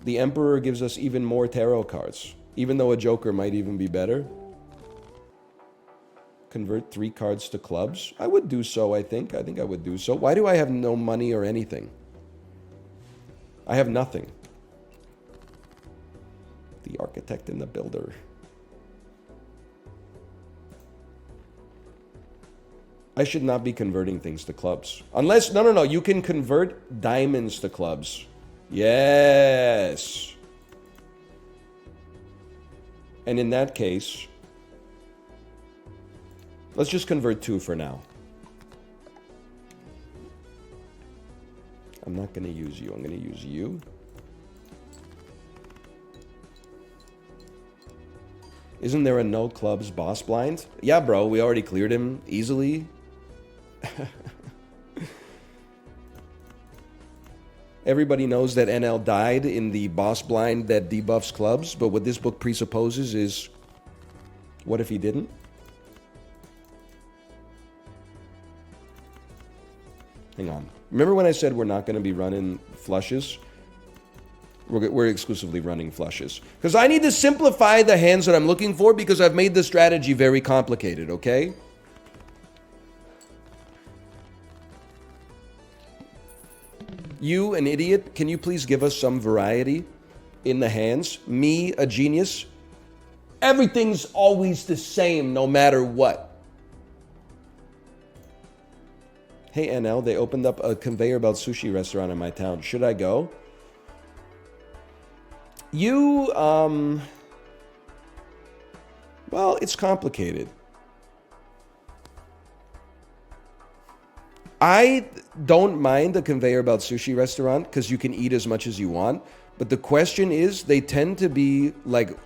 The Emperor gives us even more tarot cards, even though a Joker might even be better. Convert 3 cards to clubs? I would do so, I think. I think I would do so. Why do I have no money or anything? I have nothing. The architect and the builder. I should not be converting things to clubs. Unless, no, you can convert diamonds to clubs. Yes. And in that case, let's just convert 2 for now. I'm not going to use you. I'm going to use you. Isn't there a no clubs boss blind? Yeah, bro, we already cleared him easily. Everybody knows that NL died in the boss blind that debuffs clubs, but what this book presupposes is, what if he didn't? Hang on. Remember when I said we're not going to be running flushes? We're exclusively running flushes. Because I need to simplify the hands that I'm looking for because I've made the strategy very complicated, okay? You, an idiot, can you please give us some variety? in the hands, me, a genius, everything's always the same no matter what. Hey NL, they opened up a conveyor belt sushi restaurant in my town. Should I go? Well, it's complicated. I don't mind a conveyor belt sushi restaurant because you can eat as much as you want. But the question is, they tend to be like,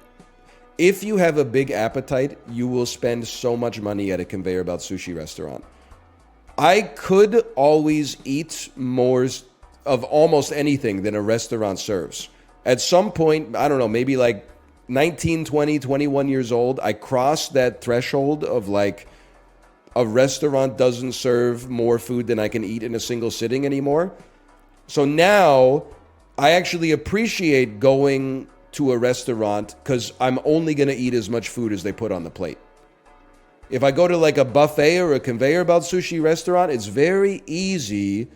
if you have a big appetite, you will spend so much money at a conveyor belt sushi restaurant. I could always eat more of almost anything than a restaurant serves. At some point, I don't know, maybe like 19, 20, 21 years old, I crossed that threshold of like, a restaurant doesn't serve more food than I can eat in a single sitting anymore. So now I actually appreciate going to a restaurant because I'm only going to eat as much food as they put on the plate. If I go to like a buffet or a conveyor belt sushi restaurant, it's very easy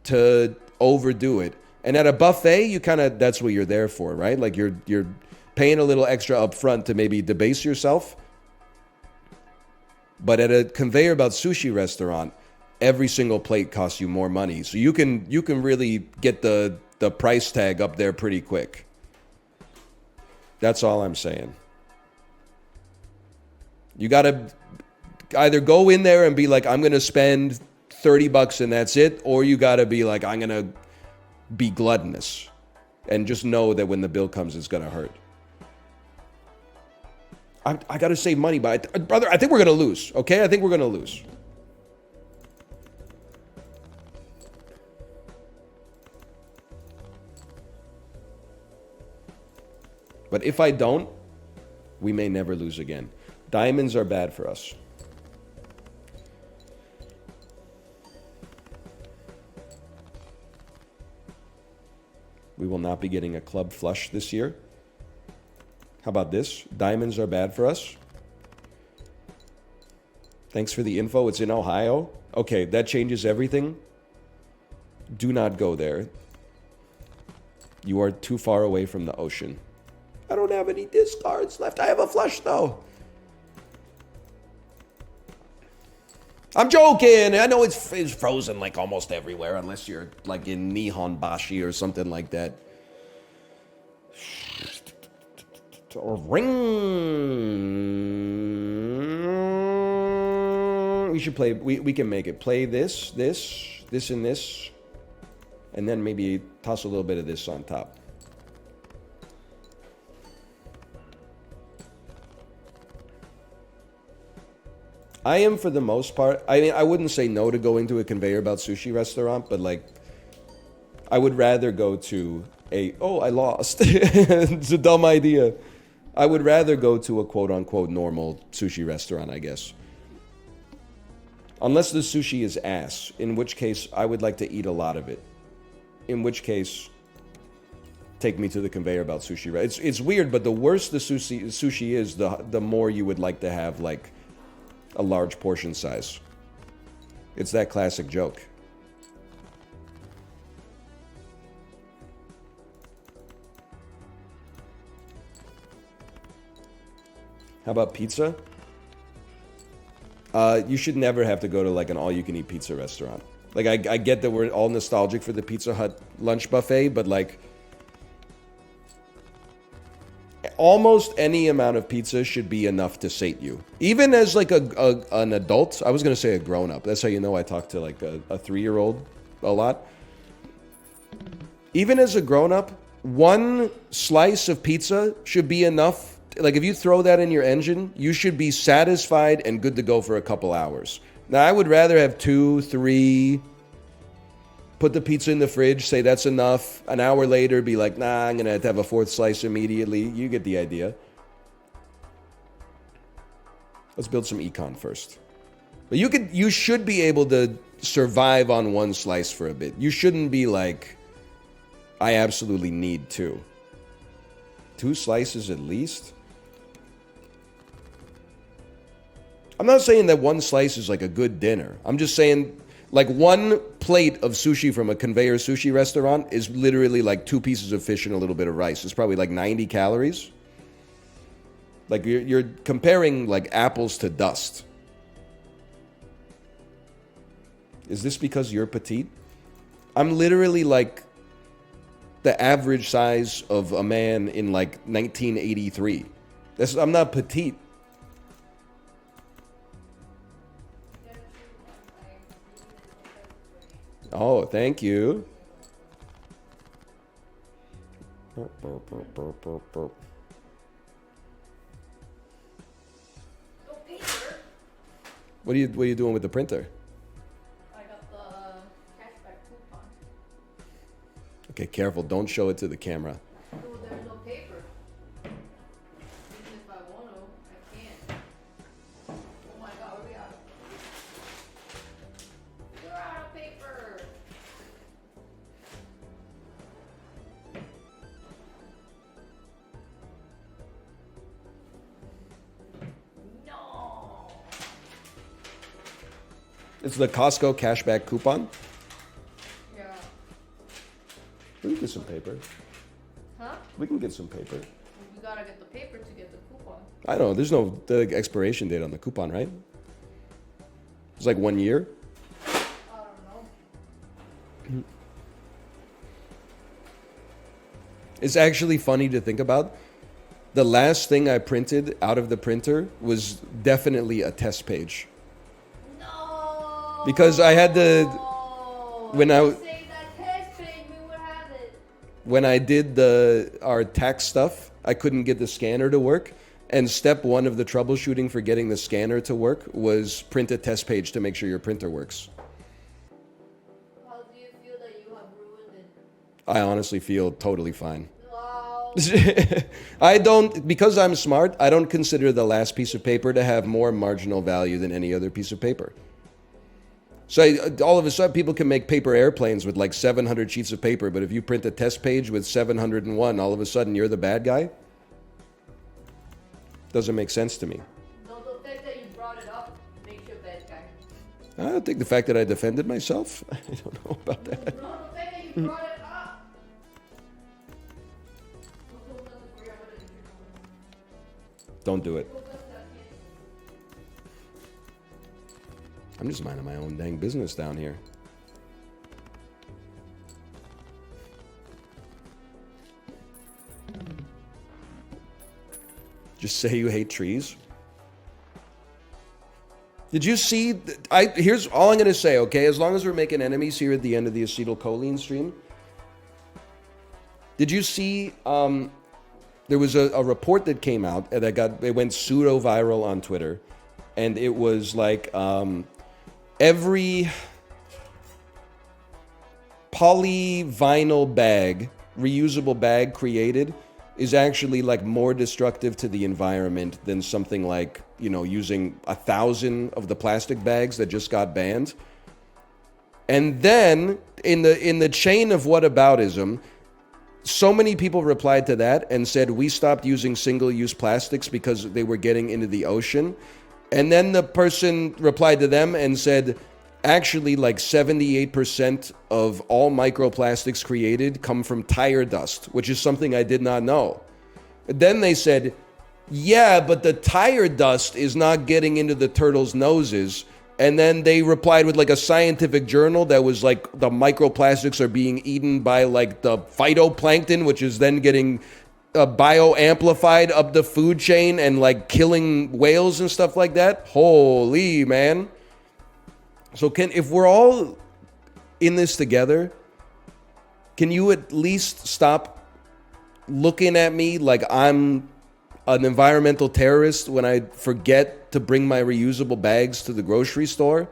to overdo it. And at a buffet, you kind of, that's what you're there for, right? Like you're paying a little extra up front to maybe debase yourself. But at a conveyor belt sushi restaurant, every single plate costs you more money. So you can really get the price tag up there pretty quick. That's all I'm saying. You got to either go in there and be like, I'm going to spend $30 and that's it. Or you got to be like, I'm going to be gluttonous. And just know that when the bill comes, it's going to hurt. I got to save money, but brother, I think we're going to lose, okay? I think we're going to lose. But if I don't, we may never lose again. Diamonds are bad for us. We will not be getting a club flush this year. How about this? Diamonds are bad for us. Thanks for the info. It's in Ohio. Okay, that changes everything. Do not go there. You are too far away from the ocean. I don't have any discards left. I have a flush, though. I'm joking. I know it's frozen like almost everywhere, unless you're like in Nihonbashi or something like that. Or ring. We should play. We can make it. Play this, and this, and then maybe toss a little bit of this on top. I am, for the most part, I mean, I wouldn't say no to going to a conveyor belt sushi restaurant, but like, I would rather go to I lost. It's a dumb idea. I would rather go to a quote-unquote normal sushi restaurant, I guess. Unless the sushi is ass, in which case I would like to eat a lot of it. In which case, take me to the conveyor belt sushi. It's weird, but the worse the sushi is, the more you would like to have, like, a large portion size. It's that classic joke. How about pizza? You should never have to go to like an all-you-can-eat pizza restaurant. Like, I get that we're all nostalgic for the Pizza Hut lunch buffet, but like, almost any amount of pizza should be enough to sate you. Even as like an adult, I was gonna say a grown-up. That's how you know I talk to like a 3-year-old a lot. Even as a grown-up, one slice of pizza should be enough. Like, if you throw that in your engine, you should be satisfied and good to go for a couple hours. Now, I would rather have 2, 3, put the pizza in the fridge, say that's enough. An hour later, be like, nah, I'm going to have a 4th slice immediately. You get the idea. Let's build some econ first. But you should be able to survive on 1 slice for a bit. You shouldn't be like, I absolutely need 2. 2 slices at least? I'm not saying that 1 slice is like a good dinner. I'm just saying Like one plate of sushi from a conveyor sushi restaurant is literally like 2 pieces of fish and a little bit of rice. It's probably like 90 calories. Like you're comparing like apples to dust. Is this because you're petite? I'm literally like the average size of a man in like 1983. I'm not petite. Oh, thank you. What are you doing with the printer? I got the cashback coupon. Okay, careful. Don't show it to the camera. Oh, there's no paper. Even if I want to, I can't. Oh my god, we're out. We're out of paper. No. It's the Costco cashback coupon. Yeah. We can get some paper. Huh? We can get some paper. We gotta get the paper to get the coupon. I don't know. There's no the expiration date on the coupon, right? It's like 1 year. I don't know. It's actually funny to think about. The last thing I printed out of the printer was definitely a test page. No. Because I had to when I Say that test page, we would have it. when I did our tax stuff, I couldn't get the scanner to work. And step 1 of the troubleshooting for getting the scanner to work was print a test page to make sure your printer works. How do you feel that you have ruined it? I honestly feel totally fine. Wow. I don't, because I'm smart, I don't consider the last piece of paper to have more marginal value than any other piece of paper. So all of a sudden, people can make paper airplanes with like 700 sheets of paper, but if you print a test page with 701, all of a sudden you're the bad guy? Doesn't make sense to me. No, the fact that you brought it up makes you a bad guy. I don't think the fact that I defended myself, I don't know about that. No, the fact that you brought it up. Don't do it. I'm just minding my own dang business down here. Just say you hate trees. Did you see? Here's all I'm going to say, okay? As long as we're making enemies here at the end of the acetylcholine stream. Did you see? There was a report that came out and it went pseudo viral on Twitter, and it was like every polyvinyl bag, reusable bag created is actually like more destructive to the environment than something like, you know, using 1,000 of the plastic bags that just got banned. And then in the chain of whataboutism, so many people replied to that and said, we stopped using single-use plastics because they were getting into the ocean. And then the person replied to them and said, actually, like 78% of all microplastics created come from tire dust, which is something I did not know. Then they said, yeah, but the tire dust is not getting into the turtles' noses. And then they replied with like a scientific journal that was like the microplastics are being eaten by like the phytoplankton, which is then getting bioamplified up the food chain and like killing whales and stuff like that. Holy man. So if we're all in this together, can you at least stop looking at me like I'm an environmental terrorist when I forget to bring my reusable bags to the grocery store?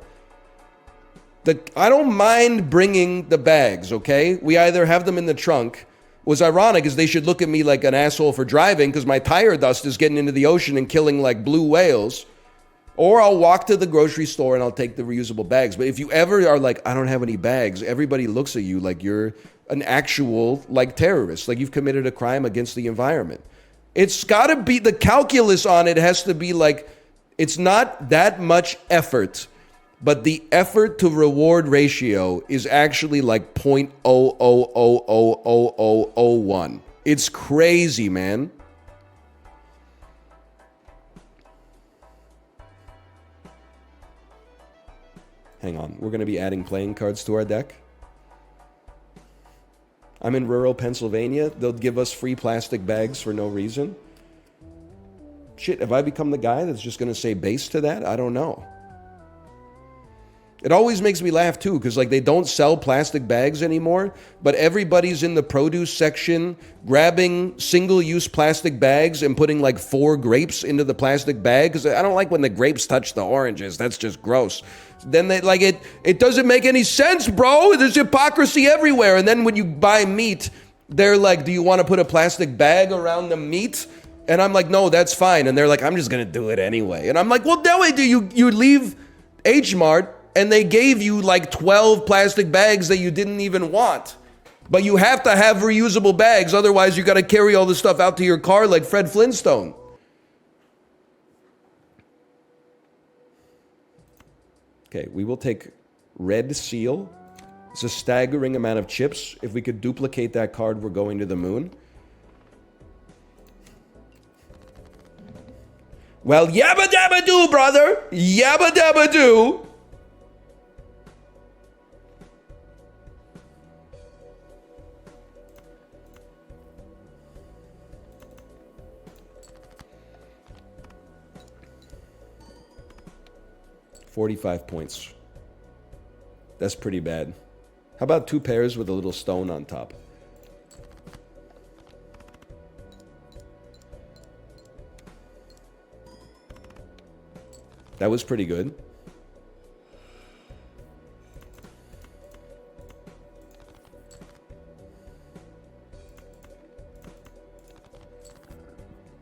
I don't mind bringing the bags, okay? We either have them in the trunk. What's ironic is they should look at me like an asshole for driving because my tire dust is getting into the ocean and killing like blue whales. Or I'll walk to the grocery store and I'll take the reusable bags. But if you ever are like, I don't have any bags, everybody looks at you like you're an actual like terrorist, like you've committed a crime against the environment. It's got to be, the calculus on it has to be like, it's not that much effort but the effort to reward ratio is actually like 0.00000001. It's crazy, man. Hang on, we're going to be adding playing cards to our deck. I'm in rural Pennsylvania. They'll give us free plastic bags for no reason. Shit, have I become the guy that's just going to say base to that? I don't know. It always makes me laugh too, because like they don't sell plastic bags anymore, but everybody's in the produce section grabbing single-use plastic bags and putting like 4 grapes into the plastic bag, because I don't like when the grapes touch the oranges. That's just gross. Then they like it doesn't make any sense, bro. There's hypocrisy everywhere. And then when you buy meat, they're like, do you want to put a plastic bag around the meat? And I'm like, no, that's fine. And they're like, I'm just going to do it anyway. And I'm like, well, that way do you leave H Mart and they gave you like 12 plastic bags that you didn't even want. But you have to have reusable bags. Otherwise, you got to carry all this stuff out to your car like Fred Flintstone. Okay, we will take Red Seal. It's a staggering amount of chips. If we could duplicate that card, we're going to the moon. Well, yabba dabba do, brother. Yabba dabba do. $45 points. That's pretty bad. How about 2 pairs with a little stone on top? That was pretty good.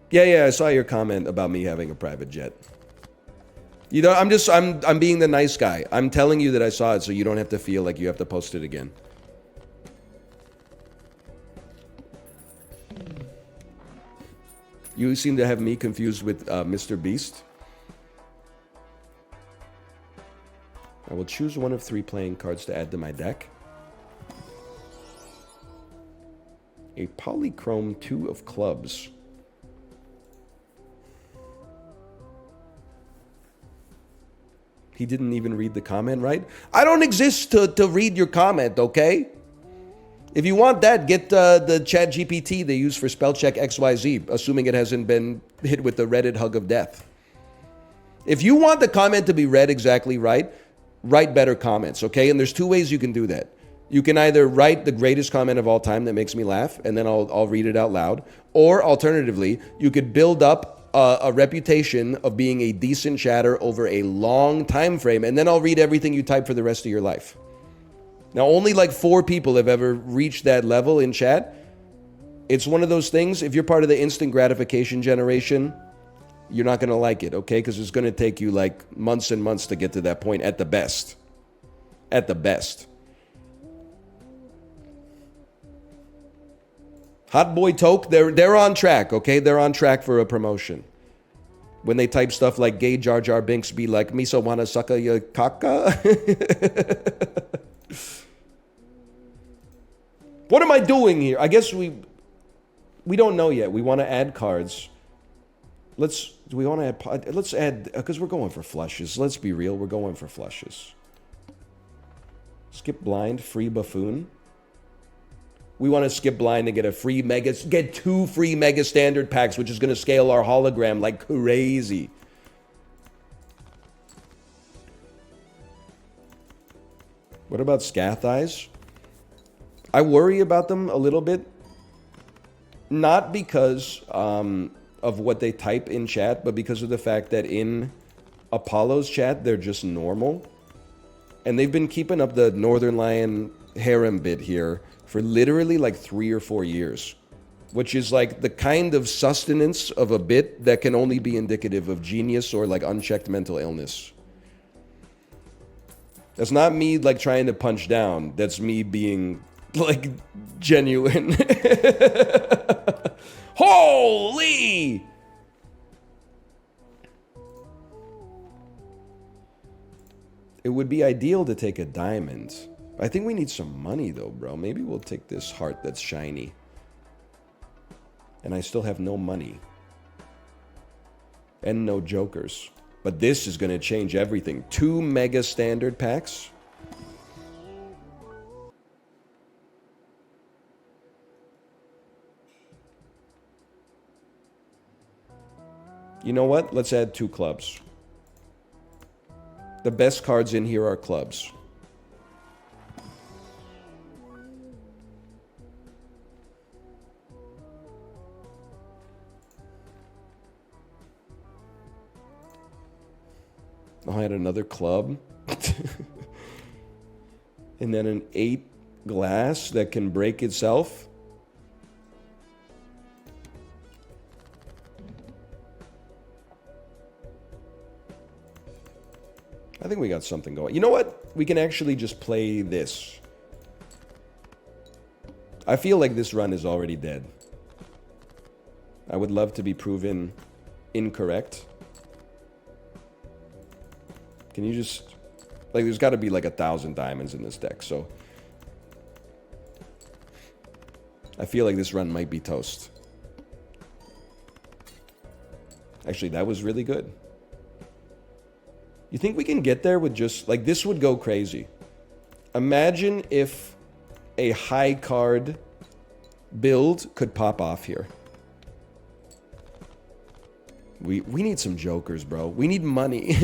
Yeah, I saw your comment about me having a private jet. You know, I'm being the nice guy. I'm telling you that I saw it so you don't have to feel like you have to post it again. You seem to have me confused with Mr. Beast. I will choose one of 3 playing cards to add to my deck. A Polychrome 2 of Clubs. He didn't even read the comment, right? I don't exist to read your comment, okay? If you want that, get the Chat GPT they use for spell check XYZ, assuming it hasn't been hit with the Reddit hug of death. If you want the comment to be read exactly right, write better comments, okay? And there's 2 ways you can do that. You can either write the greatest comment of all time that makes me laugh, and then I'll read it out loud. Or alternatively, you could build up a reputation of being a decent chatter over a long time frame, and then I'll read everything you type for the rest of your life. Now, only like 4 people have ever reached that level in chat. It's one of those things, if you're part of the instant gratification generation, you're not going to like it, okay? Because it's going to take you like months and months to get to that point at the best. At the best. Hot Boy Toke, they're on track, okay? They're on track for a promotion. When they type stuff like gay Jar Jar Binks be like, Misa wanna sucka ya caca? What am I doing here? I guess we don't know yet. We want to add cards. Let's add, because we're going for flushes. Let's be real, we're going for flushes. Skip blind, free buffoon. We want to skip blind and get get 2 free mega standard packs, which is going to scale our hologram like crazy. What about Scath Eyes? I worry about them a little bit. Not because of what they type in chat, but because of the fact that in Apollo's chat, they're just normal. And they've been keeping up the Northern Lion harem bit here for literally like 3 or 4 years, which is like the kind of sustenance of a bit that can only be indicative of genius or like unchecked mental illness. That's not me like trying to punch down. That's me being like genuine. Holy! It would be ideal to take a diamond. I think we need some money though, bro. Maybe we'll take this heart that's shiny. And I still have no money. And no jokers. But this is going to change everything. 2 mega standard packs. You know what? Let's add 2 clubs. The best cards in here are clubs. I had another club. And then an 8 glass that can break itself. I think we got something going. You know what? We can actually just play this. I feel like this run is already dead. I would love to be proven incorrect. Can you just... Like, there's got to be like 1,000 diamonds in this deck, so... I feel like this run might be toast. Actually, that was really good. You think we can get there with just... Like, this would go crazy. Imagine if a high card build could pop off here. We need some jokers, bro. We need money.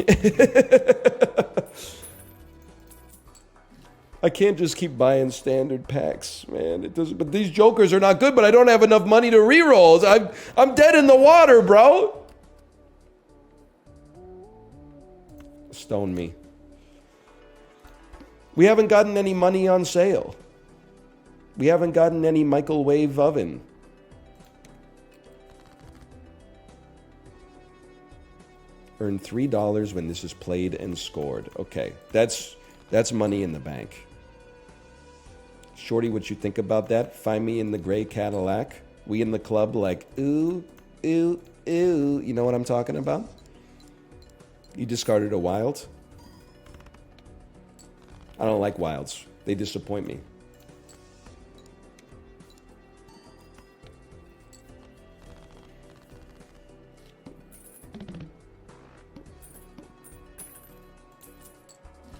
I can't just keep buying standard packs, man. It doesn't. But these jokers are not good. But I don't have enough money to rerolls. I'm dead in the water, bro. Stone me. We haven't gotten any money on sale. We haven't gotten any microwave oven. Earn $3 when this is played and scored. Okay, that's money in the bank. Shorty, what you think about that? Find me in the gray Cadillac. We in the club like, ooh, ooh, ooh. You know what I'm talking about? You discarded a wild? I don't like wilds. They disappoint me.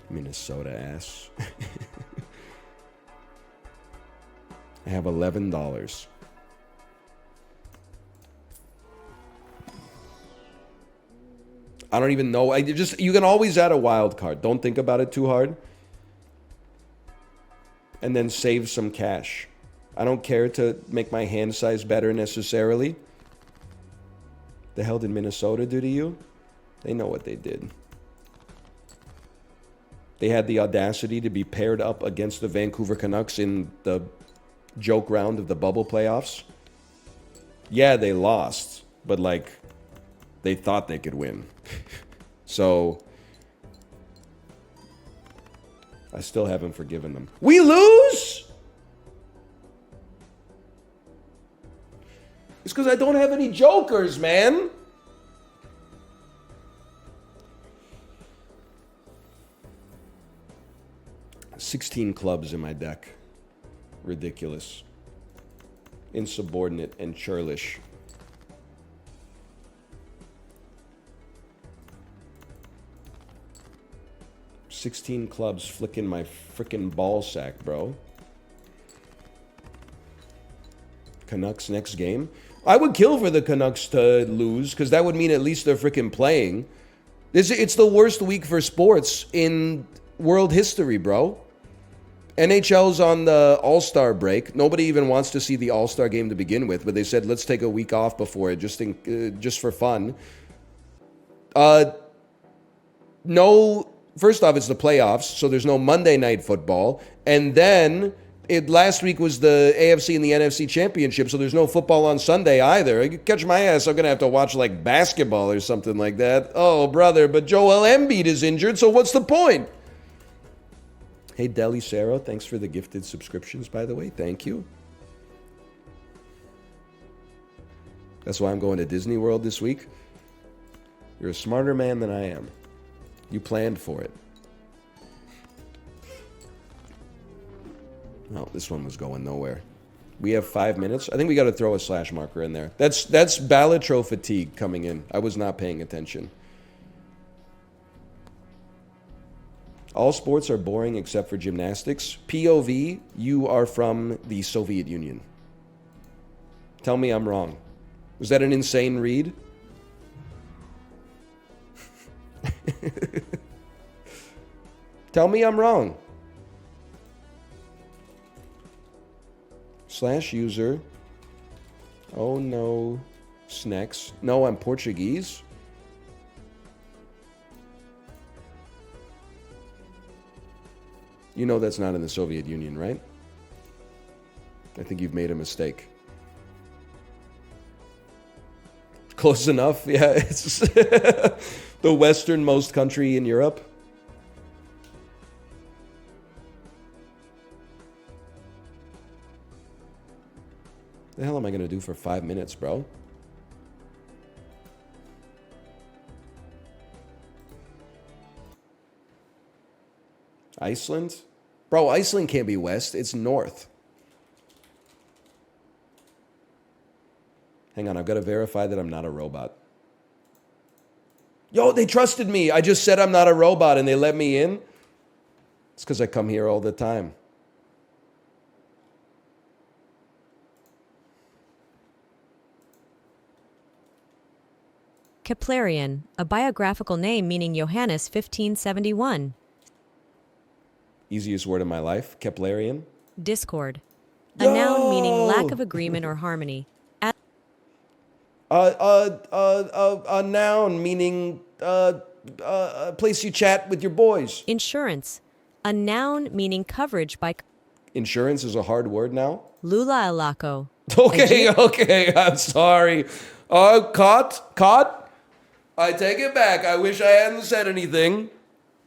Minnesota ass. I have $11. I don't even know. You can always add a wild card. Don't think about it too hard. And then save some cash. I don't care to make my hand size better necessarily. The hell did Minnesota do to you? They know what they did. They had the audacity to be paired up against the Vancouver Canucks in the joke round of the bubble playoffs. Yeah, they lost, but like, they thought they could win. So, I still haven't forgiven them. We lose? It's because I don't have any jokers, man. $16 clubs in my deck. Ridiculous. Insubordinate and churlish. $16 clubs flicking my frickin' ball sack, bro. Canucks next game. I would kill for the Canucks to lose, because that would mean at least they're frickin' playing. It's the worst week for sports in world history, bro. NHL's on the All-Star break. Nobody even wants to see the All-Star game to begin with, but they said let's take a week off before it, just for fun. No, first off, it's the playoffs, so there's no Monday Night Football, and then last week was the AFC and the NFC Championship, so there's no football on Sunday either. You catch my ass, I'm gonna have to watch like basketball or something like that. Oh, brother, but Joel Embiid is injured, so what's the point? Hey, Deli Sarah, thanks for the gifted subscriptions, by the way. Thank you. That's why I'm going to Disney World this week. You're a smarter man than I am. You planned for it. Oh, this one was going nowhere. We have 5 minutes. I think we got to throw a slash marker in there. That's Balatro fatigue coming in. I was not paying attention. All sports are boring except for gymnastics. POV, you are from the Soviet Union. Tell me I'm wrong. Was that an insane read? Tell me I'm wrong. Slash user. Oh no. Snacks. No, I'm Portuguese. You know that's not in the Soviet Union, right? I think you've made a mistake. Close enough. Yeah, it's the westernmost country in Europe. The hell am I going to do for 5 minutes, bro? Iceland? Bro, Iceland can't be west. It's north. Hang on, I've got to verify that I'm not a robot. Yo, they trusted me. I just said I'm not a robot and they let me in. It's because I come here all the time. Keplerian, a biographical name meaning Johannes 1571. Easiest word of my life, Keplerian. Discord, a noun meaning lack of agreement or harmony. A noun meaning a place you chat with your boys. Insurance, a noun meaning coverage by Insurance is a hard word now. Lula Alako. Okay, I'm sorry. Caught. I take it back. I wish I hadn't said anything.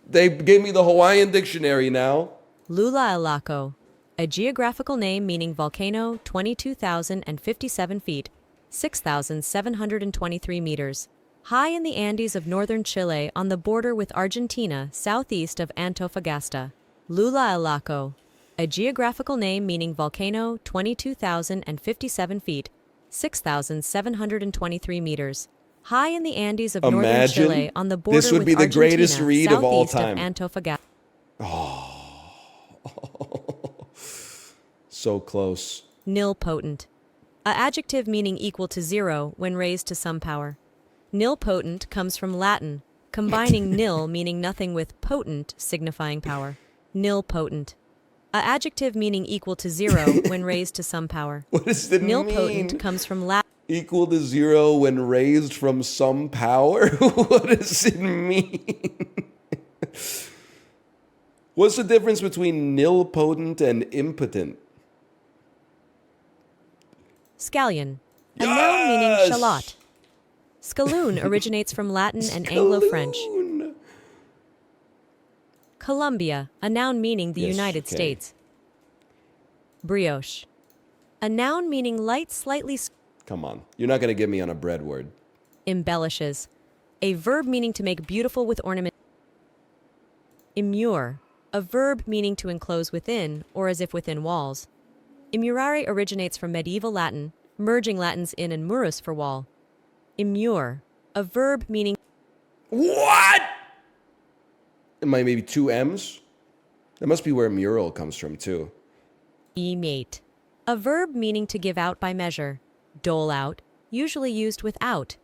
They gave me the Hawaiian dictionary now. Lula Alako, a geographical name meaning volcano, 22,057 feet, 6,723 meters, high in the Andes of northern Chile on the border with Argentina, southeast of Antofagasta. Lula Alako, a geographical name meaning volcano, 22,057 feet, 6,723 meters, high in the Andes of northern Chile on the border this would with be the Argentina, greatest read of all southeast time. Antofagasta. So close. Nilpotent, a adjective meaning equal to zero when raised to some power. Nilpotent comes from Latin, combining nil meaning nothing with potent signifying power. Nilpotent, a adjective meaning equal to zero when raised to some power. What does it Nilpotent mean? comes from Latin. Equal to zero when raised from some power? What does it mean? What's the difference between nilpotent and impotent? Scallion, a noun meaning shallot. Scalloon originates from Latin and Anglo-French. Scalloon. Colombia, a noun meaning the Yes, United okay. States. Brioche, a noun meaning light, slightly Come on. You're not going to get me on a bread word. embellishes, a verb meaning to make beautiful with ornament. Immure, a verb meaning to enclose within or as if within walls. Immurare originates from medieval Latin, merging Latin's in and murus for wall. Immure, a verb meaning What? It might maybe two M's? That must be where mural comes from, too. emate, a verb meaning to give out by measure. Dole out, usually used without.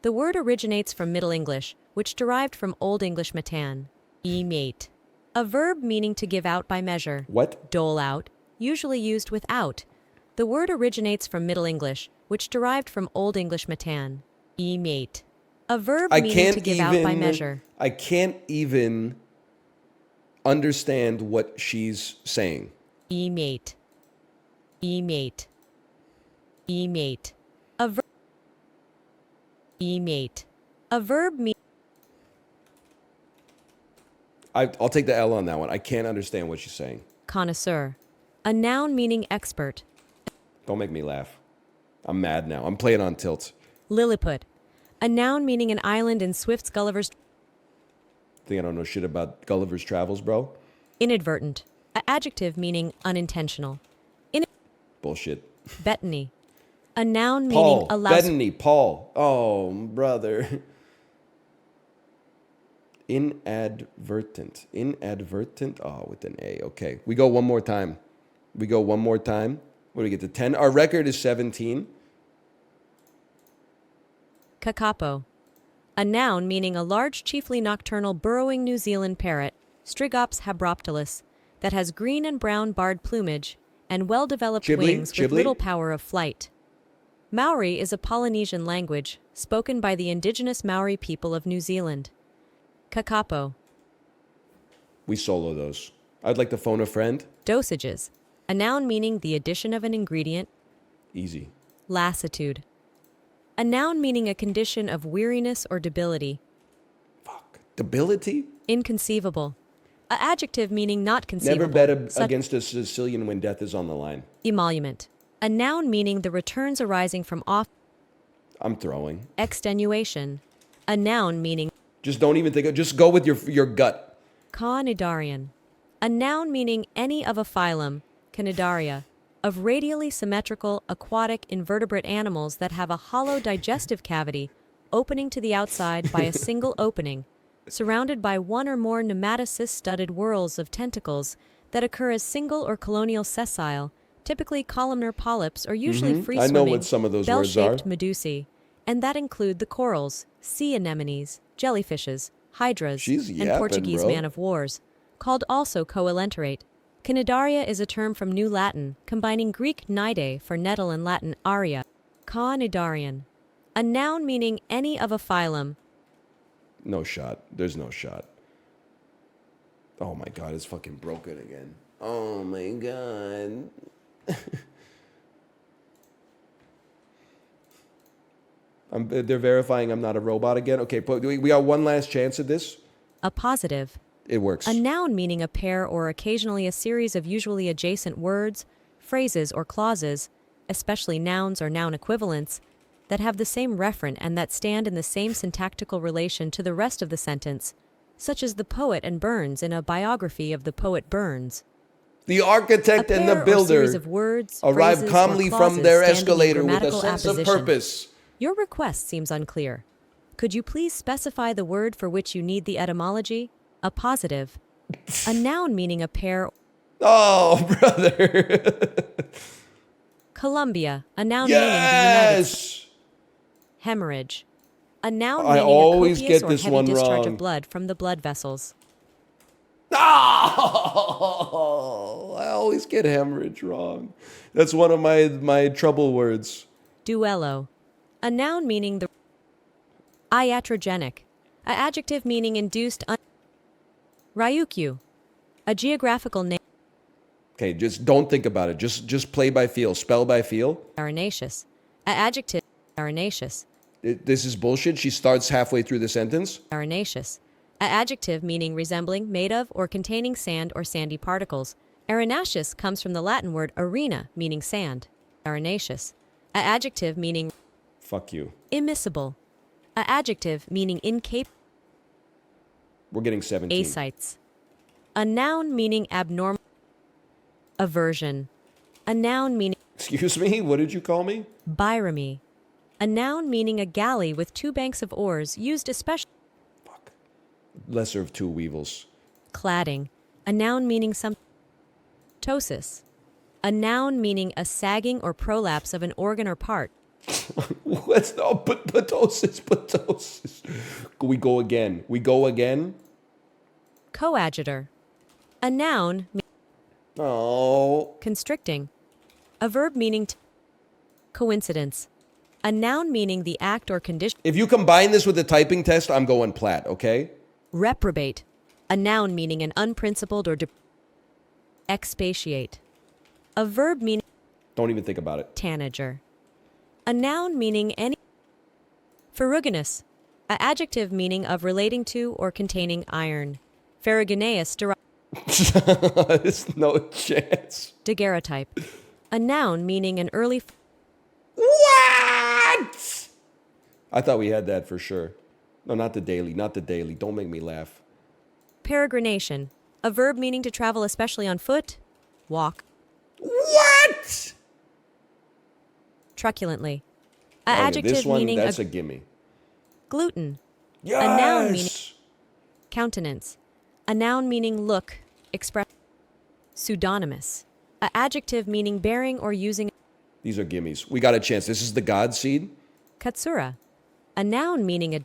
The word originates from Middle English, which derived from Old English matan. Emate, a verb meaning to give out by measure. What? Dole out, usually used without. The word originates from Middle English, which derived from Old English matan. Emate, a verb meaning to give out by measure. I can't even understand what she's saying. Emate, emate, emate, a verb. Emate, a verb meaning. I'll take the L on that one. I can't understand what she's saying. Connoisseur, a noun meaning expert. Don't make me laugh. I'm mad now. I'm playing on tilt. Lilliput, a noun meaning an island in Swift's Gulliver's. Think I don't know shit about Gulliver's Travels, bro? Inadvertent, Adjective meaning unintentional. Bullshit. Bettany. A noun meaning Paul. allows. Bethany. Paul. Oh, brother. Inadvertent. Inadvertent. Oh, with an A. Okay. We go one more time. We go one more time. What do we get to 10? Our record is 17. Kakapo. A noun meaning a large, chiefly nocturnal burrowing New Zealand parrot, Strigops habroptilus, that has green and brown barred plumage and well-developed Chibli? wings with Chibli? little power of flight. Maori is a Polynesian language spoken by the indigenous Maori people of New Zealand. Kakapo. We solo those. I'd like to phone a friend. Dosages. A noun meaning the addition of an ingredient. Easy. Lassitude. A noun meaning a condition of weariness or debility. Fuck. Debility? Inconceivable. A adjective meaning not conceivable. Never bet such against a Sicilian when death is on the line. emolument. A noun meaning the returns arising from I'm throwing. extenuation. A noun meaning Just don't even think of, just go with your gut. conidarian. A noun meaning any of a phylum, Canidaria, of radially symmetrical aquatic invertebrate animals that have a hollow digestive cavity opening to the outside by a single opening, surrounded by one or more nematocyst-studded whorls of tentacles that occur as single or colonial sessile, typically columnar polyps or usually free-swimming, I know what some of those words are. bell-shaped medusae, and that include the corals, sea anemones, jellyfishes, hydras, She's and yapping, Portuguese bro. man-of-wars, called also coelenterate. Cnidaria is a term from New Latin, combining Greek nidae for nettle and Latin aria. Conidarian. A noun meaning any of a phylum. No shot. There's no shot. Oh my god, it's fucking broken again. Oh my god. They're verifying I'm not a robot again. Okay, but we got one last chance at this. A positive. It works. A noun meaning a pair or occasionally a series of usually adjacent words, phrases, or clauses, especially nouns or noun equivalents, that have the same referent and that stand in the same syntactical relation to the rest of the sentence, such as the poet and Burns in a biography of the poet Burns. The architect A and the pair or builder series of words, arrive phrases, calmly or from clauses their standing in escalator with a grammatical sense of apposition. purpose. Your request seems unclear. Could you please specify the word for which you need the etymology? A positive. A noun meaning a pair. Oh, brother. Columbia. A noun meaning the United States. Yes. Hemorrhage. A noun I meaning always a copious get or this heavy one discharge wrong. of blood from the blood vessels. Oh, I always get hemorrhage wrong. That's one of my trouble words. Duello. A noun meaning the iatrogenic. A adjective meaning induced. Ryukyu. A geographical name. Okay, just don't think about it. Just play by feel. Spell by feel. Arenaceous. A adjective. Arenaceous. This is bullshit. She starts halfway through the sentence. Arenaceous. A adjective meaning resembling, made of, or containing sand or sandy particles. Arenaceous comes from the Latin word arena, meaning sand. Arenaceous. A adjective meaning Fuck you. immiscible. A adjective meaning incapable. We're getting 17. Asites. A noun meaning abnormal. Aversion. A noun meaning Excuse me? What did you call me? biremy. A noun meaning a galley with two banks of oars used especially. Fuck. Lesser of two weevils. Cladding. A noun meaning some. Ptosis. A noun meaning a sagging or prolapse of an organ or part. What's no ptosis? We go again. Coadjutor. A noun Oh. constricting. A verb meaning coincidence. A noun meaning the act or condition. If you combine this with the typing test, I'm going plat, okay? Reprobate. A noun meaning an unprincipled or expatiate. A verb meaning Don't even think about it. tanager. A noun meaning any. Ferruginous. A adjective meaning of relating to or containing iron. Ferrugineous There's no chance. daguerreotype. A noun meaning an early. What? I thought we had that for sure. No, not the daily. Don't make me laugh. Peregrination. A verb meaning to travel especially on foot. Walk. What? Truculently. A Okay, adjective this one, meaning that's a a gimme. gluten. Yes! A noun meaning countenance. A noun meaning look, express. Pseudonymous. A adjective meaning bearing or using. These are gimmies. We got a chance. This is the God seed. Katsura. A noun meaning a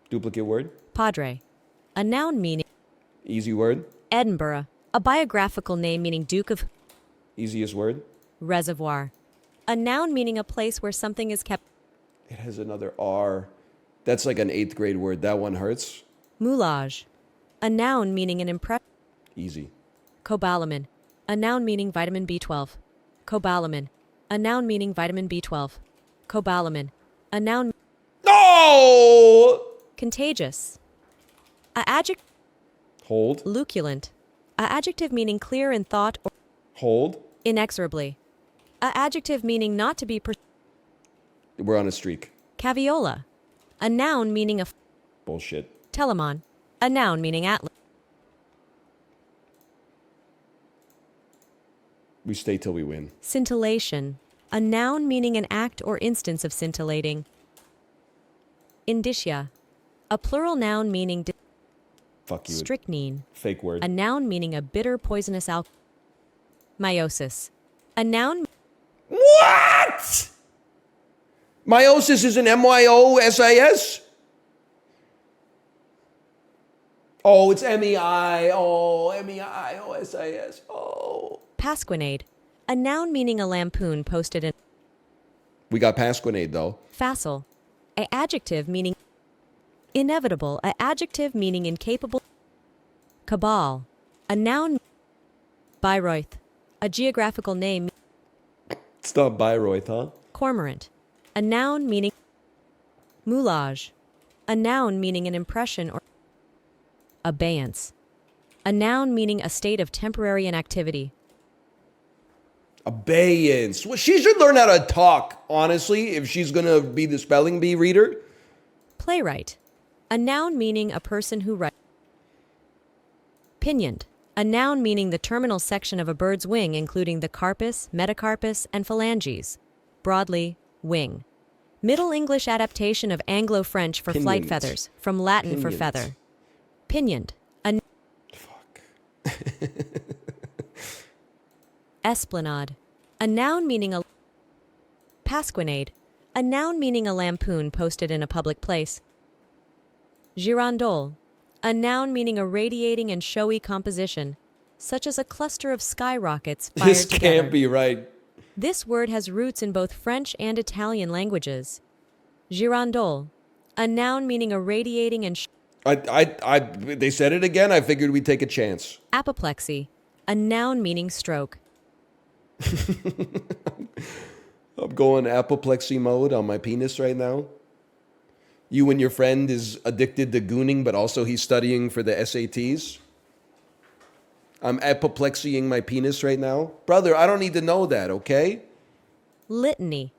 Duplicate word. padre. A noun meaning Easy word. Edinburgh. A biographical name meaning Duke of Easiest word. reservoir. A noun meaning a place where something is kept. It has another R. That's like an 8th grade word. That one hurts. Moulage. A noun meaning an impression. Easy. Cobalamin. A noun meaning vitamin B12. Cobalamin. A noun meaning vitamin B12. Cobalamin. A noun No! contagious. A adjective Hold. luculent. A adjective meaning clear in thought or Hold. inexorably. A adjective meaning not to be We're on a streak. caviola. A noun meaning a Bullshit. telemon. A noun meaning atlas. We stay till we win. Scintillation. A noun meaning an act or instance of scintillating. Indicia. A plural noun meaning Fuck you. strychnine. Fake word. A noun meaning a bitter poisonous alcohol. Meiosis. A noun What? Meiosis is an MYOSIS? Oh, it's MEI. Oh, MEIOSIS. Oh. pasquinade. A noun meaning a lampoon posted in We got Pasquinade, though. facile. A adjective meaning inevitable. A adjective meaning incapable. Cabal. A noun Bayreuth. A geographical name It's not Bayreuth, huh? cormorant. A noun meaning moulage. A noun meaning an impression or abeyance. A noun meaning a state of temporary inactivity. Abeyance. Well, she should learn how to talk, honestly, if she's going to be the spelling bee reader. Playwright. A noun meaning a person who writes. Pinioned. A noun meaning the terminal section of a bird's wing, including the carpus, metacarpus, and phalanges. Broadly, wing. Middle English adaptation of Anglo-French for flight Pinioned. feathers, from Latin for Pinioned. feather. Pinioned. A Fuck. esplanade. A noun meaning a pasquinade. A noun meaning a lampoon posted in a public place. Girandole. A noun meaning a radiating and showy composition, such as a cluster of skyrockets fired This together. can't be right. This word has roots in both French and Italian languages. Girandole. A noun meaning a radiating and They said it again. I figured we'd take a chance. apoplexy. A noun meaning stroke. I'm going apoplexy mode on my penis right now. You and your friend is addicted to gooning, but also he's studying for the SATs. I'm apoplexying my penis right now. Brother, I don't need to know that, okay? Litany.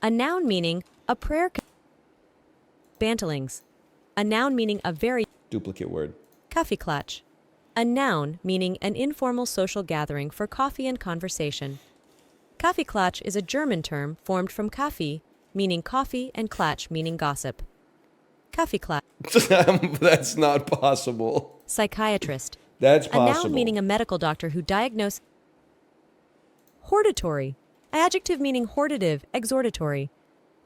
A noun meaning a prayer. Bantalings. A noun meaning a very. Duplicate word. Kaffeeklatsch. A noun meaning an informal social gathering for coffee and conversation. Kaffeeklatsch is a German term formed from Kaffee, meaning coffee, and Klatsch, meaning gossip. Kaffeeklatsch. That's not possible. Psychiatrist. That's A possible. noun meaning a medical doctor who diagnoses. Hortatory. Adjective meaning hortative, exhortatory.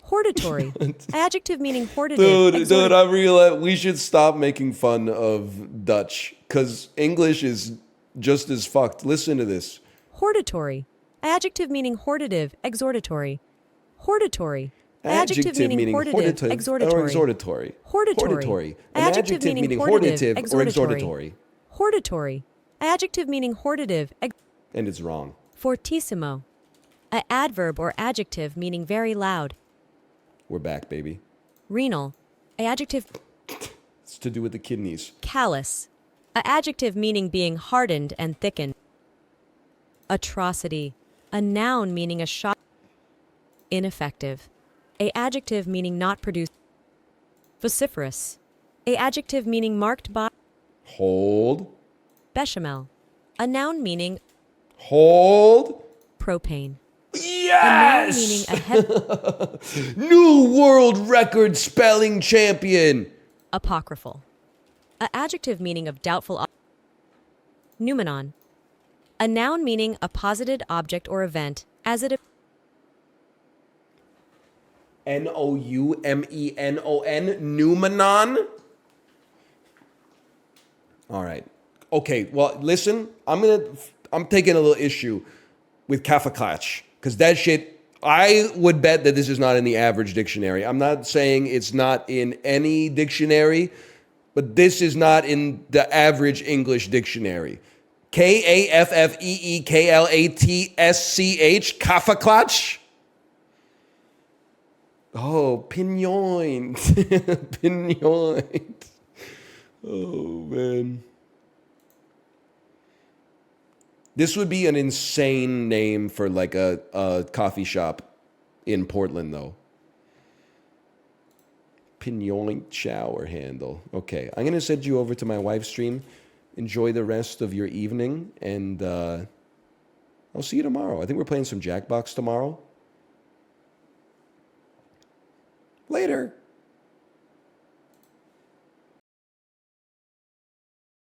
Hortatory. Adjective meaning hortative, Dude, I realize we should stop making fun of Dutch because English is just as fucked. Listen to this. Hortatory. Adjective meaning hortative, exhortatory. Hortatory. Adjective meaning hortative, or exhortatory. exhortatory. Hortatory. An adjective meaning hortative or exhortatory. Hortatory. Adjective meaning hortative, And it's wrong. fortissimo. A adverb or adjective meaning very loud. We're back, baby. Renal. A adjective It's to do with the kidneys. callous. A adjective meaning being hardened and thickened. Atrocity. A noun meaning a shot. Ineffective. A adjective meaning not produced. Vociferous. A adjective meaning marked by. Hold. Bechamel. A noun meaning Hold. propane. A noun Yes! meaning a heavy New world record spelling champion. apocryphal. A adjective meaning of doubtful noumenon. A noun meaning a posited object or event, as it Noumenon. Numenon. All right. Okay. Well, listen. I'm taking a little issue with kafaklatch because that shit. I would bet that this is not in the average dictionary. I'm not saying it's not in any dictionary, but this is not in the average English dictionary. Kaffeeklatsch. Kafaklatch. Oh, pinoined. Pinoined. Oh, man. This would be an insane name for like a coffee shop in Portland, though. Pinoined shower handle. Okay, I'm going to send you over to my wife's stream. Enjoy the rest of your evening, and I'll see you tomorrow. I think we're playing some Jackbox tomorrow. Later.